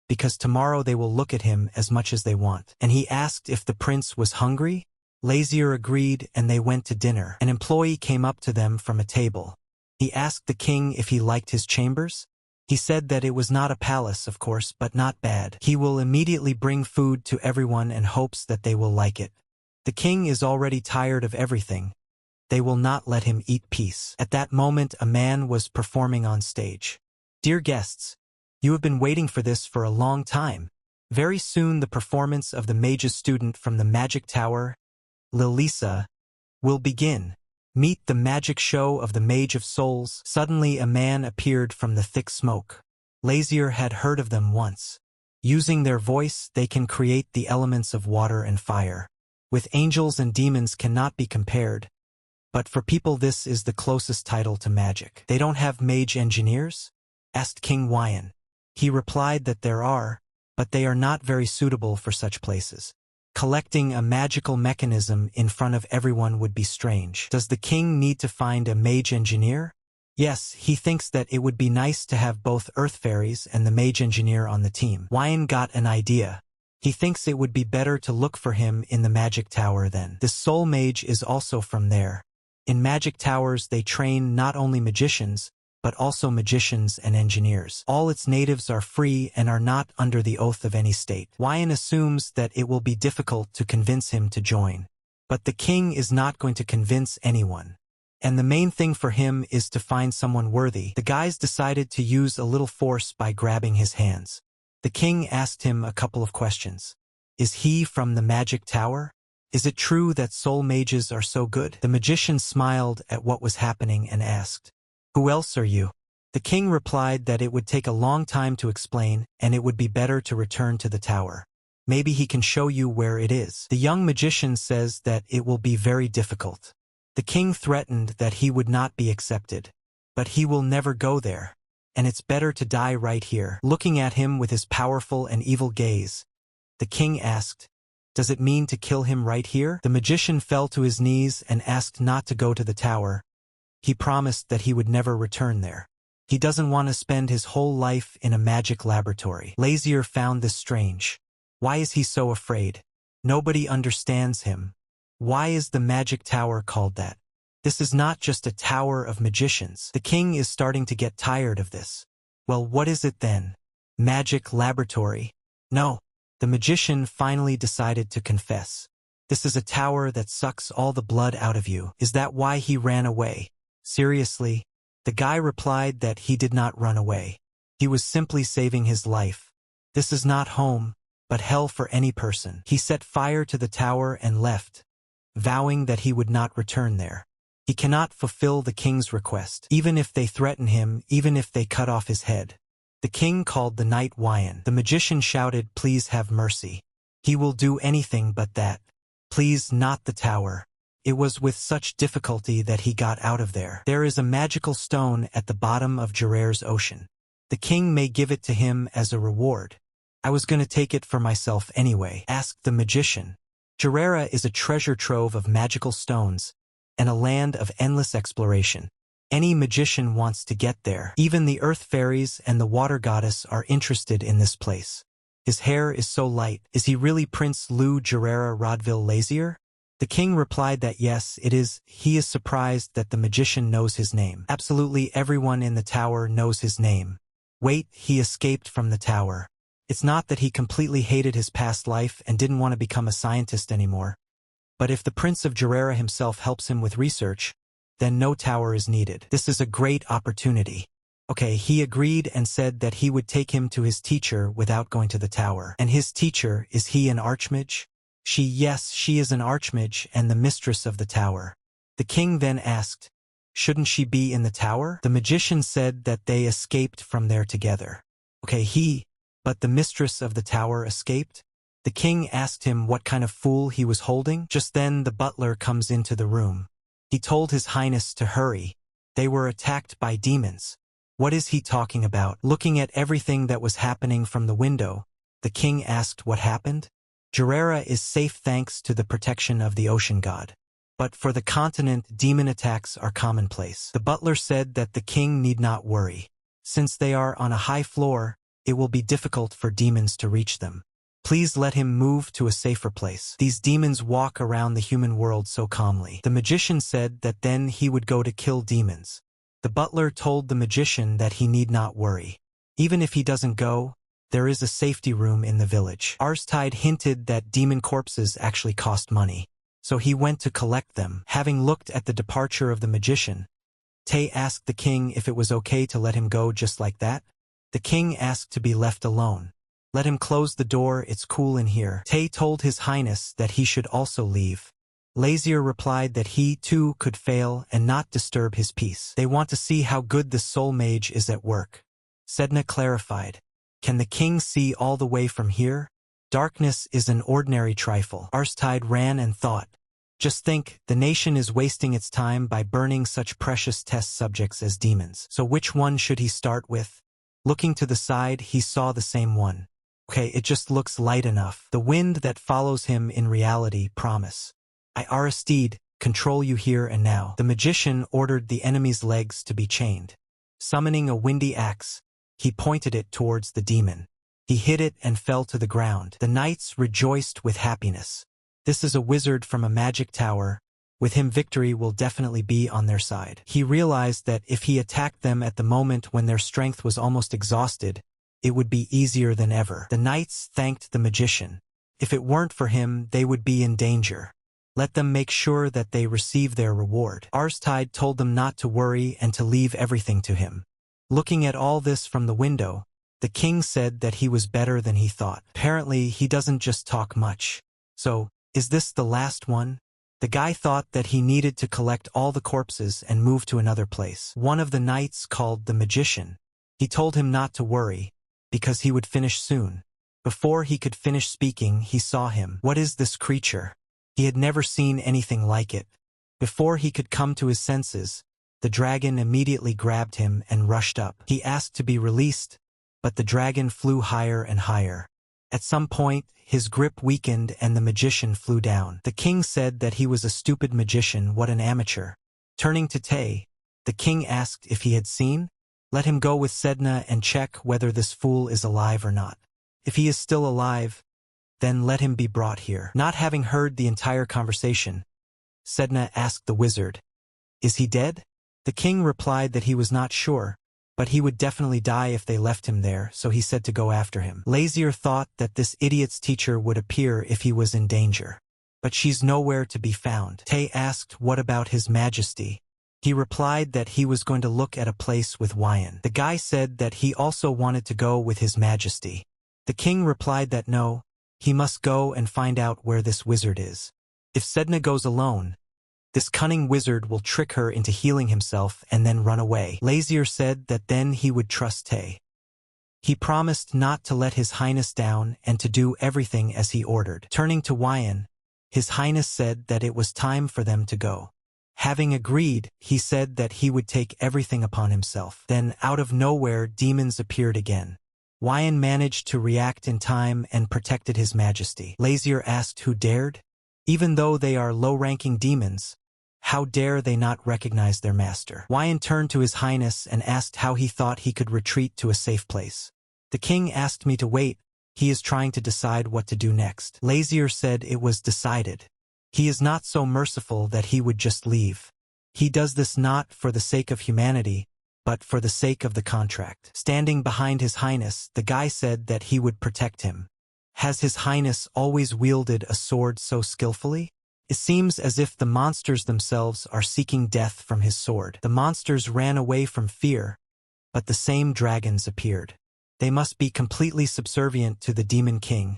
because tomorrow they will look at him as much as they want. And he asked if the prince was hungry. Lazier agreed and they went to dinner. An employee came up to them from a table. He asked the king if he liked his chambers. He said that it was not a palace, of course, but not bad. He will immediately bring food to everyone and hopes that they will like it. The king is already tired of everything. They will not let him eat peace. At that moment, a man was performing on stage. Dear guests, you have been waiting for this for a long time. Very soon the performance of the mage's student from the magic tower, Lilisa, will begin. Meet the magic show of the Mage of Souls. Suddenly a man appeared from the thick smoke. Lazier had heard of them once. Using their voice, they can create the elements of water and fire. With angels and demons cannot be compared. But for people this is the closest title to magic. They don't have mage engineers? Asked King Wyan. He replied that there are, but they are not very suitable for such places. Collecting a magical mechanism in front of everyone would be strange. Does the king need to find a mage engineer? Yes, he thinks that it would be nice to have both earth fairies and the mage engineer on the team. Wyan got an idea. He thinks it would be better to look for him in the magic tower then. The soul mage is also from there. In magic towers they train not only magicians, but also magicians and engineers. All its natives are free and are not under the oath of any state. Wyan assumes that it will be difficult to convince him to join. But the king is not going to convince anyone. And the main thing for him is to find someone worthy. The guys decided to use a little force by grabbing his hands. The king asked him a couple of questions. Is he from the magic tower? Is it true that soul mages are so good? The magician smiled at what was happening and asked, Who else are you? The king replied that it would take a long time to explain and it would be better to return to the tower. Maybe he can show you where it is. The young magician says that it will be very difficult. The king threatened that he would not be accepted. But he will never go there. And it's better to die right here. Looking at him with his powerful and evil gaze, the king asked, Does it mean to kill him right here? The magician fell to his knees and asked not to go to the tower. He promised that he would never return there. He doesn't want to spend his whole life in a magic laboratory. Lazier found this strange. Why is he so afraid? Nobody understands him. Why is the magic tower called that? This is not just a tower of magicians. The king is starting to get tired of this. Well, what is it then? Magic laboratory? No. The magician finally decided to confess. This is a tower that sucks all the blood out of you. Is that why he ran away? Seriously? The guy replied that he did not run away. He was simply saving his life. This is not home, but hell for any person. He set fire to the tower and left, vowing that he would not return there. He cannot fulfill the king's request, even if they threaten him, even if they cut off his head. The king called the night Wyan. The magician shouted, Please have mercy. He will do anything but that. Please, not the tower. It was with such difficulty that he got out of there. There is a magical stone at the bottom of Gerard's ocean. The king may give it to him as a reward. I was going to take it for myself anyway, asked the magician. Gerard is a treasure trove of magical stones, and a land of endless exploration. Any magician wants to get there. Even the earth fairies and the water goddess are interested in this place. His hair is so light. Is he really Prince Lou Gerard Rodville Lazier? The king replied that yes, it is. He is surprised that the magician knows his name. Absolutely everyone in the tower knows his name. Wait, he escaped from the tower. It's not that he completely hated his past life and didn't want to become a scientist anymore. But if the Prince of Gerard himself helps him with research, then no tower is needed. This is a great opportunity. Okay, he agreed and said that he would take him to his teacher without going to the tower. And his teacher, is he an archmage? Yes, she is an archmage and the mistress of the tower. The king then asked, Shouldn't she be in the tower? The magician said that they escaped from there together. Okay, but the mistress of the tower escaped? The king asked him what kind of fool he was holding. Just then the butler comes into the room. He told his highness to hurry. They were attacked by demons. What is he talking about? Looking at everything that was happening from the window, the king asked what happened. Gerard is safe thanks to the protection of the ocean god. But for the continent, demon attacks are commonplace. The butler said that the king need not worry. Since they are on a high floor, it will be difficult for demons to reach them. Please let him move to a safer place. These demons walk around the human world so calmly. The magician said that then he would go to kill demons. The butler told the magician that he need not worry. Even if he doesn't go, there is a safety room in the village. Arstide hinted that demon corpses actually cost money, so he went to collect them. Having looked at the departure of the magician, Tay asked the king if it was okay to let him go just like that. The king asked to be left alone. Let him close the door, it's cool in here. Tay told his highness that he should also leave. Lazier replied that he too could fail and not disturb his peace. They want to see how good the soul mage is at work. Sedna clarified. Can the king see all the way from here? Darkness is an ordinary trifle. Arstide ran and thought. Just think, the nation is wasting its time by burning such precious test subjects as demons. So which one should he start with? Looking to the side, he saw the same one. Okay, it just looks light enough. The wind that follows him in reality, promise. I Aristide, control you here and now. The magician ordered the enemy's legs to be chained. Summoning a windy axe, he pointed it towards the demon. He hit it and fell to the ground. The knights rejoiced with happiness. This is a wizard from a magic tower. With him, victory will definitely be on their side. He realized that if he attacked them at the moment when their strength was almost exhausted, it would be easier than ever. The knights thanked the magician. If it weren't for him, they would be in danger. Let them make sure that they receive their reward. Arstide told them not to worry and to leave everything to him. Looking at all this from the window, The king said that he was better than he thought. Apparently, he doesn't just talk much. So, is this the last one? The guy thought that he needed to collect all the corpses and move to another place. One of the knights called the magician. He told him not to worry, because he would finish soon. Before he could finish speaking, he saw him. What is this creature? He had never seen anything like it. Before he could come to his senses, the dragon immediately grabbed him and rushed up. He asked to be released, but the dragon flew higher and higher. At some point, his grip weakened and the magician flew down. The king said that he was a stupid magician, what an amateur. Turning to Tae, the king asked if he had seen. Let him go with Sedna and check whether this fool is alive or not. If he is still alive, then let him be brought here. Not having heard the entire conversation, Sedna asked the wizard, "Is he dead?" The king replied that he was not sure, but he would definitely die if they left him there, so he said to go after him. Lazier thought that this idiot's teacher would appear if he was in danger. But she's nowhere to be found. Tae asked what about his majesty. He replied that he was going to look at a place with Wyan. The guy said that he also wanted to go with his majesty. The king replied that no, he must go and find out where this wizard is. If Sedna goes alone, this cunning wizard will trick her into healing himself and then run away. Lazier said that then he would trust Tae. He promised not to let His Highness down and to do everything as he ordered. Turning to Wyan, His Highness said that it was time for them to go. Having agreed, he said that he would take everything upon himself. Then, out of nowhere, demons appeared again. Wyan managed to react in time and protected His Majesty. Lazier asked who dared? Even though they are low-ranking demons, how dare they not recognize their master? Wyan turned to His Highness and asked how he thought he could retreat to a safe place. The king asked me to wait. He is trying to decide what to do next. Lazier said it was decided. He is not so merciful that he would just leave. He does this not for the sake of humanity, but for the sake of the contract. Standing behind His Highness, the guy said that he would protect him. Has His Highness always wielded a sword so skillfully? It seems as if the monsters themselves are seeking death from his sword. The monsters ran away from fear, but the same dragons appeared. They must be completely subservient to the Demon King,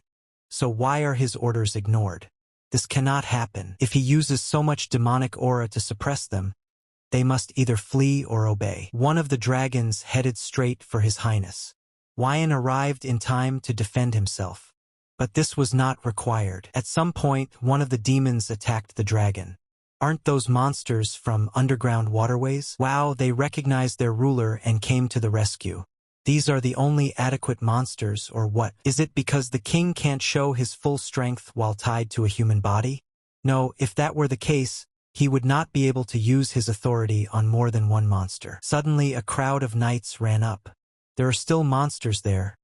so why are his orders ignored? This cannot happen. If he uses so much demonic aura to suppress them, they must either flee or obey. One of the dragons headed straight for His Highness. Wyan arrived in time to defend himself. But this was not required. At some point, one of the demons attacked the dragon. Aren't those monsters from underground waterways? Wow, they recognized their ruler and came to the rescue. These are the only adequate monsters, or what? Is it because the king can't show his full strength while tied to a human body? No, if that were the case, he would not be able to use his authority on more than one monster. Suddenly, a crowd of knights ran up. There are still monsters there.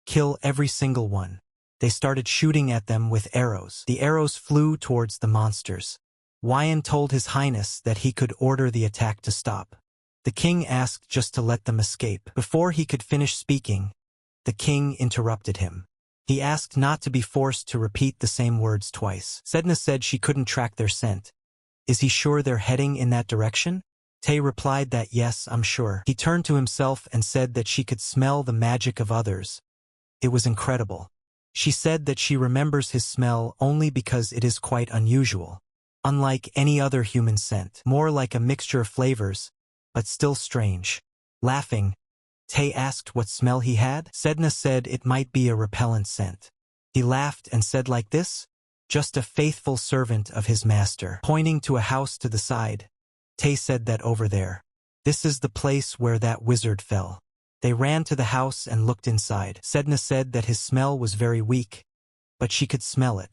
Kill every single one. They started shooting at them with arrows. The arrows flew towards the monsters. Wyan told His Highness that he could order the attack to stop. The king asked just to let them escape. Before he could finish speaking, the king interrupted him. He asked not to be forced to repeat the same words twice. Sedna said she couldn't track their scent. Is he sure they're heading in that direction? Tae replied that yes, I'm sure. He turned to himself and said that she could smell the magic of others. It was incredible. She said that she remembers his smell only because it is quite unusual. Unlike any other human scent. More like a mixture of flavors, but still strange. Laughing, Tae asked what smell he had. Sedna said it might be a repellent scent. He laughed and said like this, just a faithful servant of his master. Pointing to a house to the side, Tae said that over there. This is the place where that wizard fell. They ran to the house and looked inside. Sedna said that his smell was very weak, but she could smell it.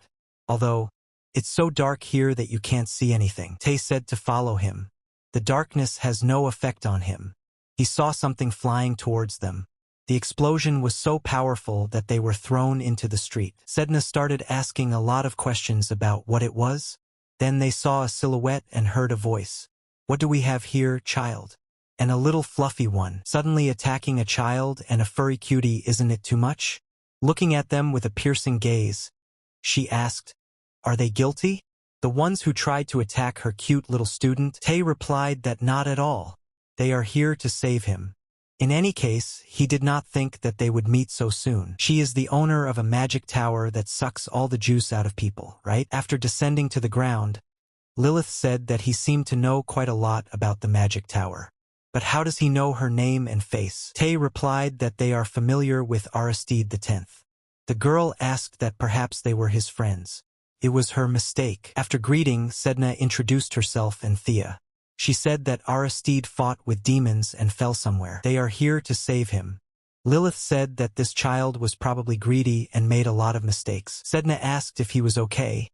Although, it's so dark here that you can't see anything. Tae said to follow him. The darkness has no effect on him. He saw something flying towards them. The explosion was so powerful that they were thrown into the street. Sedna started asking a lot of questions about what it was. Then they saw a silhouette and heard a voice. What do we have here, child? And a little fluffy one. Suddenly attacking a child and a furry cutie, isn't it too much? Looking at them with a piercing gaze, she asked, are they guilty? The ones who tried to attack her cute little student? Tae replied that not at all. They are here to save him. In any case, he did not think that they would meet so soon. She is the owner of a magic tower that sucks all the juice out of people, right? After descending to the ground, Lilith said that he seemed to know quite a lot about the magic tower. But how does he know her name and face? Tay replied that they are familiar with Aristide X. The girl asked that perhaps they were his friends. It was her mistake. After greeting, Sedna introduced herself and Thea. She said that Aristide fought with demons and fell somewhere. They are here to save him. Lilith said that this child was probably greedy and made a lot of mistakes. Sedna asked if he was okay.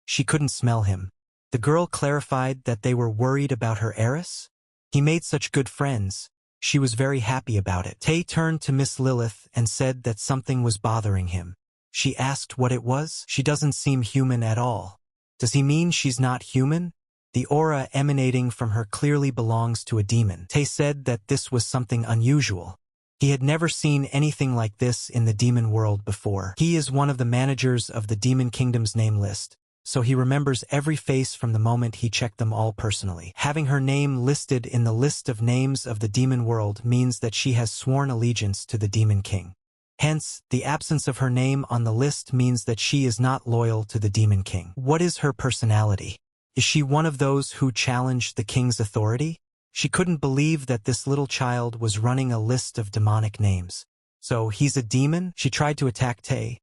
She couldn't smell him. The girl clarified that they were worried about her heiress. He made such good friends. She was very happy about it. Tay turned to Miss Lilith and said that something was bothering him. She asked what it was. She doesn't seem human at all. Does he mean she's not human? The aura emanating from her clearly belongs to a demon. Tay said that this was something unusual. He had never seen anything like this in the demon world before. He is one of the managers of the Demon Kingdom's name list, so he remembers every face from the moment he checked them all personally. Having her name listed in the list of names of the demon world means that she has sworn allegiance to the Demon King. Hence, the absence of her name on the list means that she is not loyal to the Demon King. What is her personality? Is she one of those who challenged the king's authority? She couldn't believe that this little child was running a list of demonic names. So, he's a demon? She tried to attack Tay,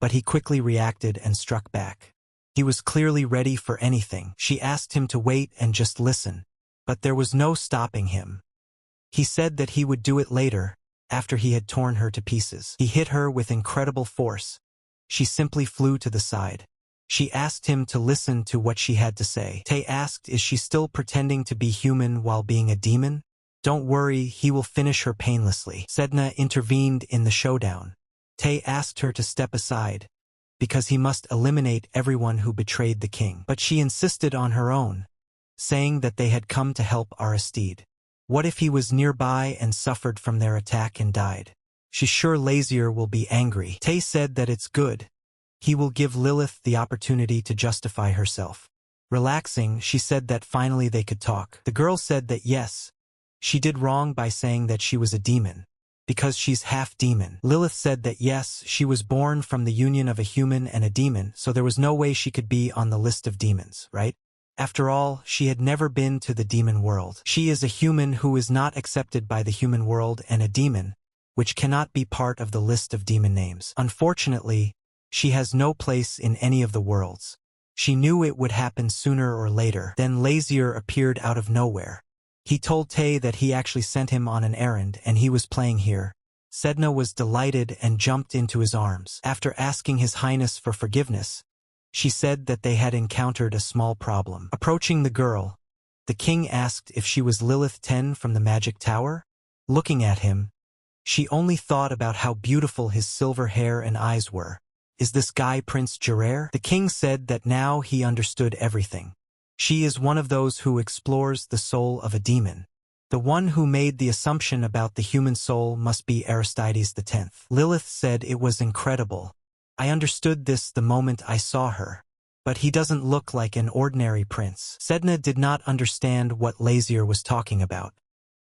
but he quickly reacted and struck back. He was clearly ready for anything. She asked him to wait and just listen, but there was no stopping him. He said that he would do it later, after he had torn her to pieces. He hit her with incredible force. She simply flew to the side. She asked him to listen to what she had to say. Tay asked, is she still pretending to be human while being a demon? Don't worry, he will finish her painlessly. Sedna intervened in the showdown. Tay asked her to step aside, because he must eliminate everyone who betrayed the king. But she insisted on her own, saying that they had come to help Aristide. What if he was nearby and suffered from their attack and died? She's sure Lazier will be angry. Tay said that it's good. He will give Lilith the opportunity to justify herself. Relaxing, she said that finally they could talk. The girl said that yes, she did wrong by saying that she was a demon, because she's half demon. Lilith said that yes, she was born from the union of a human and a demon, so there was no way she could be on the list of demons, right? After all, she had never been to the demon world. She is a human who is not accepted by the human world and a demon, which cannot be part of the list of demon names. Unfortunately, she has no place in any of the worlds. She knew it would happen sooner or later. Then Lazier appeared out of nowhere. He told Tay that he actually sent him on an errand and he was playing here. Sedna was delighted and jumped into his arms. After asking His Highness for forgiveness, she said that they had encountered a small problem. Approaching the girl, the king asked if she was Lilith 10 from the magic tower. Looking at him, she only thought about how beautiful his silver hair and eyes were. Is this guy Prince Gerard? The king said that now he understood everything. She is one of those who explores the soul of a demon. The one who made the assumption about the human soul must be Aristides X. Lilith said it was incredible. I understood this the moment I saw her. But he doesn't look like an ordinary prince. Sedna did not understand what Lazier was talking about.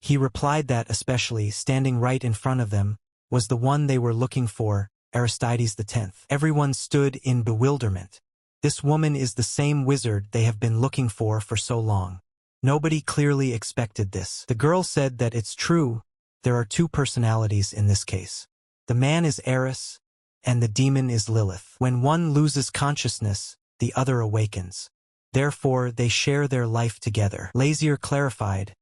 He replied that especially standing right in front of them was the one they were looking for, Aristides X. Everyone stood in bewilderment. This woman is the same wizard they have been looking for so long. Nobody clearly expected this. The girl said that it's true, there are two personalities in this case. The man is Eris, and the demon is Lilith. When one loses consciousness, the other awakens. Therefore, they share their life together. Lazier clarified,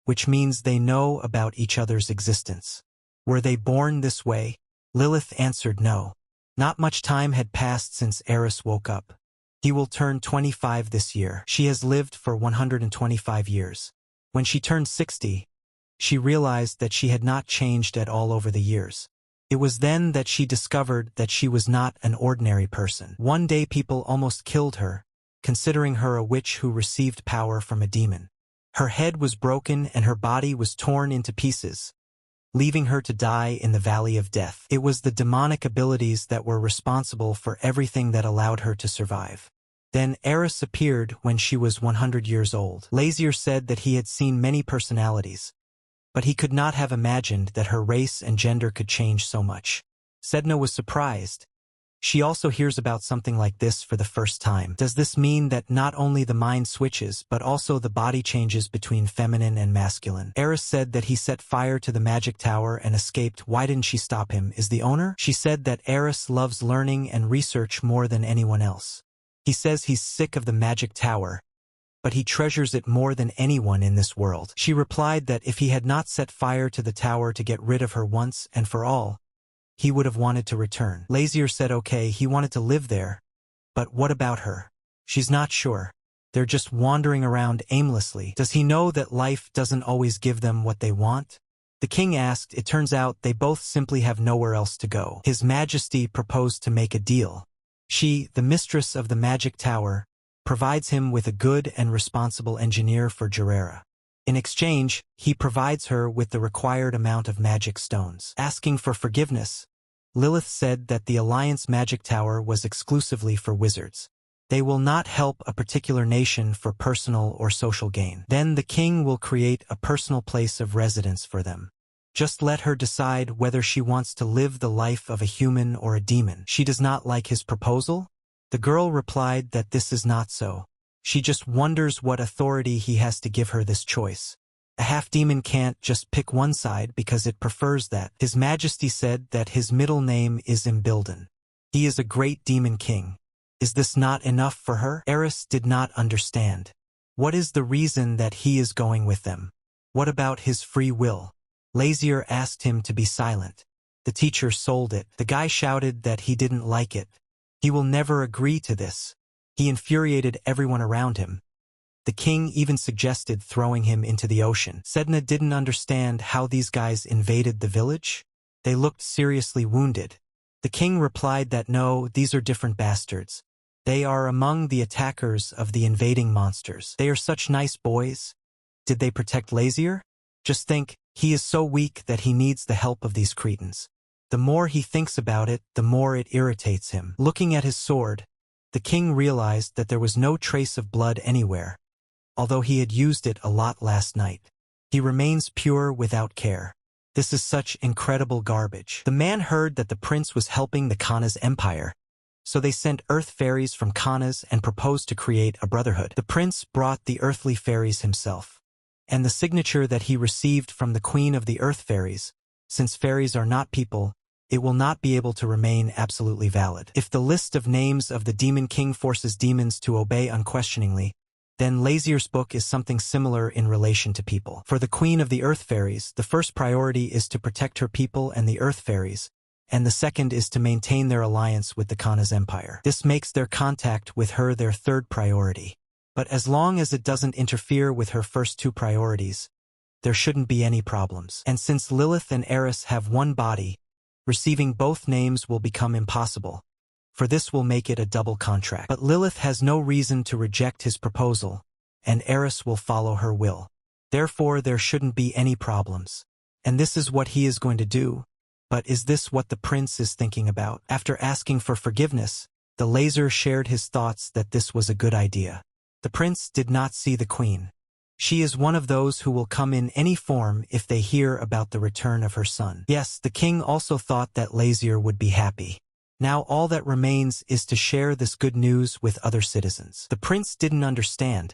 which means they know about each other's existence. Were they born this way? Lilith answered no. Not much time had passed since Eris woke up. He will turn 25 this year. She has lived for 125 years. When she turned 60, she realized that she had not changed at all over the years. It was then that she discovered that she was not an ordinary person. One day people almost killed her, considering her a witch who received power from a demon. Her head was broken and her body was torn into pieces, leaving her to die in the Valley of Death. It was the demonic abilities that were responsible for everything that allowed her to survive. Then Eris appeared when she was 100 years old. Lazier said that he had seen many personalities, but he could not have imagined that her race and gender could change so much. Sedna was surprised. She also hears about something like this for the first time. Does this mean that not only the mind switches but also the body changes between feminine and masculine? Eris said that he set fire to the magic tower and escaped. Why didn't she stop him? Is the owner? She said that Eris loves learning and research more than anyone else. He says he's sick of the magic tower, but he treasures it more than anyone in this world. She replied that if he had not set fire to the tower to get rid of her once and for all, he would have wanted to return. Lazier said okay, he wanted to live there, but what about her? She's not sure. They're just wandering around aimlessly. Does he know that life doesn't always give them what they want? The king asked. It turns out they both simply have nowhere else to go. His Majesty proposed to make a deal. She, the mistress of the magic tower, provides him with a good and responsible engineer for Gerera. In exchange, he provides her with the required amount of magic stones. Asking for forgiveness, Lilith said that the Alliance magic tower was exclusively for wizards. They will not help a particular nation for personal or social gain. Then the king will create a personal place of residence for them. Just let her decide whether she wants to live the life of a human or a demon. She does not like his proposal? The girl replied that this is not so. She just wonders what authority he has to give her this choice. A half-demon can't just pick one side because it prefers that. His Majesty said that his middle name is Imbilden. He is a great demon king. Is this not enough for her? Eris did not understand. What is the reason that he is going with them? What about his free will? Lazier asked him to be silent. The teacher sold it. The guy shouted that he didn't like it. He will never agree to this. He infuriated everyone around him. The king even suggested throwing him into the ocean. Sedna didn't understand how these guys invaded the village. They looked seriously wounded. The king replied that no, these are different bastards. They are among the attackers of the invading monsters. They are such nice boys. Did they protect Lazier? Just think, he is so weak that he needs the help of these cretins. The more he thinks about it, the more it irritates him. Looking at his sword, the king realized that there was no trace of blood anywhere, although he had used it a lot last night. He remains pure without care. This is such incredible garbage. The man heard that the prince was helping the Kana's empire, so they sent earth fairies from Kana's and proposed to create a brotherhood. The prince brought the earthly fairies himself, and the signature that he received from the queen of the earth fairies, since fairies are not people, it will not be able to remain absolutely valid. If the list of names of the Demon King forces demons to obey unquestioningly, then Lazier's book is something similar in relation to people. For the Queen of the Earth Fairies, the first priority is to protect her people and the Earth Fairies, and the second is to maintain their alliance with the Kana's empire. This makes their contact with her their third priority. But as long as it doesn't interfere with her first two priorities, there shouldn't be any problems. And since Lilith and Eris have one body, receiving both names will become impossible, for this will make it a double contract. But Lilith has no reason to reject his proposal, and Eris will follow her will. Therefore, there shouldn't be any problems. And this is what he is going to do. But is this what the prince is thinking about? After asking for forgiveness, the Lazier shared his thoughts that this was a good idea. The prince did not see the queen. She is one of those who will come in any form if they hear about the return of her son. Yes, the king also thought that Lazier would be happy. Now all that remains is to share this good news with other citizens. The prince didn't understand.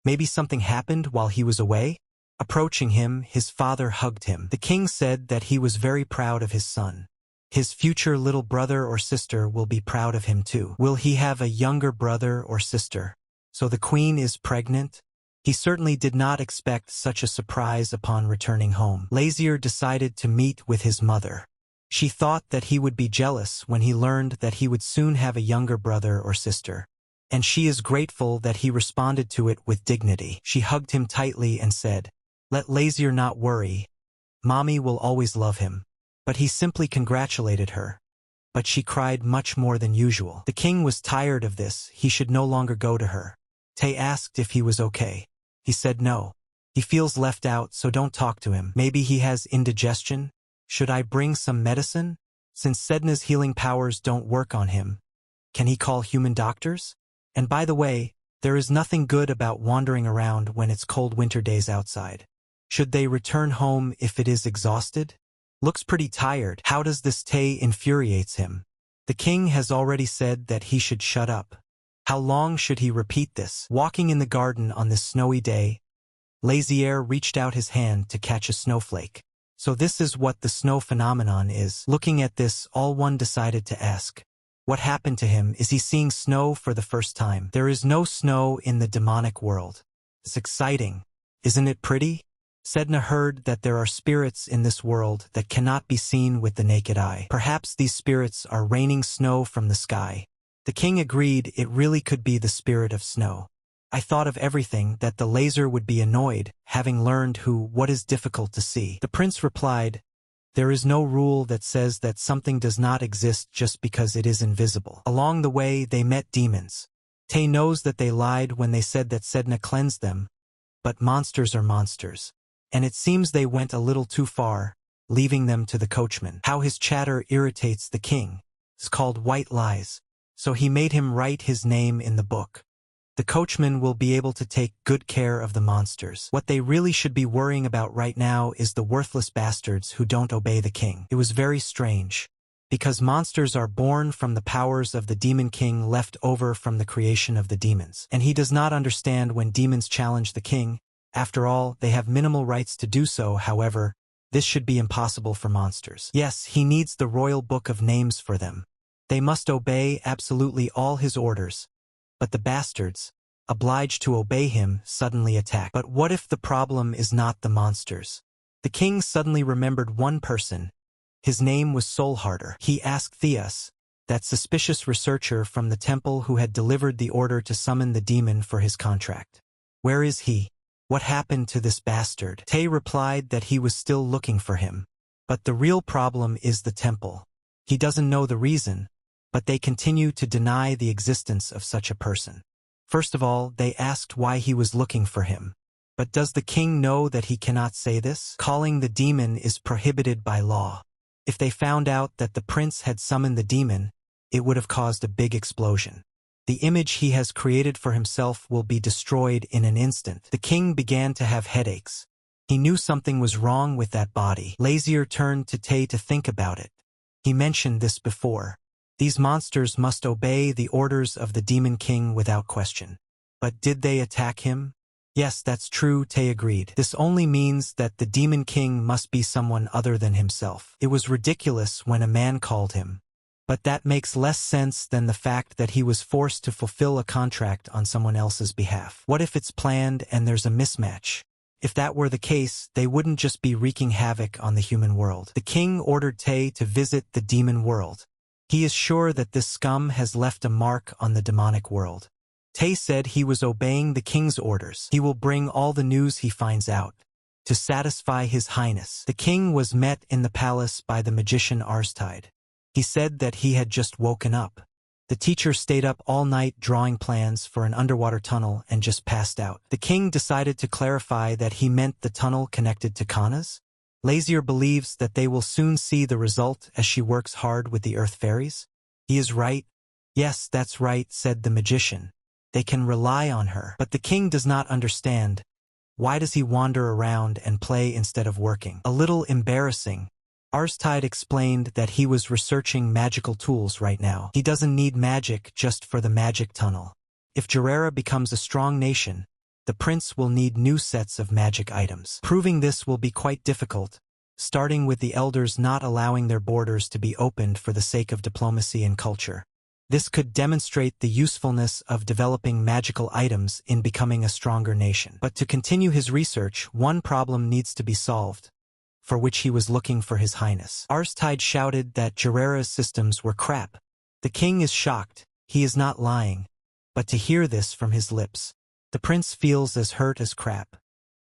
Maybe something happened while he was away? Approaching him, his father hugged him. The king said that he was very proud of his son. His future little brother or sister will be proud of him too. Will he have a younger brother or sister? So the queen is pregnant? He certainly did not expect such a surprise upon returning home. Lazier decided to meet with his mother. She thought that he would be jealous when he learned that he would soon have a younger brother or sister. And she is grateful that he responded to it with dignity. She hugged him tightly and said, "Let Lazier not worry. Mommy will always love him." But he simply congratulated her. But she cried much more than usual. The king was tired of this. He should no longer go to her. Tay asked if he was okay. He said no. He feels left out, so don't talk to him. Maybe he has indigestion? Should I bring some medicine? Since Sedna's healing powers don't work on him, can he call human doctors? And by the way, there is nothing good about wandering around when it's cold winter days outside. Should they return home if it is exhausted? Looks pretty tired. How does this Tay infuriates him? The king has already said that he should shut up. How long should he repeat this? Walking in the garden on this snowy day, Lazier reached out his hand to catch a snowflake. So this is what the snow phenomenon is. Looking at this, all one decided to ask. What happened to him? Is he seeing snow for the first time? There is no snow in the demonic world. It's exciting. Isn't it pretty? Sedna heard that there are spirits in this world that cannot be seen with the naked eye. Perhaps these spirits are raining snow from the sky. The king agreed it really could be the spirit of snow. I thought of everything, that the laser would be annoyed, having learned what is difficult to see. The prince replied, there is no rule that says that something does not exist just because it is invisible. Along the way they met demons. Tay knows that they lied when they said that Sedna cleansed them, but monsters are monsters. And it seems they went a little too far, leaving them to the coachman. How his chatter irritates the king. It's called white lies. So he made him write his name in the book. The coachman will be able to take good care of the monsters. What they really should be worrying about right now is the worthless bastards who don't obey the king. It was very strange. Because monsters are born from the powers of the demon king left over from the creation of the demons. And he does not understand when demons challenge the king. After all, they have minimal rights to do so. However, this should be impossible for monsters. Yes, he needs the royal book of names for them. They must obey absolutely all his orders. But the bastards, obliged to obey him, suddenly attack. But what if the problem is not the monsters? The king suddenly remembered one person. His name was Soulharder. He asked Theus, that suspicious researcher from the temple who had delivered the order to summon the demon for his contract. Where is he? What happened to this bastard? Tay replied that he was still looking for him. But the real problem is the temple. He doesn't know the reason, but they continue to deny the existence of such a person. First of all, they asked why he was looking for him. But does the king know that he cannot say this? Calling the demon is prohibited by law. If they found out that the prince had summoned the demon, it would have caused a big explosion. The image he has created for himself will be destroyed in an instant. The king began to have headaches. He knew something was wrong with that body. Lazier turned to Tay to think about it. He mentioned this before. These monsters must obey the orders of the demon king without question. But did they attack him? Yes, that's true, Tay agreed. This only means that the demon king must be someone other than himself. It was ridiculous when a man called him. But that makes less sense than the fact that he was forced to fulfill a contract on someone else's behalf. What if it's planned and there's a mismatch? If that were the case, they wouldn't just be wreaking havoc on the human world. The king ordered Tay to visit the demon world. He is sure that this scum has left a mark on the demonic world. Tay said he was obeying the king's orders. He will bring all the news he finds out to satisfy his highness. The king was met in the palace by the magician Arstide. He said that he had just woken up. The teacher stayed up all night drawing plans for an underwater tunnel and just passed out. The king decided to clarify that he meant the tunnel connected to Kana's. Lazier believes that they will soon see the result as she works hard with the earth fairies. He is right. Yes, that's right, said the magician. They can rely on her. But the king does not understand. Why does he wander around and play instead of working? A little embarrassing. Arstide explained that he was researching magical tools right now. He doesn't need magic just for the magic tunnel. If Gerera becomes a strong nation, the prince will need new sets of magic items. Proving this will be quite difficult, starting with the elders not allowing their borders to be opened for the sake of diplomacy and culture. This could demonstrate the usefulness of developing magical items in becoming a stronger nation. But to continue his research, one problem needs to be solved, for which he was looking for his highness. Arstide shouted that Gerera's systems were crap. The king is shocked. He is not lying. But to hear this from his lips, the prince feels as hurt as crap.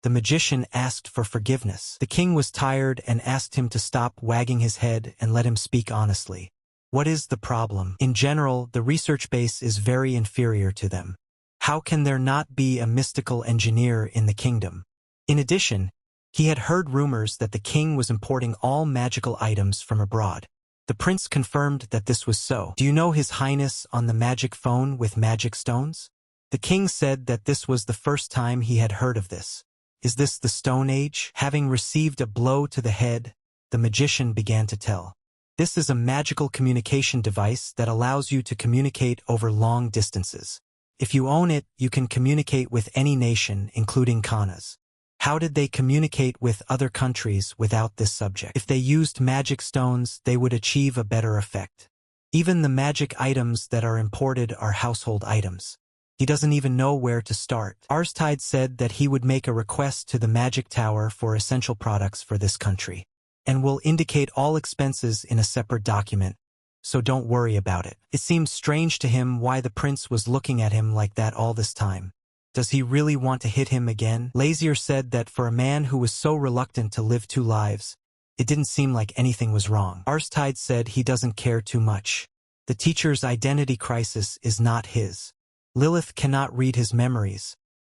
The magician asked for forgiveness. The king was tired and asked him to stop wagging his head and let him speak honestly. What is the problem? In general, the research base is very inferior to them. How can there not be a mystical engineer in the kingdom? In addition, he had heard rumors that the king was importing all magical items from abroad. The prince confirmed that this was so. Do you know His Highness on the magic phone with magic stones? The king said that this was the first time he had heard of this. Is this the Stone Age? Having received a blow to the head, the magician began to tell. This is a magical communication device that allows you to communicate over long distances. If you own it, you can communicate with any nation, including Kanas. How did they communicate with other countries without this subject? If they used magic stones, they would achieve a better effect. Even the magic items that are imported are household items. He doesn't even know where to start. Arstide said that he would make a request to the Magic Tower for essential products for this country, and will indicate all expenses in a separate document, so don't worry about it. It seemed strange to him why the prince was looking at him like that all this time. Does he really want to hit him again? Lazier said that for a man who was so reluctant to live two lives, it didn't seem like anything was wrong. Arstide said he doesn't care too much. The teacher's identity crisis is not his. Lilith cannot read his memories,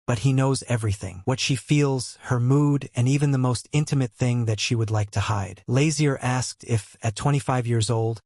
but he knows everything. What she feels, her mood, and even the most intimate thing that she would like to hide. Lazier asked if, at 25 years old,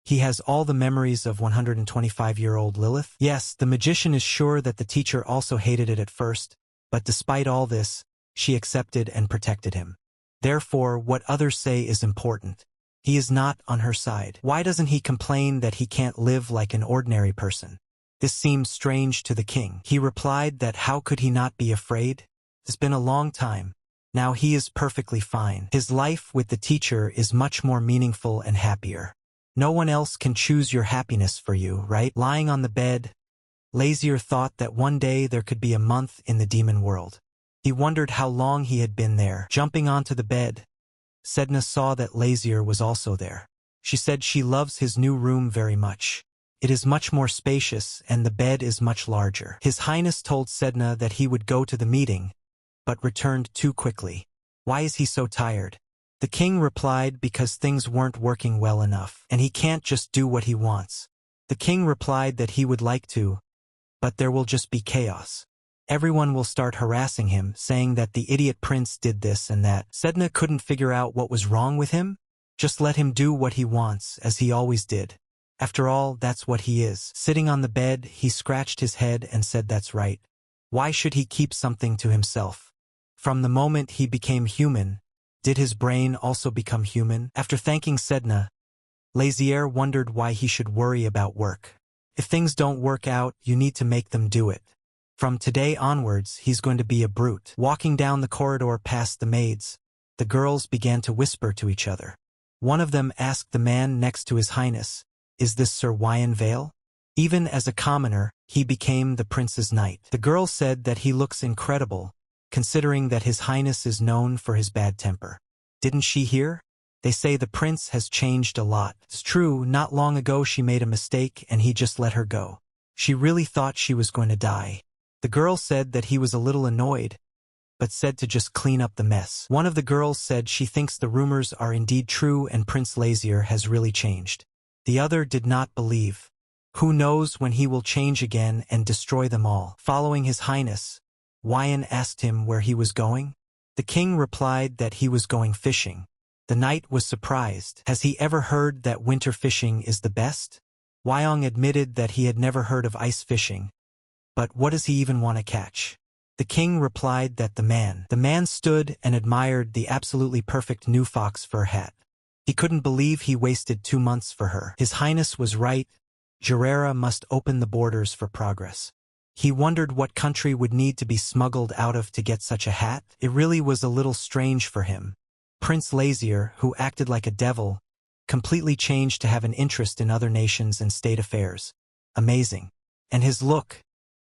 he has all the memories of 125-year-old Lilith. Yes, the magician is sure that the teacher also hated it at first, but despite all this, she accepted and protected him. Therefore, what others say is important. He is not on her side. Why doesn't he complain that he can't live like an ordinary person? This seemed strange to the king. He replied that how could he not be afraid? It's been a long time. Now he is perfectly fine. His life with the teacher is much more meaningful and happier. No one else can choose your happiness for you, right? Lying on the bed, Lazier thought that one day there could be a month in the demon world. He wondered how long he had been there. Jumping onto the bed, Sedna saw that Lazier was also there. She said she loves his new room very much. It is much more spacious and the bed is much larger. His Highness told Sedna that he would go to the meeting, but returned too quickly. Why is he so tired? The king replied because things weren't working well enough, and he can't just do what he wants. The king replied that he would like to, but there will just be chaos. Everyone will start harassing him, saying that the idiot prince did this and that. Sedna couldn't figure out what was wrong with him. Just let him do what he wants, as he always did. After all, that's what he is. Sitting on the bed, he scratched his head and said that's right. Why should he keep something to himself? From the moment he became human, did his brain also become human? After thanking Sedna, Lazier wondered why he should worry about work. If things don't work out, you need to make them do it. From today onwards, he's going to be a brute. Walking down the corridor past the maids, the girls began to whisper to each other. One of them asked the man next to his Highness, "Is this Sir Wyan Vale?" Even as a commoner, he became the prince's knight. The girl said that he looks incredible, considering that his Highness is known for his bad temper. Didn't she hear? They say the prince has changed a lot. It's true, not long ago she made a mistake and he just let her go. She really thought she was going to die. The girl said that he was a little annoyed, but said to just clean up the mess. One of the girls said she thinks the rumors are indeed true and Prince Lazier has really changed. The other did not believe. Who knows when he will change again and destroy them all. Following his Highness, Wyan asked him where he was going. The king replied that he was going fishing. The knight was surprised. Has he ever heard that winter fishing is the best? Wyong admitted that he had never heard of ice fishing. But what does he even want to catch? The king replied that the man stood and admired the absolutely perfect new fox fur hat. He couldn't believe he wasted 2 months for her. His Highness was right. Jarrera must open the borders for progress. He wondered what country would need to be smuggled out of to get such a hat. It really was a little strange for him. Prince Lazier, who acted like a devil, completely changed to have an interest in other nations and state affairs. Amazing. And his look,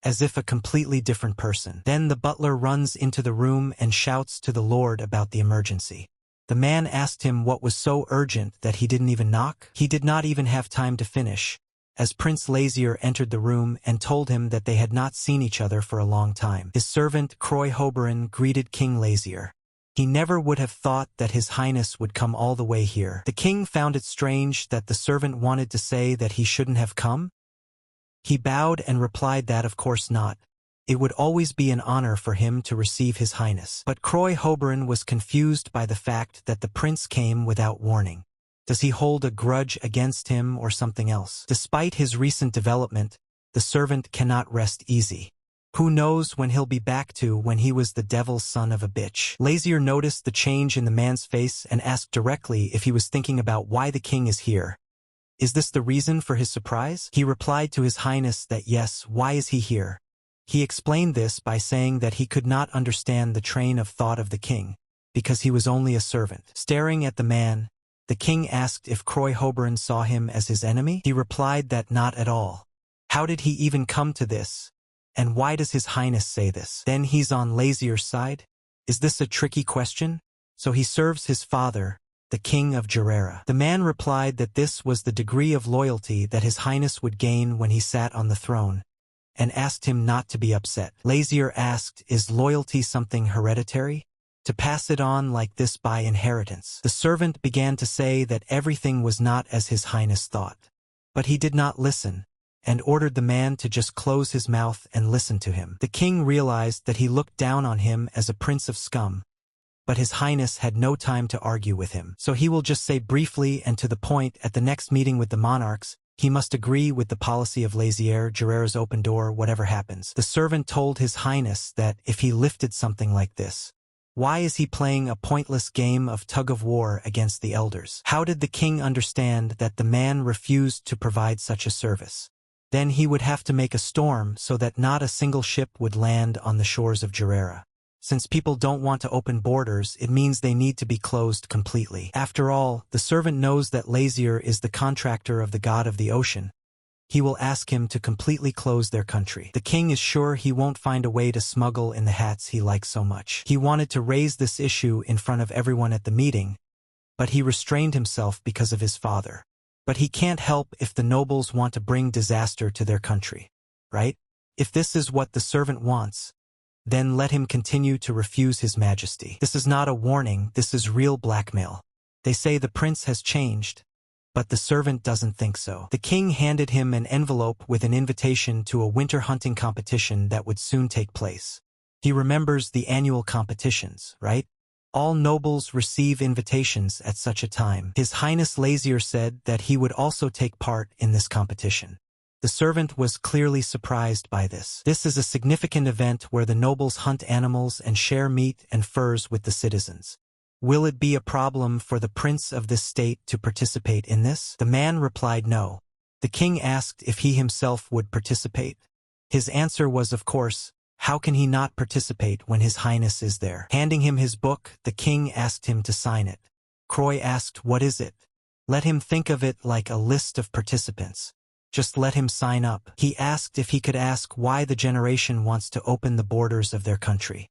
as if a completely different person. Then the butler runs into the room and shouts to the lord about the emergency. The man asked him what was so urgent that he didn't even knock. He did not even have time to finish, as Prince Lazier entered the room and told him that they had not seen each other for a long time. His servant, Croy Hoberin, greeted King Lazier. He never would have thought that his Highness would come all the way here. The king found it strange that the servant wanted to say that he shouldn't have come. He bowed and replied that of course not. It would always be an honor for him to receive his Highness. But Croy Hoberin was confused by the fact that the prince came without warning. Does he hold a grudge against him or something else? Despite his recent development, the servant cannot rest easy. Who knows when he'll be back to when he was the devil's son of a bitch. Lazier noticed the change in the man's face and asked directly if he was thinking about why the king is here. Is this the reason for his surprise? He replied to His Highness that yes, why is he here? He explained this by saying that he could not understand the train of thought of the king, because he was only a servant. Staring at the man, the king asked if Croy Hoberon saw him as his enemy. He replied that not at all. How did he even come to this? And why does His Highness say this? Then he's on Lazier's side? Is this a tricky question? So he serves his father, the king of Jarrera. The man replied that this was the degree of loyalty that His Highness would gain when he sat on the throne, and asked him not to be upset. Lazier asked, is loyalty something hereditary? To pass it on like this by inheritance? The servant began to say that everything was not as His Highness thought. But he did not listen, and ordered the man to just close his mouth and listen to him. The king realized that he looked down on him as a prince of scum, but His Highness had no time to argue with him. So he will just say briefly and to the point at the next meeting with the monarchs, he must agree with the policy of Lazier, Jarrera's open door, whatever happens. The servant told His Highness that if he lifted something like this, why is he playing a pointless game of tug-of-war against the elders? How did the king understand that the man refused to provide such a service? Then he would have to make a storm so that not a single ship would land on the shores of Jarrera. Since people don't want to open borders, it means they need to be closed completely. After all, the servant knows that Lazier is the contractor of the god of the ocean. He will ask him to completely close their country. The king is sure he won't find a way to smuggle in the hats he likes so much. He wanted to raise this issue in front of everyone at the meeting, but he restrained himself because of his father. But he can't help if the nobles want to bring disaster to their country, right? If this is what the servant wants, then let him continue to refuse His Majesty. This is not a warning, this is real blackmail. They say the prince has changed, but the servant doesn't think so. The king handed him an envelope with an invitation to a winter hunting competition that would soon take place. He remembers the annual competitions, right? All nobles receive invitations at such a time. His Highness Lazier said that he would also take part in this competition. The servant was clearly surprised by this. This is a significant event where the nobles hunt animals and share meat and furs with the citizens. Will it be a problem for the prince of this state to participate in this? The man replied no. The king asked if he himself would participate. His answer was of course. How can he not participate when His Highness is there? Handing him his book, the king asked him to sign it. Croy asked, what is it? Let him think of it like a list of participants. Just let him sign up. He asked if he could ask why the generation wants to open the borders of their country.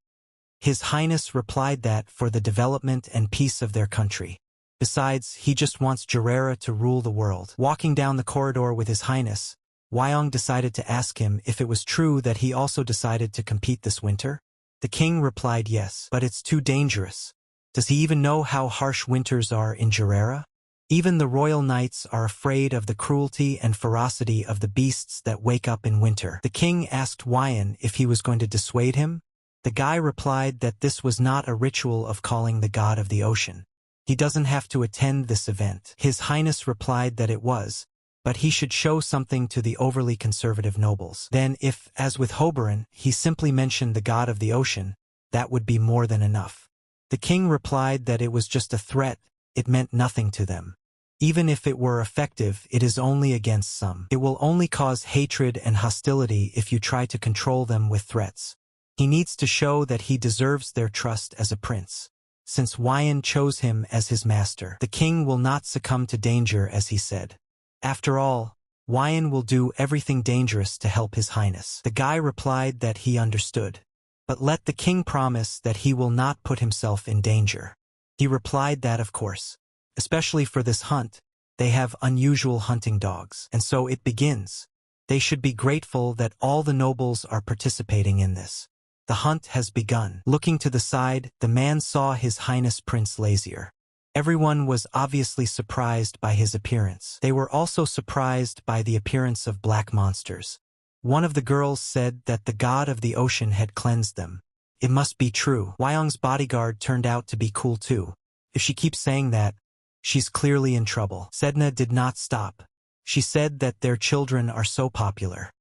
His Highness replied that for the development and peace of their country. Besides, he just wants Jarrera to rule the world. Walking down the corridor with His Highness, Wyong decided to ask him if it was true that he also decided to compete this winter. The king replied yes, but it's too dangerous. Does he even know how harsh winters are in Jarrera? Even the royal knights are afraid of the cruelty and ferocity of the beasts that wake up in winter. The king asked Wyong if he was going to dissuade him. The guy replied that this was not a ritual of calling the god of the ocean. He doesn't have to attend this event. His Highness replied that it was, but he should show something to the overly conservative nobles. Then if, as with Hoberon, he simply mentioned the god of the ocean, that would be more than enough. The king replied that it was just a threat, it meant nothing to them. Even if it were effective, it is only against some. It will only cause hatred and hostility if you try to control them with threats. He needs to show that he deserves their trust as a prince. Since Wyong chose him as his master, the king will not succumb to danger, as he said. After all, Wyong will do everything dangerous to help His Highness. The guy replied that he understood. But let the king promise that he will not put himself in danger. He replied that of course. Especially for this hunt, they have unusual hunting dogs. And so it begins. They should be grateful that all the nobles are participating in this. The hunt has begun. Looking to the side, the man saw His Highness Prince Lazier. Everyone was obviously surprised by his appearance. They were also surprised by the appearance of black monsters. One of the girls said that the god of the ocean had cleansed them. It must be true. Wyong's bodyguard turned out to be cool too. If she keeps saying that, she's clearly in trouble. Sedna did not stop. She said that their children are so popular.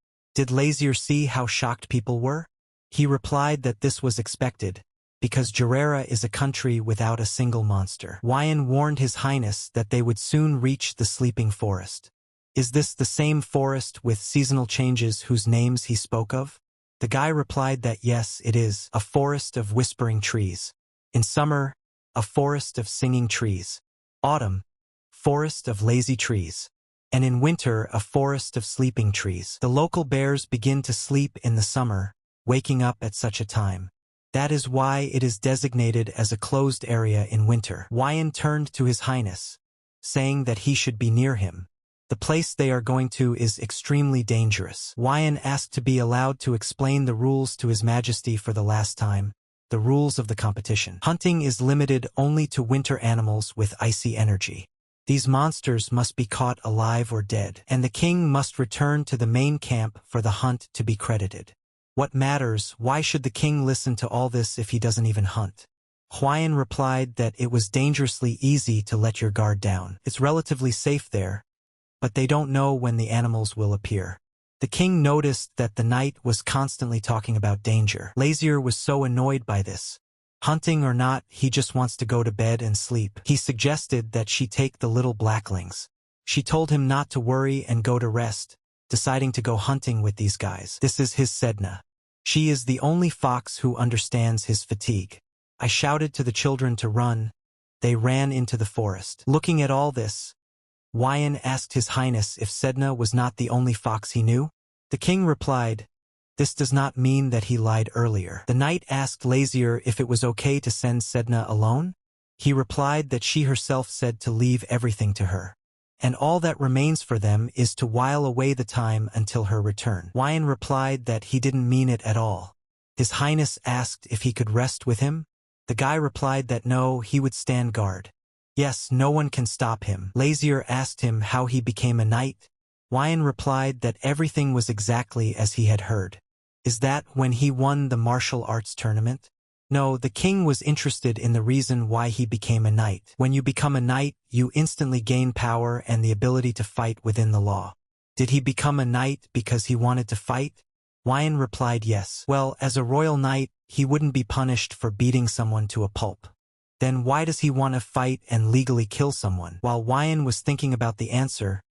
Did Lazier see how shocked people were? He replied that this was expected, because Jarrera is a country without a single monster. Hwayan warned His Highness that they would soon reach the sleeping forest. Is this the same forest with seasonal changes whose names he spoke of? The guy replied that yes, it is, a forest of whispering trees. In summer, a forest of singing trees. Autumn, forest of lazy trees. And in winter, a forest of sleeping trees. The local bears begin to sleep in the summer, waking up at such a time. That is why it is designated as a closed area in winter. Hwayan turned to His Highness, saying that he should be near him. The place they are going to is extremely dangerous. Hwayan asked to be allowed to explain the rules to His Majesty for the last time, the rules of the competition. Hunting is limited only to winter animals with icy energy. These monsters must be caught alive or dead, and the king must return to the main camp for the hunt to be credited. What matters? Why should the king listen to all this if he doesn't even hunt? Hwayan replied that it was dangerously easy to let your guard down. It's relatively safe there, but they don't know when the animals will appear. The king noticed that the knight was constantly talking about danger. Lazier was so annoyed by this. Hunting or not, he just wants to go to bed and sleep. He suggested that she take the little blacklings. She told him not to worry and go to rest, deciding to go hunting with these guys. This is his Sedna. She is the only fox who understands his fatigue. I shouted to the children to run. They ran into the forest. Looking at all this, Hwayan asked His Highness if Sedna was not the only fox he knew. The king replied, this does not mean that he lied earlier. The knight asked Lazier if it was okay to send Sedna alone. He replied that she herself said to leave everything to her, and all that remains for them is to while away the time until her return. Hwayan replied that he didn't mean it at all. His Highness asked if he could rest with him. The guy replied that no, he would stand guard. Yes, no one can stop him. Lazier asked him how he became a knight. Hwayan replied that everything was exactly as he had heard. Is that when he won the martial arts tournament? No, the king was interested in the reason why he became a knight. When you become a knight, you instantly gain power and the ability to fight within the law. Did he become a knight because he wanted to fight? Hwayan replied yes. Well, as a royal knight, he wouldn't be punished for beating someone to a pulp. Then why does he want to fight and legally kill someone? While Hwayan was thinking about the answer,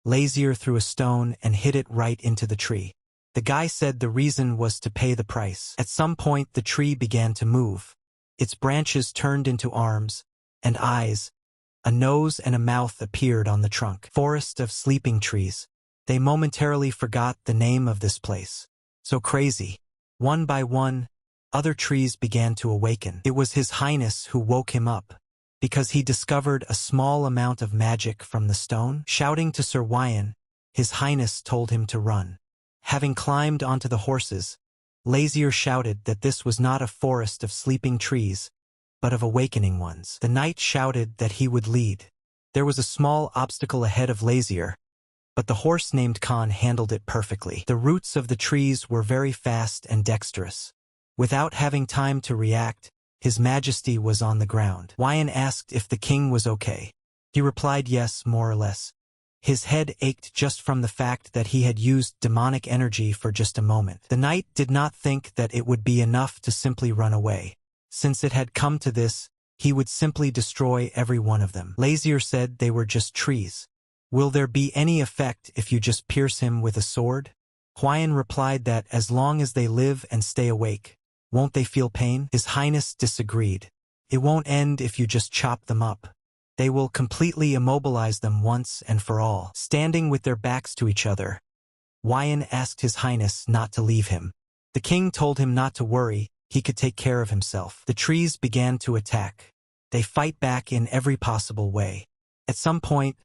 Lazier threw a stone and hit it right into the tree. The guy said the reason was to pay the price. At some point the tree began to move. Its branches turned into arms and eyes. A nose and a mouth appeared on the trunk. Forest of sleeping trees. They momentarily forgot the name of this place. So crazy. One by one, other trees began to awaken. It was His Highness who woke him up, because he discovered a small amount of magic from the stone. Shouting to Sir Hwayan, His Highness told him to run. Having climbed onto the horses, Lazier shouted that this was not a forest of sleeping trees, but of awakening ones. The knight shouted that he would lead. There was a small obstacle ahead of Lazier, but the horse named Khan handled it perfectly. The roots of the trees were very fast and dexterous. Without having time to react, His Majesty was on the ground. Hwayan asked if the king was okay. He replied yes, more or less. His head ached just from the fact that he had used demonic energy for just a moment. The knight did not think that it would be enough to simply run away. Since it had come to this, he would simply destroy every one of them. Lazier said they were just trees. Will there be any effect if you just pierce him with a sword? Hwayan replied that as long as they live and stay awake, won't they feel pain? His Highness disagreed. It won't end if you just chop them up. They will completely immobilize them once and for all. Standing with their backs to each other, Hwayan asked His Highness not to leave him. The king told him not to worry, he could take care of himself. The trees began to attack. They fight back in every possible way. At some point,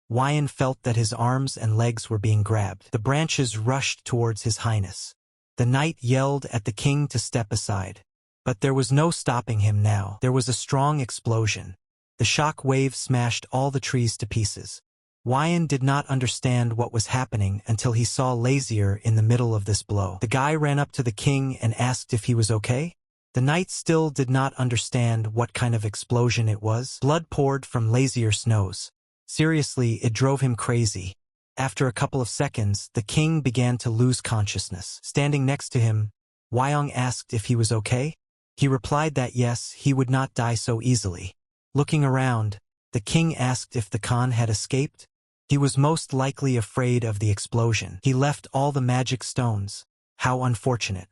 Hwayan felt that his arms and legs were being grabbed. The branches rushed towards His Highness. The knight yelled at the king to step aside. But there was no stopping him now. There was a strong explosion. The shock wave smashed all the trees to pieces. Hwayan did not understand what was happening until he saw Lazier in the middle of this blow. The guy ran up to the king and asked if he was okay. The knight still did not understand what kind of explosion it was. Blood poured from Lazier's nose. Seriously, it drove him crazy. After a couple of seconds, the king began to lose consciousness. Standing next to him, Wyong asked if he was okay. He replied that yes, he would not die so easily. Looking around, the king asked if the Khan had escaped. He was most likely afraid of the explosion. He left all the magic stones. How unfortunate.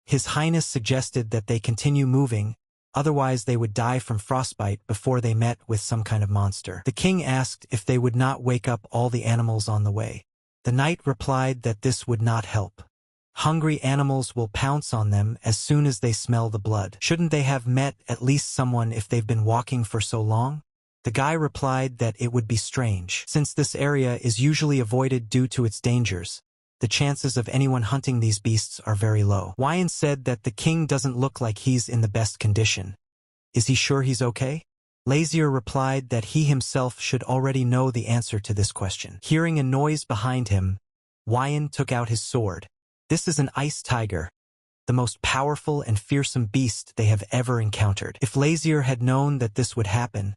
His Highness suggested that they continue moving, otherwise they would die from frostbite before they met with some kind of monster. The king asked if they would not wake up all the animals on the way. The knight replied that this would not help. Hungry animals will pounce on them as soon as they smell the blood. Shouldn't they have met at least someone if they've been walking for so long? The guy replied that it would be strange. Since this area is usually avoided due to its dangers, the chances of anyone hunting these beasts are very low. Wyan said that the king doesn't look like he's in the best condition. Is he sure he's okay? Lazier replied that he himself should already know the answer to this question. Hearing a noise behind him, Wyan took out his sword. This is an ice tiger, the most powerful and fearsome beast they have ever encountered. If Lazier had known that this would happen,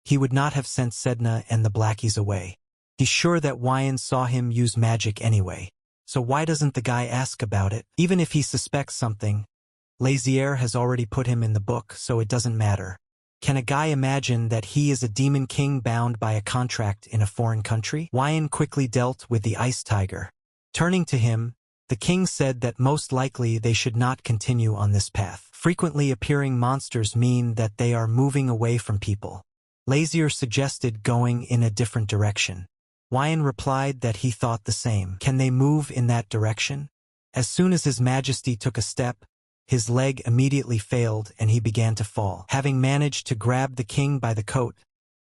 he would not have sent Sedna and the Blackies away. He's sure that Wyan saw him use magic anyway. So why doesn't the guy ask about it? Even if he suspects something, Lazier has already put him in the book, so it doesn't matter. Can a guy imagine that he is a demon king bound by a contract in a foreign country? Wyan quickly dealt with the ice tiger. Turning to him, the king said that most likely they should not continue on this path. Frequently appearing monsters mean that they are moving away from people. Lazier suggested going in a different direction. Wyan replied that he thought the same. Can they move in that direction? As soon as His Majesty took a step, his leg immediately failed and he began to fall. Having managed to grab the king by the coat,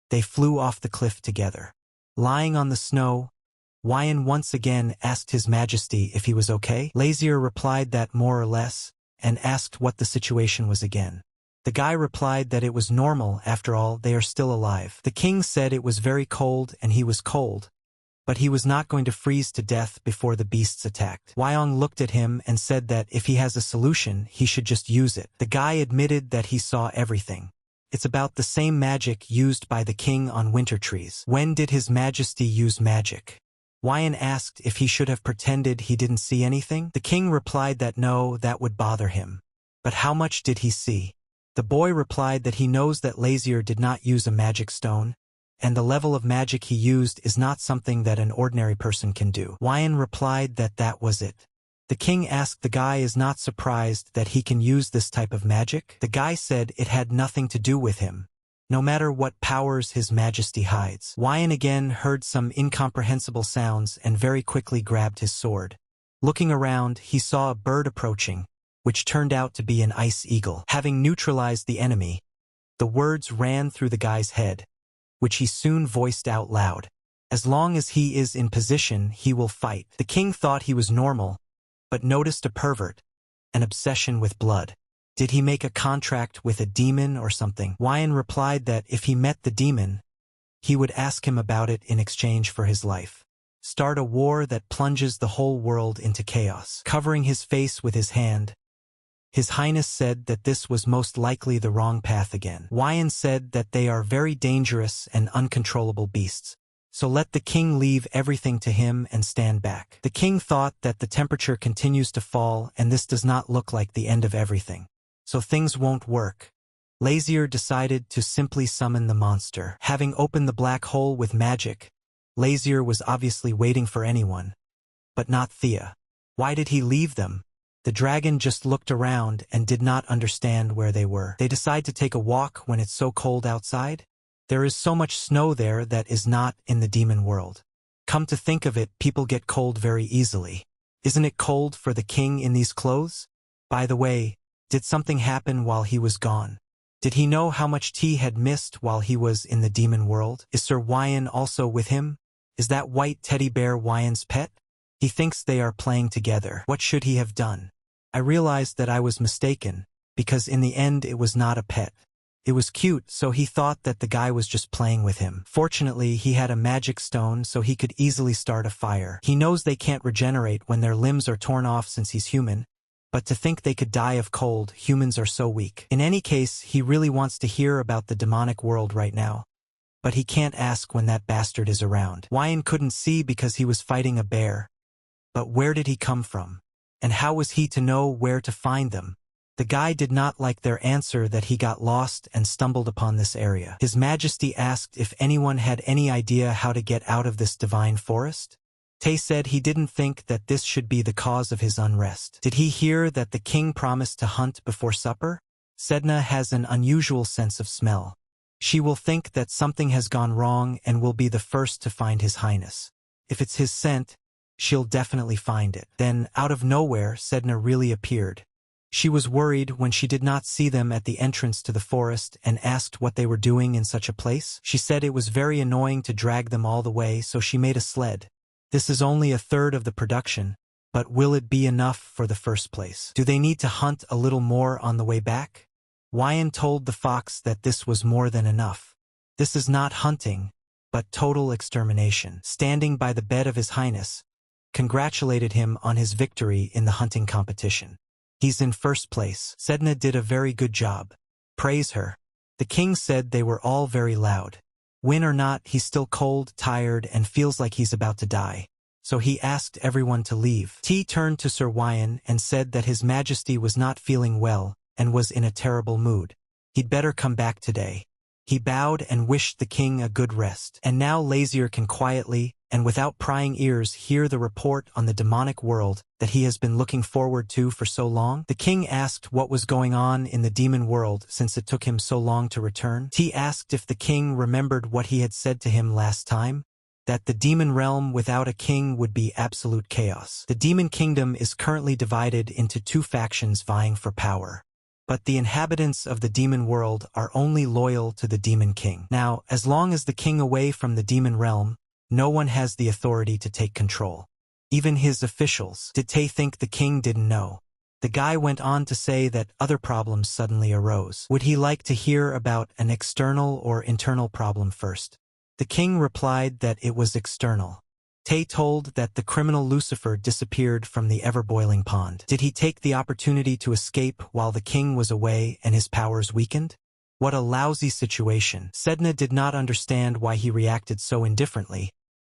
they flew off the cliff together. Lying on the snow, Wyan once again asked His Majesty if he was okay. Lazier replied that more or less, and asked what the situation was again. The guy replied that it was normal, after all, they are still alive. The king said it was very cold and he was cold, but he was not going to freeze to death before the beasts attacked. Wyong looked at him and said that if he has a solution, he should just use it. The guy admitted that he saw everything. It's about the same magic used by the king on winter trees. When did His Majesty use magic? Wyan asked if he should have pretended he didn't see anything. The king replied that no, that would bother him. But how much did he see? The boy replied that he knows that Lazier did not use a magic stone, and the level of magic he used is not something that an ordinary person can do. Wyan replied that that was it. The king asked the guy is not surprised that he can use this type of magic. The guy said it had nothing to do with him, no matter what powers His Majesty hides. Wyan again heard some incomprehensible sounds and very quickly grabbed his sword. Looking around, he saw a bird approaching, which turned out to be an ice eagle. Having neutralized the enemy, the words ran through the guy's head, which he soon voiced out loud. As long as he is in position, he will fight. The king thought he was normal, but noticed a pervert, an obsession with blood. Did he make a contract with a demon or something? Wyan replied that if he met the demon, he would ask him about it in exchange for his life. Start a war that plunges the whole world into chaos. Covering his face with his hand, His Highness said that this was most likely the wrong path again. Wyan said that they are very dangerous and uncontrollable beasts, so let the king leave everything to him and stand back. The king thought that the temperature continues to fall and this does not look like the end of everything, so things won't work. Lazier decided to simply summon the monster. Having opened the black hole with magic, Lazier was obviously waiting for anyone, but not Thea. Why did he leave them? The dragon just looked around and did not understand where they were. They decide to take a walk when it's so cold outside? There is so much snow there that is not in the demon world. Come to think of it, people get cold very easily. Isn't it cold for the king in these clothes? By the way, did something happen while he was gone? Did he know how much tea had missed while he was in the demon world? Is Sir Wyan also with him? Is that white teddy bear Wyan's pet? He thinks they are playing together. What should he have done? I realized that I was mistaken, because in the end it was not a pet. It was cute, so he thought that the guy was just playing with him. Fortunately, he had a magic stone, so he could easily start a fire. He knows they can't regenerate when their limbs are torn off since he's human, but to think they could die of cold, humans are so weak. In any case, he really wants to hear about the demonic world right now. but he can't ask when that bastard is around. Wyan couldn't see because he was fighting a bear. But where did he come from? And how was he to know where to find them? The guy did not like their answer that he got lost and stumbled upon this area. His Majesty asked if anyone had any idea how to get out of this divine forest. Tay said he didn't think that this should be the cause of his unrest. Did he hear that the king promised to hunt before supper? Sedna has an unusual sense of smell. She will think that something has gone wrong and will be the first to find His Highness. If it's his scent, she'll definitely find it. Then, out of nowhere, Sedna really appeared. She was worried when she did not see them at the entrance to the forest and asked what they were doing in such a place. She said it was very annoying to drag them all the way, so she made a sled. This is only a third of the production, but will it be enough for the first place? Do they need to hunt a little more on the way back? Wyan told the fox that this was more than enough. This is not hunting, but total extermination. Standing by the bed of His Highness, congratulated him on his victory in the hunting competition. He's in first place. Sedna did a very good job. Praise her. The king said they were all very loud. Win or not, he's still cold, tired, and feels like he's about to die. So he asked everyone to leave. T turned to Sir Wyan and said that His Majesty was not feeling well and was in a terrible mood. He'd better come back today. He bowed and wished the king a good rest. And now Lazier can quietly, and without prying ears, hear the report on the demonic world that he has been looking forward to for so long. The king asked what was going on in the demon world since it took him so long to return. T asked if the king remembered what he had said to him last time, that the demon realm without a king would be absolute chaos. The demon kingdom is currently divided into two factions vying for power. But the inhabitants of the demon world are only loyal to the demon king. Now, as long as the king away from the demon realm, no one has the authority to take control. Even his officials. Did Tay think the king didn't know? The guy went on to say that other problems suddenly arose. Would he like to hear about an external or internal problem first? The king replied that it was external. Tay told that the criminal Lucifer disappeared from the ever-boiling pond. Did he take the opportunity to escape while the king was away and his powers weakened? What a lousy situation. Sedna did not understand why he reacted so indifferently.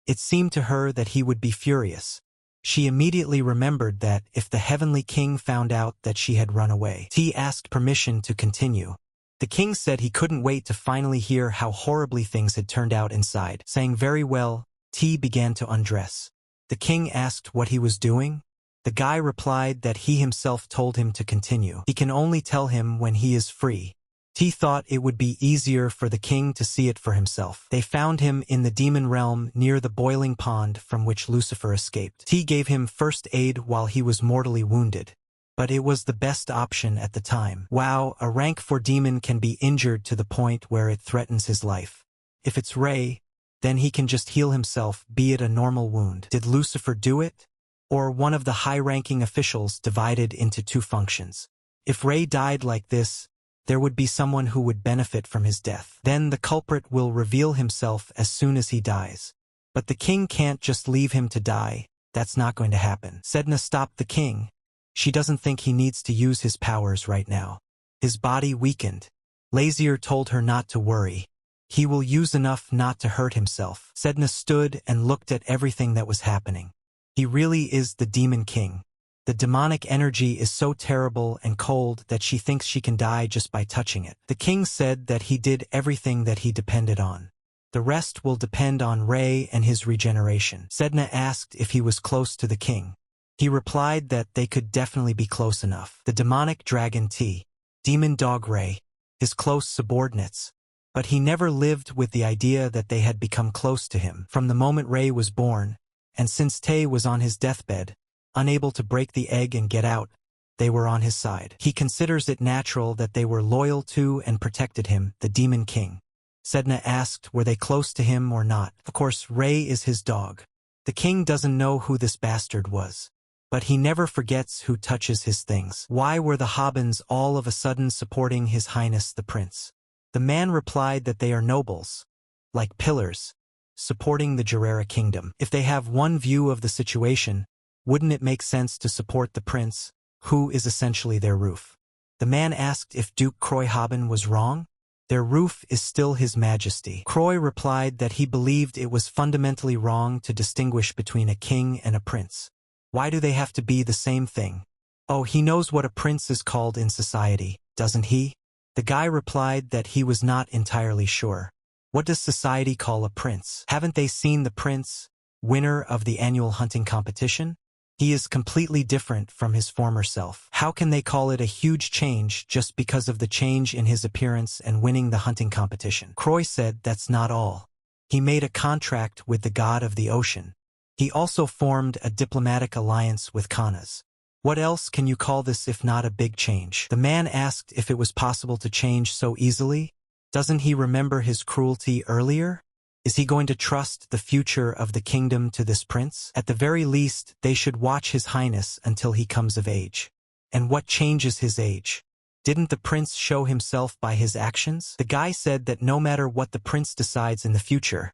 It seemed to her that he would be furious. She immediately remembered that if the heavenly king found out that she had run away. T asked permission to continue. The king said he couldn't wait to finally hear how horribly things had turned out inside. Saying very well, T began to undress. The king asked what he was doing. The guy replied that he himself told him to continue. He can only tell him when he is free. T thought it would be easier for the king to see it for himself. They found him in the demon realm near the boiling pond from which Lucifer escaped. T gave him first aid while he was mortally wounded. But it was the best option at the time. Wow, a rank 4 demon can be injured to the point where it threatens his life. If it's Ray, then he can just heal himself, be it a normal wound. Did Lucifer do it? Or one of the high-ranking officials divided into two functions? If Ray died like this, there would be someone who would benefit from his death. Then the culprit will reveal himself as soon as he dies. But the king can't just leave him to die. That's not going to happen. Sedna stopped the king. She doesn't think he needs to use his powers right now. His body weakened. Lazier told her not to worry. He will use enough not to hurt himself. Sedna stood and looked at everything that was happening. He really is the demon king. The demonic energy is so terrible and cold that she thinks she can die just by touching it. The king said that he did everything that he depended on. The rest will depend on Ray and his regeneration. Sedna asked if he was close to the king. He replied that they could definitely be close enough. The demonic dragon T, demon dog Ray, his close subordinates. But he never lived with the idea that they had become close to him. From the moment Ray was born, and since Tay was on his deathbed, unable to break the egg and get out, they were on his side. He considers it natural that they were loyal to and protected him, the demon king. Sedna asked were they close to him or not. Of course, Ray is his dog. The king doesn't know who this bastard was. But he never forgets who touches his things. Why were the Hobbins all of a sudden supporting His Highness the Prince? The man replied that they are nobles, like pillars, supporting the Gerera kingdom. If they have one view of the situation, wouldn't it make sense to support the prince, who is essentially their roof? The man asked if Duke Croy Hobbin was wrong. Their roof is still His Majesty. Croy replied that he believed it was fundamentally wrong to distinguish between a king and a prince. Why do they have to be the same thing? Oh, he knows what a prince is called in society, doesn't he? The guy replied that he was not entirely sure. What does society call a prince? Haven't they seen the prince, winner of the annual hunting competition? He is completely different from his former self. How can they call it a huge change just because of the change in his appearance and winning the hunting competition? Croy said that's not all. He made a contract with the god of the ocean. He also formed a diplomatic alliance with Kanas. What else can you call this if not a big change? The man asked if it was possible to change so easily. Doesn't he remember his cruelty earlier? Is he going to trust the future of the kingdom to this prince? At the very least, they should watch His Highness until he comes of age. And what changes his age? Didn't the prince show himself by his actions? The guy said that no matter what the prince decides in the future,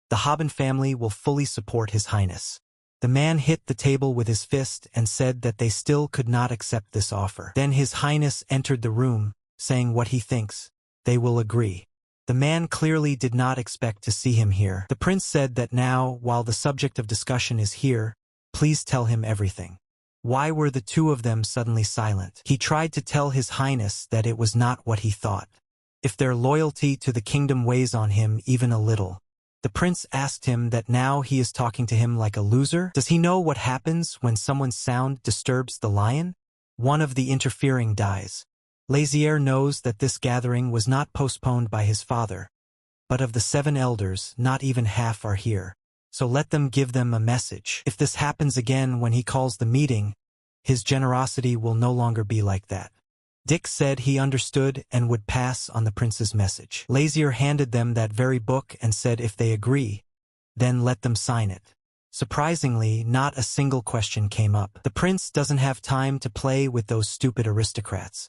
the Haben family will fully support His Highness. The man hit the table with his fist and said that they still could not accept this offer. Then His Highness entered the room, saying what he thinks. They will agree. The man clearly did not expect to see him here. The prince said that now, while the subject of discussion is here, please tell him everything. Why were the two of them suddenly silent? He tried to tell His Highness that it was not what he thought. If their loyalty to the kingdom weighs on him even a little. The prince asked him that now he is talking to him like a loser. Does he know what happens when someone's sound disturbs the lion? One of the interfering dies. Lazier knows that this gathering was not postponed by his father, but of the 7 elders, not even half are here. So let them give them a message. If this happens again when he calls the meeting, his generosity will no longer be like that. Dick said he understood and would pass on the prince's message. Lazier handed them that very book and said if they agree, then let them sign it. Surprisingly, not a single question came up. The prince doesn't have time to play with those stupid aristocrats.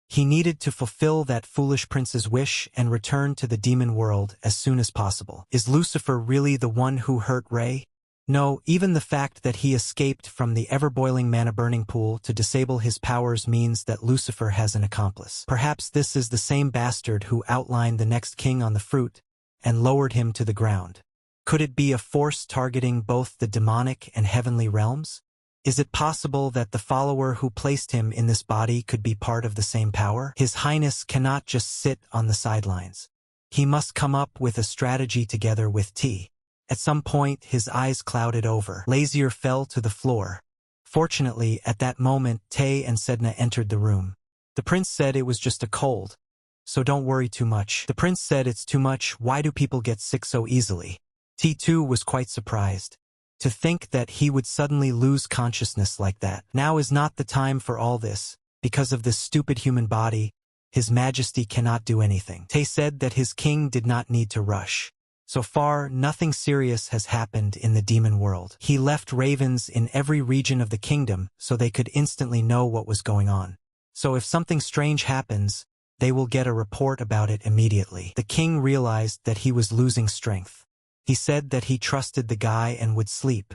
He needed to fulfill that foolish prince's wish and return to the demon world as soon as possible. Is Lucifer really the one who hurt Ray? No, even the fact that he escaped from the ever-boiling mana-burning pool to disable his powers means that Lucifer has an accomplice. Perhaps this is the same bastard who outlined the next king on the fruit and lowered him to the ground. Could it be a force targeting both the demonic and heavenly realms? Is it possible that the follower who placed him in this body could be part of the same power? His Highness cannot just sit on the sidelines. He must come up with a strategy together with T. At some point, his eyes clouded over. Lazier fell to the floor. Fortunately, at that moment, Tay and Sedna entered the room. The prince said it was just a cold, so don't worry too much. The prince said it's too much. Why do people get sick so easily? T2 was quite surprised. To think that he would suddenly lose consciousness like that. Now is not the time for all this. Because of this stupid human body, His Majesty cannot do anything. Tay said that his king did not need to rush. So far, nothing serious has happened in the demon world. He left ravens in every region of the kingdom so they could instantly know what was going on. So if something strange happens, they will get a report about it immediately. The king realized that he was losing strength. He said that he trusted the guy and would sleep.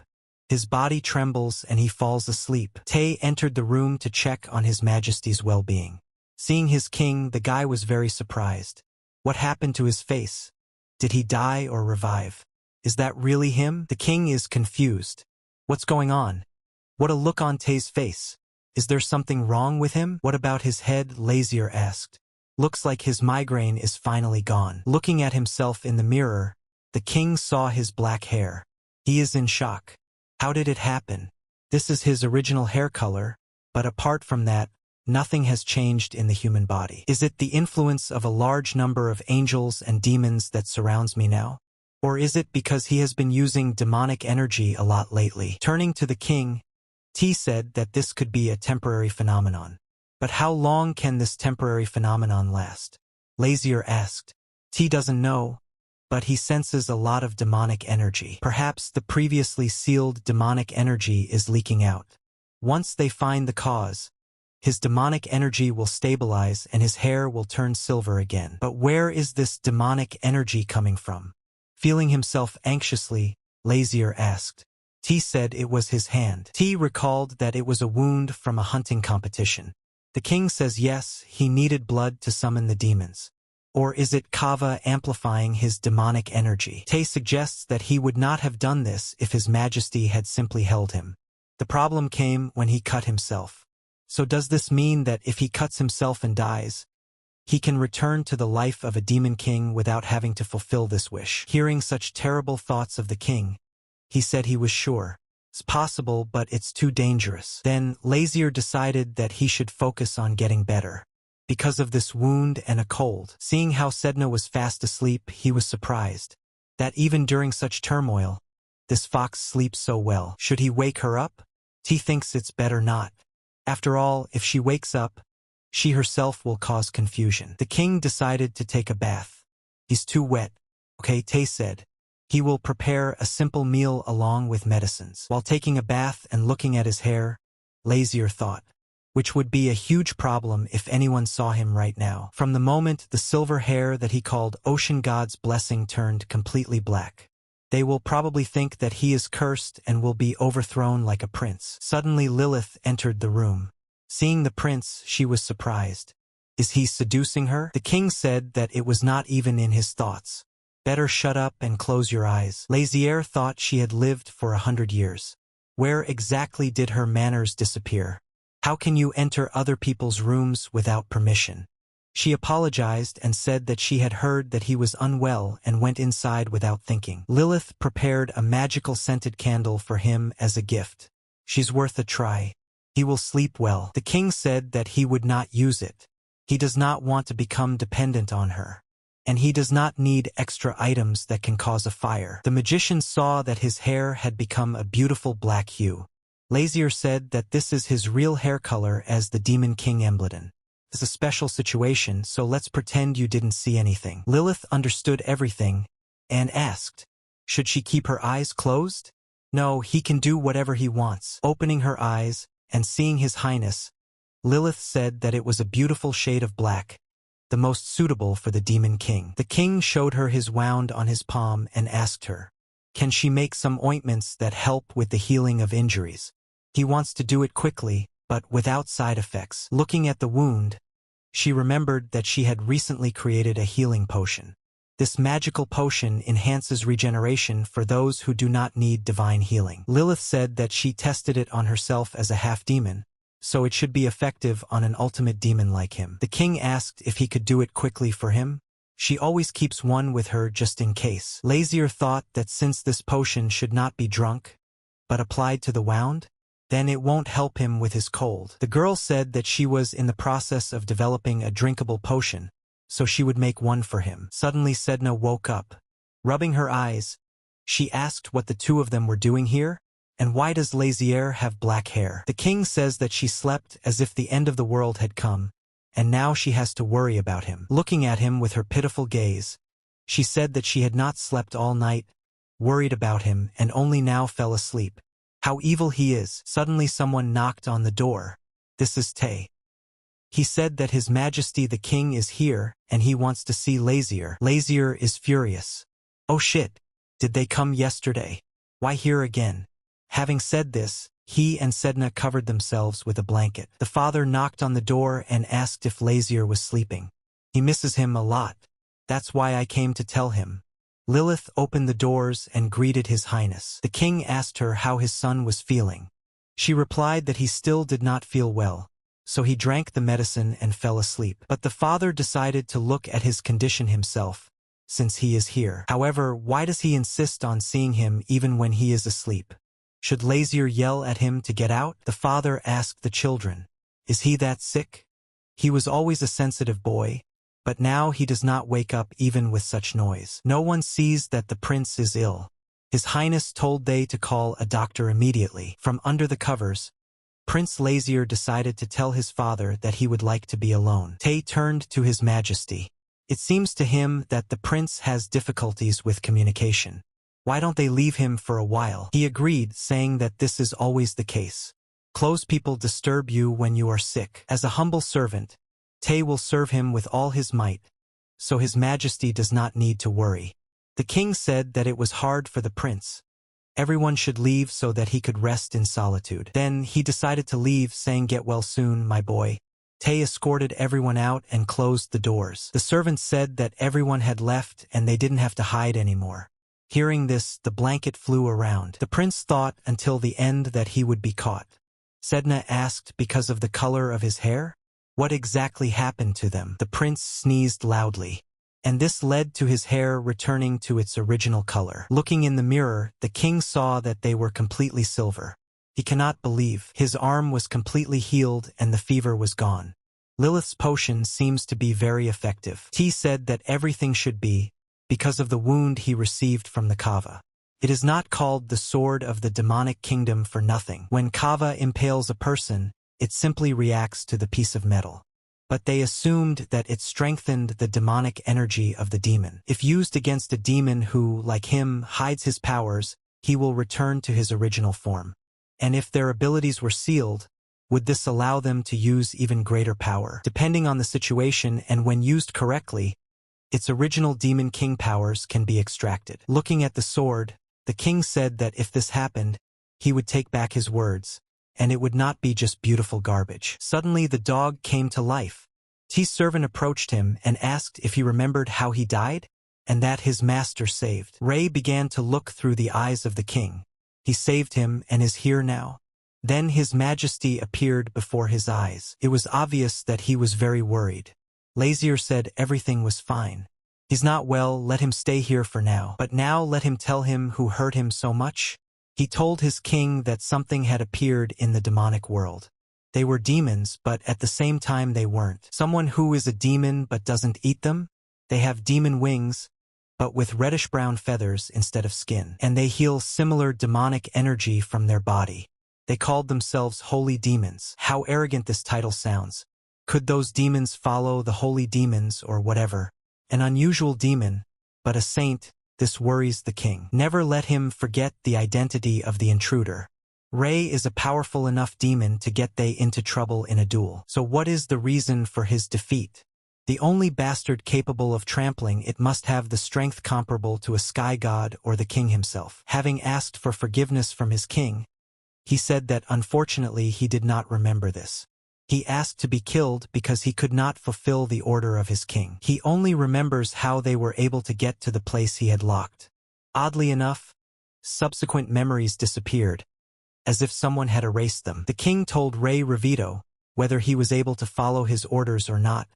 His body trembles and he falls asleep. Tay entered the room to check on His Majesty's well-being. Seeing his king, the guy was very surprised. What happened to his face? Did he die or revive? Is that really him? The king is confused. What's going on? What a look on Tay's face. Is there something wrong with him? What about his head? Lazier asked. Looks like his migraine is finally gone. Looking at himself in the mirror, the king saw his black hair. He is in shock. How did it happen? This is his original hair color, but apart from that, nothing has changed in the human body. Is it the influence of a large number of angels and demons that surrounds me now? Or is it because he has been using demonic energy a lot lately? Turning to the king, T said that this could be a temporary phenomenon. But how long can this temporary phenomenon last? Lazier asked. T doesn't know, but he senses a lot of demonic energy. Perhaps the previously sealed demonic energy is leaking out. Once they find the cause, his demonic energy will stabilize and his hair will turn silver again. But where is this demonic energy coming from? Feeling himself anxiously, Lazier asked. T said it was his hand. T recalled that it was a wound from a hunting competition. The king says yes, he needed blood to summon the demons. Or is it Kava amplifying his demonic energy? Tay suggests that he would not have done this if His Majesty had simply held him. The problem came when he cut himself. So does this mean that if he cuts himself and dies, he can return to the life of a demon king without having to fulfill this wish? Hearing such terrible thoughts of the king, he said he was sure. It's possible, but it's too dangerous. Then Lazier decided that he should focus on getting better. Because of this wound and a cold, seeing how Sedna was fast asleep, he was surprised that even during such turmoil, this fox sleeps so well. Should he wake her up? T thinks it's better not. After all, if she wakes up, she herself will cause confusion. The king decided to take a bath. He's too wet. Okay, Tay said. He will prepare a simple meal along with medicines. While taking a bath and looking at his hair, Lazier thought, which would be a huge problem if anyone saw him right now. From the moment the silver hair that he called Ocean God's blessing turned completely black, they will probably think that he is cursed and will be overthrown like a prince. Suddenly Lilith entered the room. Seeing the prince, she was surprised. Is he seducing her? The king said that it was not even in his thoughts. Better shut up and close your eyes. Lazier thought she had lived for 100 years. Where exactly did her manners disappear? How can you enter other people's rooms without permission? She apologized and said that she had heard that he was unwell and went inside without thinking. Lilith prepared a magical scented candle for him as a gift. She's worth a try. He will sleep well. The king said that he would not use it. He does not want to become dependent on her. And he does not need extra items that can cause a fire. The magician saw that his hair had become a beautiful black hue. Lazier said that this is his real hair color as the Demon King Embledon. It's a special situation, so let's pretend you didn't see anything. Lilith understood everything and asked, should she keep her eyes closed? No, he can do whatever he wants. Opening her eyes and seeing His Highness, Lilith said that it was a beautiful shade of black, the most suitable for the Demon King. The king showed her his wand on his palm and asked her, can she make some ointments that help with the healing of injuries? He wants to do it quickly, but without side effects. Looking at the wound, she remembered that she had recently created a healing potion. This magical potion enhances regeneration for those who do not need divine healing. Lilith said that she tested it on herself as a half-demon, so it should be effective on an ultimate demon like him. The king asked if he could do it quickly for him. She always keeps one with her just in case. Lazier thought that since this potion should not be drunk, but applied to the wound, then it won't help him with his cold. The girl said that she was in the process of developing a drinkable potion, so she would make one for him. Suddenly Sedna woke up. Rubbing her eyes, she asked what the two of them were doing here, and why does Lazier have black hair? The king says that she slept as if the end of the world had come, and now she has to worry about him. Looking at him with her pitiful gaze, she said that she had not slept all night, worried about him, and only now fell asleep. How evil he is. Suddenly someone knocked on the door. This is Tay. He said that His Majesty the King is here, and he wants to see Lazier. Lazier is furious. Oh shit, did they come yesterday? Why here again? Having said this, he and Sedna covered themselves with a blanket. The father knocked on the door and asked if Lazier was sleeping. He misses him a lot. That's why I came to tell him. Lilith opened the doors and greeted His Highness. The king asked her how his son was feeling. She replied that he still did not feel well, so he drank the medicine and fell asleep. But the father decided to look at his condition himself, since he is here. However, why does he insist on seeing him even when he is asleep? Should Lazier yell at him to get out? The father asked the children, is he that sick? He was always a sensitive boy, but now he does not wake up even with such noise. No one sees that the prince is ill. His Highness told they to call a doctor immediately. From under the covers, Prince Lazier decided to tell his father that he would like to be alone. Tay turned to His Majesty. It seems to him that the prince has difficulties with communication. Why don't they leave him for a while? He agreed, saying that this is always the case. Close people disturb you when you are sick. As a humble servant, Tay will serve him with all his might, so His Majesty does not need to worry. The king said that it was hard for the prince. Everyone should leave so that he could rest in solitude. Then he decided to leave, saying, get well soon, my boy. Tay escorted everyone out and closed the doors. The servants said that everyone had left and they didn't have to hide anymore. Hearing this, the blanket flew around. The prince thought until the end that he would be caught. Sedna asked because of the color of his hair? What exactly happened to them? The prince sneezed loudly, and this led to his hair returning to its original color. Looking in the mirror, the king saw that they were completely silver. He cannot believe. His arm was completely healed and the fever was gone. Lilith's potion seems to be very effective. T said that everything should be, because of the wound he received from the kava. It is not called the sword of the demonic kingdom for nothing. When kava impales a person, it simply reacts to the piece of metal. But they assumed that it strengthened the demonic energy of the demon. If used against a demon who, like him, hides his powers, he will return to his original form. And if their abilities were sealed, would this allow them to use even greater power? Depending on the situation and when used correctly, its original demon king powers can be extracted. Looking at the sword, the king said that if this happened, he would take back his words, and it would not be just beautiful garbage. Suddenly the dog came to life. T's servant approached him and asked if he remembered how he died, and that his master saved. Ray began to look through the eyes of the king. He saved him and is here now. Then his majesty appeared before his eyes. It was obvious that he was very worried. Lazier said everything was fine. He's not well, let him stay here for now. But now let him tell him who hurt him so much. He told his king that something had appeared in the demonic world. They were demons, but at the same time they weren't. Someone who is a demon but doesn't eat them? They have demon wings, but with reddish-brown feathers instead of skin. And they heal similar demonic energy from their body. They called themselves holy demons. How arrogant this title sounds. Could those demons follow the holy demons or whatever? An unusual demon, but a saint, this worries the king. Never let him forget the identity of the intruder. Ray is a powerful enough demon to get they into trouble in a duel. So what is the reason for his defeat? The only bastard capable of trampling it must have the strength comparable to a sky god or the king himself. Having asked for forgiveness from his king, he said that unfortunately he did not remember this. He asked to be killed because he could not fulfill the order of his king. He only remembers how they were able to get to the place he had locked. Oddly enough, subsequent memories disappeared, as if someone had erased them. The king told Ray Revito, whether he was able to follow his orders or not,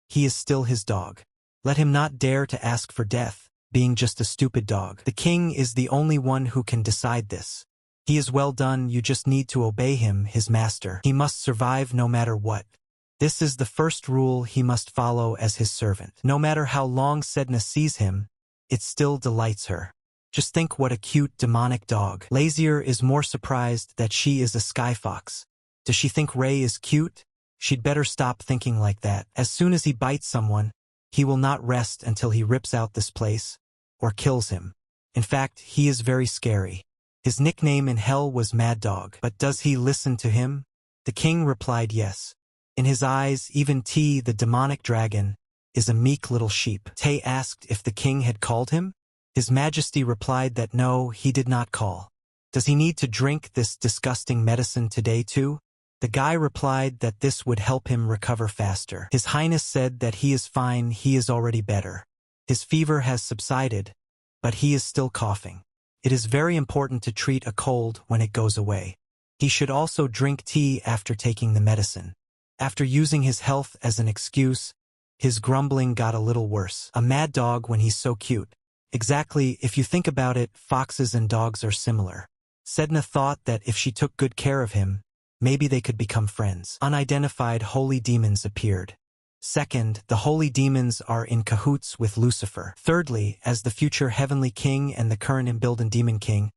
he is still his dog. Let him not dare to ask for death, being just a stupid dog. The king is the only one who can decide this. He is well done, you just need to obey him, his master. He must survive no matter what. This is the first rule he must follow as his servant. No matter how long Sedna sees him, it still delights her. Just think what a cute demonic dog. Lazier is more surprised that she is a sky fox. Does she think Ray is cute? She'd better stop thinking like that. As soon as he bites someone, he will not rest until he rips out this place, or kills him. In fact, he is very scary. His nickname in hell was Mad Dog. But does he listen to him? The king replied yes. In his eyes, even T, the demonic dragon, is a meek little sheep. Tay asked if the king had called him. His majesty replied that no, he did not call. Does he need to drink this disgusting medicine today too? The guy replied that this would help him recover faster. His highness said that he is fine, he is already better. His fever has subsided, but he is still coughing. It is very important to treat a cold when it goes away. He should also drink tea after taking the medicine. After using his health as an excuse, his grumbling got a little worse. A mad dog when he's so cute. Exactly, if you think about it, foxes and dogs are similar. Sedna thought that if she took good care of him, maybe they could become friends. Unidentified holy demons appeared. Second, the holy demons are in cahoots with Lucifer. Thirdly, as the future heavenly king and the current Imbilden demon king,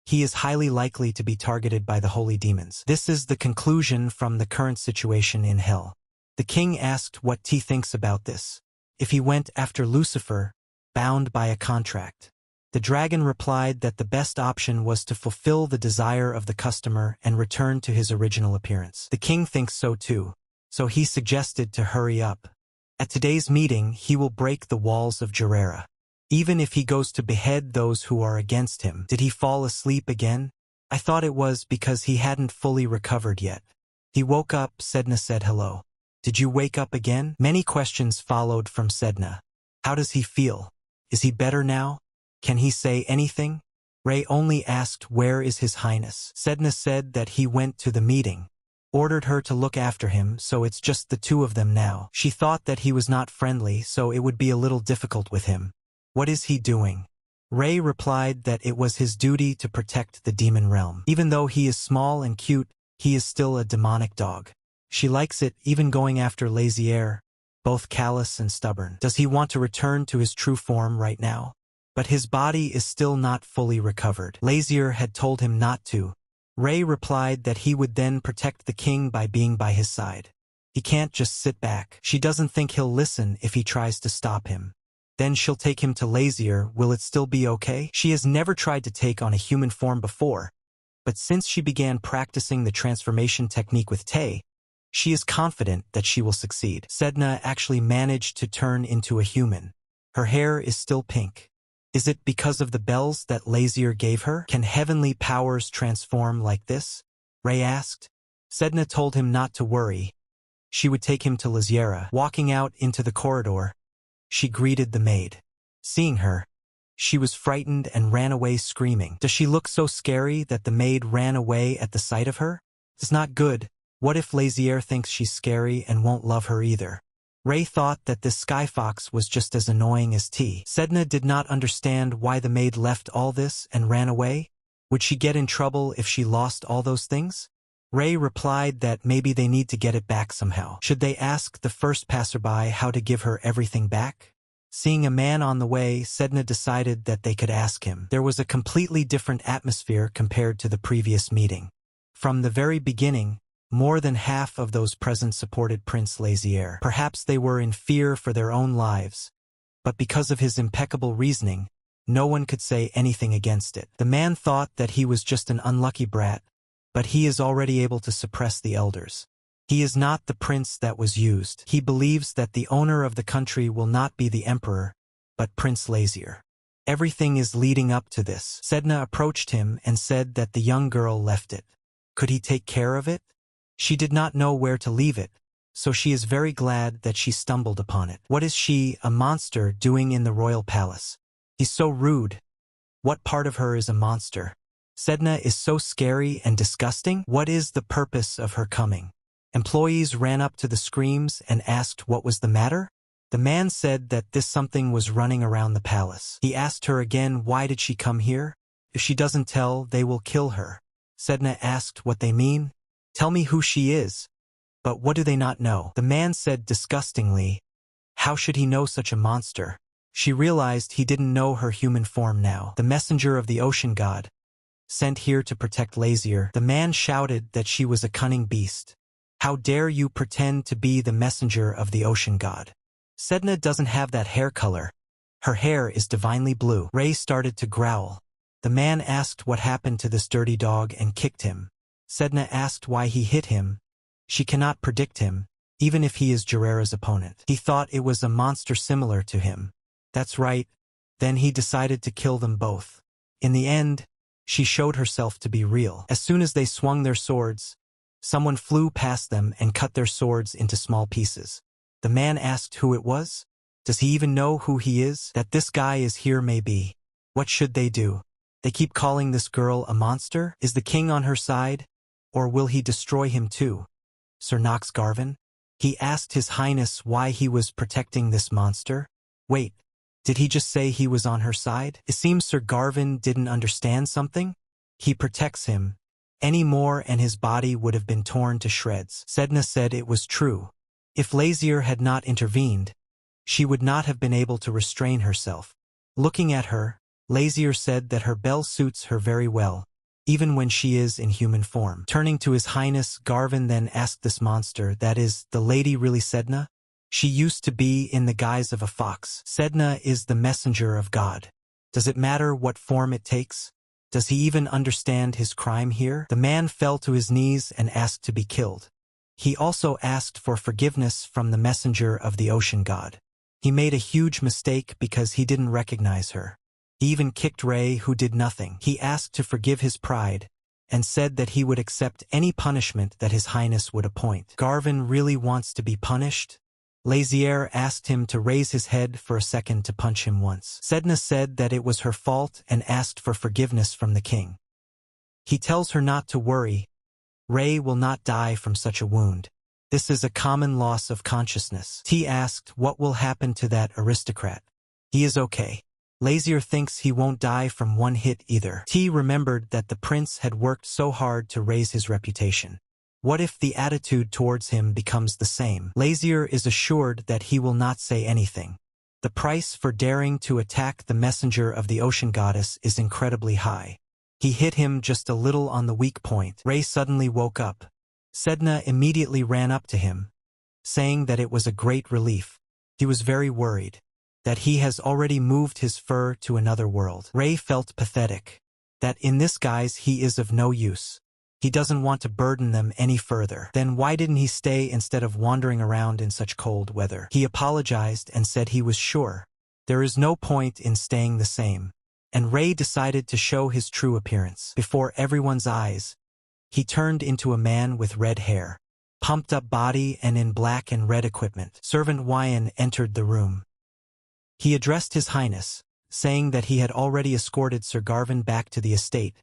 he is highly likely to be targeted by the holy demons. This is the conclusion from the current situation in hell. The king asked what T thinks about this. If he went after Lucifer, bound by a contract. The dragon replied that the best option was to fulfill the desire of the customer and return to his original appearance. The king thinks so too. So he suggested to hurry up. At today's meeting, he will break the walls of Gerera. Even if he goes to behead those who are against him. Did he fall asleep again? I thought it was because he hadn't fully recovered yet. He woke up, Sedna said hello. Did you wake up again? Many questions followed from Sedna. How does he feel? Is he better now? Can he say anything? Ray only asked where is His Highness. Sedna said that he went to the meeting. Ordered her to look after him, so it's just the two of them now. She thought that he was not friendly, so it would be a little difficult with him. What is he doing? Ray replied that it was his duty to protect the demon realm. Even though he is small and cute, he is still a demonic dog. She likes it, even going after Lazier, both callous and stubborn. Does he want to return to his true form right now? But his body is still not fully recovered. Lazier had told him not to. Ray replied that he would then protect the king by being by his side. He can't just sit back. She doesn't think he'll listen if he tries to stop him. Then she'll take him to Lazier. Will it still be okay? She has never tried to take on a human form before, but since she began practicing the transformation technique with Tay, she is confident that she will succeed. Sedna actually managed to turn into a human. Her hair is still pink. Is it because of the bells that Lazier gave her? Can heavenly powers transform like this? Ray asked. Sedna told him not to worry. She would take him to Laziera. Walking out into the corridor, she greeted the maid. Seeing her, she was frightened and ran away screaming. Does she look so scary that the maid ran away at the sight of her? It's not good. What if Lazier thinks she's scary and won't love her either? Ray thought that this Sky Fox was just as annoying as T. Sedna did not understand why the maid left all this and ran away. Would she get in trouble if she lost all those things? Ray replied that maybe they need to get it back somehow. Should they ask the first passerby how to give her everything back? Seeing a man on the way, Sedna decided that they could ask him. There was a completely different atmosphere compared to the previous meeting. From the very beginning, more than half of those present supported Prince Lazier. Perhaps they were in fear for their own lives, but because of his impeccable reasoning, no one could say anything against it. The man thought that he was just an unlucky brat, but he is already able to suppress the elders. He is not the prince that was used. He believes that the owner of the country will not be the emperor, but Prince Lazier. Everything is leading up to this. Sedna approached him and said that the young girl left it. Could he take care of it? She did not know where to leave it, so she is very glad that she stumbled upon it. What is she, a monster, doing in the royal palace? He's so rude. What part of her is a monster? Sedna is so scary and disgusting. What is the purpose of her coming? Employees ran up to the screams and asked what was the matter. The man said that this something was running around the palace. He asked her again, why did she come here? If she doesn't tell, they will kill her. Sedna asked what they mean. Tell me who she is. But what do they not know? The man said disgustingly, how should he know such a monster? She realized he didn't know her human form now. The messenger of the ocean god, sent here to protect Lazier. The man shouted that she was a cunning beast. How dare you pretend to be the messenger of the ocean god? Sedna doesn't have that hair color. Her hair is divinely blue. Ray started to growl. The man asked what happened to this dirty dog and kicked him. Sedna asked why he hit him. She cannot predict him, even if he is Jirera's opponent. He thought it was a monster similar to him. That's right. Then he decided to kill them both. In the end, she showed herself to be real. As soon as they swung their swords, someone flew past them and cut their swords into small pieces. The man asked who it was. Does he even know who he is? That this guy is here maybe. What should they do? They keep calling this girl a monster? Is the king on her side? Or will he destroy him too? Sir Knox Garvin? He asked His Highness why he was protecting this monster. Wait, did he just say he was on her side? It seems Sir Garvin didn't understand something. He protects him. Any more and his body would have been torn to shreds. Sedna said it was true. If Lazier had not intervened, she would not have been able to restrain herself. Looking at her, Lazier said that her bell suits her very well, even when she is in human form. Turning to His Highness, Garvin then asked this monster, that is, the lady really Sedna? She used to be in the guise of a fox. Sedna is the messenger of God. Does it matter what form it takes? Does he even understand his crime here? The man fell to his knees and asked to be killed. He also asked for forgiveness from the messenger of the ocean god. He made a huge mistake because he didn't recognize her. He even kicked Ray, who did nothing. He asked to forgive his pride, and said that he would accept any punishment that His Highness would appoint. Garvin really wants to be punished? Lazier asked him to raise his head for a second to punch him once. Sedna said that it was her fault and asked for forgiveness from the king. He tells her not to worry. Ray will not die from such a wound. This is a common loss of consciousness. T asked what will happen to that aristocrat. He is okay. Lazier thinks he won't die from one hit either. T remembered that the prince had worked so hard to raise his reputation. What if the attitude towards him becomes the same? Lazier is assured that he will not say anything. The price for daring to attack the messenger of the ocean goddess is incredibly high. He hit him just a little on the weak point. Ray suddenly woke up. Sedna immediately ran up to him, saying that it was a great relief. He was very worried that he has already moved his fur to another world. Ray felt pathetic, that in this guise he is of no use. He doesn't want to burden them any further. Then why didn't he stay instead of wandering around in such cold weather? He apologized and said he was sure there is no point in staying the same. And Ray decided to show his true appearance. Before everyone's eyes, he turned into a man with red hair, pumped up body and in black and red equipment. Servant Wyan entered the room. He addressed His Highness, saying that he had already escorted Sir Garvin back to the estate,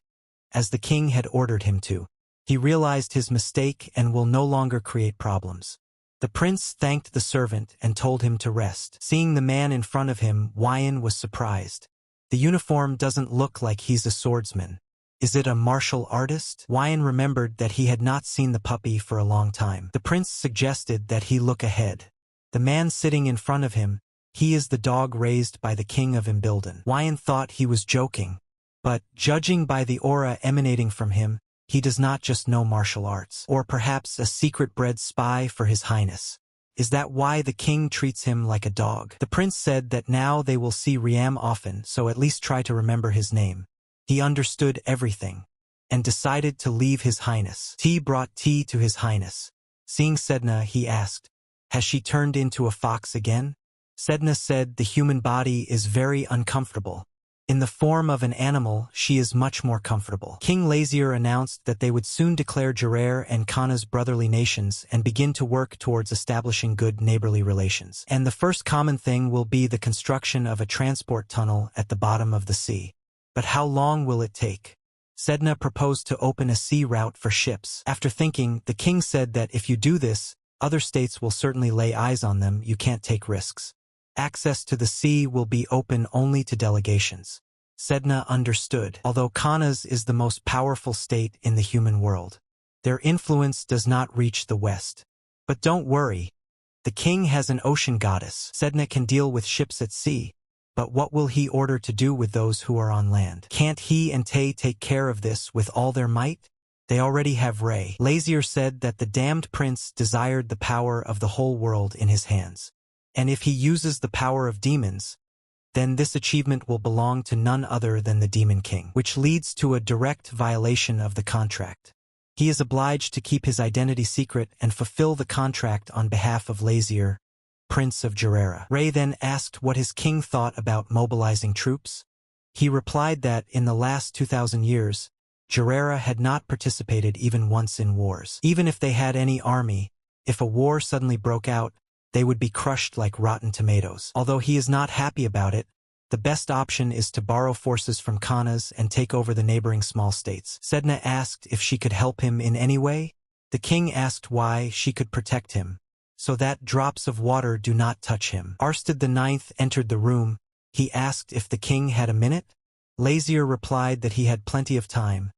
as the king had ordered him to. He realized his mistake and will no longer create problems. The prince thanked the servant and told him to rest. Seeing the man in front of him, Wyan was surprised. The uniform doesn't look like he's a swordsman. Is it a martial artist? Wyan remembered that he had not seen the puppy for a long time. The prince suggested that he look ahead. The man sitting in front of him, he is the dog raised by the king of Imbilden. Wyan thought he was joking, but judging by the aura emanating from him, he does not just know martial arts. Or perhaps a secret-bred spy for His Highness. Is that why the king treats him like a dog? The prince said that now they will see Riam often, so at least try to remember his name. He understood everything, and decided to leave His Highness. T brought tea to His Highness. Seeing Sedna, he asked, "Has she turned into a fox again?" Sedna said the human body is very uncomfortable. In the form of an animal, she is much more comfortable. King Lazier announced that they would soon declare Jarer and Kana's brotherly nations and begin to work towards establishing good neighborly relations. And the first common thing will be the construction of a transport tunnel at the bottom of the sea. But how long will it take? Sedna proposed to open a sea route for ships. After thinking, the king said that if you do this, other states will certainly lay eyes on them. You can't take risks. Access to the sea will be open only to delegations. Sedna understood. Although Kana's is the most powerful state in the human world, their influence does not reach the west. But don't worry. The king has an ocean goddess. Sedna can deal with ships at sea. But what will he order to do with those who are on land? Can't he and Tay take care of this with all their might? They already have Ray. Lazier said that the damned prince desired the power of the whole world in his hands. And if he uses the power of demons, then this achievement will belong to none other than the Demon King, which leads to a direct violation of the contract. He is obliged to keep his identity secret and fulfill the contract on behalf of Lazier, Prince of Jarera. Ray then asked what his king thought about mobilizing troops. He replied that in the last 2,000 years, Jarera had not participated even once in wars. Even if they had any army, if a war suddenly broke out, they would be crushed like rotten tomatoes. Although he is not happy about it, the best option is to borrow forces from Kana's and take over the neighboring small states. Sedna asked if she could help him in any way. The king asked why she could protect him, so that drops of water do not touch him. Arsted IX entered the room. He asked if the king had a minute. Lazier replied that he had plenty of time,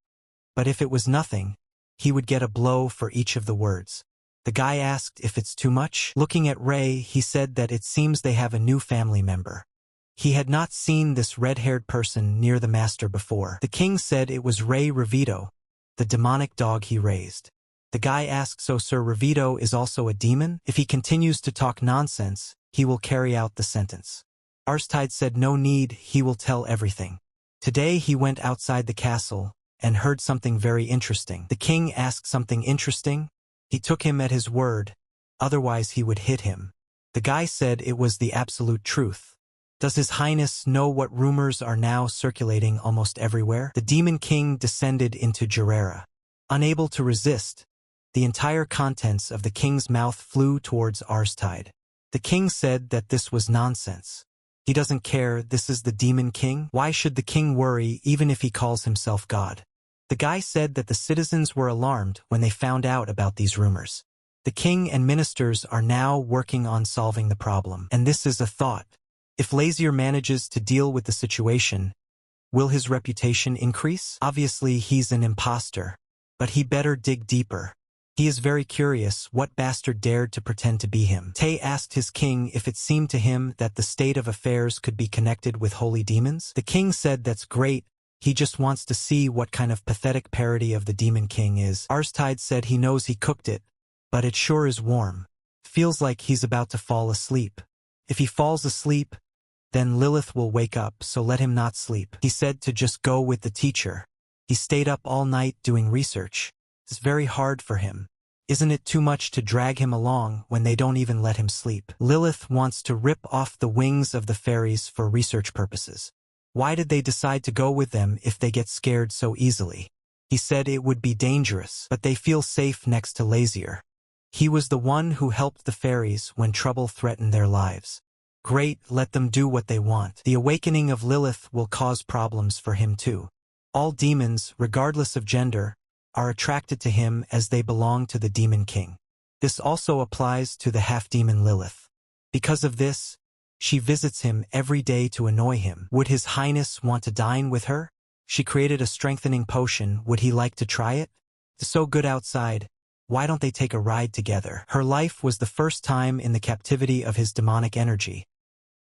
but if it was nothing, he would get a blow for each of the words. The guy asked if it's too much. Looking at Ray, he said that it seems they have a new family member. He had not seen this red-haired person near the master before. The king said it was Ray Revito, the demonic dog he raised. The guy asked, so Sir Revito is also a demon? If he continues to talk nonsense, he will carry out the sentence. Arstide said no need, he will tell everything. Today he went outside the castle and heard something very interesting. The king asked something interesting. He took him at his word, otherwise he would hit him. The guy said it was the absolute truth. Does His Highness know what rumors are now circulating almost everywhere? The Demon King descended into Jirera. Unable to resist, the entire contents of the king's mouth flew towards Arstide. The king said that this was nonsense. He doesn't care, this is the Demon King. Why should the king worry even if he calls himself God? The guy said that the citizens were alarmed when they found out about these rumors. The king and ministers are now working on solving the problem. And this is a thought. If Lazier manages to deal with the situation, will his reputation increase? Obviously, he's an imposter, but he better dig deeper. He is very curious what bastard dared to pretend to be him. Tay asked his king if it seemed to him that the state of affairs could be connected with holy demons. The king said that's great, he just wants to see what kind of pathetic parody of the Demon King is. Arstide said he knows he cooked it, but it sure is warm. Feels like he's about to fall asleep. If he falls asleep, then Lilith will wake up, so let him not sleep. He said to just go with the teacher. He stayed up all night doing research. It's very hard for him. Isn't it too much to drag him along when they don't even let him sleep? Lilith wants to rip off the wings of the fairies for research purposes. Why did they decide to go with them if they get scared so easily? He said it would be dangerous, but they feel safe next to Lazier. He was the one who helped the fairies when trouble threatened their lives. Great, let them do what they want. The awakening of Lilith will cause problems for him too. All demons, regardless of gender, are attracted to him as they belong to the Demon King. This also applies to the half-demon Lilith. Because of this, she visits him every day to annoy him. Would His Highness want to dine with her? She created a strengthening potion. Would he like to try it? It's so good outside. Why don't they take a ride together? Her life was the first time in the captivity of his demonic energy.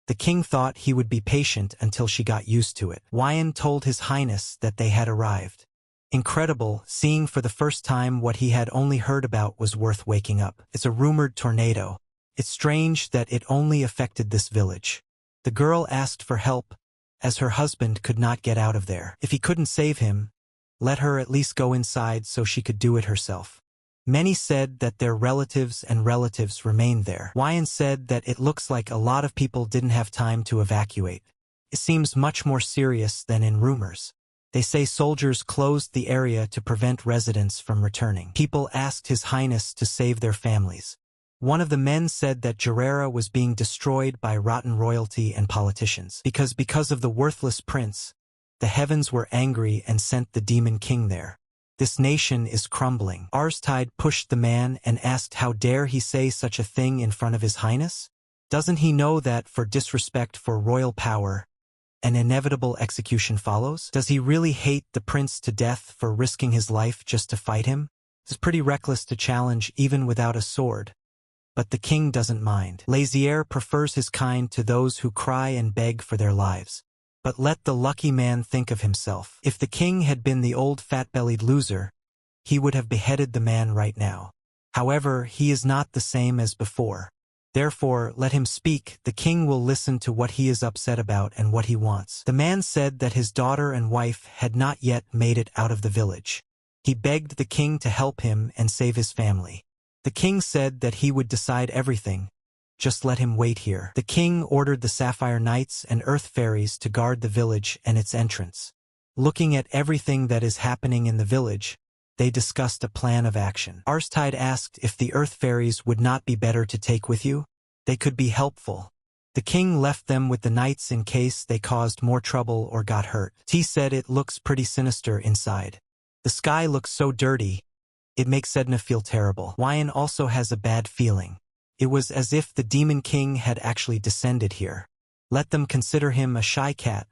The king thought he would be patient until she got used to it. Wyan told His Highness that they had arrived. Incredible, seeing for the first time what he had only heard about was worth waking up. It's a rumored tornado. It's strange that it only affected this village. The girl asked for help, as her husband could not get out of there. If he couldn't save him, let her at least go inside so she could do it herself. Many said that their relatives remained there. Wyan said that it looks like a lot of people didn't have time to evacuate. It seems much more serious than in rumors. They say soldiers closed the area to prevent residents from returning. People asked His Highness to save their families. One of the men said that Jirera was being destroyed by rotten royalty and politicians. Because of the worthless prince, the heavens were angry and sent the Demon King there. This nation is crumbling. Arstide pushed the man and asked how dare he say such a thing in front of His Highness? Doesn't he know that for disrespect for royal power, an inevitable execution follows? Does he really hate the prince to death for risking his life just to fight him? It's pretty reckless to challenge even without a sword. But the king doesn't mind. Lazier prefers his kind to those who cry and beg for their lives. But let the lucky man think of himself. If the king had been the old fat-bellied loser, he would have beheaded the man right now. However, he is not the same as before. Therefore, let him speak. The king will listen to what he is upset about and what he wants. The man said that his daughter and wife had not yet made it out of the village. He begged the king to help him and save his family. The king said that he would decide everything. Just let him wait here. The king ordered the Sapphire Knights and Earth Fairies to guard the village and its entrance. Looking at everything that is happening in the village, they discussed a plan of action. Arstide asked if the Earth Fairies would not be better to take with you. They could be helpful. The king left them with the knights in case they caused more trouble or got hurt. T said it looks pretty sinister inside. The sky looks so dirty. It makes Sedna feel terrible. Wyan also has a bad feeling. It was as if the Demon King had actually descended here. Let them consider him a shy cat,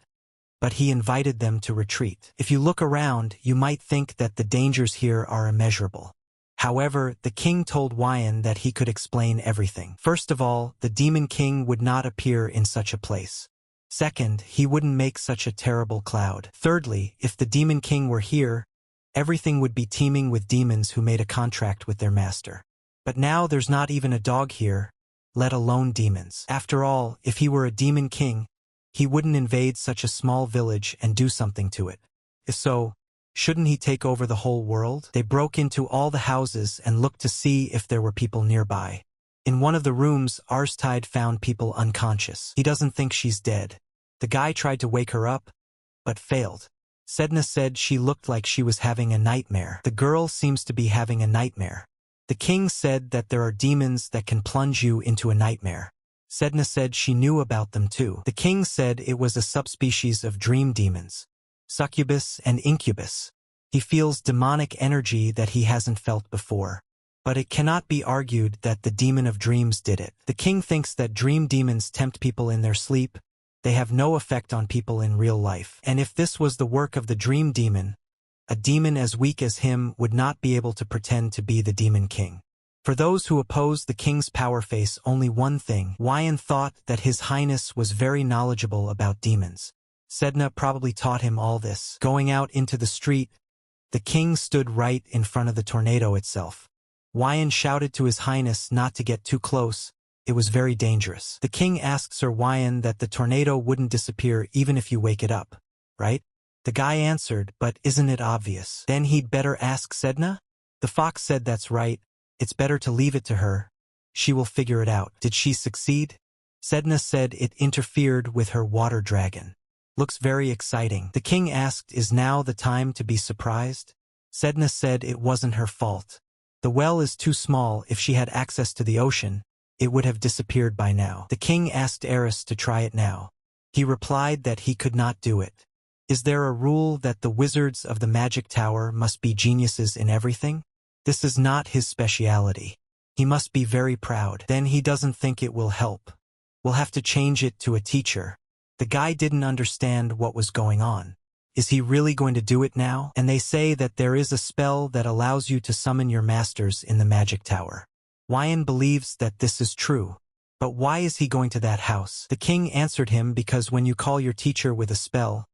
but he invited them to retreat. If you look around, you might think that the dangers here are immeasurable. However, the king told Wyan that he could explain everything. First of all, the Demon King would not appear in such a place. Second, he wouldn't make such a terrible cloud. Thirdly, if the Demon King were here, everything would be teeming with demons who made a contract with their master. But now there's not even a dog here, let alone demons. After all, if he were a Demon King, he wouldn't invade such a small village and do something to it. If so, shouldn't he take over the whole world? They broke into all the houses and looked to see if there were people nearby. In one of the rooms, Arstide found people unconscious. He doesn't think she's dead. The guy tried to wake her up, but failed. Sedna said she looked like she was having a nightmare. The girl seems to be having a nightmare. The king said that there are demons that can plunge you into a nightmare. Sedna said she knew about them too. The king said it was a subspecies of dream demons, succubus and incubus. He feels demonic energy that he hasn't felt before. But it cannot be argued that the demon of dreams did it. The king thinks that dream demons tempt people in their sleep. They have no effect on people in real life. And if this was the work of the dream demon, a demon as weak as him would not be able to pretend to be the demon king. For those who oppose the king's power face only one thing, Wyan thought that His Highness was very knowledgeable about demons. Sedna probably taught him all this. Going out into the street, the king stood right in front of the tornado itself. Wyan shouted to His Highness not to get too close. It was very dangerous. The king asked Sir Wyan that the tornado wouldn't disappear even if you wake it up, right? The guy answered, but isn't it obvious? Then he'd better ask Sedna? The fox said that's right. It's better to leave it to her. She will figure it out. Did she succeed? Sedna said it interfered with her water dragon. Looks very exciting. The king asked, is now the time to be surprised? Sedna said it wasn't her fault. The well is too small. If she had access to the ocean, it would have disappeared by now. The king asked Eris to try it now. He replied that he could not do it. Is there a rule that the wizards of the magic tower must be geniuses in everything? This is not his speciality. He must be very proud. Then he doesn't think it will help. We'll have to change it to a teacher. The guy didn't understand what was going on. Is he really going to do it now? And they say that there is a spell that allows you to summon your masters in the magic tower. Wyan believes that this is true. But why is he going to that house? The king answered him because when you call your teacher with a spell,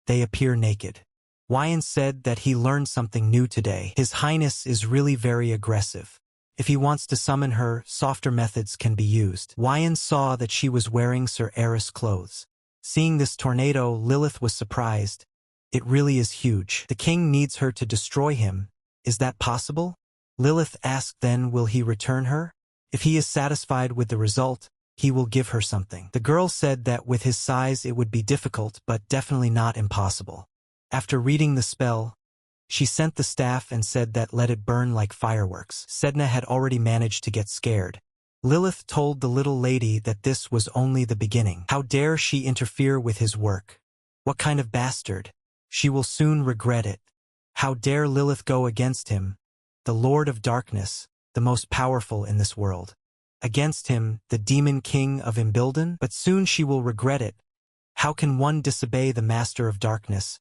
they appear naked. Wyan said that he learned something new today. His Highness is really very aggressive. If he wants to summon her, softer methods can be used. Wyan saw that she was wearing Sir Eris' clothes. Seeing this tornado, Lilith was surprised. It really is huge. The king needs her to destroy him. Is that possible? Lilith asked, then will he return her? If he is satisfied with the result, he will give her something. The girl said that with his size it would be difficult but definitely not impossible. After reading the spell, she sent the staff and said that let it burn like fireworks. Sedna had already managed to get scared. Lilith told the little lady that this was only the beginning. How dare she interfere with his work? What kind of bastard? She will soon regret it. How dare Lilith go against him, the Lord of Darkness, the most powerful in this world. Against him, the demon king of Imbilden? But soon she will regret it. How can one disobey the Master of Darkness,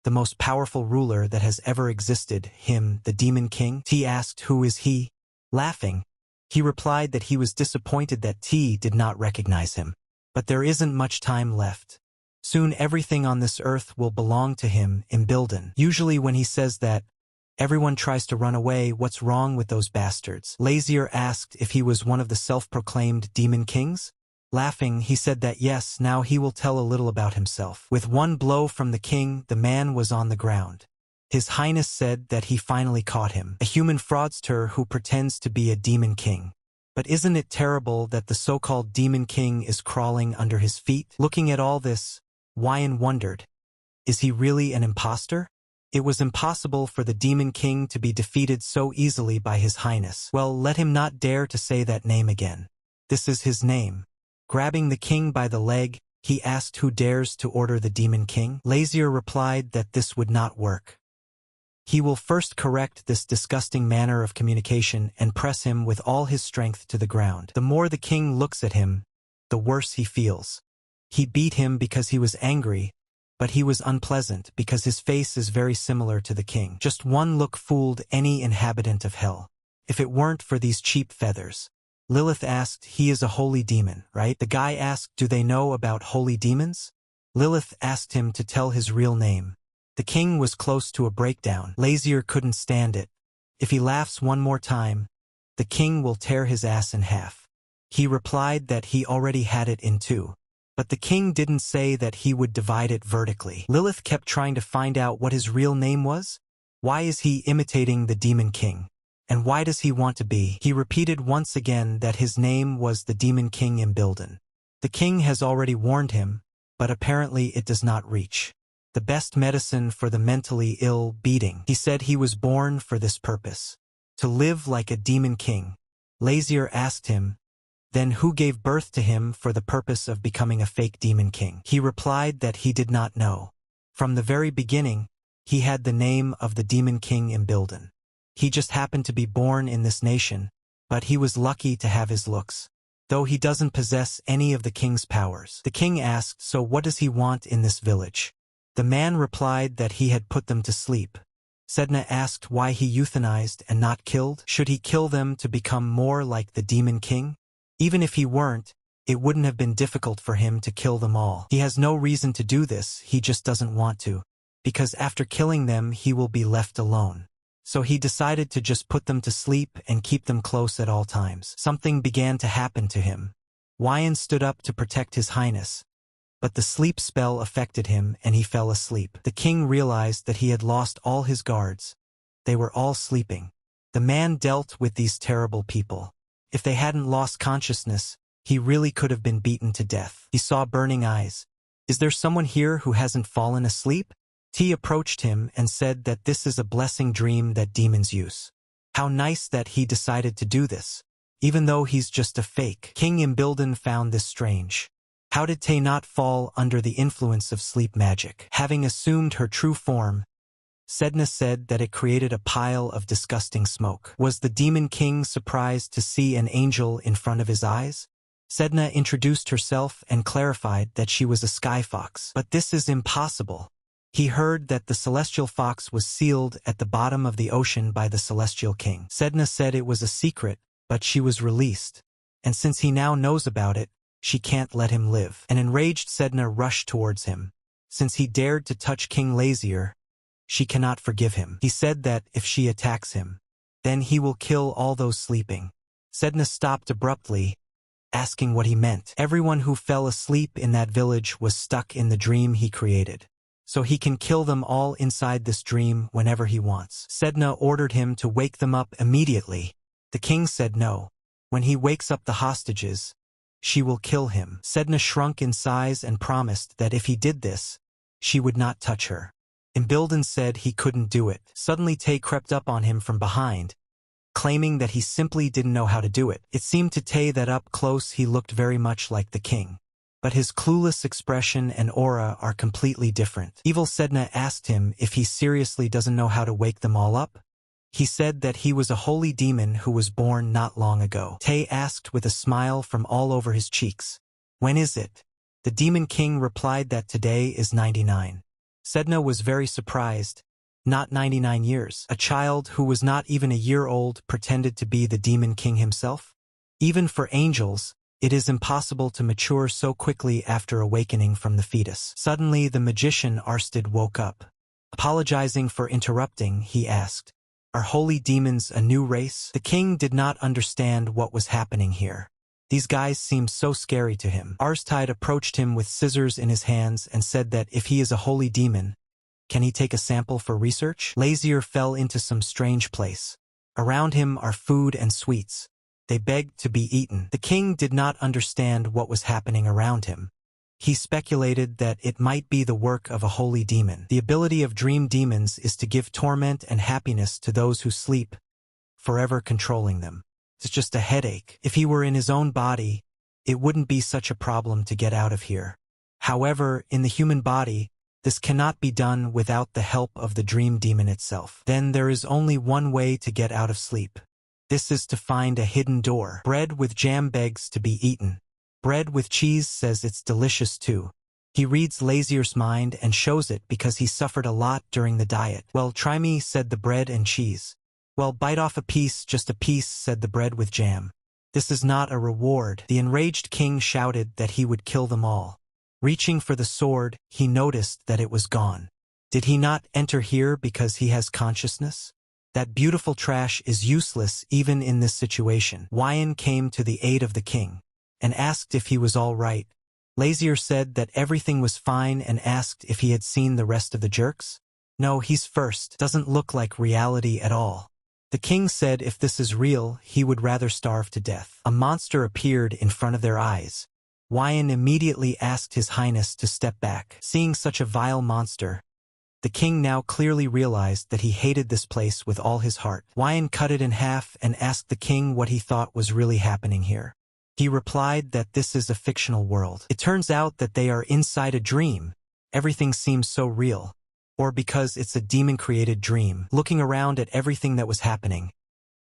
the most powerful ruler that has ever existed, him, the demon king? T asked, who is he? Laughing, he replied that he was disappointed that T did not recognize him. But there isn't much time left. Soon everything on this earth will belong to him, Imbilden. Usually when he says that, everyone tries to run away. What's wrong with those bastards? Lazier asked if he was one of the self-proclaimed demon kings. Laughing, he said that yes, now he will tell a little about himself. With one blow from the king, the man was on the ground. His Highness said that he finally caught him, a human fraudster who pretends to be a demon king. But isn't it terrible that the so-called demon king is crawling under his feet? Looking at all this, Wyan wondered, is he really an imposter? It was impossible for the demon king to be defeated so easily by His Highness. Well, let him not dare to say that name again. This is his name. Grabbing the king by the leg, he asked who dares to order the demon king. Lazier replied that this would not work. He will first correct this disgusting manner of communication and press him with all his strength to the ground. The more the king looks at him, the worse he feels. He beat him because he was angry, but he was unpleasant because his face is very similar to the king. Just one look fooled any inhabitant of hell. If it weren't for these cheap feathers. Lilith asked, he is a holy demon, right? The guy asked, do they know about holy demons? Lilith asked him to tell his real name. The king was close to a breakdown. Lazier couldn't stand it. If he laughs one more time, the king will tear his ass in half. He replied that he already had it in two. But the king didn't say that he would divide it vertically. Lilith kept trying to find out what his real name was. Why is he imitating the demon king? And why does he want to be? He repeated once again that his name was the Demon King Imbilden. The king has already warned him, but apparently it does not reach. The best medicine for the mentally ill beating. He said he was born for this purpose. To live like a demon king. Lazier asked him, then who gave birth to him for the purpose of becoming a fake demon king? He replied that he did not know. From the very beginning, he had the name of the Demon King Imbilden. He just happened to be born in this nation, but he was lucky to have his looks. Though he doesn't possess any of the king's powers. The king asked, so what does he want in this village? The man replied that he had put them to sleep. Sedna asked why he euthanized and not killed. Should he kill them to become more like the Demon King? Even if he weren't, it wouldn't have been difficult for him to kill them all. He has no reason to do this, he just doesn't want to. Because after killing them he will be left alone. So he decided to just put them to sleep and keep them close at all times. Something began to happen to him. Wyan stood up to protect his highness. But the sleep spell affected him and he fell asleep. The king realized that he had lost all his guards. They were all sleeping. The man dealt with these terrible people. If they hadn't lost consciousness, he really could have been beaten to death. He saw burning eyes. Is there someone here who hasn't fallen asleep? T approached him and said that this is a blessing dream that demons use. How nice that he decided to do this, even though he's just a fake. King Imbilden found this strange. How did Tay not fall under the influence of sleep magic? Having assumed her true form, Sedna said that it created a pile of disgusting smoke. Was the Demon King surprised to see an angel in front of his eyes? Sedna introduced herself and clarified that she was a sky fox. But this is impossible. He heard that the celestial fox was sealed at the bottom of the ocean by the celestial king. Sedna said it was a secret, but she was released. And since he now knows about it, she can't let him live. An enraged Sedna rushed towards him. Since he dared to touch King Lazier, she cannot forgive him. He said that if she attacks him, then he will kill all those sleeping. Sedna stopped abruptly, asking what he meant. Everyone who fell asleep in that village was stuck in the dream he created. So he can kill them all inside this dream whenever he wants. Sedna ordered him to wake them up immediately. The king said no. When he wakes up the hostages, she will kill him. Sedna shrunk in size and promised that if he did this, she would not touch her. Imbilden said he couldn't do it. Suddenly Tay crept up on him from behind, claiming that he simply didn't know how to do it. It seemed to Tay that up close he looked very much like the king. But his clueless expression and aura are completely different. Evil Sedna asked him if he seriously doesn't know how to wake them all up. He said that he was a holy demon who was born not long ago. Tay asked with a smile from all over his cheeks, when is it? The Demon King replied that today is 99. Sedna was very surprised. Not 99 years. A child who was not even a year old pretended to be the Demon King himself? Even for angels, it is impossible to mature so quickly after awakening from the fetus. Suddenly the magician Arsted woke up. Apologizing for interrupting, he asked, are holy demons a new race? The king did not understand what was happening here. These guys seemed so scary to him. Arstide approached him with scissors in his hands and said that if he is a holy demon, can he take a sample for research? Lazier fell into some strange place. Around him are food and sweets. They begged to be eaten. The king did not understand what was happening around him. He speculated that it might be the work of a holy demon. The ability of dream demons is to give torment and happiness to those who sleep, forever controlling them. It's just a headache. If he were in his own body, it wouldn't be such a problem to get out of here. However, in the human body, this cannot be done without the help of the dream demon itself. Then there is only one way to get out of sleep. This is to find a hidden door. Bread with jam begs to be eaten. Bread with cheese says it's delicious too. He reads Lazier's mind and shows it because he suffered a lot during the diet. Well, try me, said the bread and cheese. Well, bite off a piece, just a piece, said the bread with jam. This is not a reward. The enraged king shouted that he would kill them all. Reaching for the sword, he noticed that it was gone. Did he not enter here because he has consciousness? That beautiful trash is useless even in this situation. Wyan came to the aid of the king and asked if he was all right. Lazier said that everything was fine and asked if he had seen the rest of the jerks. No, he's first. Doesn't look like reality at all. The king said if this is real, he would rather starve to death. A monster appeared in front of their eyes. Huayan immediately asked His Highness to step back. Seeing such a vile monster, the king now clearly realized that he hated this place with all his heart. Huayan cut it in half and asked the king what he thought was really happening here. He replied that this is a fictional world. It turns out that they are inside a dream. Everything seems so real. Or because it's a demon-created dream. Looking around at everything that was happening,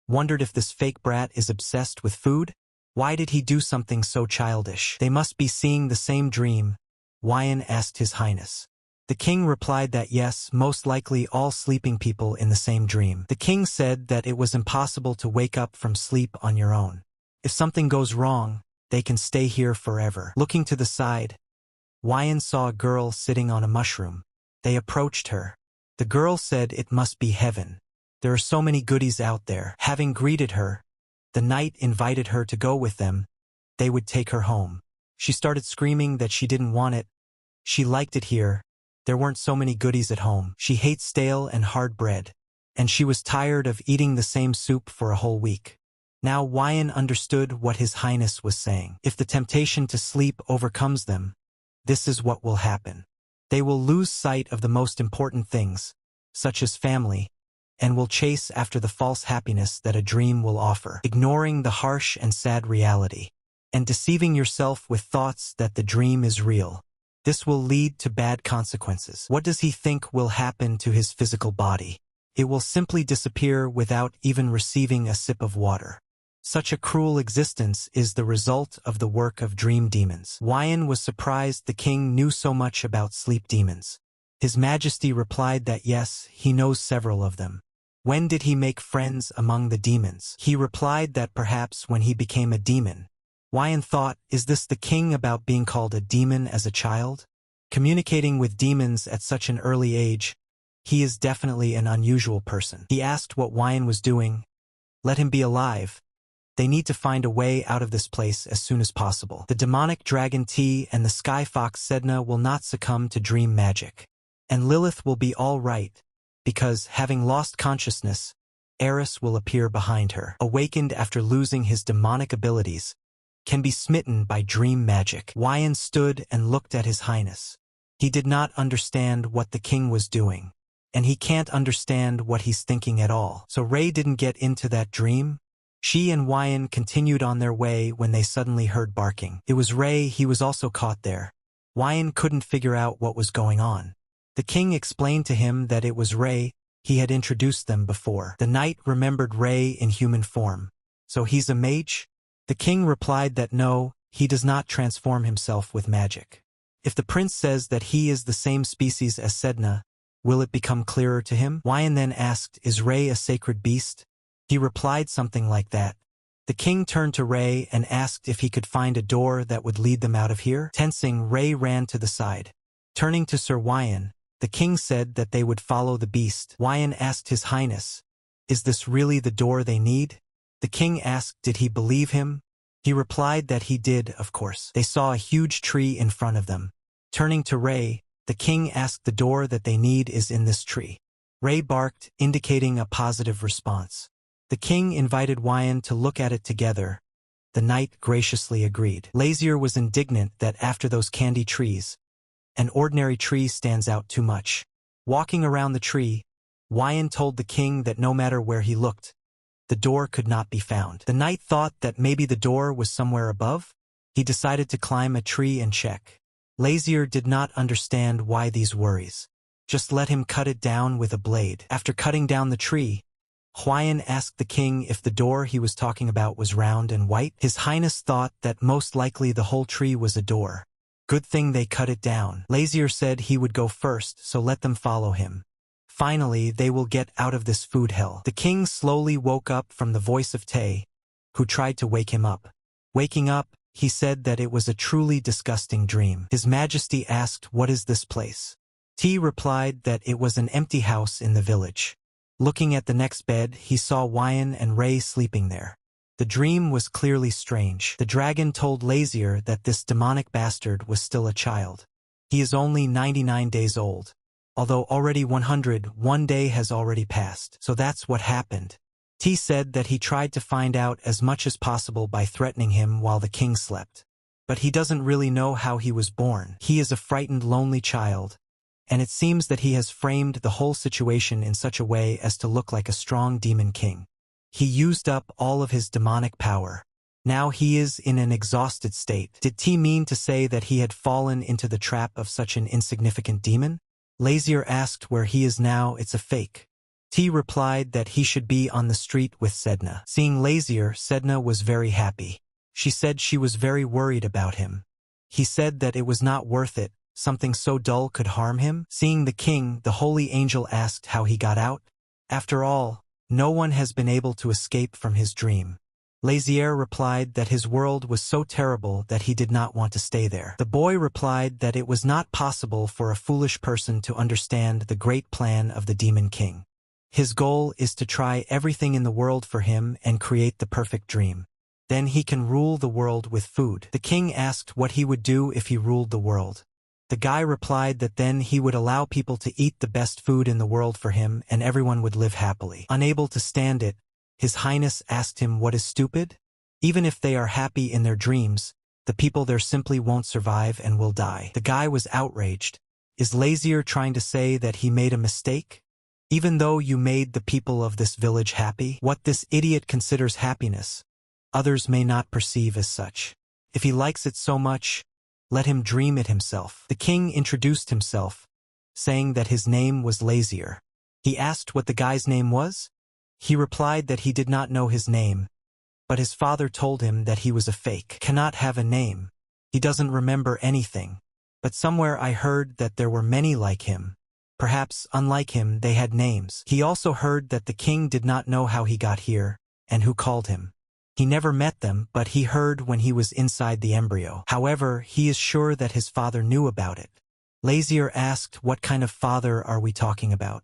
wondered if this fake brat is obsessed with food? Why did he do something so childish? They must be seeing the same dream. Huayan asked His Highness. The king replied that yes, most likely all sleeping people in the same dream. The king said that it was impossible to wake up from sleep on your own. If something goes wrong, they can stay here forever. Looking to the side, Huayan saw a girl sitting on a mushroom. They approached her. The girl said it must be heaven. There are so many goodies out there. Having greeted her, the knight invited her to go with them. They would take her home. She started screaming that she didn't want it. She liked it here. There weren't so many goodies at home. She hates stale and hard bread. And she was tired of eating the same soup for a whole week. Now Huayan understood what His Highness was saying. If the temptation to sleep overcomes them, this is what will happen. They will lose sight of the most important things, such as family, and will chase after the false happiness that a dream will offer, ignoring the harsh and sad reality, and deceiving yourself with thoughts that the dream is real. This will lead to bad consequences. What does he think will happen to his physical body? It will simply disappear without even receiving a sip of water. Such a cruel existence is the result of the work of dream demons. Huayan was surprised the king knew so much about sleep demons. His Majesty replied that yes, he knows several of them. When did he make friends among the demons? He replied that perhaps when he became a demon. Huayan thought, is this the king about being called a demon as a child? Communicating with demons at such an early age, he is definitely an unusual person. He asked what Huayan was doing. Let him be alive. They need to find a way out of this place as soon as possible. The demonic dragon T and the sky fox Sedna will not succumb to dream magic. And Lilith will be all right, because, having lost consciousness, Eris will appear behind her. Awakened after losing his demonic abilities, can be smitten by dream magic. Huayan stood and looked at His Highness. He did not understand what the king was doing, and he can't understand what he's thinking at all. So Ray didn't get into that dream? She and Huayan continued on their way when they suddenly heard barking. It was Ray, he was also caught there. Huayan couldn't figure out what was going on. The king explained to him that it was Ray, he had introduced them before. The knight remembered Ray in human form. So he's a mage? The king replied that no, he does not transform himself with magic. If the prince says that he is the same species as Sedna, will it become clearer to him? Huayan then asked, is Ray a sacred beast? He replied something like that. The king turned to Ray and asked if he could find a door that would lead them out of here. Tensing, Ray ran to the side. Turning to Sir Huayan, the king said that they would follow the beast. Huayan asked His Highness, is this really the door they need? The king asked did he believe him? He replied that he did, of course. They saw a huge tree in front of them. Turning to Ray, the king asked the door that they need is in this tree. Ray barked, indicating a positive response. The king invited Huayan to look at it together. The knight graciously agreed. Lazier was indignant that after those candy trees, an ordinary tree stands out too much. Walking around the tree, Huayan told the king that no matter where he looked, the door could not be found. The knight thought that maybe the door was somewhere above. He decided to climb a tree and check. Lazier did not understand why these worries. Just let him cut it down with a blade. After cutting down the tree, Huayan asked the king if the door he was talking about was round and white. His Highness thought that most likely the whole tree was a door. Good thing they cut it down. Lazier said he would go first, so let them follow him. Finally, they will get out of this food hell. The king slowly woke up from the voice of Tay, who tried to wake him up. Waking up, he said that it was a truly disgusting dream. His Majesty asked, what is this place? T replied that it was an empty house in the village. Looking at the next bed, he saw Huayan and Ray sleeping there. The dream was clearly strange. The dragon told Lazier that this demonic bastard was still a child. He is only 99 days old. Although already 101 day has already passed. So that's what happened. T said that he tried to find out as much as possible by threatening him while the king slept. But he doesn't really know how he was born. He is a frightened, lonely child, and it seems that he has framed the whole situation in such a way as to look like a strong demon king. He used up all of his demonic power. Now he is in an exhausted state. Did T mean to say that he had fallen into the trap of such an insignificant demon? Lazier asked where he is now. It's a fake. T replied that he should be on the street with Sedna. Seeing Lazier, Sedna was very happy. She said she was very worried about him. He said that it was not worth it, something so dull could harm him. Seeing the king, the holy angel asked how he got out. After all, no one has been able to escape from his dream. Lazier replied that his world was so terrible that he did not want to stay there. The boy replied that it was not possible for a foolish person to understand the great plan of the Demon King. His goal is to try everything in the world for him and create the perfect dream. Then he can rule the world with food. The king asked what he would do if he ruled the world. The guy replied that then he would allow people to eat the best food in the world for him and everyone would live happily. Unable to stand it, His Highness asked him what is stupid? Even if they are happy in their dreams, the people there simply won't survive and will die. The guy was outraged. Is Lazier trying to say that he made a mistake? Even though you made the people of this village happy, what this idiot considers happiness, others may not perceive as such. If he likes it so much, let him dream it himself. The king introduced himself, saying that his name was Lazier. He asked what the guy's name was. He replied that he did not know his name, but his father told him that he was a fake. Cannot have a name. He doesn't remember anything. But somewhere I heard that there were many like him. Perhaps, unlike him, they had names. He also heard that the king did not know how he got here, and who called him. He never met them, but he heard when he was inside the embryo. However, he is sure that his father knew about it. Lazier asked, what kind of father are we talking about?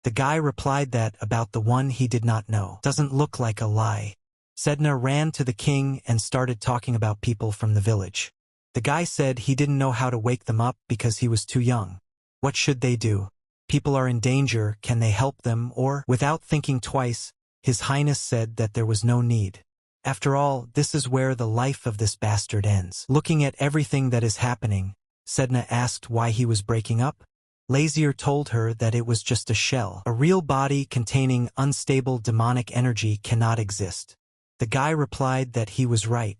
The guy replied that about the one he did not know. Doesn't look like a lie. Sedna ran to the king and started talking about people from the village. The guy said he didn't know how to wake them up because he was too young. What should they do? People are in danger, can they help them or? Without thinking twice, His Highness said that there was no need. After all, this is where the life of this bastard ends. Looking at everything that is happening, Sedna asked why he was breaking up. Lazier told her that it was just a shell. A real body containing unstable demonic energy cannot exist. The guy replied that he was right.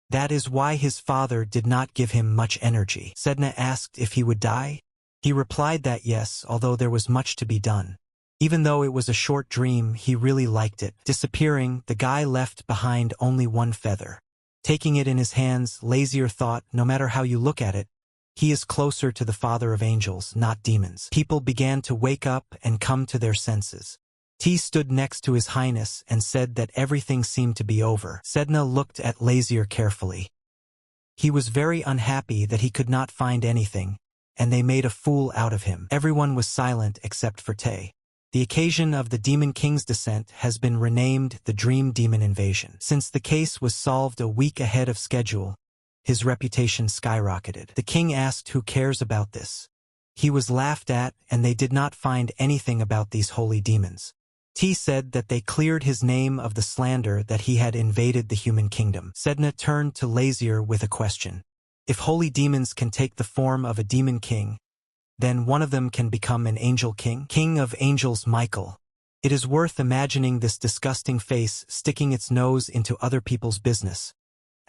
That is why his father did not give him much energy. Sedna asked if he would die. He replied that yes, although there was much to be done. Even though it was a short dream, he really liked it. Disappearing, the guy left behind only one feather. Taking it in his hands, Lazier thought, no matter how you look at it, he is closer to the Father of Angels, not demons. People began to wake up and come to their senses. T stood next to His Highness and said that everything seemed to be over. Sedna looked at Lazier carefully. He was very unhappy that he could not find anything, and they made a fool out of him. Everyone was silent except for Tay. The occasion of the Demon King's descent has been renamed the Dream Demon Invasion. Since the case was solved a week ahead of schedule, his reputation skyrocketed. The king asked who cares about this. He was laughed at and they did not find anything about these holy demons. T said that they cleared his name of the slander that he had invaded the human kingdom. Sedna turned to Lazier with a question. If holy demons can take the form of a demon king, then one of them can become an angel king? King of angels Michael. It is worth imagining this disgusting face sticking its nose into other people's business,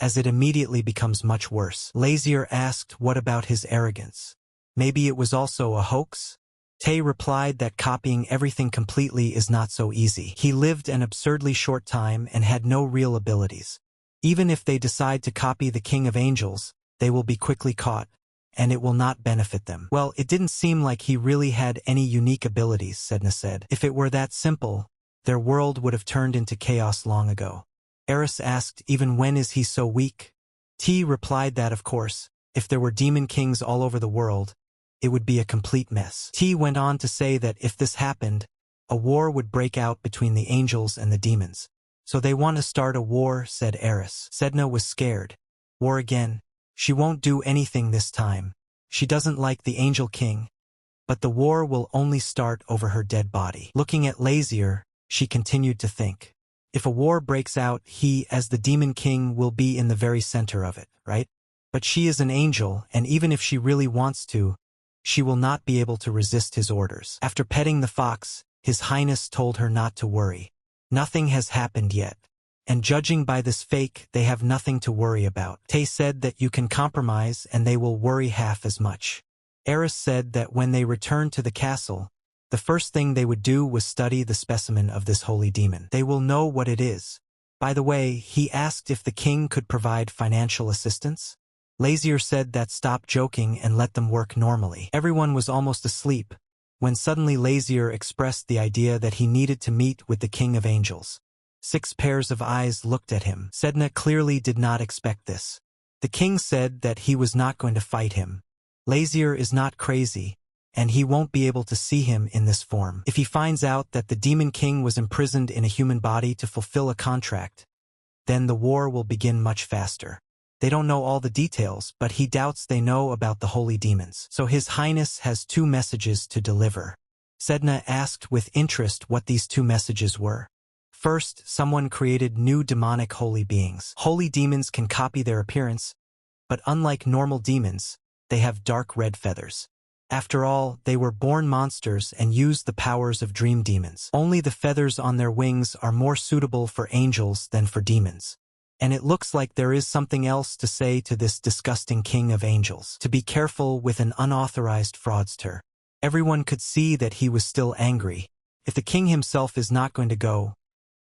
as it immediately becomes much worse. Lazier asked what about his arrogance. Maybe it was also a hoax? Tay replied that copying everything completely is not so easy. He lived an absurdly short time and had no real abilities. Even if they decide to copy the King of Angels, they will be quickly caught, and it will not benefit them. Well, it didn't seem like he really had any unique abilities, Sedna said. If it were that simple, their world would have turned into chaos long ago. Eris asked, even when is he so weak? T replied that of course, if there were demon kings all over the world, it would be a complete mess. T went on to say that if this happened, a war would break out between the angels and the demons. So they want to start a war, said Eris. Sedna was scared. War again? She won't do anything this time. She doesn't like the Angel King. But the war will only start over her dead body. Looking at Lazier, she continued to think. If a war breaks out, he, as the demon king, will be in the very center of it, right? But she is an angel, and even if she really wants to, she will not be able to resist his orders. After petting the fox, His Highness told her not to worry. Nothing has happened yet. And judging by this fake, they have nothing to worry about. Tay said that you can compromise and they will worry half as much. Eris said that when they returned to the castle, the first thing they would do was study the specimen of this holy demon. They will know what it is. By the way, he asked if the king could provide financial assistance. Lazier said that stop joking and let them work normally. Everyone was almost asleep, when suddenly Lazier expressed the idea that he needed to meet with the King of Angels. 6 pairs of eyes looked at him. Sedna clearly did not expect this. The king said that he was not going to fight him. Lazier is not crazy, and he won't be able to see him in this form. If he finds out that the Demon King was imprisoned in a human body to fulfill a contract, then the war will begin much faster. They don't know all the details, but he doubts they know about the holy demons. So His Highness has 2 messages to deliver. Sedna asked with interest what these 2 messages were. First, someone created new demonic holy beings. Holy demons can copy their appearance, but unlike normal demons, they have dark red feathers. After all, they were born monsters and used the powers of dream demons. Only the feathers on their wings are more suitable for angels than for demons. And it looks like there is something else to say to this disgusting king of angels. To be careful with an unauthorized fraudster. Everyone could see that he was still angry. If the king himself is not going to go,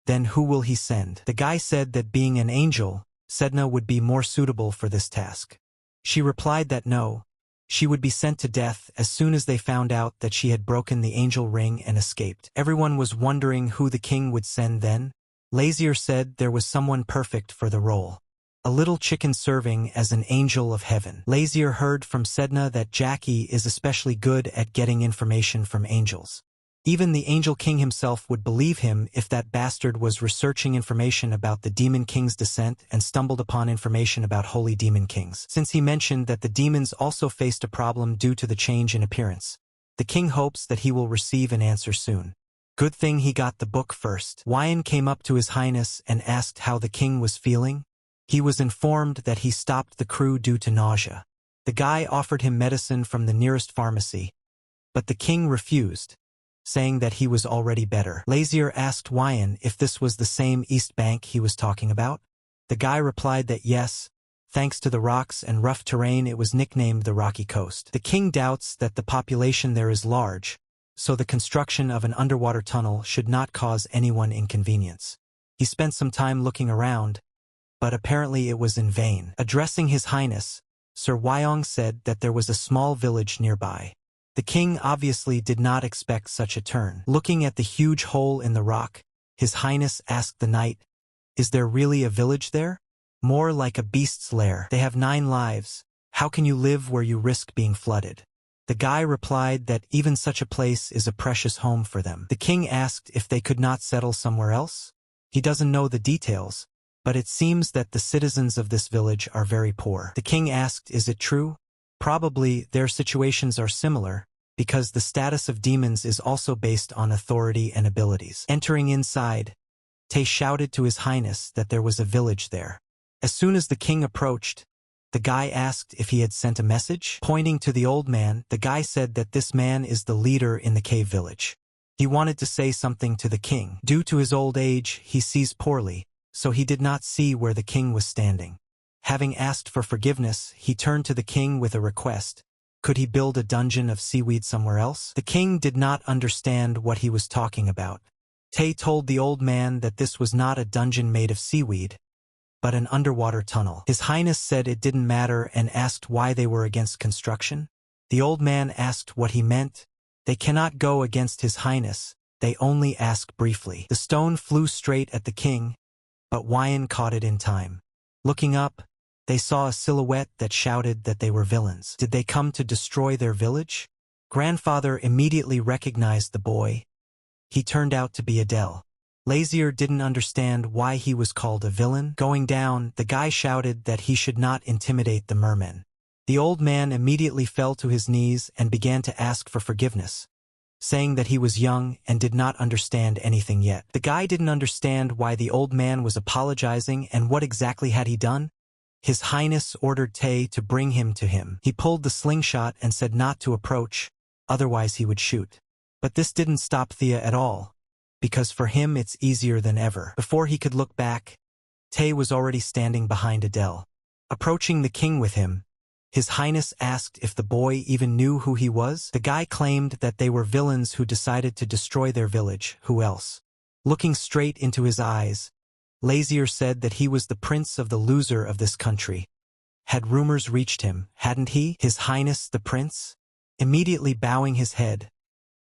then who will he send? The guy said that being an angel, Sedna would be more suitable for this task. She replied that no, she would be sent to death as soon as they found out that she had broken the angel ring and escaped. Everyone was wondering who the king would send then. Lazier said there was someone perfect for the role. A little chicken serving as an angel of heaven. Lazier heard from Sedna that Jackie is especially good at getting information from angels. Even the Angel King himself would believe him if that bastard was researching information about the Demon King's descent and stumbled upon information about Holy Demon Kings. Since he mentioned that the demons also faced a problem due to the change in appearance, the king hopes that he will receive an answer soon. Good thing he got the book first. Wyan came up to His Highness and asked how the king was feeling. He was informed that he stopped the crew due to nausea. The guy offered him medicine from the nearest pharmacy, but the king refused, saying that he was already better. Lazier asked Wyan if this was the same East Bank he was talking about. The guy replied that yes, thanks to the rocks and rough terrain it was nicknamed the Rocky Coast. The king doubts that the population there is large, so the construction of an underwater tunnel should not cause anyone inconvenience. He spent some time looking around, but apparently it was in vain. Addressing His Highness, Sir Wyong said that there was a small village nearby. The king obviously did not expect such a turn. Looking at the huge hole in the rock, His Highness asked the knight, "Is there really a village there?" "More like a beast's lair. They have 9 lives. How can you live where you risk being flooded?" The guy replied that even such a place is a precious home for them. The king asked if they could not settle somewhere else. He doesn't know the details, but it seems that the citizens of this village are very poor. The king asked, "Is it true?" Probably their situations are similar, because the status of demons is also based on authority and abilities. Entering inside, Tay shouted to His Highness that there was a village there. As soon as the king approached, the guy asked if he had sent a message. Pointing to the old man, the guy said that this man is the leader in the cave village. He wanted to say something to the king. Due to his old age, he sees poorly, so he did not see where the king was standing. Having asked for forgiveness, he turned to the king with a request. Could he build a dungeon of seaweed somewhere else? The king did not understand what he was talking about. Tay told the old man that this was not a dungeon made of seaweed, but an underwater tunnel. His Highness said it didn't matter and asked why they were against construction. The old man asked what he meant. They cannot go against His Highness, they only ask briefly. The stone flew straight at the king, but Wyan caught it in time. Looking up, they saw a silhouette that shouted that they were villains. Did they come to destroy their village? Grandfather immediately recognized the boy. He turned out to be Adele. Lazier didn't understand why he was called a villain. Going down, the guy shouted that he should not intimidate the mermen. The old man immediately fell to his knees and began to ask for forgiveness. saying that he was young and did not understand anything yet. The guy didn't understand why the old man was apologizing and what exactly had he done. His Highness ordered Tay to bring him to him. He pulled the slingshot and said not to approach, otherwise he would shoot. But this didn't stop Thea at all, because for him it's easier than ever. Before he could look back, Tay was already standing behind Adele. Approaching the king with him, His Highness asked if the boy even knew who he was. The guy claimed that they were villains who decided to destroy their village. Who else? Looking straight into his eyes, Lazier said that he was the prince of the loser of this country. Had rumors reached him, hadn't he? His Highness the prince? Immediately bowing his head,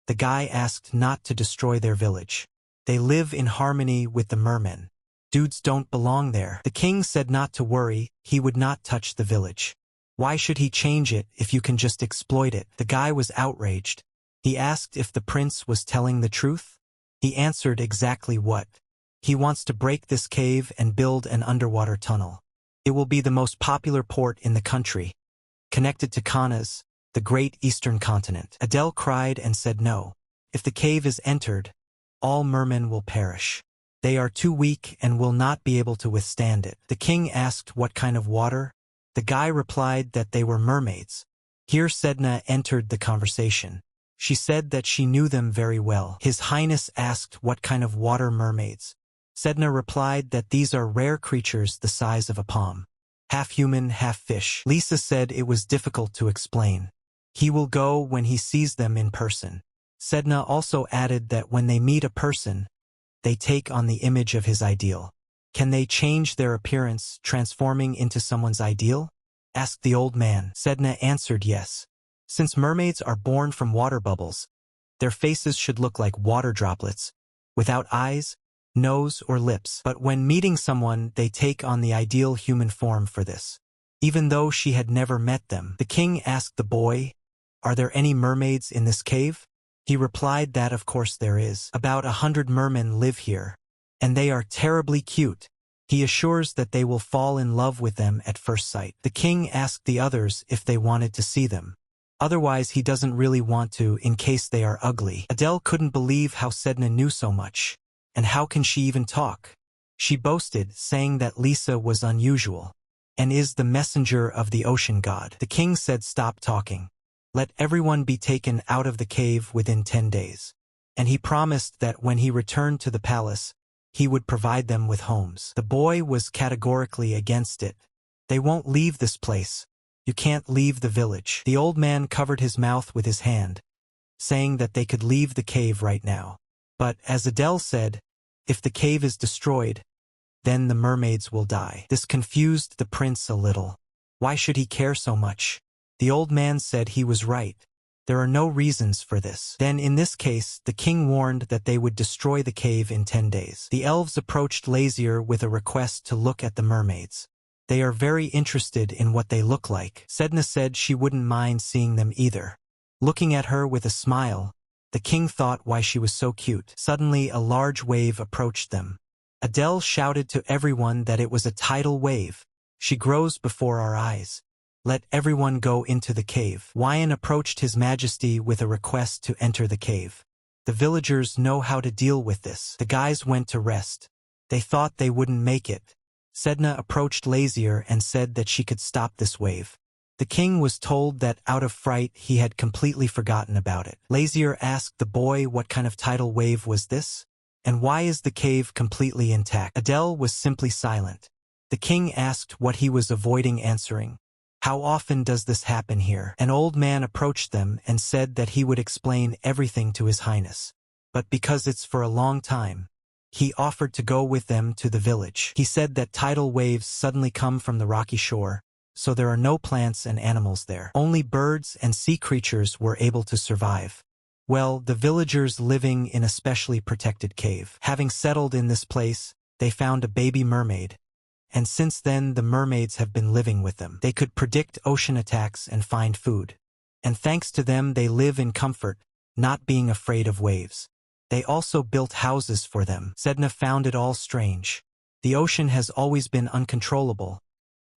the guy asked not to destroy their village. They live in harmony with the mermen. Dudes don't belong there. The king said not to worry, he would not touch the village. Why should he change it if you can just exploit it? The guy was outraged. He asked if the prince was telling the truth. He answered exactly what. He wants to break this cave and build an underwater tunnel. It will be the most popular port in the country, connected to Kaunas, the great eastern continent. Adele cried and said no. If the cave is entered, all mermen will perish. They are too weak and will not be able to withstand it. The king asked what kind of water. The guy replied that they were mermaids. Here Sedna entered the conversation. She said that she knew them very well. His Highness asked what kind of water mermaids. Sedna replied that these are rare creatures the size of a palm. Half human, half fish. Lisa said it was difficult to explain. He will go when he sees them in person. Sedna also added that when they meet a person, they take on the image of his ideal. Can they change their appearance, transforming into someone's ideal? Asked the old man. Sedna answered yes. Since mermaids are born from water bubbles, their faces should look like water droplets, without eyes, nose, or lips. But when meeting someone, they take on the ideal human form for this. Even though she had never met them, the king asked the boy, "Are there any mermaids in this cave?" He replied that of course there is. About 100 mermen live here, and they are terribly cute. He assures that they will fall in love with them at first sight. The king asked the others if they wanted to see them. Otherwise he doesn't really want to in case they are ugly. Adele couldn't believe how Sedna knew so much. And how can she even talk? She boasted, saying that Lisa was unusual, and is the messenger of the ocean god. The king said stop talking. Let everyone be taken out of the cave within 10 days. And he promised that when he returned to the palace, he would provide them with homes. The boy was categorically against it. They won't leave this place. You can't leave the village. The old man covered his mouth with his hand, saying that they could leave the cave right now. But, as Adele said, if the cave is destroyed, then the mermaids will die. This confused the prince a little. Why should he care so much? The old man said he was right. There are no reasons for this. Then in this case, the king warned that they would destroy the cave in 10 days. The elves approached Lazier with a request to look at the mermaids. They are very interested in what they look like. Sedna said she wouldn't mind seeing them either. Looking at her with a smile, the king thought why she was so cute. Suddenly a large wave approached them. Adele shouted to everyone that it was a tidal wave. She grows before our eyes. Let everyone go into the cave. Wyan approached His Majesty with a request to enter the cave. The villagers know how to deal with this. The guys went to rest. They thought they wouldn't make it. Sedna approached Lazier and said that she could stop this wave. The king was told that out of fright he had completely forgotten about it. Lazier asked the boy what kind of tidal wave was this, and why is the cave completely intact. Adele was simply silent. The king asked what he was avoiding answering. How often does this happen here? An old man approached them and said that he would explain everything to His Highness. But because it's for a long time, he offered to go with them to the village. He said that tidal waves suddenly come from the rocky shore, so there are no plants and animals there. Only birds and sea creatures were able to survive. Well, the villagers living in a specially protected cave. Having settled in this place, they found a baby mermaid. And since then the mermaids have been living with them. They could predict ocean attacks and find food. And thanks to them they live in comfort, not being afraid of waves. They also built houses for them. Sedna found it all strange. The ocean has always been uncontrollable.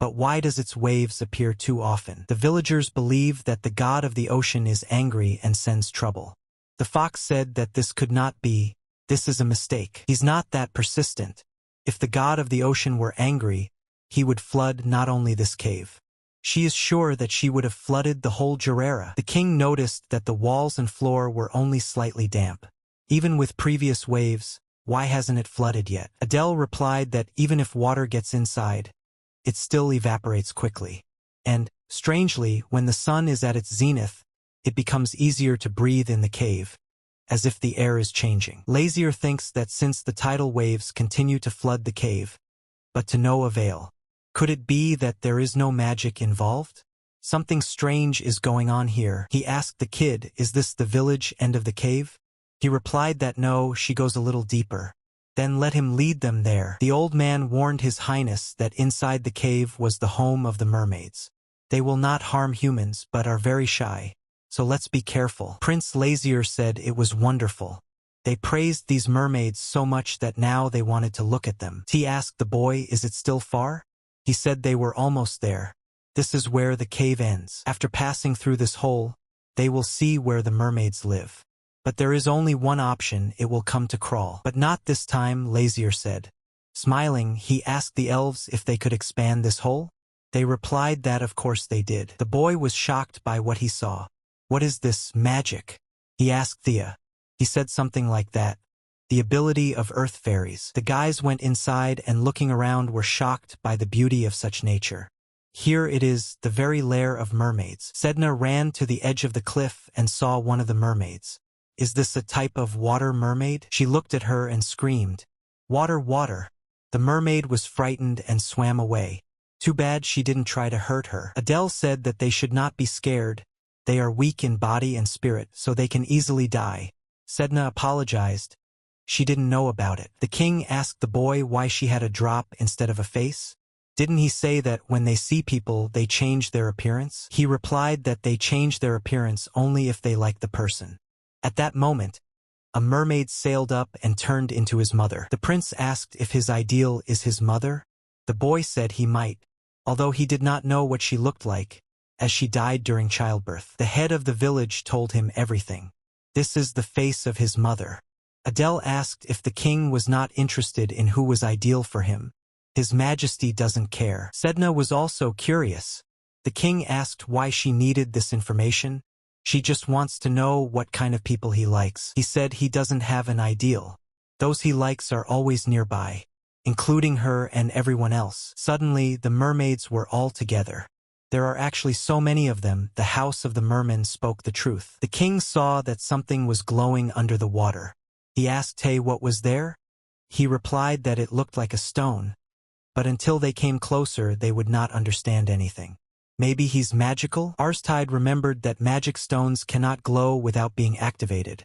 But why does its waves appear too often? The villagers believe that the god of the ocean is angry and sends trouble. The fox said that this could not be. This is a mistake. He's not that persistent. If the god of the ocean were angry, he would flood not only this cave. She is sure that she would have flooded the whole Jarara. The king noticed that the walls and floor were only slightly damp. Even with previous waves, why hasn't it flooded yet? Adele replied that even if water gets inside, it still evaporates quickly. And, strangely, when the sun is at its zenith, it becomes easier to breathe in the cave, as if the air is changing. Lazier thinks that since the tidal waves continue to flood the cave, but to no avail. Could it be that there is no magic involved? Something strange is going on here. He asked the kid, is this the village end of the cave? He replied that no, she goes a little deeper. Then let him lead them there. The old man warned his highness that inside the cave was the home of the mermaids. They will not harm humans but are very shy. So let's be careful. Prince Lazier said it was wonderful. They praised these mermaids so much that now they wanted to look at them. He asked the boy, is it still far? He said they were almost there. This is where the cave ends. After passing through this hole, they will see where the mermaids live. But there is only one option, it will come to crawl. But not this time, Lazier said. Smiling, he asked the elves if they could expand this hole. They replied that of course they did. The boy was shocked by what he saw. What is this magic? He asked Thea. He said something like that. The ability of earth fairies. The guys went inside and looking around were shocked by the beauty of such nature. Here it is, the very lair of mermaids. Sedna ran to the edge of the cliff and saw one of the mermaids. Is this a type of water mermaid? She looked at her and screamed. Water, water. The mermaid was frightened and swam away. Too bad she didn't try to hurt her. Adele said that they should not be scared. They are weak in body and spirit, so they can easily die. Sedna apologized. She didn't know about it. The king asked the boy why she had a drop instead of a face. Didn't he say that when they see people, they change their appearance? He replied that they change their appearance only if they like the person. At that moment, a mermaid sailed up and turned into his mother. The prince asked if his ideal is his mother. The boy said he might, although he did not know what she looked like, as she died during childbirth. The head of the village told him everything. This is the face of his mother. Adele asked if the king was not interested in who was ideal for him. His Majesty doesn't care. Sedna was also curious. The king asked why she needed this information. She just wants to know what kind of people he likes. He said he doesn't have an ideal. Those he likes are always nearby, including her and everyone else. Suddenly, the mermaids were all together. There are actually so many of them, the house of the mermen spoke the truth. The king saw that something was glowing under the water. He asked Tay what was there. He replied that it looked like a stone, but until they came closer they would not understand anything. Maybe he's magical? Arstide remembered that magic stones cannot glow without being activated.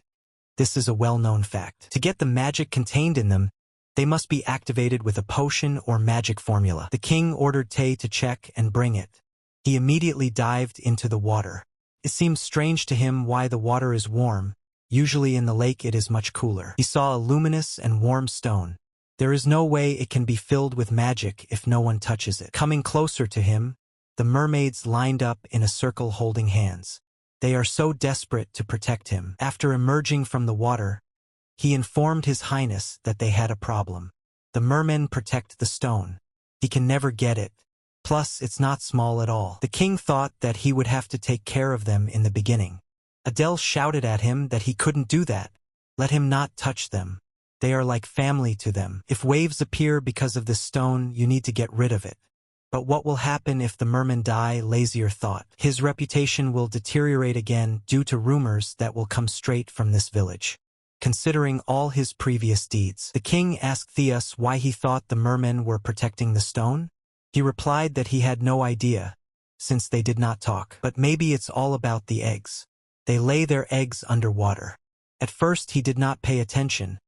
This is a well-known fact. To get the magic contained in them, they must be activated with a potion or magic formula. The king ordered Tay to check and bring it. He immediately dived into the water. It seemed strange to him why the water is warm. Usually in the lake it is much cooler. He saw a luminous and warm stone. There is no way it can be filled with magic if no one touches it. Coming closer to him, the mermaids lined up in a circle holding hands. They are so desperate to protect him. After emerging from the water, he informed his highness that they had a problem. The mermen protect the stone. He can never get it. Plus, it's not small at all. The king thought that he would have to take care of them in the beginning. Adele shouted at him that he couldn't do that. Let him not touch them. They are like family to them. If waves appear because of this stone, you need to get rid of it. But what will happen if the mermen die? Lazier thought. His reputation will deteriorate again due to rumors that will come straight from this village. Considering all his previous deeds, the king asked Theus why he thought the mermen were protecting the stone. He replied that he had no idea, since they did not talk. But maybe it's all about the eggs. They lay their eggs underwater. At first he did not pay attention,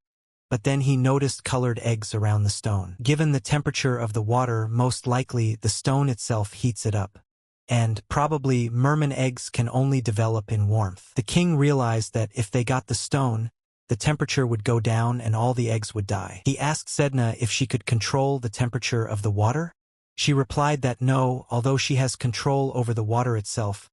but then he noticed colored eggs around the stone. Given the temperature of the water, most likely the stone itself heats it up. And, probably, merman eggs can only develop in warmth. The king realized that if they got the stone, the temperature would go down and all the eggs would die. He asked Sedna if she could control the temperature of the water. She replied that no, although she has control over the water itself,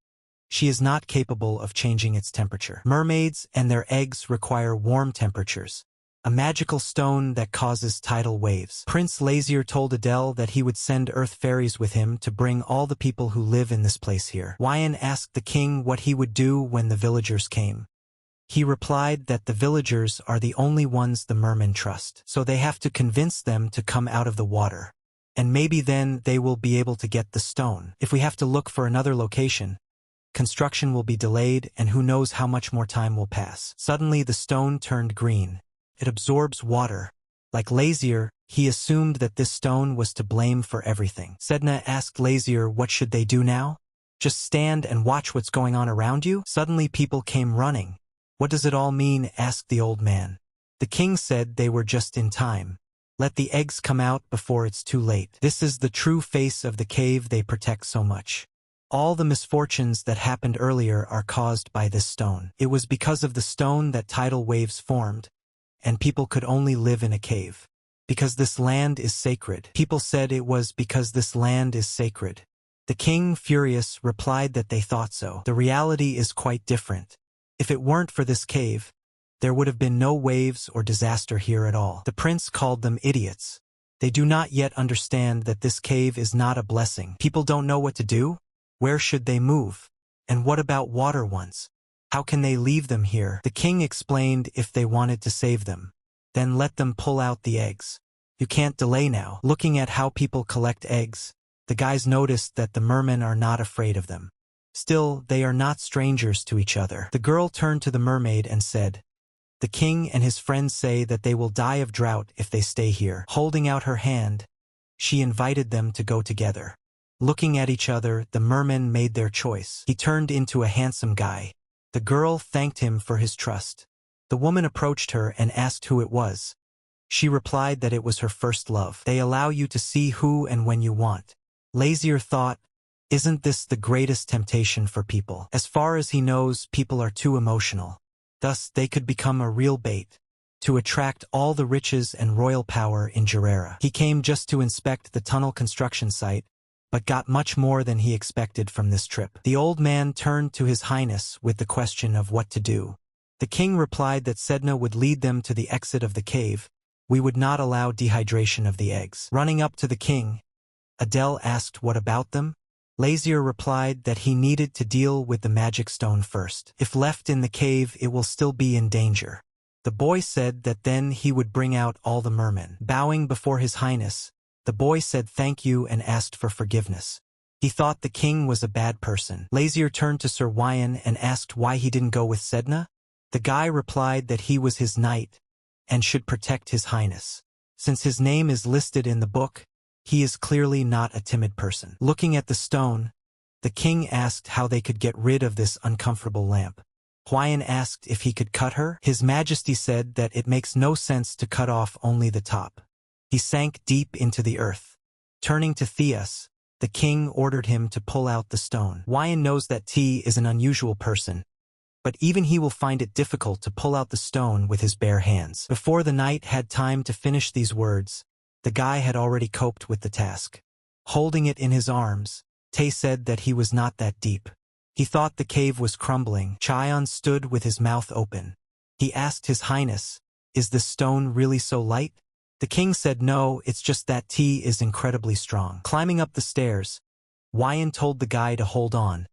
She is not capable of changing its temperature. Mermaids and their eggs require warm temperatures. A magical stone that causes tidal waves. Prince Lazier told Adele that he would send earth fairies with him to bring all the people who live in this place here. Hwayan asked the king what he would do when the villagers came. He replied that the villagers are the only ones the mermen trust, so they have to convince them to come out of the water. And maybe then they will be able to get the stone. If we have to look for another location, construction will be delayed and who knows how much more time will pass. Suddenly the stone turned green. It absorbs water. Like Lazier, he assumed that this stone was to blame for everything. Sedna asked Lazier what should they do now? Just stand and watch what's going on around you? Suddenly people came running. What does it all mean? Asked the old man. The king said they were just in time. Let the eggs come out before it's too late. This is the true face of the cave they protect so much. All the misfortunes that happened earlier are caused by this stone. It was because of the stone that tidal waves formed, and people could only live in a cave. Because this land is sacred. People said it was because this land is sacred. The king, furious, replied that they thought so. The reality is quite different. If it weren't for this cave, there would have been no waves or disaster here at all. The prince called them idiots. They do not yet understand that this cave is not a blessing. People don't know what to do. Where should they move? And what about water ones? How can they leave them here? The king explained if they wanted to save them, then let them pull out the eggs. You can't delay now. Looking at how people collect eggs, the guys noticed that the mermen are not afraid of them. Still, they are not strangers to each other. The girl turned to the mermaid and said, "The king and his friends say that they will die of drought if they stay here." Holding out her hand, she invited them to go together. Looking at each other, the mermen made their choice. He turned into a handsome guy. The girl thanked him for his trust. The woman approached her and asked who it was. She replied that it was her first love. They allow you to see who and when you want. Lazier thought, isn't this the greatest temptation for people? As far as he knows, people are too emotional. Thus, they could become a real bait to attract all the riches and royal power in Jarrera. He came just to inspect the tunnel construction site, but got much more than he expected from this trip. The old man turned to His Highness with the question of what to do. The king replied that Sedna would lead them to the exit of the cave. We would not allow dehydration of the eggs. Running up to the king, Adele asked what about them? Lazier replied that he needed to deal with the magic stone first. If left in the cave, it will still be in danger. The boy said that then he would bring out all the mermen. Bowing before His Highness, the boy said thank you and asked for forgiveness. He thought the king was a bad person. Lazier turned to Sir Hwayan and asked why he didn't go with Sedna. The guy replied that he was his knight and should protect His Highness. Since his name is listed in the book, he is clearly not a timid person. Looking at the stone, the king asked how they could get rid of this uncomfortable lamp. Hwayan asked if he could cut her. His Majesty said that it makes no sense to cut off only the top. He sank deep into the earth. Turning to Theus, the king ordered him to pull out the stone. Hwayan knows that T is an unusual person, but even he will find it difficult to pull out the stone with his bare hands. Before the knight had time to finish these words, the guy had already coped with the task. Holding it in his arms, Tay said that he was not that deep. He thought the cave was crumbling. Chaeyon stood with his mouth open. He asked His Highness, "Is the stone really so light?" The king said no, it's just that T is incredibly strong. Climbing up the stairs, Hwayan told the guy to hold on.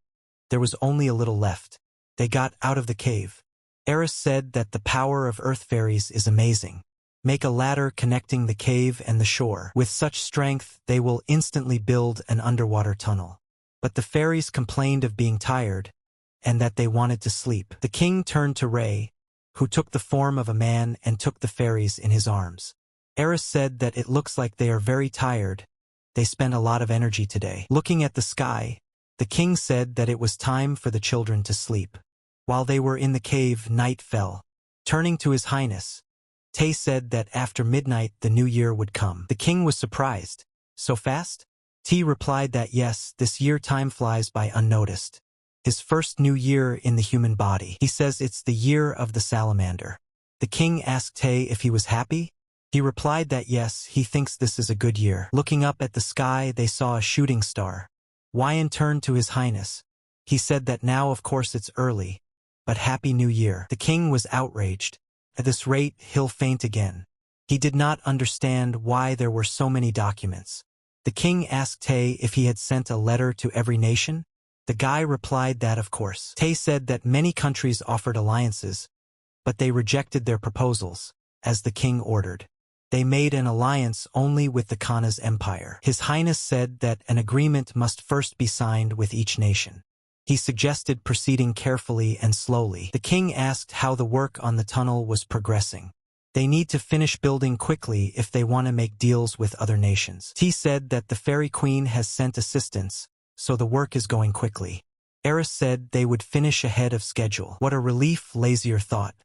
There was only a little left. They got out of the cave. Eris said that the power of earth fairies is amazing. Make a ladder connecting the cave and the shore. With such strength, they will instantly build an underwater tunnel. But the fairies complained of being tired, and that they wanted to sleep. The king turned to Ray, who took the form of a man and took the fairies in his arms. Eris said that it looks like they are very tired. They spent a lot of energy today. Looking at the sky, the king said that it was time for the children to sleep. While they were in the cave, night fell. Turning to His Highness, Tay said that after midnight the new year would come. The king was surprised. So fast? T replied that yes, this year time flies by unnoticed. His first new year in the human body. He says it's the year of the salamander. The king asked Tay if he was happy. He replied that yes, he thinks this is a good year. Looking up at the sky, they saw a shooting star. Hwayan turned to His Highness. He said that now of course it's early, but Happy New Year. The king was outraged. At this rate, he'll faint again. He did not understand why there were so many documents. The king asked Tay if he had sent a letter to every nation. The guy replied that of course. Tay said that many countries offered alliances, but they rejected their proposals, as the king ordered. They made an alliance only with the Kana's empire. His Highness said that an agreement must first be signed with each nation. He suggested proceeding carefully and slowly. The king asked how the work on the tunnel was progressing. They need to finish building quickly if they want to make deals with other nations. T said that the fairy queen has sent assistance, so the work is going quickly. Eris said they would finish ahead of schedule. What a relief, Lazier thought.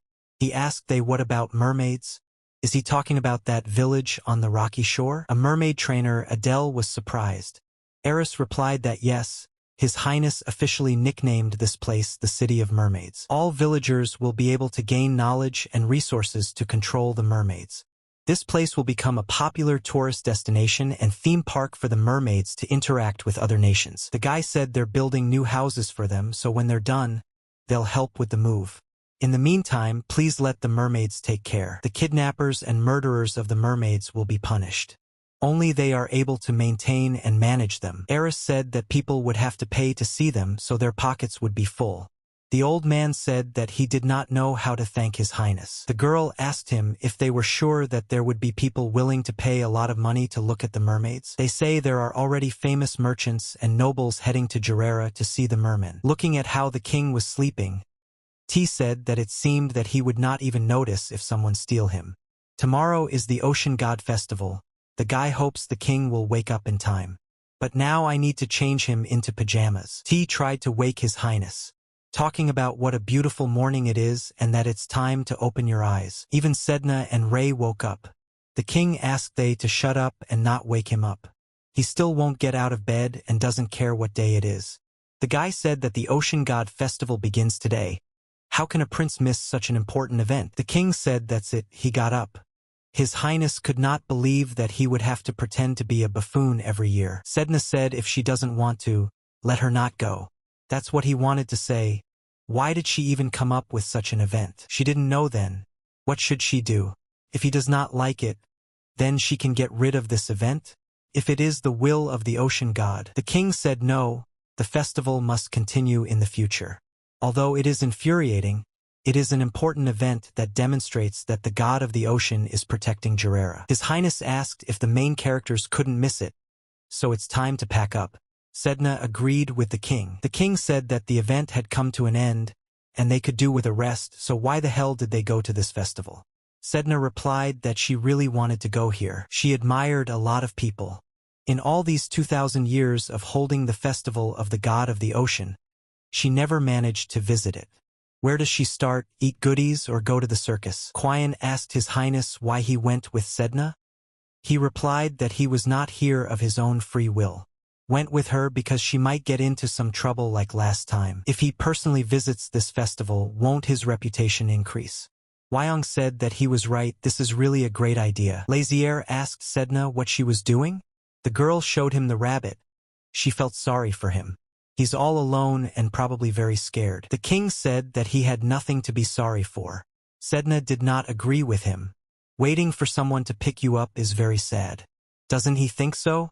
He asked they what about mermaids? Is he talking about that village on the rocky shore? A mermaid trainer, Adele, was surprised. Eris replied that yes, His Highness officially nicknamed this place the City of Mermaids. All villagers will be able to gain knowledge and resources to control the mermaids. This place will become a popular tourist destination and theme park for the mermaids to interact with other nations. The guy said they're building new houses for them, so when they're done, they'll help with the move. In the meantime, please let the mermaids take care. The kidnappers and murderers of the mermaids will be punished. Only they are able to maintain and manage them. Eris said that people would have to pay to see them, so their pockets would be full. The old man said that he did not know how to thank His Highness. The girl asked him if they were sure that there would be people willing to pay a lot of money to look at the mermaids. They say there are already famous merchants and nobles heading to Gerera to see the mermen. Looking at how the king was sleeping, T said that it seemed that he would not even notice if someone steal him. Tomorrow is the Ocean God Festival. The guy hopes the king will wake up in time. But now I need to change him into pajamas. T tried to wake His Highness, talking about what a beautiful morning it is and that it's time to open your eyes. Even Sedna and Ray woke up. The king asked they to shut up and not wake him up. He still won't get out of bed and doesn't care what day it is. The guy said that the Ocean God Festival begins today. How can a prince miss such an important event? The king said that's it. He got up. His Highness could not believe that he would have to pretend to be a buffoon every year. Sedna said if she doesn't want to, let her not go. That's what he wanted to say. Why did she even come up with such an event? She didn't know then. What should she do? If he does not like it, then she can get rid of this event? If it is the will of the ocean god. The king said no, the festival must continue in the future. Although it is infuriating, it is an important event that demonstrates that the god of the ocean is protecting Gerera. His Highness asked if the main characters couldn't miss it, so it's time to pack up. Sedna agreed with the king. The king said that the event had come to an end, and they could do with a rest, so why the hell did they go to this festival? Sedna replied that she really wanted to go here. She admired a lot of people. In all these 2,000 years of holding the festival of the god of the ocean, she never managed to visit it. Where does she start, eat goodies or go to the circus? Quian asked His Highness why he went with Sedna. He replied that he was not here of his own free will. Went with her because she might get into some trouble like last time. If he personally visits this festival, won't his reputation increase? Wyong said that he was right, this is really a great idea. Lazier asked Sedna what she was doing. The girl showed him the rabbit. She felt sorry for him. He's all alone and probably very scared. The king said that he had nothing to be sorry for. Sedna did not agree with him. Waiting for someone to pick you up is very sad. Doesn't he think so?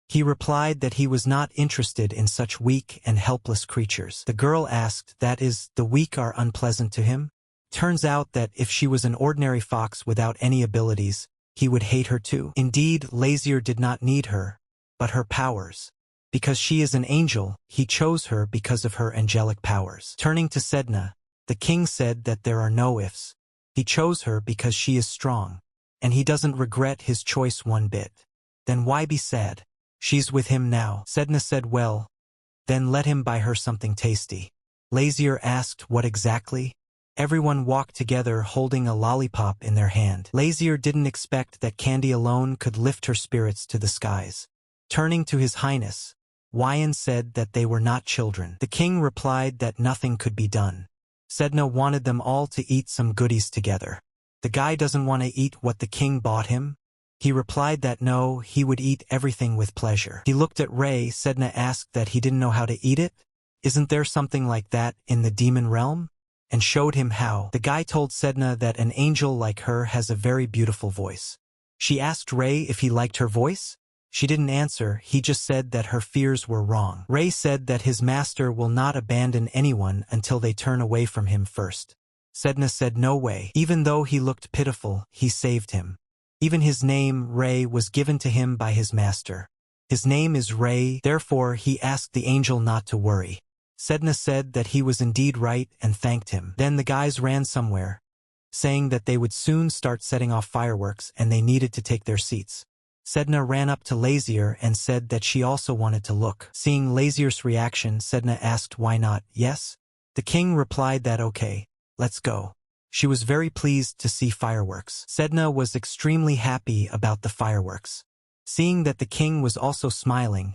He replied that he was not interested in such weak and helpless creatures. The girl asked, that is, the weak are unpleasant to him? Turns out that if she was an ordinary fox without any abilities, he would hate her too. Indeed, Lazier did not need her, but her powers. Because she is an angel, he chose her because of her angelic powers. Turning to Sedna, the king said that there are no ifs. He chose her because she is strong, and he doesn't regret his choice one bit. Then why be sad? She's with him now. Sedna said well, then let him buy her something tasty. Lazier asked what exactly? Everyone walked together holding a lollipop in their hand. Lazier didn't expect that candy alone could lift her spirits to the skies. Turning to His Highness, Wyan said that they were not children. The king replied that nothing could be done. Sedna wanted them all to eat some goodies together. The guy doesn't want to eat what the king bought him. He replied that no, he would eat everything with pleasure. He looked at Ray. Sedna asked that he didn't know how to eat it. Isn't there something like that in the demon realm? And showed him how. The guy told Sedna that an angel like her has a very beautiful voice. She asked Ray if he liked her voice. She didn't answer, he just said that her fears were wrong. Ray said that his master will not abandon anyone until they turn away from him first. Sedna said no way. Even though he looked pitiful, he saved him. Even his name, Ray, was given to him by his master. His name is Ray, therefore he asked the angel not to worry. Sedna said that he was indeed right and thanked him. Then the guys ran somewhere, saying that they would soon start setting off fireworks and they needed to take their seats. Sedna ran up to Lazier and said that she also wanted to look. Seeing Lazier's reaction, Sedna asked why not. Yes? The king replied that okay, let's go. She was very pleased to see fireworks. Sedna was extremely happy about the fireworks. Seeing that the king was also smiling,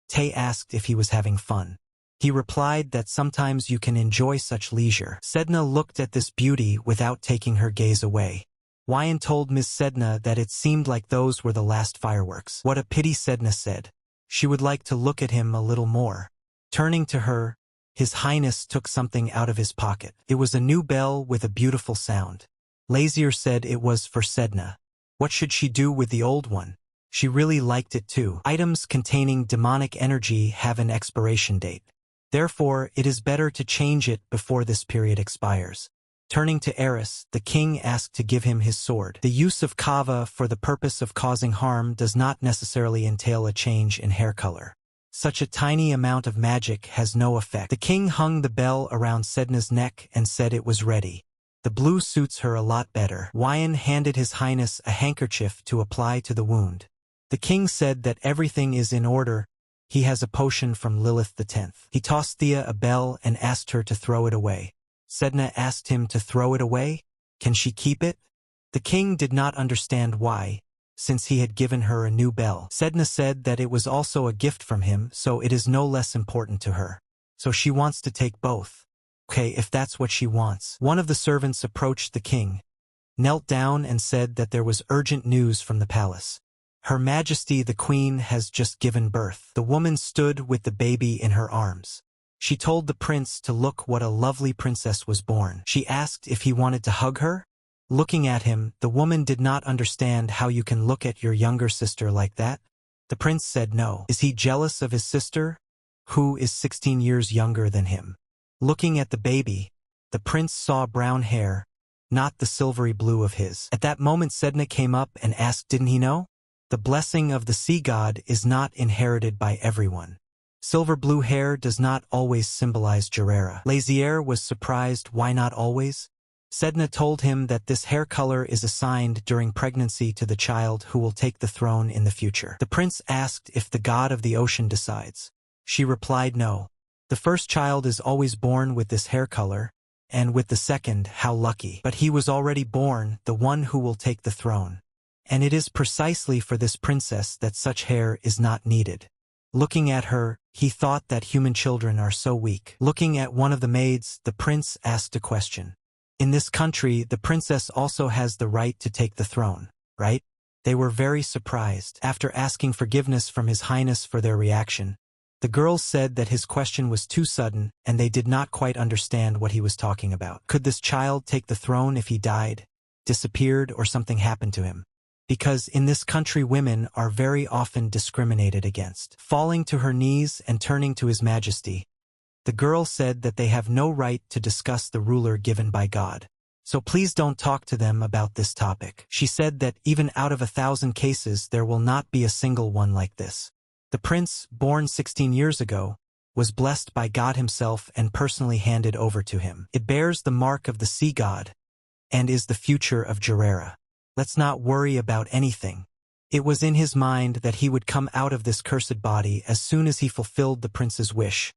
Tay asked if he was having fun. He replied that sometimes you can enjoy such leisure. Sedna looked at this beauty without taking her gaze away. Wyan told Ms. Sedna that it seemed like those were the last fireworks. What a pity, Sedna said. She would like to look at him a little more. Turning to her, His Highness took something out of his pocket. It was a new bell with a beautiful sound. Lazier said it was for Sedna. What should she do with the old one? She really liked it too. Items containing demonic energy have an expiration date. Therefore, it is better to change it before this period expires. Turning to Eris, the king asked to give him his sword. The use of kava for the purpose of causing harm does not necessarily entail a change in hair color. Such a tiny amount of magic has no effect. The king hung the bell around Sedna's neck and said it was ready. The blue suits her a lot better. Wyan handed His Highness a handkerchief to apply to the wound. The king said that everything is in order. He has a potion from Lilith the 10th. He tossed Thea a bell and asked her to throw it away. Sedna asked him to throw it away. Can she keep it? The king did not understand why, since he had given her a new bell. Sedna said that it was also a gift from him, so it is no less important to her. So she wants to take both. Okay, if that's what she wants. One of the servants approached the king, knelt down and said that there was urgent news from the palace. Her Majesty the Queen has just given birth. The woman stood with the baby in her arms. She told the prince to look what a lovely princess was born. She asked if he wanted to hug her. Looking at him, the woman did not understand how you can look at your younger sister like that. The prince said no. Is he jealous of his sister, who is 16 years younger than him? Looking at the baby, the prince saw brown hair, not the silvery blue of his. At that moment Sedna came up and asked, didn't he know? The blessing of the sea god is not inherited by everyone. Silver blue hair does not always symbolize Jarrera. Lazier was surprised. Why not always? Sedna told him that this hair color is assigned during pregnancy to the child who will take the throne in the future. The prince asked if the god of the ocean decides. She replied no. The first child is always born with this hair color, and with the second, how lucky. But he was already born, the one who will take the throne. And it is precisely for this princess that such hair is not needed. Looking at her, he thought that human children are so weak. Looking at one of the maids, the prince asked a question. In this country, the princess also has the right to take the throne, right? They were very surprised. After asking forgiveness from His Highness for their reaction, the girls said that his question was too sudden and they did not quite understand what he was talking about. Could this child take the throne if he died, disappeared, or something happened to him? Because in this country women are very often discriminated against. Falling to her knees and turning to His Majesty, the girl said that they have no right to discuss the ruler given by God. So please don't talk to them about this topic. She said that even out of 1,000 cases there will not be a single one like this. The prince, born 16 years ago, was blessed by God himself and personally handed over to him. It bears the mark of the sea god and is the future of Jarrera. Let's not worry about anything. It was in his mind that he would come out of this cursed body as soon as he fulfilled the prince's wish.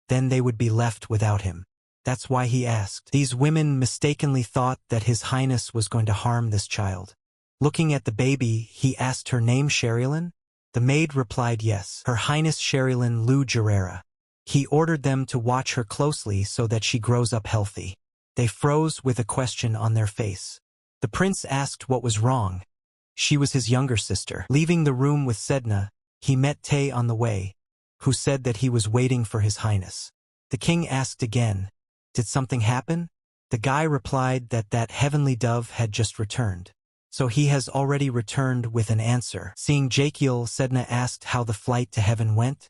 Then they would be left without him. That's why he asked. These women mistakenly thought that His Highness was going to harm this child. Looking at the baby, he asked her name, Sherilyn? The maid replied yes. Her Highness Sherilyn Lu Jarrera. He ordered them to watch her closely so that she grows up healthy. They froze with a question on their face. The prince asked what was wrong. She was his younger sister. Leaving the room with Sedna, he met Tay on the way, who said that he was waiting for His Highness. The king asked again, "Did something happen?" The guy replied that that heavenly dove had just returned. So he has already returned with an answer. Seeing Jakiel, Sedna asked how the flight to heaven went.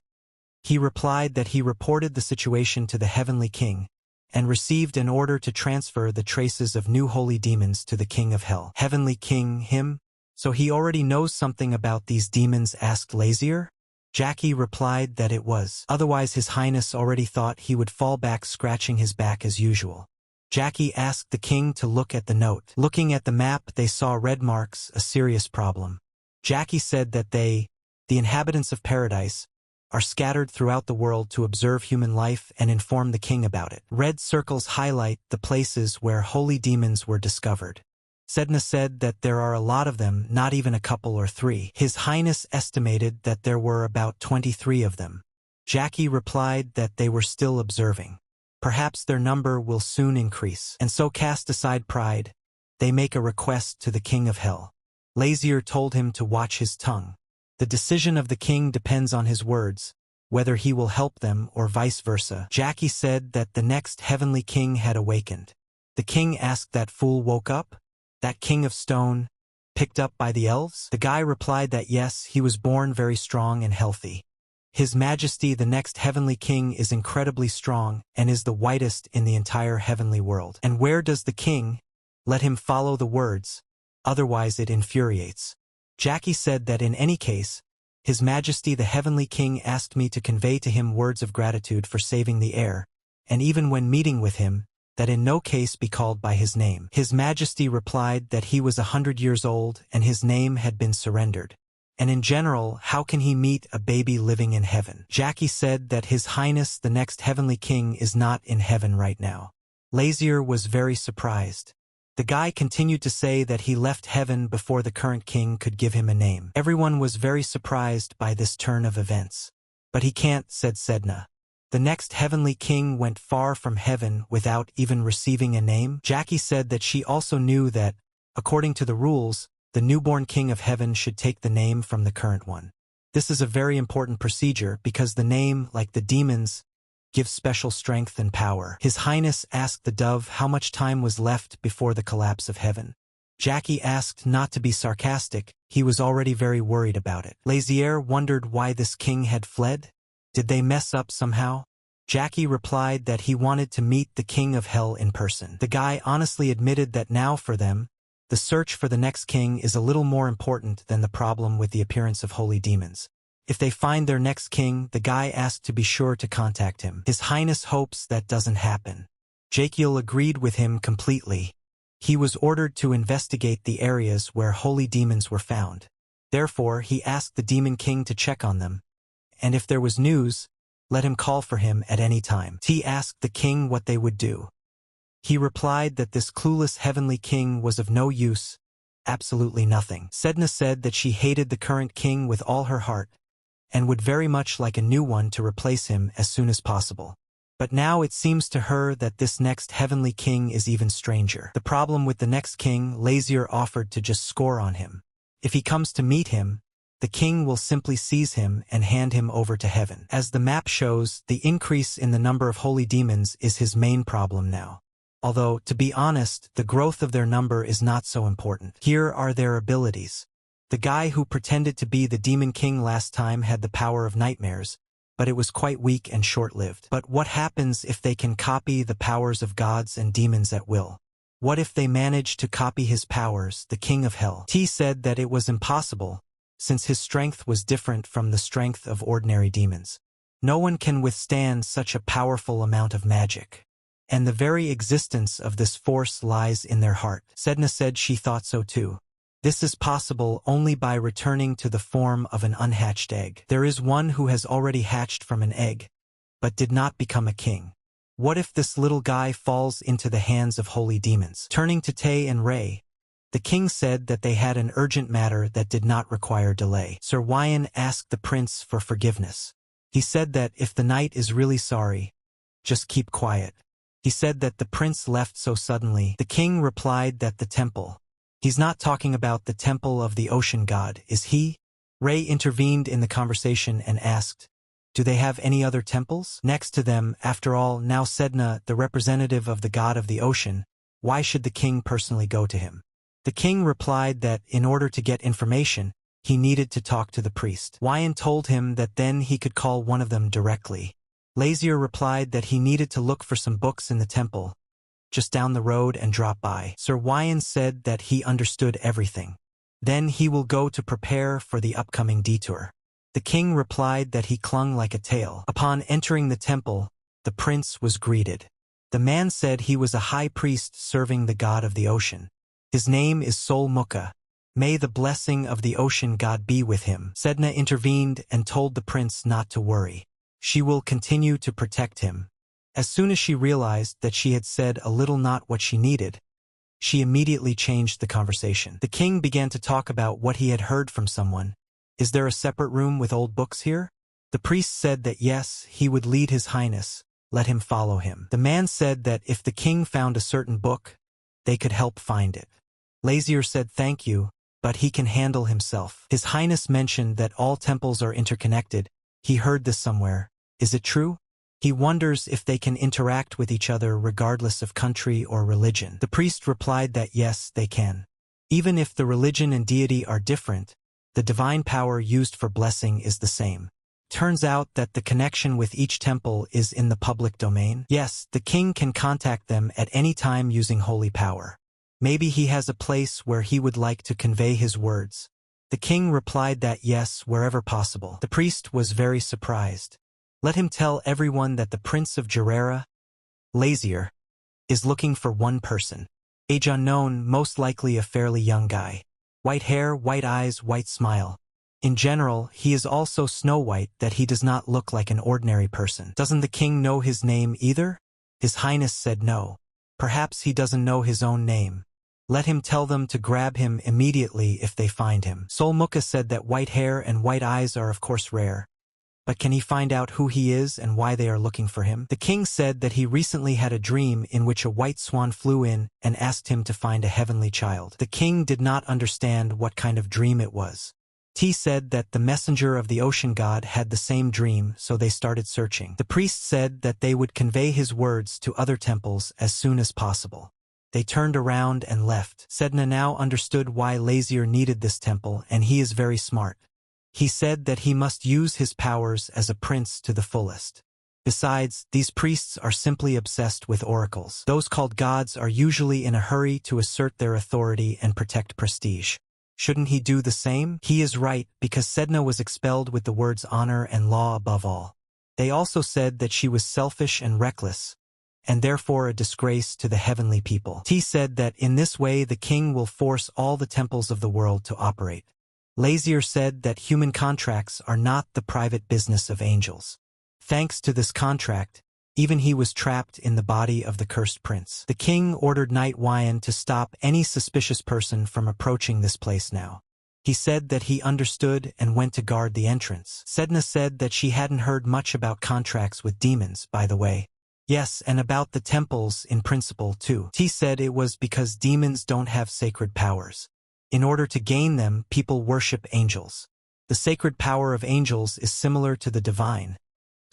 He replied that he reported the situation to the heavenly king and received an order to transfer the traces of new holy demons to the king of hell. Heavenly king, him? So he already knows something about these demons, asked Lazier. Jackie replied that it was. Otherwise His Highness already thought he would fall back scratching his back as usual. Jackie asked the king to look at the note. Looking at the map, they saw red marks, a serious problem. Jackie said that they, the inhabitants of paradise, are scattered throughout the world to observe human life and inform the king about it. Red circles highlight the places where holy demons were discovered. Sedna said that there are a lot of them, not even a couple or three. His Highness estimated that there were about 23 of them. Jackie replied that they were still observing. Perhaps their number will soon increase. And so, cast aside pride, they make a request to the king of hell. Lazier told him to watch his tongue. The decision of the king depends on his words, whether he will help them or vice versa. Jackie said that the next heavenly king had awakened. The king asked, "That fool woke up? That king of stone, picked up by the elves?" The guy replied that yes, he was born very strong and healthy. His Majesty, the next heavenly king, is incredibly strong and is the whitest in the entire heavenly world. And where does the king? Let him follow the words, otherwise it infuriates. Jackie said that in any case, His Majesty the Heavenly King asked me to convey to him words of gratitude for saving the air, and even when meeting with him, that in no case be called by his name. His Majesty replied that he was 100 years old and his name had been surrendered. And in general, how can he meet a baby living in heaven? Jackie said that His Highness the next heavenly king is not in heaven right now. Lazier was very surprised. The guy continued to say that he left heaven before the current king could give him a name. Everyone was very surprised by this turn of events. But he can't, said Sedna. The next heavenly king went far from heaven without even receiving a name. Jackie said that she also knew that, according to the rules, the newborn king of heaven should take the name from the current one. This is a very important procedure because the name, like the demons, gives special strength and power. His Highness asked the dove how much time was left before the collapse of heaven. Jackie asked not to be sarcastic, he was already very worried about it. Lazier wondered why this king had fled. Did they mess up somehow? Jackie replied that he wanted to meet the king of hell in person. The guy honestly admitted that now for them, the search for the next king is a little more important than the problem with the appearance of holy demons. If they find their next king, the guy asked to be sure to contact him. His Highness hopes that doesn't happen. Jakiel agreed with him completely. He was ordered to investigate the areas where holy demons were found. Therefore, he asked the demon king to check on them. And if there was news, let him call for him at any time. He asked the king what they would do. He replied that this clueless heavenly king was of no use, absolutely nothing. Sedna said that she hated the current king with all her heart, and would very much like a new one to replace him as soon as possible. But now it seems to her that this next heavenly king is even stranger. The problem with the next king, Lazier offered to just score on him. If he comes to meet him, the king will simply seize him and hand him over to heaven. As the map shows, the increase in the number of holy demons is his main problem now. Although, to be honest, the growth of their number is not so important. Here are their abilities. The guy who pretended to be the demon king last time had the power of nightmares, but it was quite weak and short-lived. But what happens if they can copy the powers of gods and demons at will? What if they manage to copy his powers, the king of hell? T said that it was impossible, since his strength was different from the strength of ordinary demons. No one can withstand such a powerful amount of magic. And the very existence of this force lies in their heart. Sedna said she thought so too. This is possible only by returning to the form of an unhatched egg. There is one who has already hatched from an egg, but did not become a king. What if this little guy falls into the hands of holy demons? Turning to Tay and Ray, the king said that they had an urgent matter that did not require delay. Sir Wyan asked the prince for forgiveness. He said that if the knight is really sorry, just keep quiet. He said that the prince left so suddenly. The king replied that the temple. He's not talking about the temple of the ocean god, is he? Ray intervened in the conversation and asked, Do they have any other temples? Next to them, after all, now Sedna, the representative of the god of the ocean, why should the king personally go to him? The king replied that, in order to get information, he needed to talk to the priest. Wyan told him that then he could call one of them directly. Lazier replied that he needed to look for some books in the temple, just down the road and drop by. Sir Wyan said that he understood everything. Then he will go to prepare for the upcoming detour. The king replied that he clung like a tail. Upon entering the temple, the prince was greeted. The man said he was a high priest serving the god of the ocean. His name is Sol Mukha. May the blessing of the ocean god be with him. Sedna intervened and told the prince not to worry. She will continue to protect him. As soon as she realized that she had said a little not what she needed, she immediately changed the conversation. The king began to talk about what he had heard from someone. Is there a separate room with old books here? The priest said that yes, he would lead his highness. Let him follow him. The man said that if the king found a certain book, they could help find it. Lazier said thank you, but he can handle himself. His highness mentioned that all temples are interconnected. He heard this somewhere. Is it true? He wonders if they can interact with each other regardless of country or religion. The priest replied that yes, they can. Even if the religion and deity are different, the divine power used for blessing is the same. Turns out that the connection with each temple is in the public domain. Yes, the king can contact them at any time using holy power. Maybe he has a place where he would like to convey his words. The king replied that yes, wherever possible. The priest was very surprised. Let him tell everyone that the Prince of Jarera, Lazier, is looking for one person. Age unknown, most likely a fairly young guy. White hair, white eyes, white smile. In general, he is also snow white that he does not look like an ordinary person. Doesn't the king know his name either? His highness said no. Perhaps he doesn't know his own name. Let him tell them to grab him immediately if they find him. Sol Mukha said that white hair and white eyes are of course rare. But can he find out who he is and why they are looking for him? The king said that he recently had a dream in which a white swan flew in and asked him to find a heavenly child. The king did not understand what kind of dream it was. T said that the messenger of the ocean god had the same dream, so they started searching. The priest said that they would convey his words to other temples as soon as possible. They turned around and left. Sedna now understood why Lazier needed this temple, and he is very smart. He said that he must use his powers as a prince to the fullest. Besides, these priests are simply obsessed with oracles. Those called gods are usually in a hurry to assert their authority and protect prestige. Shouldn't he do the same? He is right, because Sedna was expelled with the words honor and law above all. They also said that she was selfish and reckless, and therefore a disgrace to the heavenly people. T said that in this way the king will force all the temples of the world to operate. Lazier said that human contracts are not the private business of angels. Thanks to this contract, even he was trapped in the body of the cursed prince. The king ordered Knight Wyan to stop any suspicious person from approaching this place now. He said that he understood and went to guard the entrance. Sedna said that she hadn't heard much about contracts with demons, by the way. Yes, and about the temples in principle too. T said it was because demons don't have sacred powers. In order to gain them, people worship angels. The sacred power of angels is similar to the divine,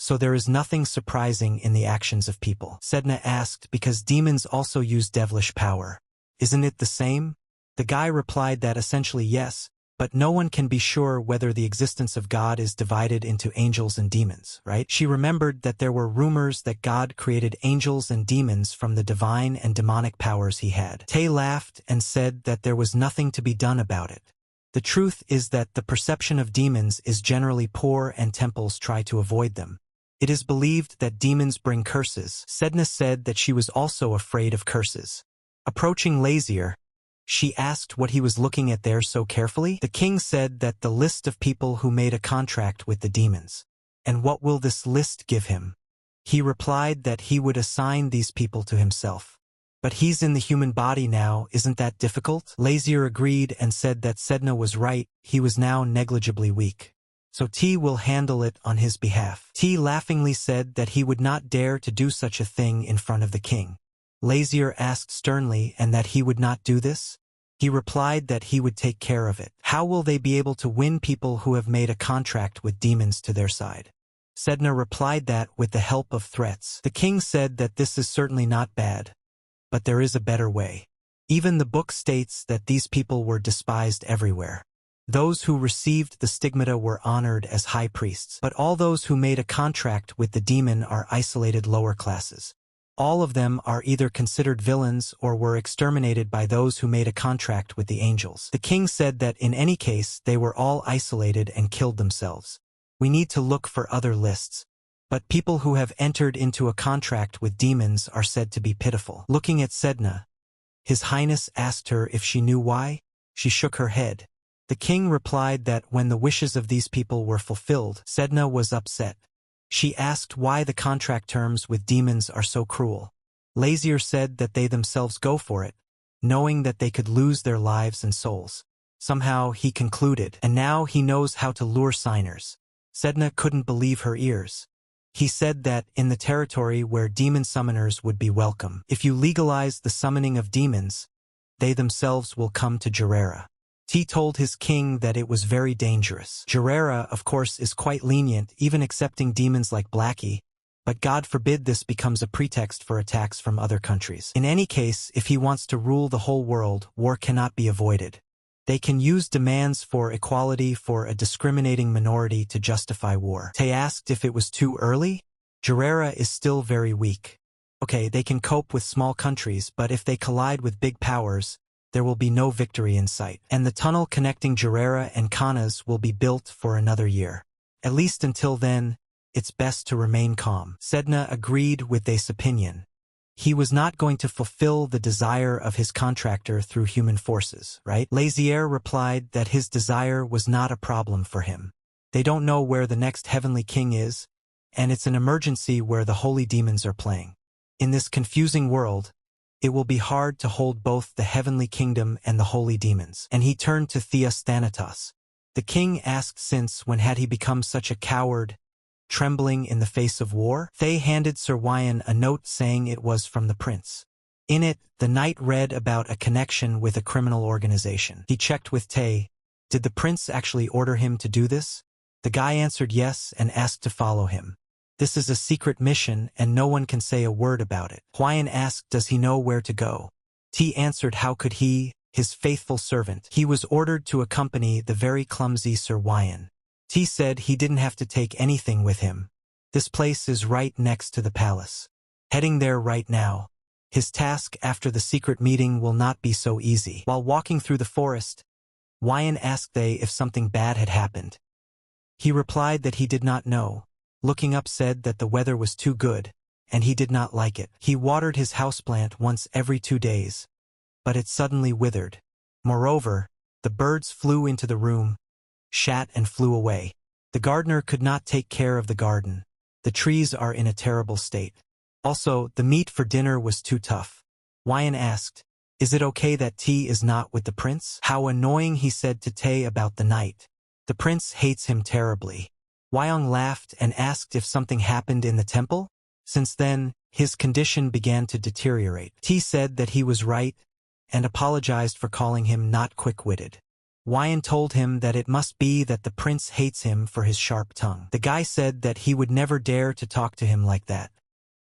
so there is nothing surprising in the actions of people. Sedna asked because demons also use devilish power. Isn't it the same? The guy replied that essentially yes, but no one can be sure whether the existence of God is divided into angels and demons, right? She remembered that there were rumors that God created angels and demons from the divine and demonic powers he had. Tay laughed and said that there was nothing to be done about it. The truth is that the perception of demons is generally poor and temples try to avoid them. It is believed that demons bring curses. Sedna said that she was also afraid of curses. Approaching Lazier, she asked what he was looking at there so carefully. The king said that the list of people who made a contract with the demons. And what will this list give him? He replied that he would assign these people to himself. But he's in the human body now, isn't that difficult? Lazier agreed and said that Sedna was right, he was now negligibly weak. So T will handle it on his behalf. T laughingly said that he would not dare to do such a thing in front of the king. Lazier asked sternly and that he would not do this? He replied that he would take care of it. How will they be able to win people who have made a contract with demons to their side? Sedna replied that with the help of threats. The king said that this is certainly not bad, but there is a better way. Even the book states that these people were despised everywhere. Those who received the stigmata were honored as high priests, but all those who made a contract with the demon are isolated lower classes. All of them are either considered villains or were exterminated by those who made a contract with the angels. The king said that in any case they were all isolated and killed themselves. We need to look for other lists. But people who have entered into a contract with demons are said to be pitiful. Looking at Sedna, His Highness asked her if she knew why. She shook her head. The king replied that when the wishes of these people were fulfilled, Sedna was upset. She asked why the contract terms with demons are so cruel. Lazier said that they themselves go for it, knowing that they could lose their lives and souls. Somehow he concluded, and now he knows how to lure signers. Sedna couldn't believe her ears. He said that in the territory where demon summoners would be welcome, if you legalize the summoning of demons, they themselves will come to Gerera. He told his king that it was very dangerous. Gerera, of course, is quite lenient, even accepting demons like Blackie, but God forbid this becomes a pretext for attacks from other countries. In any case, if he wants to rule the whole world, war cannot be avoided. They can use demands for equality for a discriminating minority to justify war. Tay asked if it was too early. Gerera is still very weak. Okay, they can cope with small countries, but if they collide with big powers, there will be no victory in sight. And the tunnel connecting Gerera and Kanas will be built for another year. At least until then, it's best to remain calm. Sedna agreed with Thay's opinion. He was not going to fulfill the desire of his contractor through human forces, right? Lazier replied that his desire was not a problem for him. They don't know where the next heavenly king is, and it's an emergency where the holy demons are playing. In this confusing world, it will be hard to hold both the heavenly kingdom and the holy demons. And he turned to Theus Thanatos. The king asked since when had he become such a coward, trembling in the face of war? Thay handed Sir Wyan a note saying it was from the prince. In it, the knight read about a connection with a criminal organization. He checked with Tay. Did the prince actually order him to do this? The guy answered yes and asked to follow him. This is a secret mission and no one can say a word about it. Huayan asked does he know where to go. T answered how could he, his faithful servant. He was ordered to accompany the very clumsy Sir Wyan. T said he didn't have to take anything with him. This place is right next to the palace. Heading there right now. His task after the secret meeting will not be so easy. While walking through the forest, Wyan asked Thay if something bad had happened. He replied that he did not know. Looking up said that the weather was too good, and he did not like it. He watered his houseplant once every 2 days, but it suddenly withered. Moreover, the birds flew into the room, shat and flew away. The gardener could not take care of the garden. The trees are in a terrible state. Also, the meat for dinner was too tough. Wyan asked, is it okay that T is not with the prince? How annoying, he said to Tay about the night. The prince hates him terribly. Wyong laughed and asked if something happened in the temple. Since then, his condition began to deteriorate. T said that he was right and apologized for calling him not quick-witted. Wyan told him that it must be that the prince hates him for his sharp tongue. The guy said that he would never dare to talk to him like that.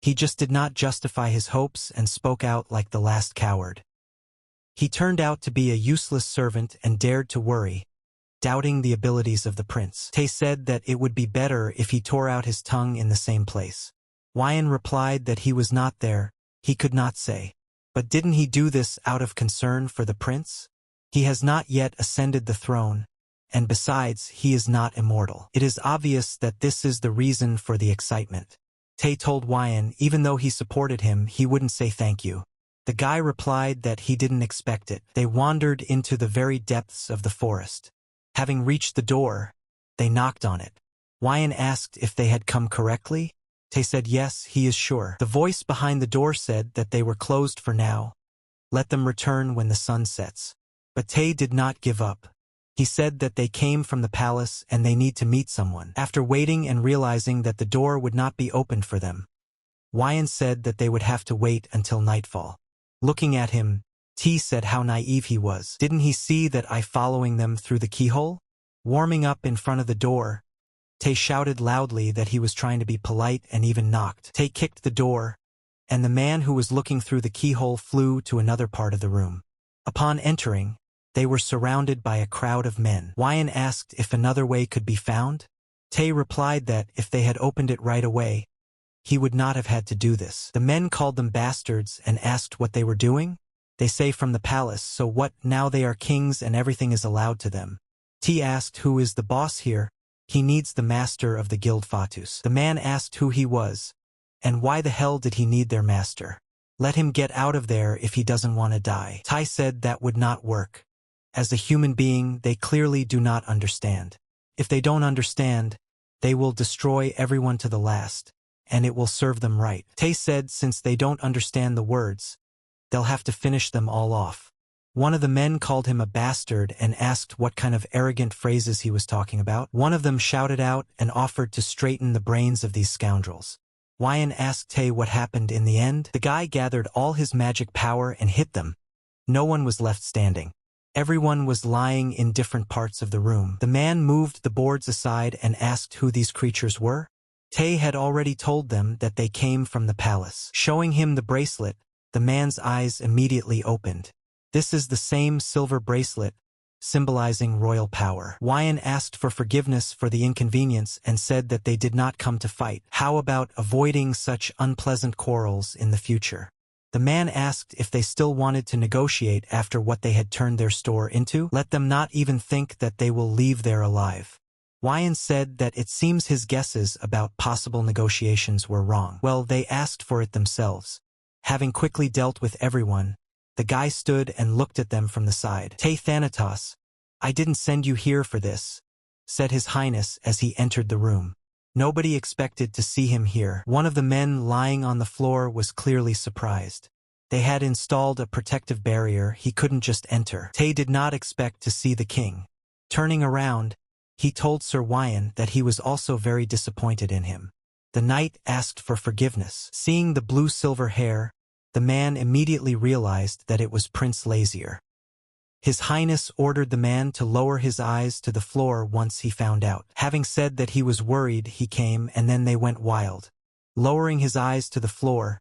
He just did not justify his hopes and spoke out like the last coward. He turned out to be a useless servant and dared to worry, doubting the abilities of the prince. Tay said that it would be better if he tore out his tongue in the same place. Wyan replied that he was not there, he could not say. But didn't he do this out of concern for the prince? He has not yet ascended the throne, and besides, he is not immortal. It is obvious that this is the reason for the excitement. Tay told Wyan even though he supported him, he wouldn't say thank you. The guy replied that he didn't expect it. They wandered into the very depths of the forest. Having reached the door, they knocked on it. Wyan asked if they had come correctly. Tay said yes, he is sure. The voice behind the door said that they were closed for now. Let them return when the sun sets. But Tay did not give up. He said that they came from the palace and they need to meet someone. After waiting and realizing that the door would not be opened for them, Wyan said that they would have to wait until nightfall. Looking at him, T said how naive he was. Didn't he see that I following them through the keyhole? Warming up in front of the door, Tay shouted loudly that he was trying to be polite and even knocked. Tay kicked the door, and the man who was looking through the keyhole flew to another part of the room. Upon entering, they were surrounded by a crowd of men. Wyan asked if another way could be found. Tay replied that if they had opened it right away, he would not have had to do this. The men called them bastards and asked what they were doing. They say from the palace, so what, now they are kings and everything is allowed to them. T asked who is the boss here. He needs the master of the guild Fatus. The man asked who he was, and why the hell did he need their master. Let him get out of there if he doesn't want to die. Tai said that would not work. As a human being, they clearly do not understand. If they don't understand, they will destroy everyone to the last, and it will serve them right. Tai said since they don't understand the words, they'll have to finish them all off. One of the men called him a bastard and asked what kind of arrogant phrases he was talking about. One of them shouted out and offered to straighten the brains of these scoundrels. Wyan asked Tay what happened in the end. The guy gathered all his magic power and hit them. No one was left standing. Everyone was lying in different parts of the room. The man moved the boards aside and asked who these creatures were. Tay had already told them that they came from the palace. Showing him the bracelet, the man's eyes immediately opened. This is the same silver bracelet, symbolizing royal power. Wyan asked for forgiveness for the inconvenience and said that they did not come to fight. How about avoiding such unpleasant quarrels in the future? The man asked if they still wanted to negotiate after what they had turned their store into. Let them not even think that they will leave there alive. Wyan said that it seems his guesses about possible negotiations were wrong. Well, they asked for it themselves. Having quickly dealt with everyone, the guy stood and looked at them from the side. Tay Thanatos, I didn't send you here for this, said His Highness as he entered the room. Nobody expected to see him here. One of the men lying on the floor was clearly surprised. They had installed a protective barrier, he couldn't just enter. Tay did not expect to see the king. Turning around, he told Sir Wyan that he was also very disappointed in him. The knight asked for forgiveness. Seeing the blue-silver hair, the man immediately realized that it was Prince Lazier. His Highness ordered the man to lower his eyes to the floor once he found out. Having said that he was worried, he came and then they went wild. Lowering his eyes to the floor,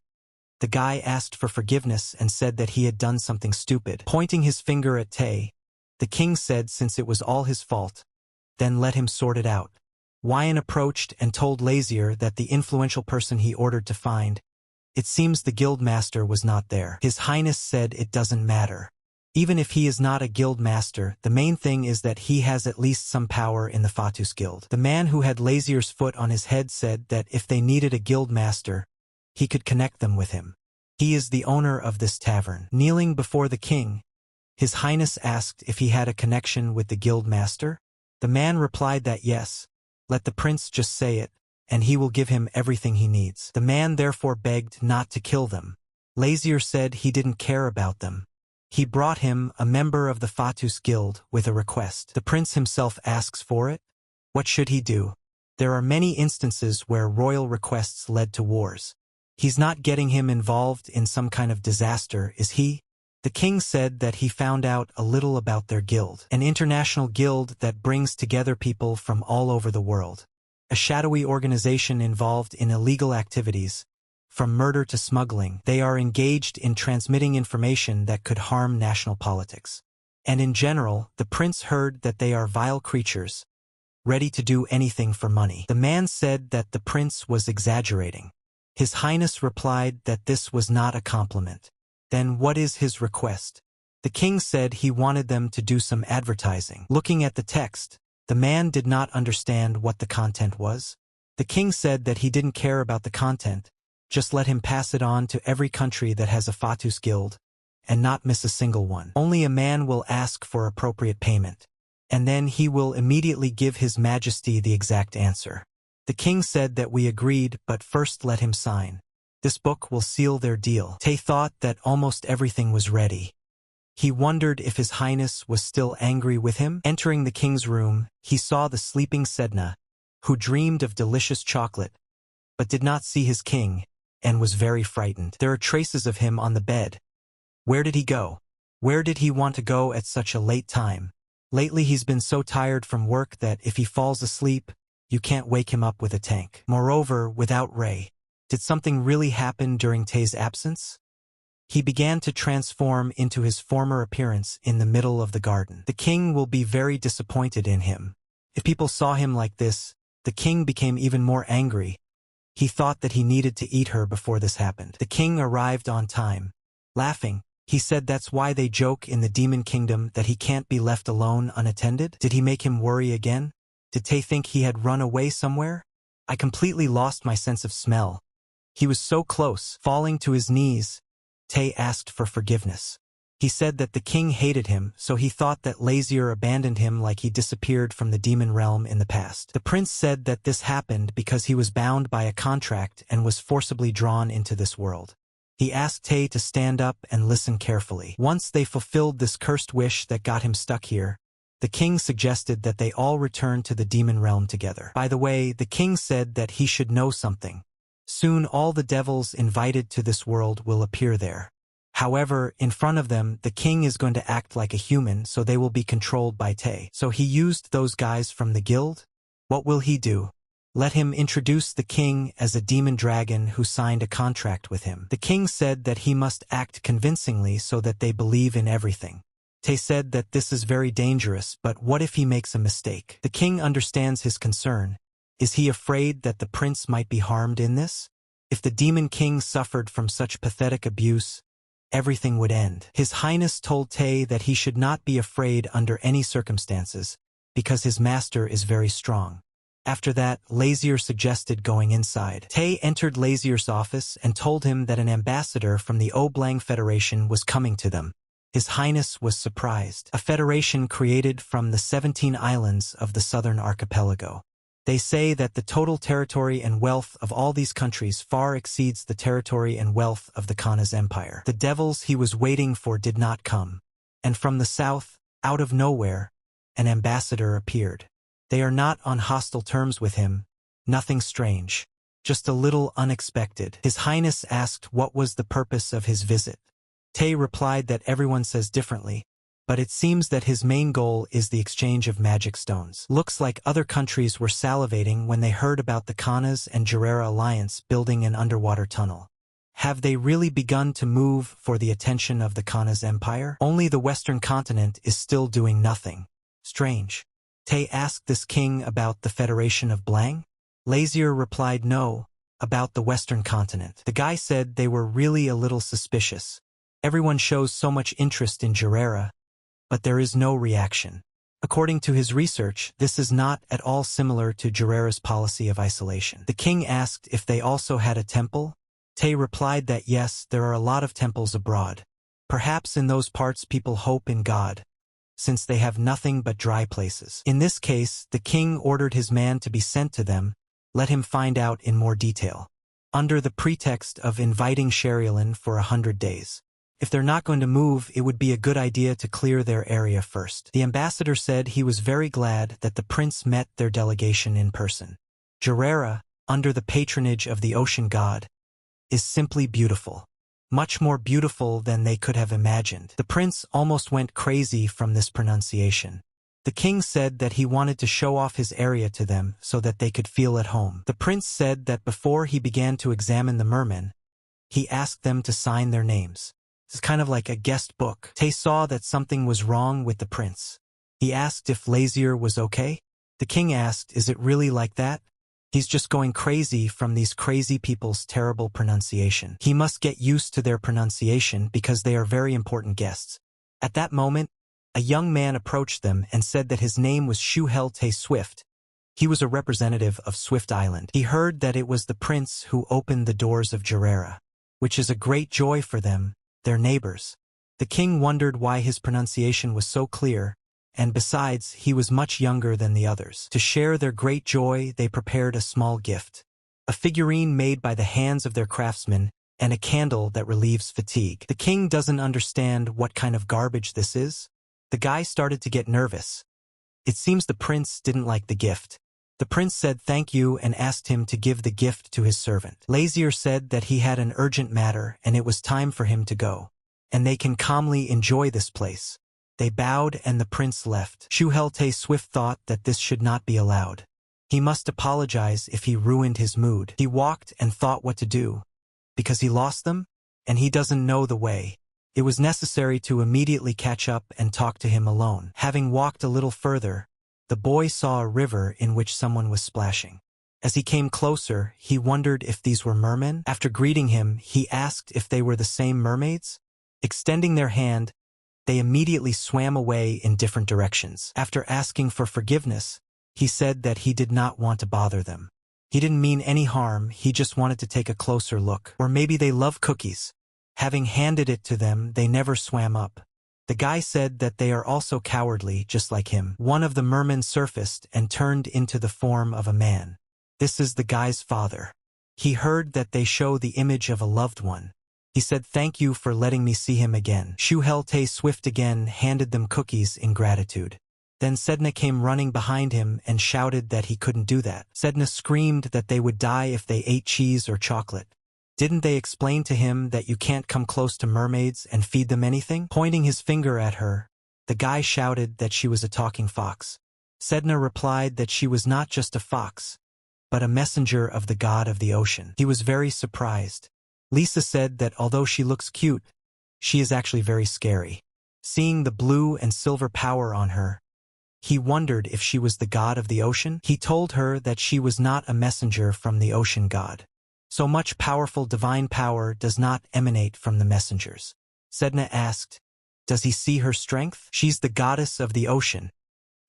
the guy asked for forgiveness and said that he had done something stupid. Pointing his finger at Tay, the king said since it was all his fault, then let him sort it out. Wyan approached and told Lazier that the influential person he ordered to find, it seems the guild master was not there. His Highness said it doesn't matter. Even if he is not a guild master, the main thing is that he has at least some power in the Fatus Guild. The man who had Lazier's foot on his head said that if they needed a guild master, he could connect them with him. He is the owner of this tavern. Kneeling before the king, His Highness asked if he had a connection with the guild master. The man replied that yes, let the prince just say it, and he will give him everything he needs. The man therefore begged not to kill them. Lazier said he didn't care about them. He brought him a member of the Fatus Guild with a request. The prince himself asks for it. What should he do? There are many instances where royal requests led to wars. He's not getting him involved in some kind of disaster, is he? The king said that he found out a little about their guild, an international guild that brings together people from all over the world. A shadowy organization involved in illegal activities. From murder to smuggling, they are engaged in transmitting information that could harm national politics. And in general, the prince heard that they are vile creatures, ready to do anything for money. The man said that the prince was exaggerating. His Highness replied that this was not a compliment. Then what is his request? The king said he wanted them to do some advertising. Looking at the text, the man did not understand what the content was. The king said that he didn't care about the content, just let him pass it on to every country that has a Fatus Guild, and not miss a single one. Only a man will ask for appropriate payment, and then he will immediately give His Majesty the exact answer. The king said that we agreed, but first let him sign. This book will seal their deal. Tay thought that almost everything was ready. He wondered if His Highness was still angry with him. Entering the king's room, he saw the sleeping Sedna, who dreamed of delicious chocolate, but did not see his king, and was very frightened. There are traces of him on the bed. Where did he go? Where did he want to go at such a late time? Lately he's been so tired from work that if he falls asleep, You can't wake him up with a tank. Moreover, without Ray. Did something really happen during Tae's absence? He began to transform into his former appearance in the middle of the garden. The king will be very disappointed in him. If people saw him like this, the king became even more angry. He thought that he needed to eat her before this happened. The king arrived on time. Laughing, he said that's why they joke in the demon kingdom that he can't be left alone unattended. Did he make him worry again? Did Tae think he had run away somewhere? I completely lost my sense of smell. He was so close. Falling to his knees, Tae asked for forgiveness. He said that the king hated him, so he thought that Lazier abandoned him like he disappeared from the demon realm in the past. The prince said that this happened because he was bound by a contract and was forcibly drawn into this world. He asked Tae to stand up and listen carefully. Once they fulfilled this cursed wish that got him stuck here, the king suggested that they all return to the demon realm together. By the way, the king said that he should know something. Soon all the devils invited to this world will appear there. However, in front of them, the king is going to act like a human, so they will be controlled by Tae. So he used those guys from the guild? What will he do? Let him introduce the king as a demon dragon who signed a contract with him. The king said that he must act convincingly so that they believe in everything. Tae said that this is very dangerous, but what if he makes a mistake? The king understands his concern. Is he afraid that the prince might be harmed in this? If the demon king suffered from such pathetic abuse, everything would end. His Highness told Tae that he should not be afraid under any circumstances, because his master is very strong. After that, Lazier suggested going inside. Tae entered Lazier's office and told him that an ambassador from the Oblang Federation was coming to them. His Highness was surprised. A federation created from the 17 islands of the southern archipelago. They say that the total territory and wealth of all these countries far exceeds the territory and wealth of the Kana's empire. The devils he was waiting for did not come. And from the south, out of nowhere, an ambassador appeared. They are not on hostile terms with him. Nothing strange. Just a little unexpected. His Highness asked what was the purpose of his visit. Tae replied that everyone says differently, but it seems that his main goal is the exchange of magic stones. Looks like other countries were salivating when they heard about the Kanas and Jirera alliance building an underwater tunnel. Have they really begun to move for the attention of the Kana's empire? Only the western continent is still doing nothing. Strange. Tae asked this king about the Federation of Blang. Lazier replied no, about the western continent. The guy said they were really a little suspicious. Everyone shows so much interest in Jirera, but there is no reaction. According to his research, this is not at all similar to Jirera's policy of isolation. The king asked if they also had a temple. Tae replied that yes, there are a lot of temples abroad. Perhaps in those parts people hope in God, since they have nothing but dry places. In this case, the king ordered his man to be sent to them. Let him find out in more detail, under the pretext of inviting Sherilyn for 100 days. If they're not going to move, it would be a good idea to clear their area first. The ambassador said he was very glad that the prince met their delegation in person. Jirera, under the patronage of the ocean god, is simply beautiful. Much more beautiful than they could have imagined. The prince almost went crazy from this pronunciation. The king said that he wanted to show off his area to them so that they could feel at home. The prince said that before he began to examine the mermen, he asked them to sign their names. It's kind of like a guest book. Tae saw that something was wrong with the prince. He asked if Lazier was okay. The king asked, is it really like that? He's just going crazy from these crazy people's terrible pronunciation. He must get used to their pronunciation because they are very important guests. At that moment, a young man approached them and said that his name was Shuhel Tae Swift. He was a representative of Swift Island. He heard that it was the prince who opened the doors of Jirera, which is a great joy for them, their neighbors. The king wondered why his pronunciation was so clear, and besides, he was much younger than the others. To share their great joy, they prepared a small gift, a figurine made by the hands of their craftsmen, and a candle that relieves fatigue. The king doesn't understand what kind of garbage this is. The guy started to get nervous. It seems the prince didn't like the gift. The prince said thank you and asked him to give the gift to his servant. Lazier said that he had an urgent matter and it was time for him to go, and they can calmly enjoy this place. They bowed and the prince left. Shuhel Tae Swift thought that this should not be allowed. He must apologize if he ruined his mood. He walked and thought what to do. Because he lost them, and he doesn't know the way. It was necessary to immediately catch up and talk to him alone. Having walked a little further, the boy saw a river in which someone was splashing. As he came closer, he wondered if these were mermen. After greeting him, he asked if they were the same mermaids. Extending their hand, they immediately swam away in different directions. After asking for forgiveness, he said that he did not want to bother them. He didn't mean any harm, he just wanted to take a closer look. Or maybe they love cookies. Having handed it to them, they never swam up. The guy said that they are also cowardly, just like him. One of the mermen surfaced and turned into the form of a man. This is the guy's father. He heard that they show the image of a loved one. He said thank you for letting me see him again. Shuhelte Swift again handed them cookies in gratitude. Then Sedna came running behind him and shouted that he couldn't do that. Sedna screamed that they would die if they ate cheese or chocolate. Didn't they explain to him that you can't come close to mermaids and feed them anything? Pointing his finger at her, the guy shouted that she was a talking fox. Sedna replied that she was not just a fox, but a messenger of the god of the ocean. He was very surprised. Lisa said that although she looks cute, she is actually very scary. Seeing the blue and silver power on her, he wondered if she was the god of the ocean. He told her that she was not a messenger from the ocean god. So much powerful divine power does not emanate from the messengers. Sedna asked, does he see her strength? She's the goddess of the ocean,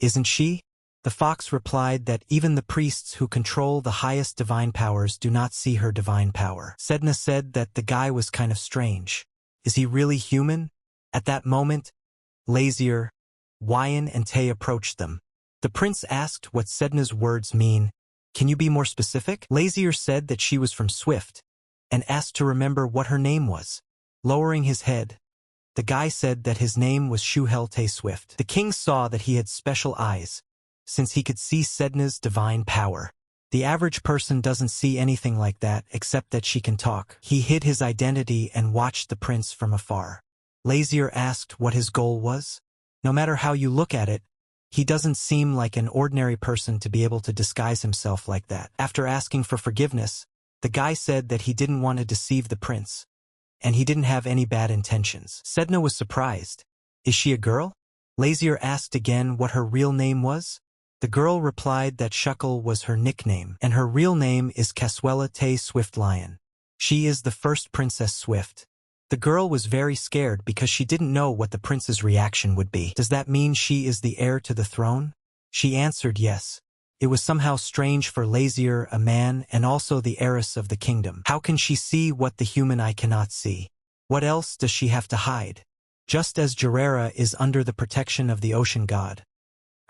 isn't she? The fox replied that even the priests who control the highest divine powers do not see her divine power. Sedna said that the guy was kind of strange. Is he really human? At that moment, Lazier, Wyan and Tay approached them. The prince asked what Sedna's words mean. Can you be more specific? Lazier said that she was from Swift, and asked to remember what her name was. Lowering his head, the guy said that his name was Shuhelte Swift. The king saw that he had special eyes, since he could see Sedna's divine power. The average person doesn't see anything like that except that she can talk. He hid his identity and watched the prince from afar. Lazier asked what his goal was. No matter how you look at it, he doesn't seem like an ordinary person to be able to disguise himself like that. After asking for forgiveness, the guy said that he didn't want to deceive the prince, and he didn't have any bad intentions. Sedna was surprised. Is she a girl? Lazier asked again what her real name was. The girl replied that Shuckle was her nickname, and her real name is Caswella Tay Swift Lion. She is the first Princess Swift. The girl was very scared because she didn't know what the prince's reaction would be. Does that mean she is the heir to the throne? She answered yes. It was somehow strange for Lazier, a man, and also the heiress of the kingdom. How can she see what the human eye cannot see? What else does she have to hide? Just as Jarera is under the protection of the ocean god,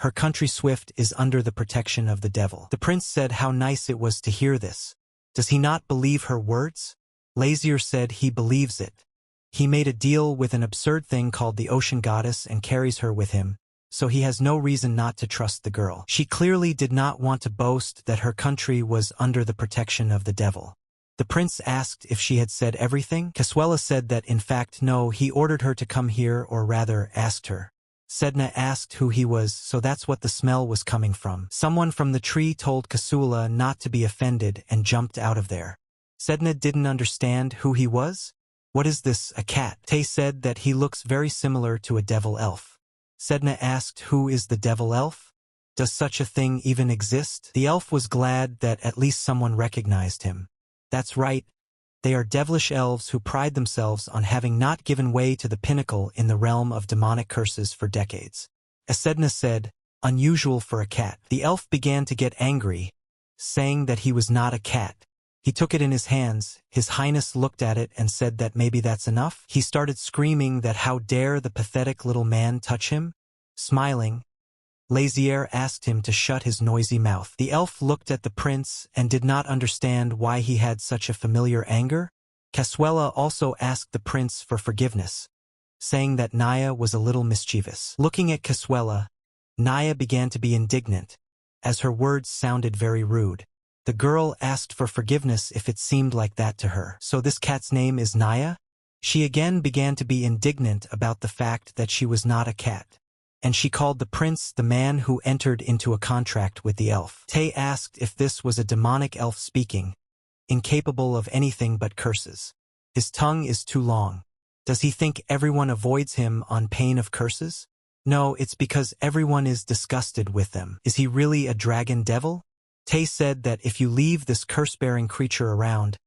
her country Swift is under the protection of the devil. The prince said how nice it was to hear this. Does he not believe her words? Lazier said he believes it. He made a deal with an absurd thing called the ocean goddess and carries her with him, so he has no reason not to trust the girl. She clearly did not want to boast that her country was under the protection of the devil. The prince asked if she had said everything. Caswella said that in fact no, he ordered her to come here, or rather asked her. Sedna asked who he was, so that's what the smell was coming from. Someone from the tree told Kasula not to be offended and jumped out of there. Sedna didn't understand who he was. What is this, a cat? Tay said that he looks very similar to a devil elf. Sedna asked who is the devil elf? Does such a thing even exist? The elf was glad that at least someone recognized him. That's right. They are devilish elves who pride themselves on having not given way to the pinnacle in the realm of demonic curses for decades. As Sedna said, unusual for a cat. The elf began to get angry, saying that he was not a cat. He took it in his hands. His Highness looked at it and said that maybe that's enough. He started screaming that how dare the pathetic little man touch him? Smiling, Lazier asked him to shut his noisy mouth. The elf looked at the prince and did not understand why he had such a familiar anger. Caswella also asked the prince for forgiveness, saying that Naya was a little mischievous. Looking at Caswella, Naya began to be indignant, as her words sounded very rude. The girl asked for forgiveness if it seemed like that to her. So this cat's name is Naya? She again began to be indignant about the fact that she was not a cat. and she called the prince the man who entered into a contract with the elf. Tay asked if this was a demonic elf speaking, incapable of anything but curses. His tongue is too long. Does he think everyone avoids him on pain of curses? No, it's because everyone is disgusted with them. Is he really a dragon devil? Tay said that if you leave this curse-bearing creature around,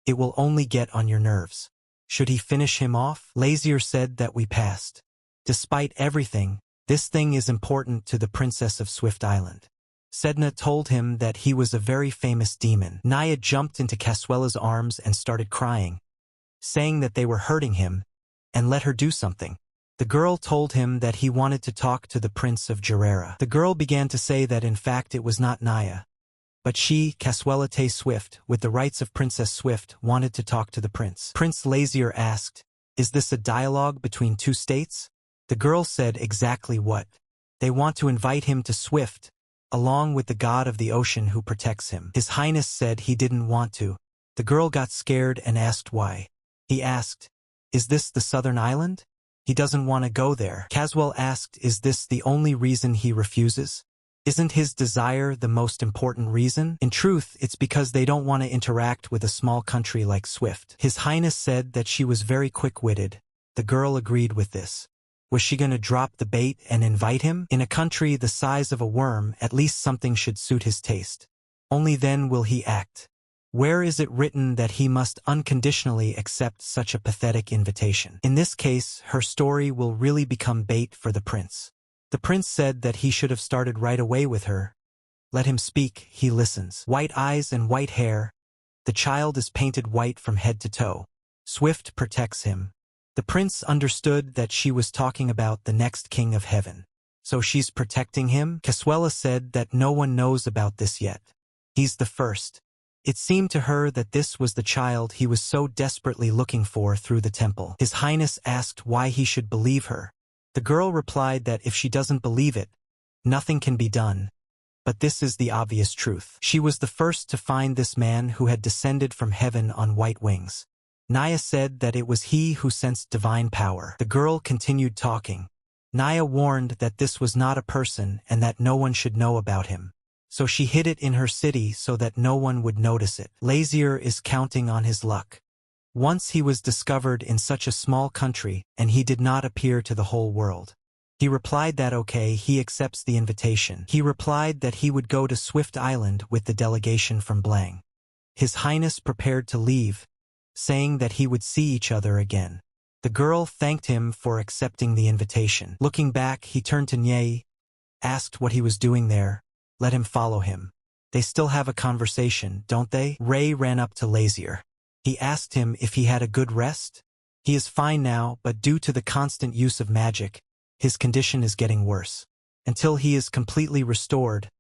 it will only get on your nerves. Should he finish him off? Lazier said that we passed. Despite everything, this thing is important to the Princess of Swift Island. Sedna told him that he was a very famous demon. Naya jumped into Casuela's arms and started crying, saying that they were hurting him, and let her do something. The girl told him that he wanted to talk to the Prince of Gerera. The girl began to say that in fact it was not Naya, but she, Casuela Tay Swift, with the rights of Princess Swift, wanted to talk to the prince. Prince Lazier asked, "Is this a dialogue between two states?" The girl said exactly what. They want to invite him to Swift, along with the god of the ocean who protects him. His Highness said he didn't want to. The girl got scared and asked why. He asked, "Is this the southern island?" He doesn't want to go there. Caswell asked, "Is this the only reason he refuses? Isn't his desire the most important reason?" In truth, it's because they don't want to interact with a small country like Swift. His Highness said that she was very quick-witted. The girl agreed with this. Was she going to drop the bait and invite him? In a country the size of a worm, at least something should suit his taste. Only then will he act. Where is it written that he must unconditionally accept such a pathetic invitation? In this case, her story will really become bait for the prince. The prince said that he should have started right away with her. Let him speak, he listens. White eyes and white hair. The child is painted white from head to toe. Swift protects him. The prince understood that she was talking about the next king of heaven. So she's protecting him? Casuela said that no one knows about this yet. He's the first. It seemed to her that this was the child he was so desperately looking for through the temple. His Highness asked why he should believe her. The girl replied that if she doesn't believe it, nothing can be done. But this is the obvious truth. She was the first to find this man who had descended from heaven on white wings. Naya said that it was he who sensed divine power. The girl continued talking. Naya warned that this was not a person and that no one should know about him. So she hid it in her city so that no one would notice it. Lazier is counting on his luck. Once he was discovered in such a small country, and he did not appear to the whole world. He replied that okay, he accepts the invitation. He replied that he would go to Swift Island with the delegation from Blang. His Highness prepared to leave, saying that he would see each other again. The girl thanked him for accepting the invitation. Looking back, he turned to Nye, asked what he was doing there. Let him follow him. They still have a conversation, don't they? Ray ran up to Lazier. He asked him if he had a good rest. He is fine now, but due to the constant use of magic, his condition is getting worse. Until he is completely restored,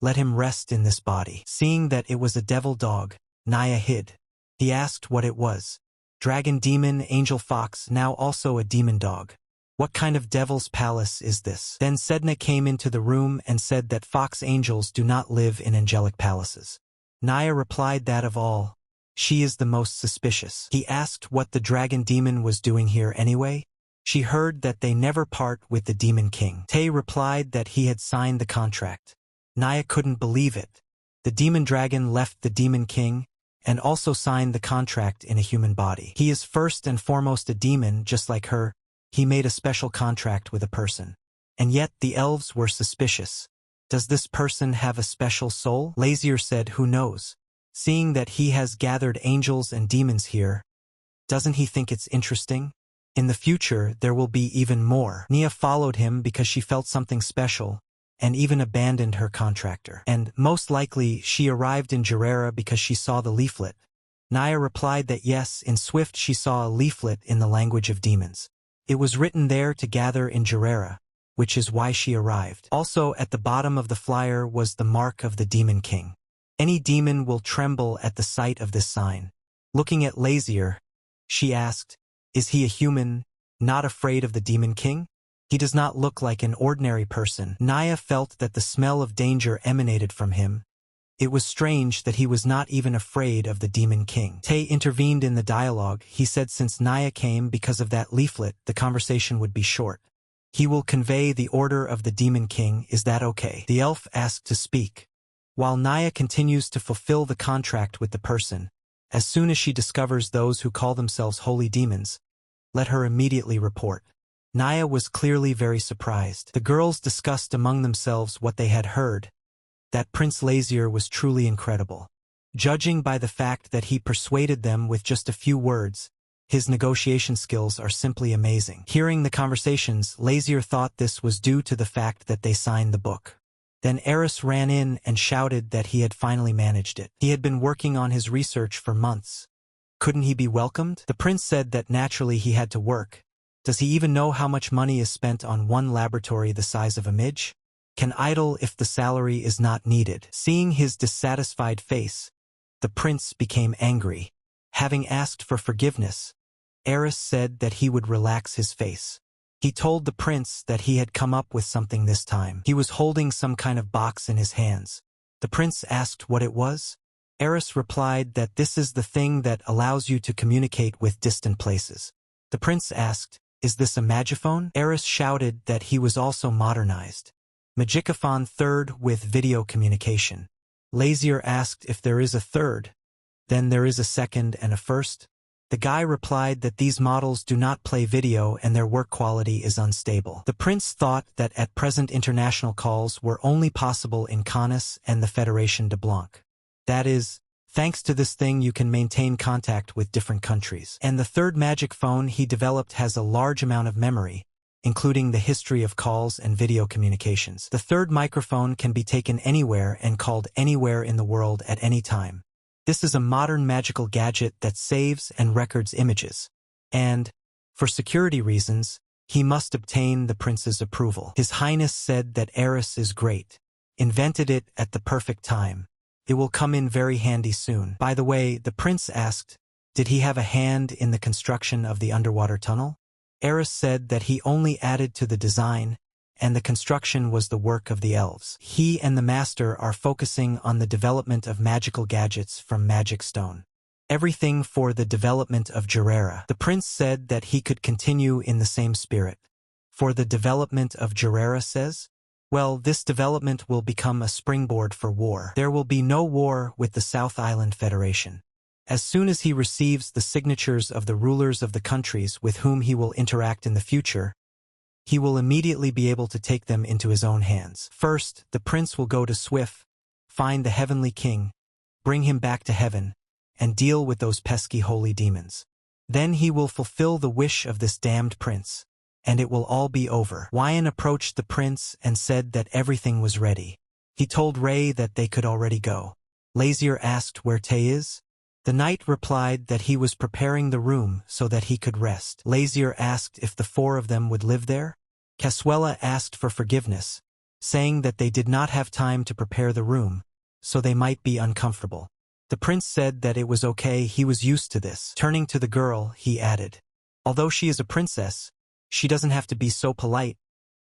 let him rest in this body. Seeing that it was a devil dog, Naya hid. He asked what it was. Dragon demon, angel fox, now also a demon dog. What kind of devil's palace is this? Then Sedna came into the room and said that fox angels do not live in angelic palaces. Naya replied that of all, she is the most suspicious. He asked what the dragon demon was doing here anyway. She heard that they never part with the demon king. Tay replied that he had signed the contract. Naya couldn't believe it. The demon dragon left the demon king, and also signed the contract in a human body. He is first and foremost a demon, just like her. He made a special contract with a person. And yet the elves were suspicious. Does this person have a special soul? Lazier said, who knows? Seeing that he has gathered angels and demons here, doesn't he think it's interesting? In the future, there will be even more. Nia followed him because she felt something special, and even abandoned her contractor. And, most likely, she arrived in Gerera because she saw the leaflet. Naya replied that yes, in Swift she saw a leaflet in the language of demons. It was written there to gather in Gerera, which is why she arrived. Also, at the bottom of the flyer was the mark of the Demon King. Any demon will tremble at the sight of this sign. Looking at Lazier, she asked, is he a human, not afraid of the Demon King? He does not look like an ordinary person. Naya felt that the smell of danger emanated from him. It was strange that he was not even afraid of the Demon King. Tay intervened in the dialogue. He said since Naya came because of that leaflet, the conversation would be short. He will convey the order of the Demon King, is that okay? The elf asked to speak. While Naya continues to fulfill the contract with the person, as soon as she discovers those who call themselves holy demons, let her immediately report. Naya was clearly very surprised. The girls discussed among themselves what they had heard, that Prince Lazier was truly incredible. Judging by the fact that he persuaded them with just a few words, his negotiation skills are simply amazing. Hearing the conversations, Lazier thought this was due to the fact that they signed the book. Then Eris ran in and shouted that he had finally managed it. He had been working on his research for months. Couldn't he be welcomed? The prince said that naturally he had to work. Does he even know how much money is spent on one laboratory the size of a midge? Can idle if the salary is not needed. Seeing his dissatisfied face, the prince became angry. Having asked for forgiveness, Eris said that he would relax his face. He told the prince that he had come up with something this time. He was holding some kind of box in his hands. The prince asked what it was. Eris replied that this is the thing that allows you to communicate with distant places. The prince asked, "Is this a magiphone?" Eris shouted that he was also modernized. Magicaphone third with video communication. Lazier asked if there is a third. Then there is a second and a first. The guy replied that these models do not play video and their work quality is unstable. The prince thought that at present international calls were only possible in Canis and the Federation de Blanc. That is, thanks to this thing you can maintain contact with different countries. And the third magic phone he developed has a large amount of memory, including the history of calls and video communications. The third microphone can be taken anywhere and called anywhere in the world at any time. This is a modern magical gadget that saves and records images. And, for security reasons, he must obtain the prince's approval. His Highness said that Eris is great. Invented it at the perfect time. It will come in very handy soon. By the way, the prince asked, did he have a hand in the construction of the underwater tunnel? Eris said that he only added to the design, and the construction was the work of the elves. He and the master are focusing on the development of magical gadgets from magic stone. Everything for the development of Gerera. The prince said that he could continue in the same spirit. For the development of Gerera says? Well, this development will become a springboard for war. There will be no war with the South Island Federation. As soon as he receives the signatures of the rulers of the countries with whom he will interact in the future, he will immediately be able to take them into his own hands. First, the prince will go to Swift, find the heavenly king, bring him back to heaven, and deal with those pesky holy demons. Then he will fulfill the wish of this damned prince, and it will all be over. Wyan approached the prince and said that everything was ready. He told Ray that they could already go. Lazier asked where Tay is. The knight replied that he was preparing the room so that he could rest. Lazier asked if the four of them would live there. Casuela asked for forgiveness, saying that they did not have time to prepare the room, so they might be uncomfortable. The prince said that it was okay, he was used to this. Turning to the girl, he added, although she is a princess, she doesn't have to be so polite.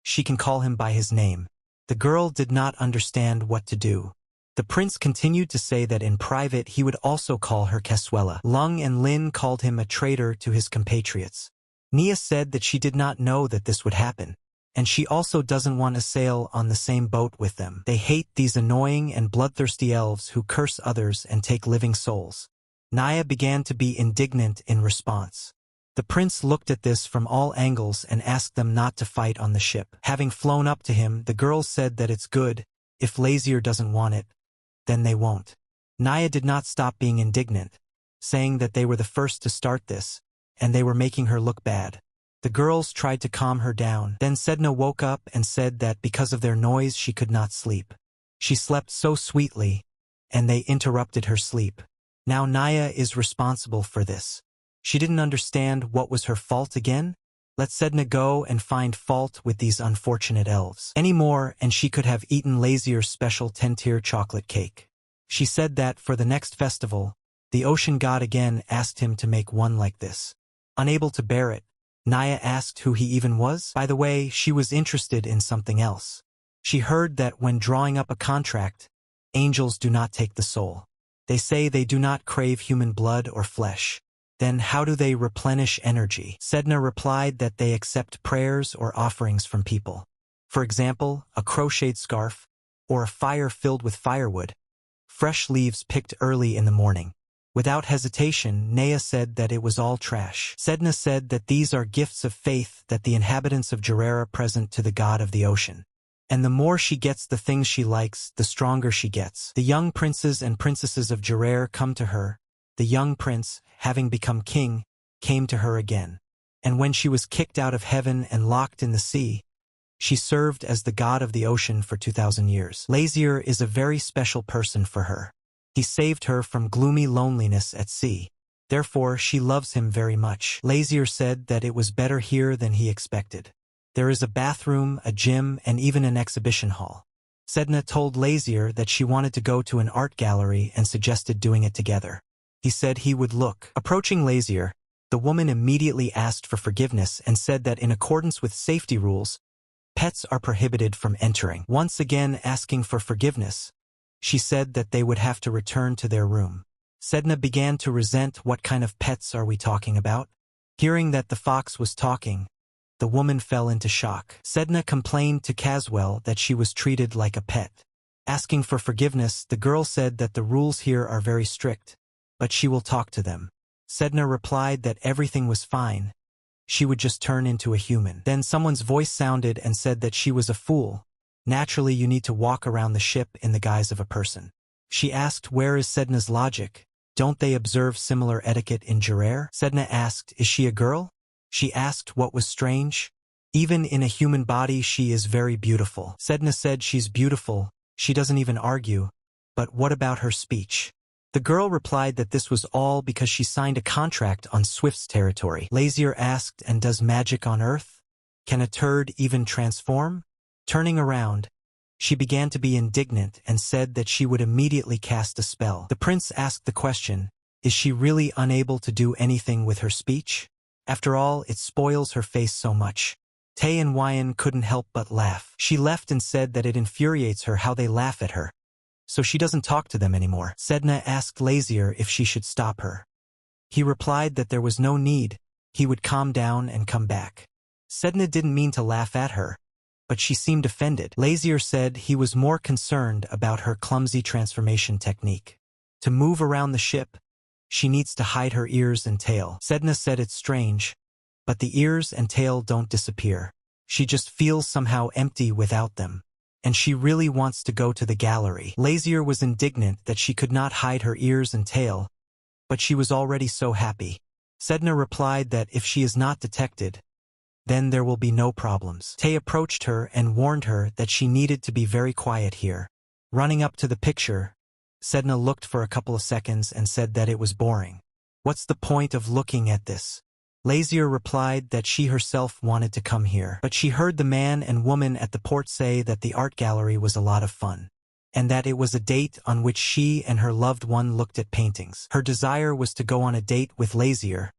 She can call him by his name. The girl did not understand what to do. The prince continued to say that in private he would also call her Casuela. Lung and Lin called him a traitor to his compatriots. Nia said that she did not know that this would happen, and she also doesn't want to sail on the same boat with them. They hate these annoying and bloodthirsty elves who curse others and take living souls. Naya began to be indignant in response. The prince looked at this from all angles and asked them not to fight on the ship. Having flown up to him, the girls said that it's good. If Lazier doesn't want it, then they won't. Naya did not stop being indignant, saying that they were the first to start this, and they were making her look bad. The girls tried to calm her down. Then Sedna woke up and said that because of their noise she could not sleep. She slept so sweetly, and they interrupted her sleep. Now Naya is responsible for this. She didn't understand what was her fault again. Let Sedna go and find fault with these unfortunate elves. Any more and she could have eaten Lazier's special 10-tier chocolate cake. She said that for the next festival, the ocean god again asked him to make one like this. Unable to bear it, Naya asked who he even was. By the way, she was interested in something else. She heard that when drawing up a contract, angels do not take the soul. They say they do not crave human blood or flesh. Then how do they replenish energy? Sedna replied that they accept prayers or offerings from people. For example, a crocheted scarf, or a fire filled with firewood, fresh leaves picked early in the morning. Without hesitation, Nea said that it was all trash. Sedna said that these are gifts of faith that the inhabitants of Jarrera present to the god of the ocean. And the more she gets the things she likes, the stronger she gets. The young princes and princesses of Jarrera come to her. The young prince, having become king, came to her again. And when she was kicked out of heaven and locked in the sea, she served as the god of the ocean for 2,000 years. Lazier is a very special person for her. He saved her from gloomy loneliness at sea. Therefore, she loves him very much. Lazier said that it was better here than he expected. There is a bathroom, a gym, and even an exhibition hall. Sedna told Lazier that she wanted to go to an art gallery and suggested doing it together. He said he would look. Approaching Lazier, the woman immediately asked for forgiveness and said that in accordance with safety rules, pets are prohibited from entering. Once again asking for forgiveness, she said that they would have to return to their room. Sedna began to resent. What kind of pets are we talking about? Hearing that the fox was talking, the woman fell into shock. Sedna complained to Caswell that she was treated like a pet. Asking for forgiveness, the girl said that the rules here are very strict, but she will talk to them. Sedna replied that everything was fine. She would just turn into a human. Then someone's voice sounded and said that she was a fool. Naturally, you need to walk around the ship in the guise of a person. She asked, where is Sedna's logic? Don't they observe similar etiquette in Jarrera? Sedna asked, is she a girl? She asked what was strange. Even in a human body, she is very beautiful. Sedna said she's beautiful. She doesn't even argue. But what about her speech? The girl replied that this was all because she signed a contract on Swift's territory. Lazier asked, and does magic on Earth? Can a turd even transform? Turning around, she began to be indignant and said that she would immediately cast a spell. The prince asked the question, is she really unable to do anything with her speech? After all, it spoils her face so much. Tay and Wyan couldn't help but laugh. She left and said that it infuriates her how they laugh at her, so she doesn't talk to them anymore. Sedna asked Lazier if she should stop her. He replied that there was no need, he would calm down and come back. Sedna didn't mean to laugh at her, but she seemed offended. Lazier said he was more concerned about her clumsy transformation technique. To move around the ship, she needs to hide her ears and tail. Sedna said it's strange, but the ears and tail don't disappear. She just feels somehow empty without them. And she really wants to go to the gallery. Lazier was indignant that she could not hide her ears and tail, but she was already so happy. Sedna replied that if she is not detected, then there will be no problems. Tay approached her and warned her that she needed to be very quiet here. Running up to the picture, Sedna looked for a couple of seconds and said that it was boring. What's the point of looking at this? Lazier replied that she herself wanted to come here, but she heard the man and woman at the port say that the art gallery was a lot of fun, and that it was a date on which she and her loved one looked at paintings. Her desire was to go on a date with Lazier,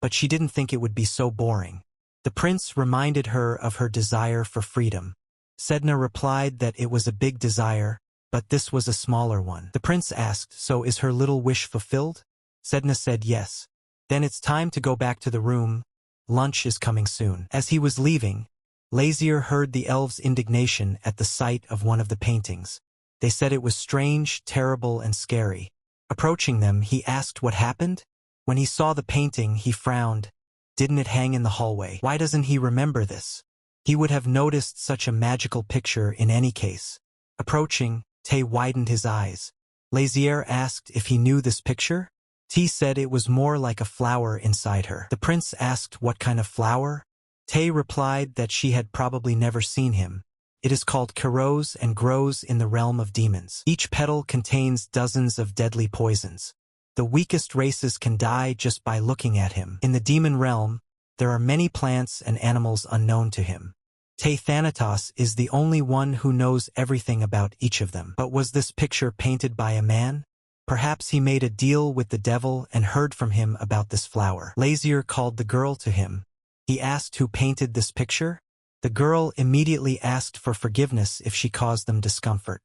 but she didn't think it would be so boring. The prince reminded her of her desire for freedom. Sedna replied that it was a big desire, but this was a smaller one. The prince asked, so is her little wish fulfilled? Sedna said yes. Then it's time to go back to the room. Lunch is coming soon. As he was leaving, Lazier heard the elves' indignation at the sight of one of the paintings. They said it was strange, terrible, and scary. Approaching them, he asked what happened. When he saw the painting, he frowned. Didn't it hang in the hallway? Why doesn't he remember this? He would have noticed such a magical picture in any case. Approaching, Tay widened his eyes. Lazier asked if he knew this picture. T said it was more like a flower inside her. The prince asked what kind of flower. Tay replied that she had probably never seen him. It is called Keros and grows in the realm of demons. Each petal contains dozens of deadly poisons. The weakest races can die just by looking at him. In the demon realm, there are many plants and animals unknown to him. Tay Thanatos is the only one who knows everything about each of them. But was this picture painted by a man? Perhaps he made a deal with the devil and heard from him about this flower. Lazier called the girl to him. He asked who painted this picture. The girl immediately asked for forgiveness if she caused them discomfort.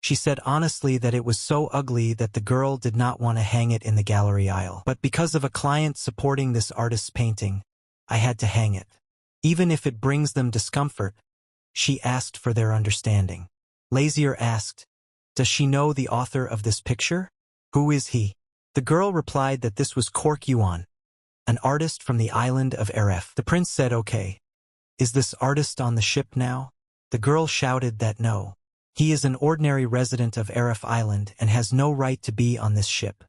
She said honestly that it was so ugly that the girl did not want to hang it in the gallery aisle. But because of a client supporting this artist's painting, I had to hang it. Even if it brings them discomfort, she asked for their understanding. Lazier asked, "Does she know the author of this picture? Who is he?" The girl replied that this was Cork Yuan, an artist from the island of Rf. The prince said, "Okay. Is this artist on the ship now?" The girl shouted that no. He is an ordinary resident of Rf Island and has no right to be on this ship.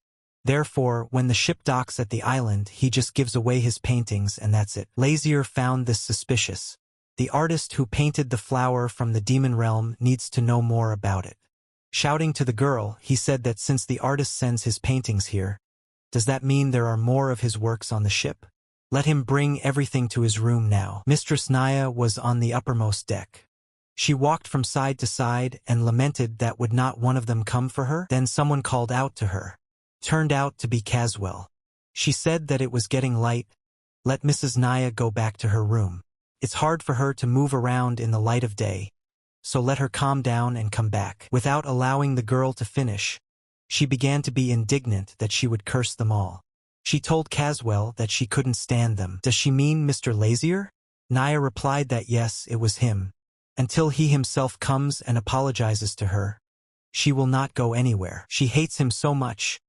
Therefore, when the ship docks at the island, he just gives away his paintings and that's it. Lazier found this suspicious. The artist who painted the flower from the demon realm needs to know more about it. Shouting to the girl, he said that since the artist sends his paintings here, does that mean there are more of his works on the ship? Let him bring everything to his room now. Mistress Naya was on the uppermost deck. She walked from side to side and lamented that would not one of them come for her. Then someone called out to her. Turned out to be Caswell. She said that it was getting light. Let Mrs. Naya go back to her room. It's hard for her to move around in the light of day, so let her calm down and come back. Without allowing the girl to finish, she began to be indignant that she would curse them all. She told Caswell that she couldn't stand them. Does she mean Mr. Lazier? Naya replied that yes, it was him. Until he himself comes and apologizes to her, she will not go anywhere. She hates him so much,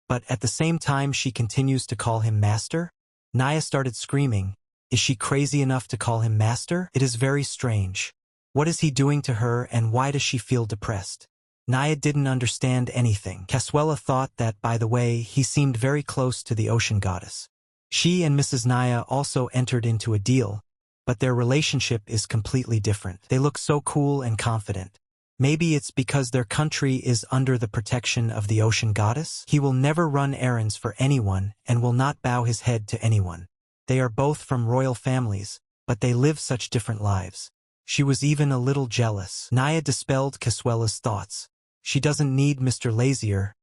but at the same time she continues to call him master. Naya started screaming. Is she crazy enough to call him master? It is very strange. What is he doing to her and why does she feel depressed? Naya didn't understand anything. Caswell thought that, by the way, he seemed very close to the ocean goddess. She and Mrs. Naya also entered into a deal, but their relationship is completely different. They look so cool and confident. Maybe it's because their country is under the protection of the ocean goddess? He will never run errands for anyone and will not bow his head to anyone. They are both from royal families, but they live such different lives. She was even a little jealous. Naya dispelled Caswella's thoughts. She doesn't need Mr. Lazier,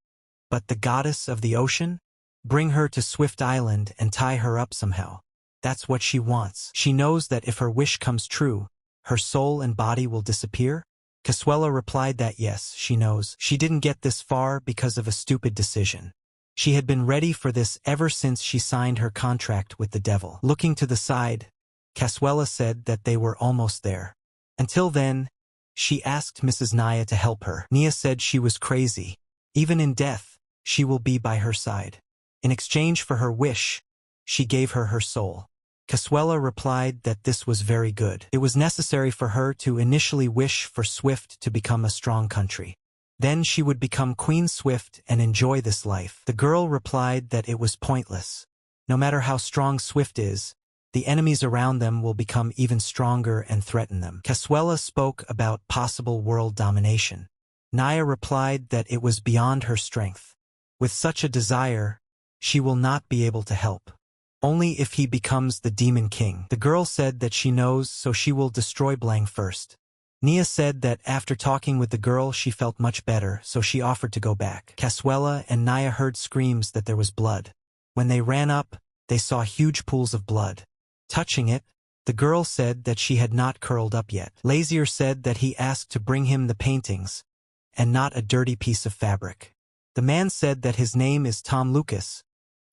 but the goddess of the ocean? Bring her to Swift Island and tie her up somehow. That's what she wants. She knows that if her wish comes true, her soul and body will disappear. Caswella replied that yes, she knows. She didn't get this far because of a stupid decision. She had been ready for this ever since she signed her contract with the devil. Looking to the side, Caswella said that they were almost there. Until then, she asked Mrs. Naya to help her. Nia said she was crazy. Even in death, she will be by her side. In exchange for her wish, she gave her her soul. Caswella replied that this was very good. It was necessary for her to initially wish for Swift to become a strong country. Then she would become Queen Swift and enjoy this life. The girl replied that it was pointless. No matter how strong Swift is, the enemies around them will become even stronger and threaten them. Caswella spoke about possible world domination. Naya replied that it was beyond her strength. With such a desire, she will not be able to help. Only if he becomes the Demon King. The girl said that she knows, so she will destroy Blang first. Nia said that after talking with the girl she felt much better, so she offered to go back. Caswella and Naya heard screams that there was blood. When they ran up, they saw huge pools of blood. Touching it, the girl said that she had not curled up yet. Lazier said that he asked to bring him the paintings, and not a dirty piece of fabric. The man said that his name is Tom Lucas.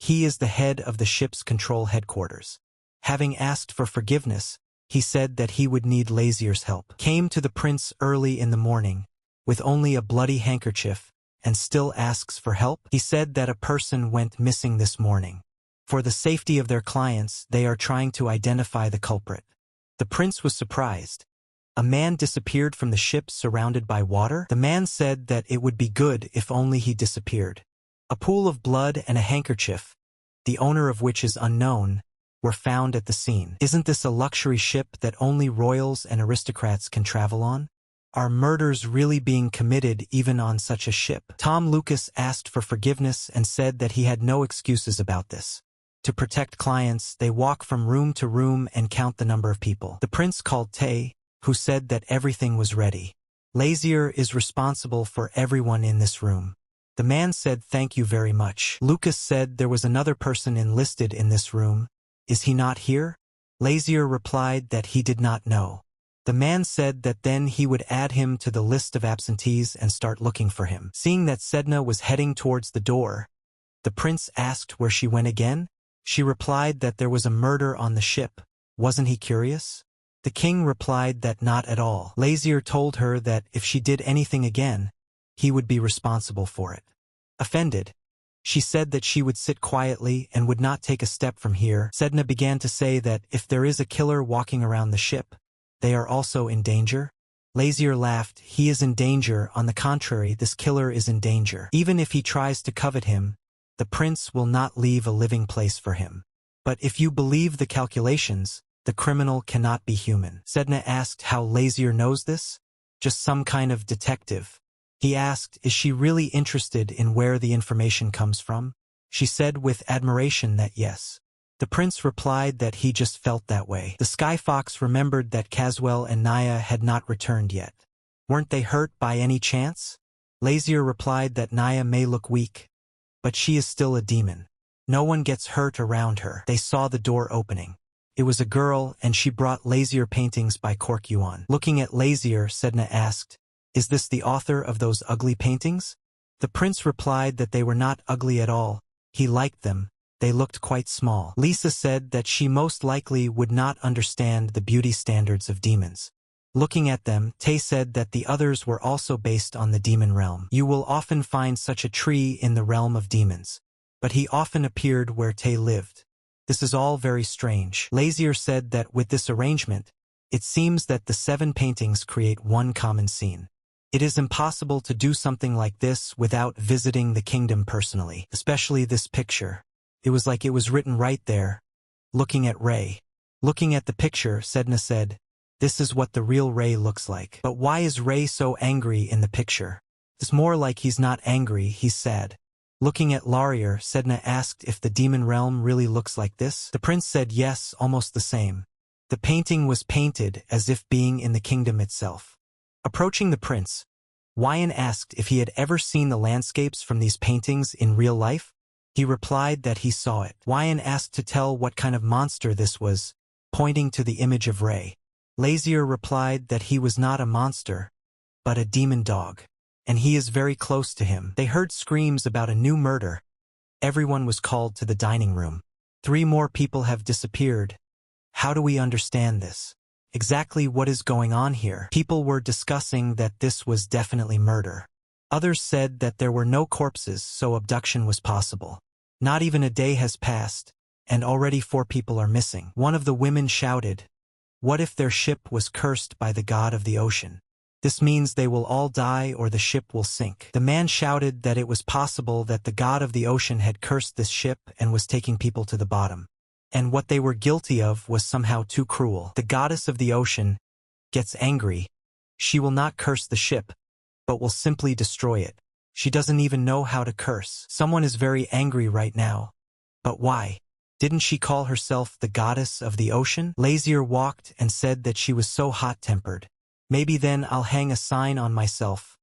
He is the head of the ship's control headquarters. Having asked for forgiveness, he said that he would need Lazier's help. Came to the prince early in the morning, with only a bloody handkerchief, and still asks for help. He said that a person went missing this morning. For the safety of their clients, they are trying to identify the culprit. The prince was surprised. A man disappeared from the ship surrounded by water? The man said that it would be good if only he disappeared. A pool of blood and a handkerchief, the owner of which is unknown, were found at the scene. Isn't this a luxury ship that only royals and aristocrats can travel on? Are murders really being committed even on such a ship? Tom Lucas asked for forgiveness and said that he had no excuses about this. To protect clients, they walk from room to room and count the number of people. The prince called Tay, who said that everything was ready. Lazier is responsible for everyone in this room. The man said thank you very much. Lucas said there was another person enlisted in this room. Is he not here? Lazier replied that he did not know. The man said that then he would add him to the list of absentees and start looking for him. Seeing that Sedna was heading towards the door, the prince asked where she went again. She replied that there was a murder on the ship. Wasn't he curious? The king replied that not at all. Lazier told her that if she did anything again, he would be responsible for it. Offended, she said that she would sit quietly and would not take a step from here. Sedna began to say that if there is a killer walking around the ship, they are also in danger. Lazier laughed. He is in danger. On the contrary, this killer is in danger. Even if he tries to covet him, the prince will not leave a living place for him. But if you believe the calculations, the criminal cannot be human. Sedna asked how Lazier knows this. Just some kind of detective. He asked, is she really interested in where the information comes from? She said with admiration that yes. The prince replied that he just felt that way. The Sky Fox remembered that Caswell and Naya had not returned yet. Weren't they hurt by any chance? Lazier replied that Naya may look weak, but she is still a demon. No one gets hurt around her. They saw the door opening. It was a girl, and she brought Lazier paintings by Cork Yuan. Looking at Lazier, Sedna asked, is this the author of those ugly paintings? The prince replied that they were not ugly at all. He liked them. They looked quite small. Lisa said that she most likely would not understand the beauty standards of demons. Looking at them, Tay said that the others were also based on the demon realm. You will often find such a tree in the realm of demons. But he often appeared where Tay lived. This is all very strange. Lazier said that with this arrangement, it seems that the 7 paintings create one common scene. It is impossible to do something like this without visiting the kingdom personally, especially this picture. It was like it was written right there. Looking at Ray. Looking at the picture, Sedna said, this is what the real Ray looks like. But why is Ray so angry in the picture? It's more like he's not angry, he's sad. Looking at Laurier, Sedna asked if the demon realm really looks like this. The prince said yes, almost the same. The painting was painted as if being in the kingdom itself. Approaching the prince, Wyan asked if he had ever seen the landscapes from these paintings in real life. He replied that he saw it. Wyan asked to tell what kind of monster this was, pointing to the image of Ray. Lazier replied that he was not a monster, but a demon dog, and he is very close to him. They heard screams about a new murder. Everyone was called to the dining room. 3 more people have disappeared. How do we understand this? Exactly what is going on here? People were discussing that this was definitely murder. Others said that there were no corpses, so abduction was possible. Not even a day has passed, and already 4 people are missing. One of the women shouted, what if their ship was cursed by the god of the ocean? This means they will all die or the ship will sink. The man shouted that it was possible that the god of the ocean had cursed this ship and was taking people to the bottom. And what they were guilty of was somehow too cruel. The goddess of the ocean gets angry. She will not curse the ship, but will simply destroy it. She doesn't even know how to curse. Someone is very angry right now. But why? Didn't she call herself the goddess of the ocean? Lazier walked and said that she was so hot-tempered. Maybe then I'll hang a sign on myself.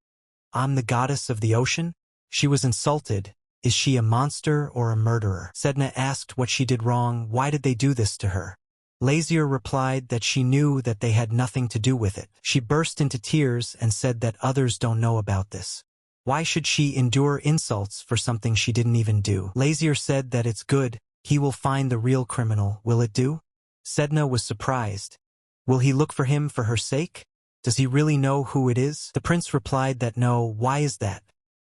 I'm the goddess of the ocean? She was insulted. Is she a monster or a murderer? Sedna asked what she did wrong. Why did they do this to her? Lazier replied that she knew that they had nothing to do with it. She burst into tears and said that others don't know about this. Why should she endure insults for something she didn't even do? Lazier said that it's good. He will find the real criminal. Will it do? Sedna was surprised. Will he look for him for her sake? Does he really know who it is? The prince replied that no. Why is that?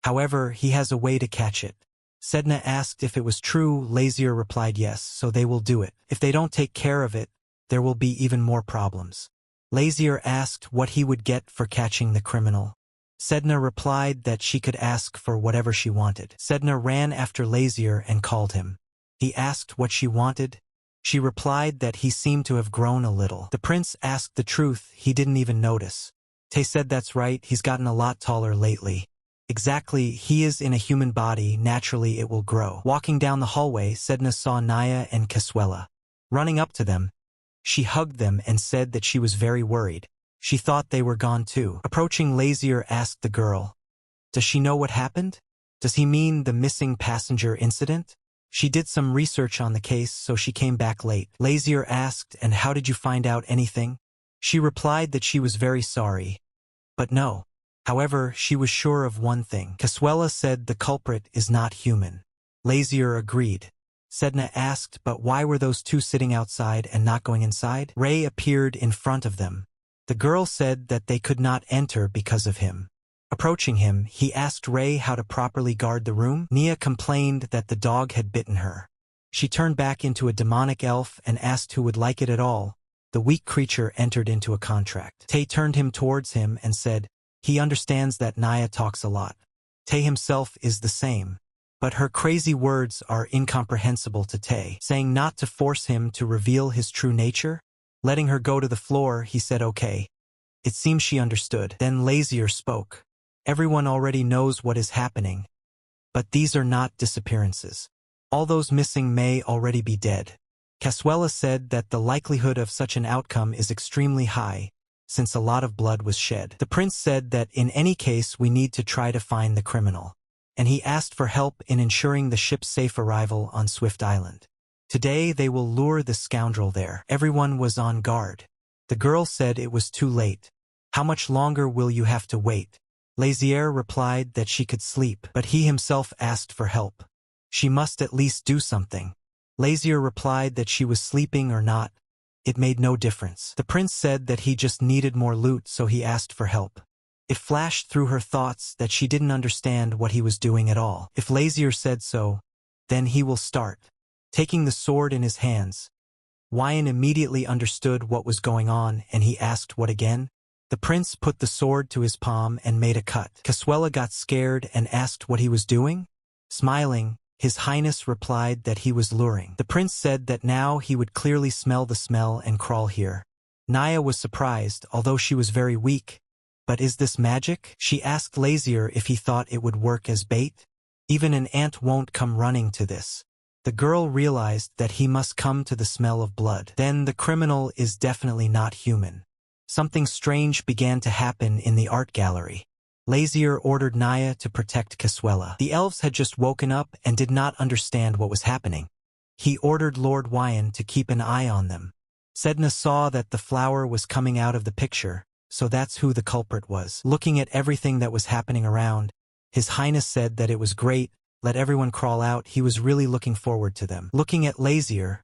However, he has a way to catch it. Sedna asked if it was true. Lazier replied yes, so they will do it. If they don't take care of it, there will be even more problems. Lazier asked what he would get for catching the criminal. Sedna replied that she could ask for whatever she wanted. Sedna ran after Lazier and called him. He asked what she wanted. She replied that he seemed to have grown a little. The prince asked the truth. He didn't even notice. Tay said that's right, he's gotten a lot taller lately. Exactly, he is in a human body, naturally it will grow. Walking down the hallway, Sedna saw Naya and Caswella. Running up to them, she hugged them and said that she was very worried. She thought they were gone too. Approaching Lazier asked the girl, does she know what happened? Does he mean the missing passenger incident? She did some research on the case, so she came back late. Lazier asked, and how did you find out anything? She replied that she was very sorry, but no. However, she was sure of one thing. Casuela said the culprit is not human. Lazier agreed. Sedna asked, but why were those two sitting outside and not going inside? Ray appeared in front of them. The girl said that they could not enter because of him. Approaching him, he asked Ray how to properly guard the room. Nia complained that the dog had bitten her. She turned back into a demonic elf and asked who would like it at all. The weak creature entered into a contract. Tay turned him towards him and said, he understands that Nia talks a lot. Tay himself is the same. But her crazy words are incomprehensible to Tay, saying not to force him to reveal his true nature. Letting her go to the floor, he said okay. It seems she understood. Then Lazier spoke. Everyone already knows what is happening. But these are not disappearances. All those missing may already be dead. Casuela said that the likelihood of such an outcome is extremely high, since a lot of blood was shed. The prince said that in any case we need to try to find the criminal, and he asked for help in ensuring the ship's safe arrival on Swift Island. Today they will lure the scoundrel there. Everyone was on guard. The girl said it was too late. How much longer will you have to wait? Lazier replied that she could sleep, but he himself asked for help. She must at least do something. Lazier replied that she was sleeping or not. It made no difference. The prince said that he just needed more loot, so he asked for help. It flashed through her thoughts that she didn't understand what he was doing at all. If Lazier said so, then he will start. Taking the sword in his hands, Wyan immediately understood what was going on, and he asked what again? The prince put the sword to his palm and made a cut. Casuela got scared and asked what he was doing. Smiling, His Highness replied that he was luring. The prince said that now he would clearly smell the smell and crawl here. Naya was surprised, although she was very weak. But is this magic? She asked Lazier if he thought it would work as bait. Even an ant won't come running to this. The girl realized that he must come to the smell of blood. Then the criminal is definitely not human. Something strange began to happen in the art gallery. Lazier ordered Naya to protect Casuela. The elves had just woken up and did not understand what was happening. He ordered Lord Wyan to keep an eye on them. Sedna saw that the flower was coming out of the picture, so that's who the culprit was. Looking at everything that was happening around, His Highness said that it was great, let everyone crawl out, he was really looking forward to them. Looking at Lazier,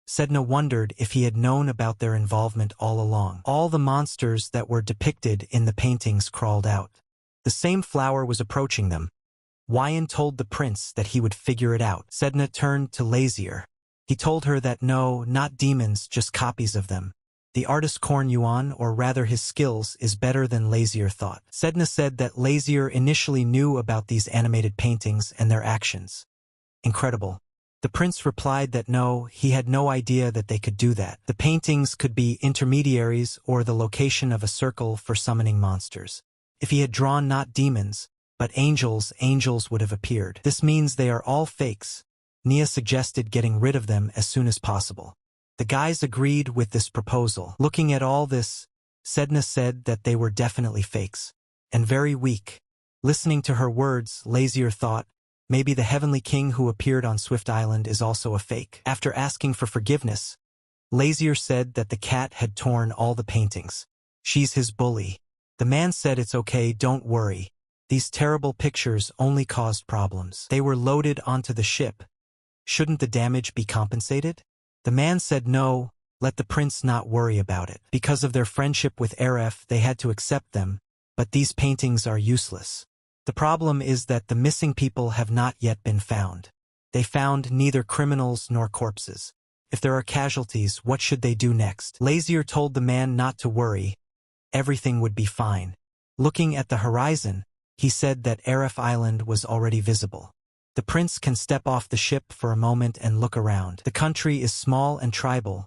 Sedna wondered if he had known about their involvement all along. All the monsters that were depicted in the paintings crawled out. The same flower was approaching them. Wyan told the prince that he would figure it out. Sedna turned to Lazier. He told her that no, not demons, just copies of them. The artist Korn Yuan, or rather his skills, is better than Lazier thought. Sedna said that Lazier initially knew about these animated paintings and their actions. Incredible. The prince replied that no, he had no idea that they could do that. The paintings could be intermediaries or the location of a circle for summoning monsters. If he had drawn not demons, but angels would have appeared. This means they are all fakes. Nia suggested getting rid of them as soon as possible. The guys agreed with this proposal. Looking at all this, Sedna said that they were definitely fakes, and very weak. Listening to her words, Lazier thought, maybe the Heavenly King who appeared on Swift Island is also a fake. After asking for forgiveness, Lazier said that the cat had torn all the paintings. She's his bully. The man said it's okay, don't worry. These terrible pictures only caused problems. They were loaded onto the ship. Shouldn't the damage be compensated? The man said no, let the prince not worry about it. Because of their friendship with Aref, they had to accept them, but these paintings are useless. The problem is that the missing people have not yet been found. They found neither criminals nor corpses. If there are casualties, what should they do next? Lazier told the man not to worry. Everything would be fine. Looking at the horizon, he said that Aref Island was already visible. The prince can step off the ship for a moment and look around. The country is small and tribal,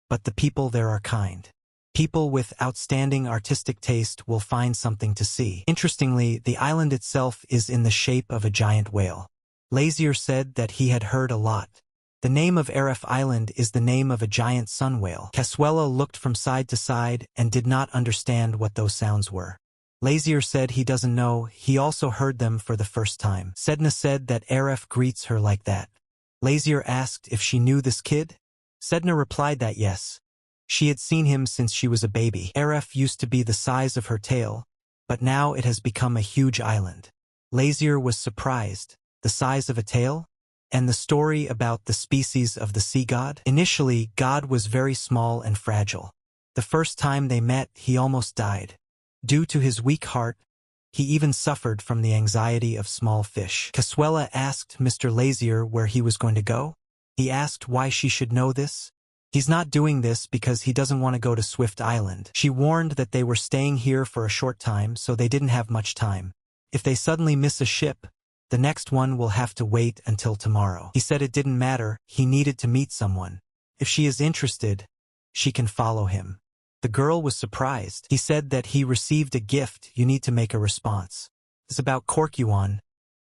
but the people there are kind. People with outstanding artistic taste will find something to see. Interestingly, the island itself is in the shape of a giant whale. Lazier said that he had heard a lot. The name of Aref Island is the name of a giant sun whale. Casuela looked from side to side and did not understand what those sounds were. Lazier said he doesn't know, he also heard them for the first time. Sedna said that Aref greets her like that. Lazier asked if she knew this kid. Sedna replied that yes. She had seen him since she was a baby. Aref used to be the size of her tail, but now it has become a huge island. Lazier was surprised. The size of a tail? And the story about the species of the sea god? Initially, God was very small and fragile. The first time they met, he almost died. Due to his weak heart, he even suffered from the anxiety of small fish. Casuela asked Mr. Lazier where he was going to go. He asked why she should know this. He's not doing this because he doesn't want to go to Swift Island. She warned that they were staying here for a short time, so they didn't have much time. If they suddenly miss a ship, the next one will have to wait until tomorrow. He said it didn't matter, he needed to meet someone. If she is interested, she can follow him. The girl was surprised. He said that he received a gift, you need to make a response. It's about Korkyuan,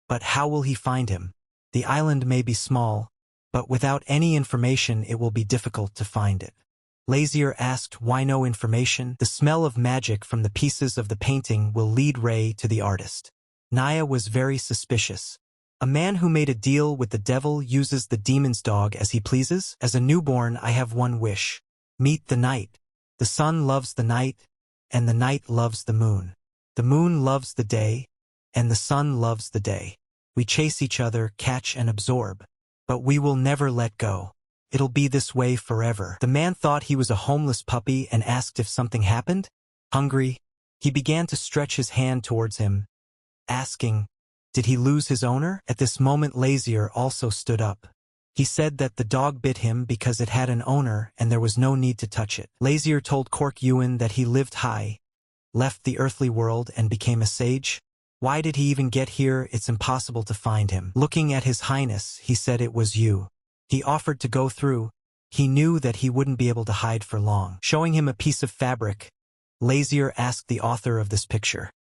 but how will he find him? The island may be small, but without any information it will be difficult to find it. Lazier asked why no information. The smell of magic from the pieces of the painting will lead Ray to the artist. Naya was very suspicious. A man who made a deal with the devil uses the demon's dog as he pleases? As a newborn, I have one wish. Meet the night. The sun loves the night, and the night loves the moon. The moon loves the day, and the sun loves the day. We chase each other, catch and absorb. But we will never let go. It'll be this way forever. The man thought he was a homeless puppy and asked if something happened. Hungry, he began to stretch his hand towards him, asking, did he lose his owner? At this moment Lazier also stood up. He said that the dog bit him because it had an owner and there was no need to touch it. Lazier told Korkyuan that he lived high, left the earthly world and became a sage. Why did he even get here? It's impossible to find him. Looking at His Highness, he said it was you. He offered to go through. He knew that he wouldn't be able to hide for long. Showing him a piece of fabric, Lazier asked the author of this picture,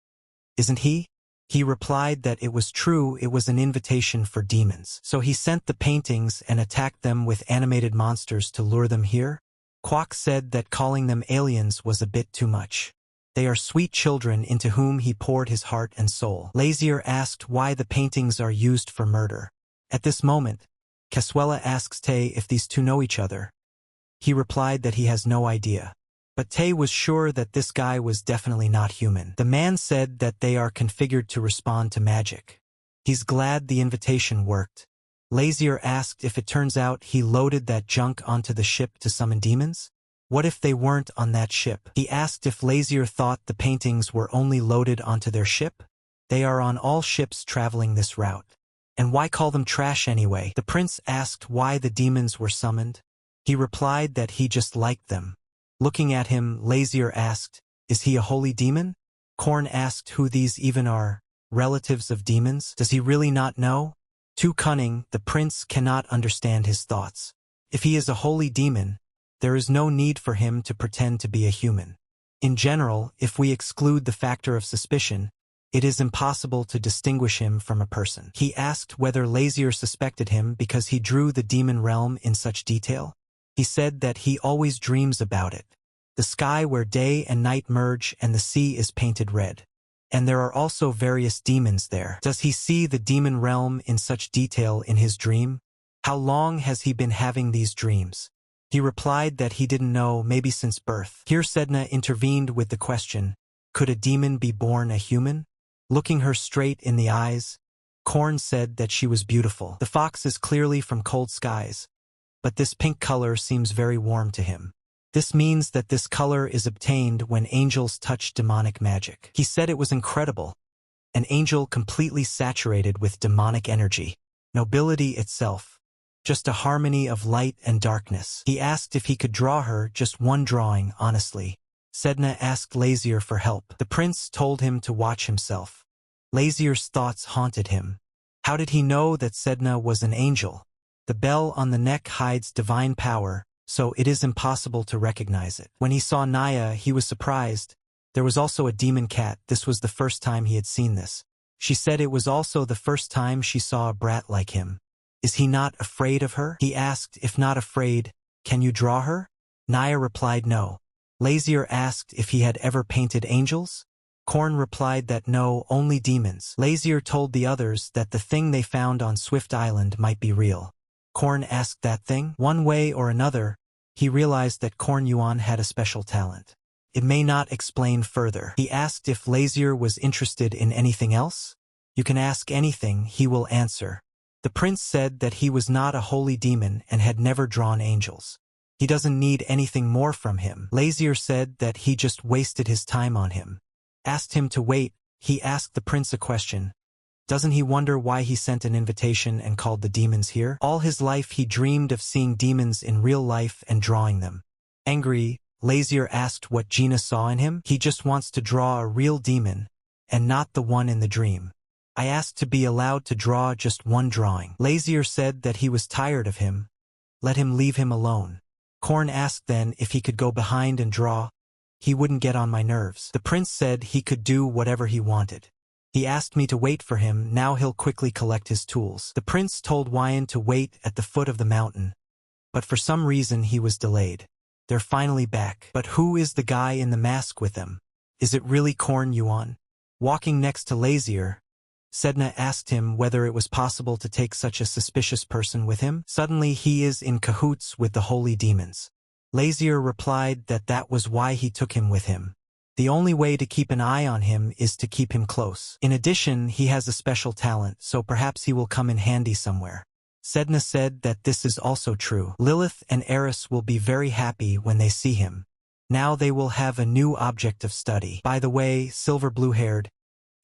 isn't he? He replied that it was true, it was an invitation for demons. So he sent the paintings and attacked them with animated monsters to lure them here? Kwok said that calling them aliens was a bit too much. They are sweet children into whom he poured his heart and soul. Lazier asked why the paintings are used for murder. At this moment, Casuela asks Tay if these two know each other. He replied that he has no idea. But Tay was sure that this guy was definitely not human. The man said that they are configured to respond to magic. He's glad the invitation worked. Lazier asked if it turns out he loaded that junk onto the ship to summon demons? What if they weren't on that ship? He asked if Lazier thought the paintings were only loaded onto their ship. They are on all ships traveling this route. And why call them trash anyway? The prince asked why the demons were summoned. He replied that he just liked them. Looking at him, Lazier asked, is he a holy demon? Korn asked who these even are, relatives of demons? Does he really not know? Too cunning, the prince cannot understand his thoughts. If he is a holy demon, there is no need for him to pretend to be a human. In general, if we exclude the factor of suspicion, it is impossible to distinguish him from a person. He asked whether Lazier suspected him because he drew the demon realm in such detail. He said that he always dreams about it. The sky where day and night merge and the sea is painted red. And there are also various demons there. Does he see the demon realm in such detail in his dream? How long has he been having these dreams? He replied that he didn't know, maybe since birth. Here Sedna intervened with the question, could a demon be born a human? Looking her straight in the eyes, Korn said that she was beautiful. The fox is clearly from cold skies, but this pink color seems very warm to him. This means that this color is obtained when angels touch demonic magic. He said it was incredible. An angel completely saturated with demonic energy. Nobility itself. Just a harmony of light and darkness. He asked if he could draw her just one drawing, honestly. Sedna asked Lazier for help. The prince told him to watch himself. Lazier's thoughts haunted him. How did he know that Sedna was an angel? The bell on the neck hides divine power, so it is impossible to recognize it. When he saw Naya, he was surprised. There was also a demon cat. This was the first time he had seen this. She said it was also the first time she saw a brat like him. Is he not afraid of her? He asked, if not afraid, can you draw her? Naya replied no. Lazier asked if he had ever painted angels. Korn replied that no, only demons. Lazier told the others that the thing they found on Swift Island might be real. Korn asked that thing, one way or another, he realized that Corn Yuan had a special talent. It may not explain further. He asked if Lazier was interested in anything else. You can ask anything, he will answer. The prince said that he was not a holy demon and had never drawn angels. He doesn't need anything more from him. Lazier said that he just wasted his time on him. Asked him to wait, he asked the prince a question. Doesn't he wonder why he sent an invitation and called the demons here? All his life he dreamed of seeing demons in real life and drawing them. Angry, Lazier asked what Gina saw in him. He just wants to draw a real demon, and not the one in the dream. I asked to be allowed to draw just one drawing. Lazier said that he was tired of him. Let him leave him alone. Corn asked then if he could go behind and draw. He wouldn't get on my nerves. The prince said he could do whatever he wanted. He asked me to wait for him, now he'll quickly collect his tools. The prince told Wyan to wait at the foot of the mountain. But for some reason he was delayed. They're finally back. But who is the guy in the mask with them? Is it really Corn Yuan? Walking next to Lazier, Sedna asked him whether it was possible to take such a suspicious person with him. Suddenly he is in cahoots with the holy demons. Lazier replied that that was why he took him with him. The only way to keep an eye on him is to keep him close. In addition, he has a special talent, so perhaps he will come in handy somewhere. Sedna said that this is also true. Lilith and Eris will be very happy when they see him. Now they will have a new object of study. By the way, silver blue-haired,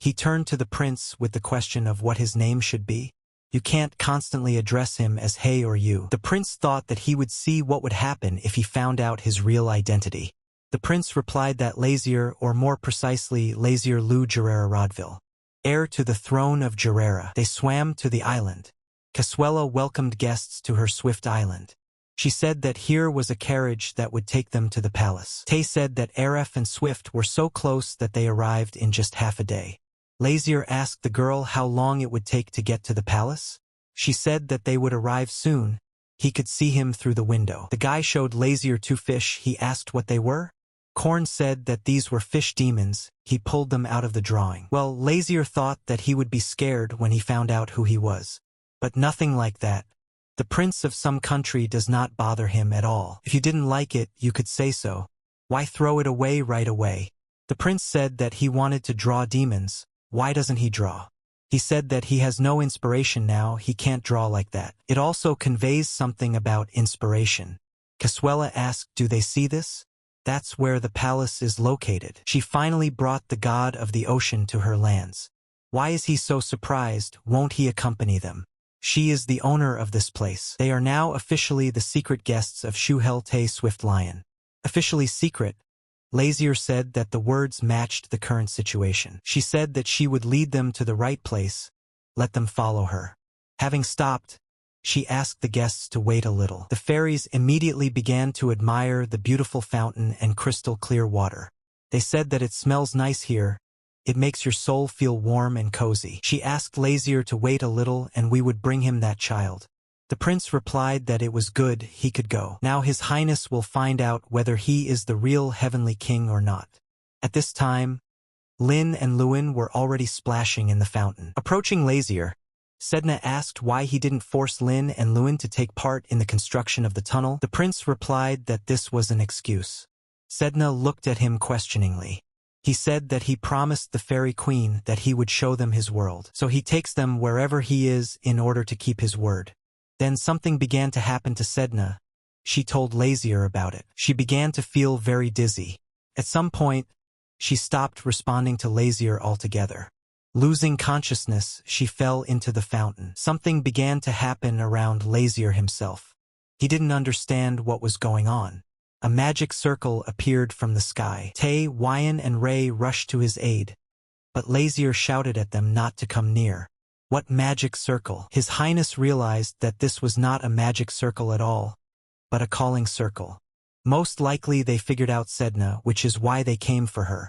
he turned to the prince with the question of what his name should be. You can't constantly address him as hey or you. The prince thought that he would see what would happen if he found out his real identity. The prince replied that Lazier, or more precisely Lazier Lu Gerera Rodville, heir to the throne of Gerera. They swam to the island. Casuela welcomed guests to her swift island. She said that here was a carriage that would take them to the palace. Tay said that Aref and Swift were so close that they arrived in just half a day. Lazier asked the girl how long it would take to get to the palace. She said that they would arrive soon. He could see him through the window. The guy showed Lazier 2 fish. He asked what they were. Corn said that these were fish demons. He pulled them out of the drawing. Well, Lazier thought that he would be scared when he found out who he was. But nothing like that. The prince of some country does not bother him at all. If you didn't like it, you could say so. Why throw it away right away? The prince said that he wanted to draw demons. Why doesn't he draw? He said that he has no inspiration now, he can't draw like that. It also conveys something about inspiration. Casuela asked, do they see this? That's where the palace is located. She finally brought the god of the ocean to her lands. Why is he so surprised? Won't he accompany them? She is the owner of this place. They are now officially the secret guests of Shuhel-Te Swift Lion. Officially secret. Lazier said that the words matched the current situation. She said that she would lead them to the right place, let them follow her. Having stopped, she asked the guests to wait a little. The fairies immediately began to admire the beautiful fountain and crystal clear water. They said that it smells nice here. It makes your soul feel warm and cozy. She asked Lazier to wait a little and we would bring him that child. The prince replied that it was good, he could go. Now His Highness will find out whether he is the real heavenly king or not. At this time, Lin and Lewin were already splashing in the fountain. Approaching Lazier, Sedna asked why he didn't force Lin and Lewin to take part in the construction of the tunnel. The prince replied that this was an excuse. Sedna looked at him questioningly. He said that he promised the fairy queen that he would show them his world, so he takes them wherever he is in order to keep his word. Then something began to happen to Sedna. She told Lazier about it. She began to feel very dizzy. At some point, she stopped responding to Lazier altogether. Losing consciousness, she fell into the fountain. Something began to happen around Lazier himself. He didn't understand what was going on. A magic circle appeared from the sky. Tay, Wyan, and Ray rushed to his aid, but Lazier shouted at them not to come near. What magic circle? His Highness realized that this was not a magic circle at all, but a calling circle. Most likely they figured out Sedna, which is why they came for her.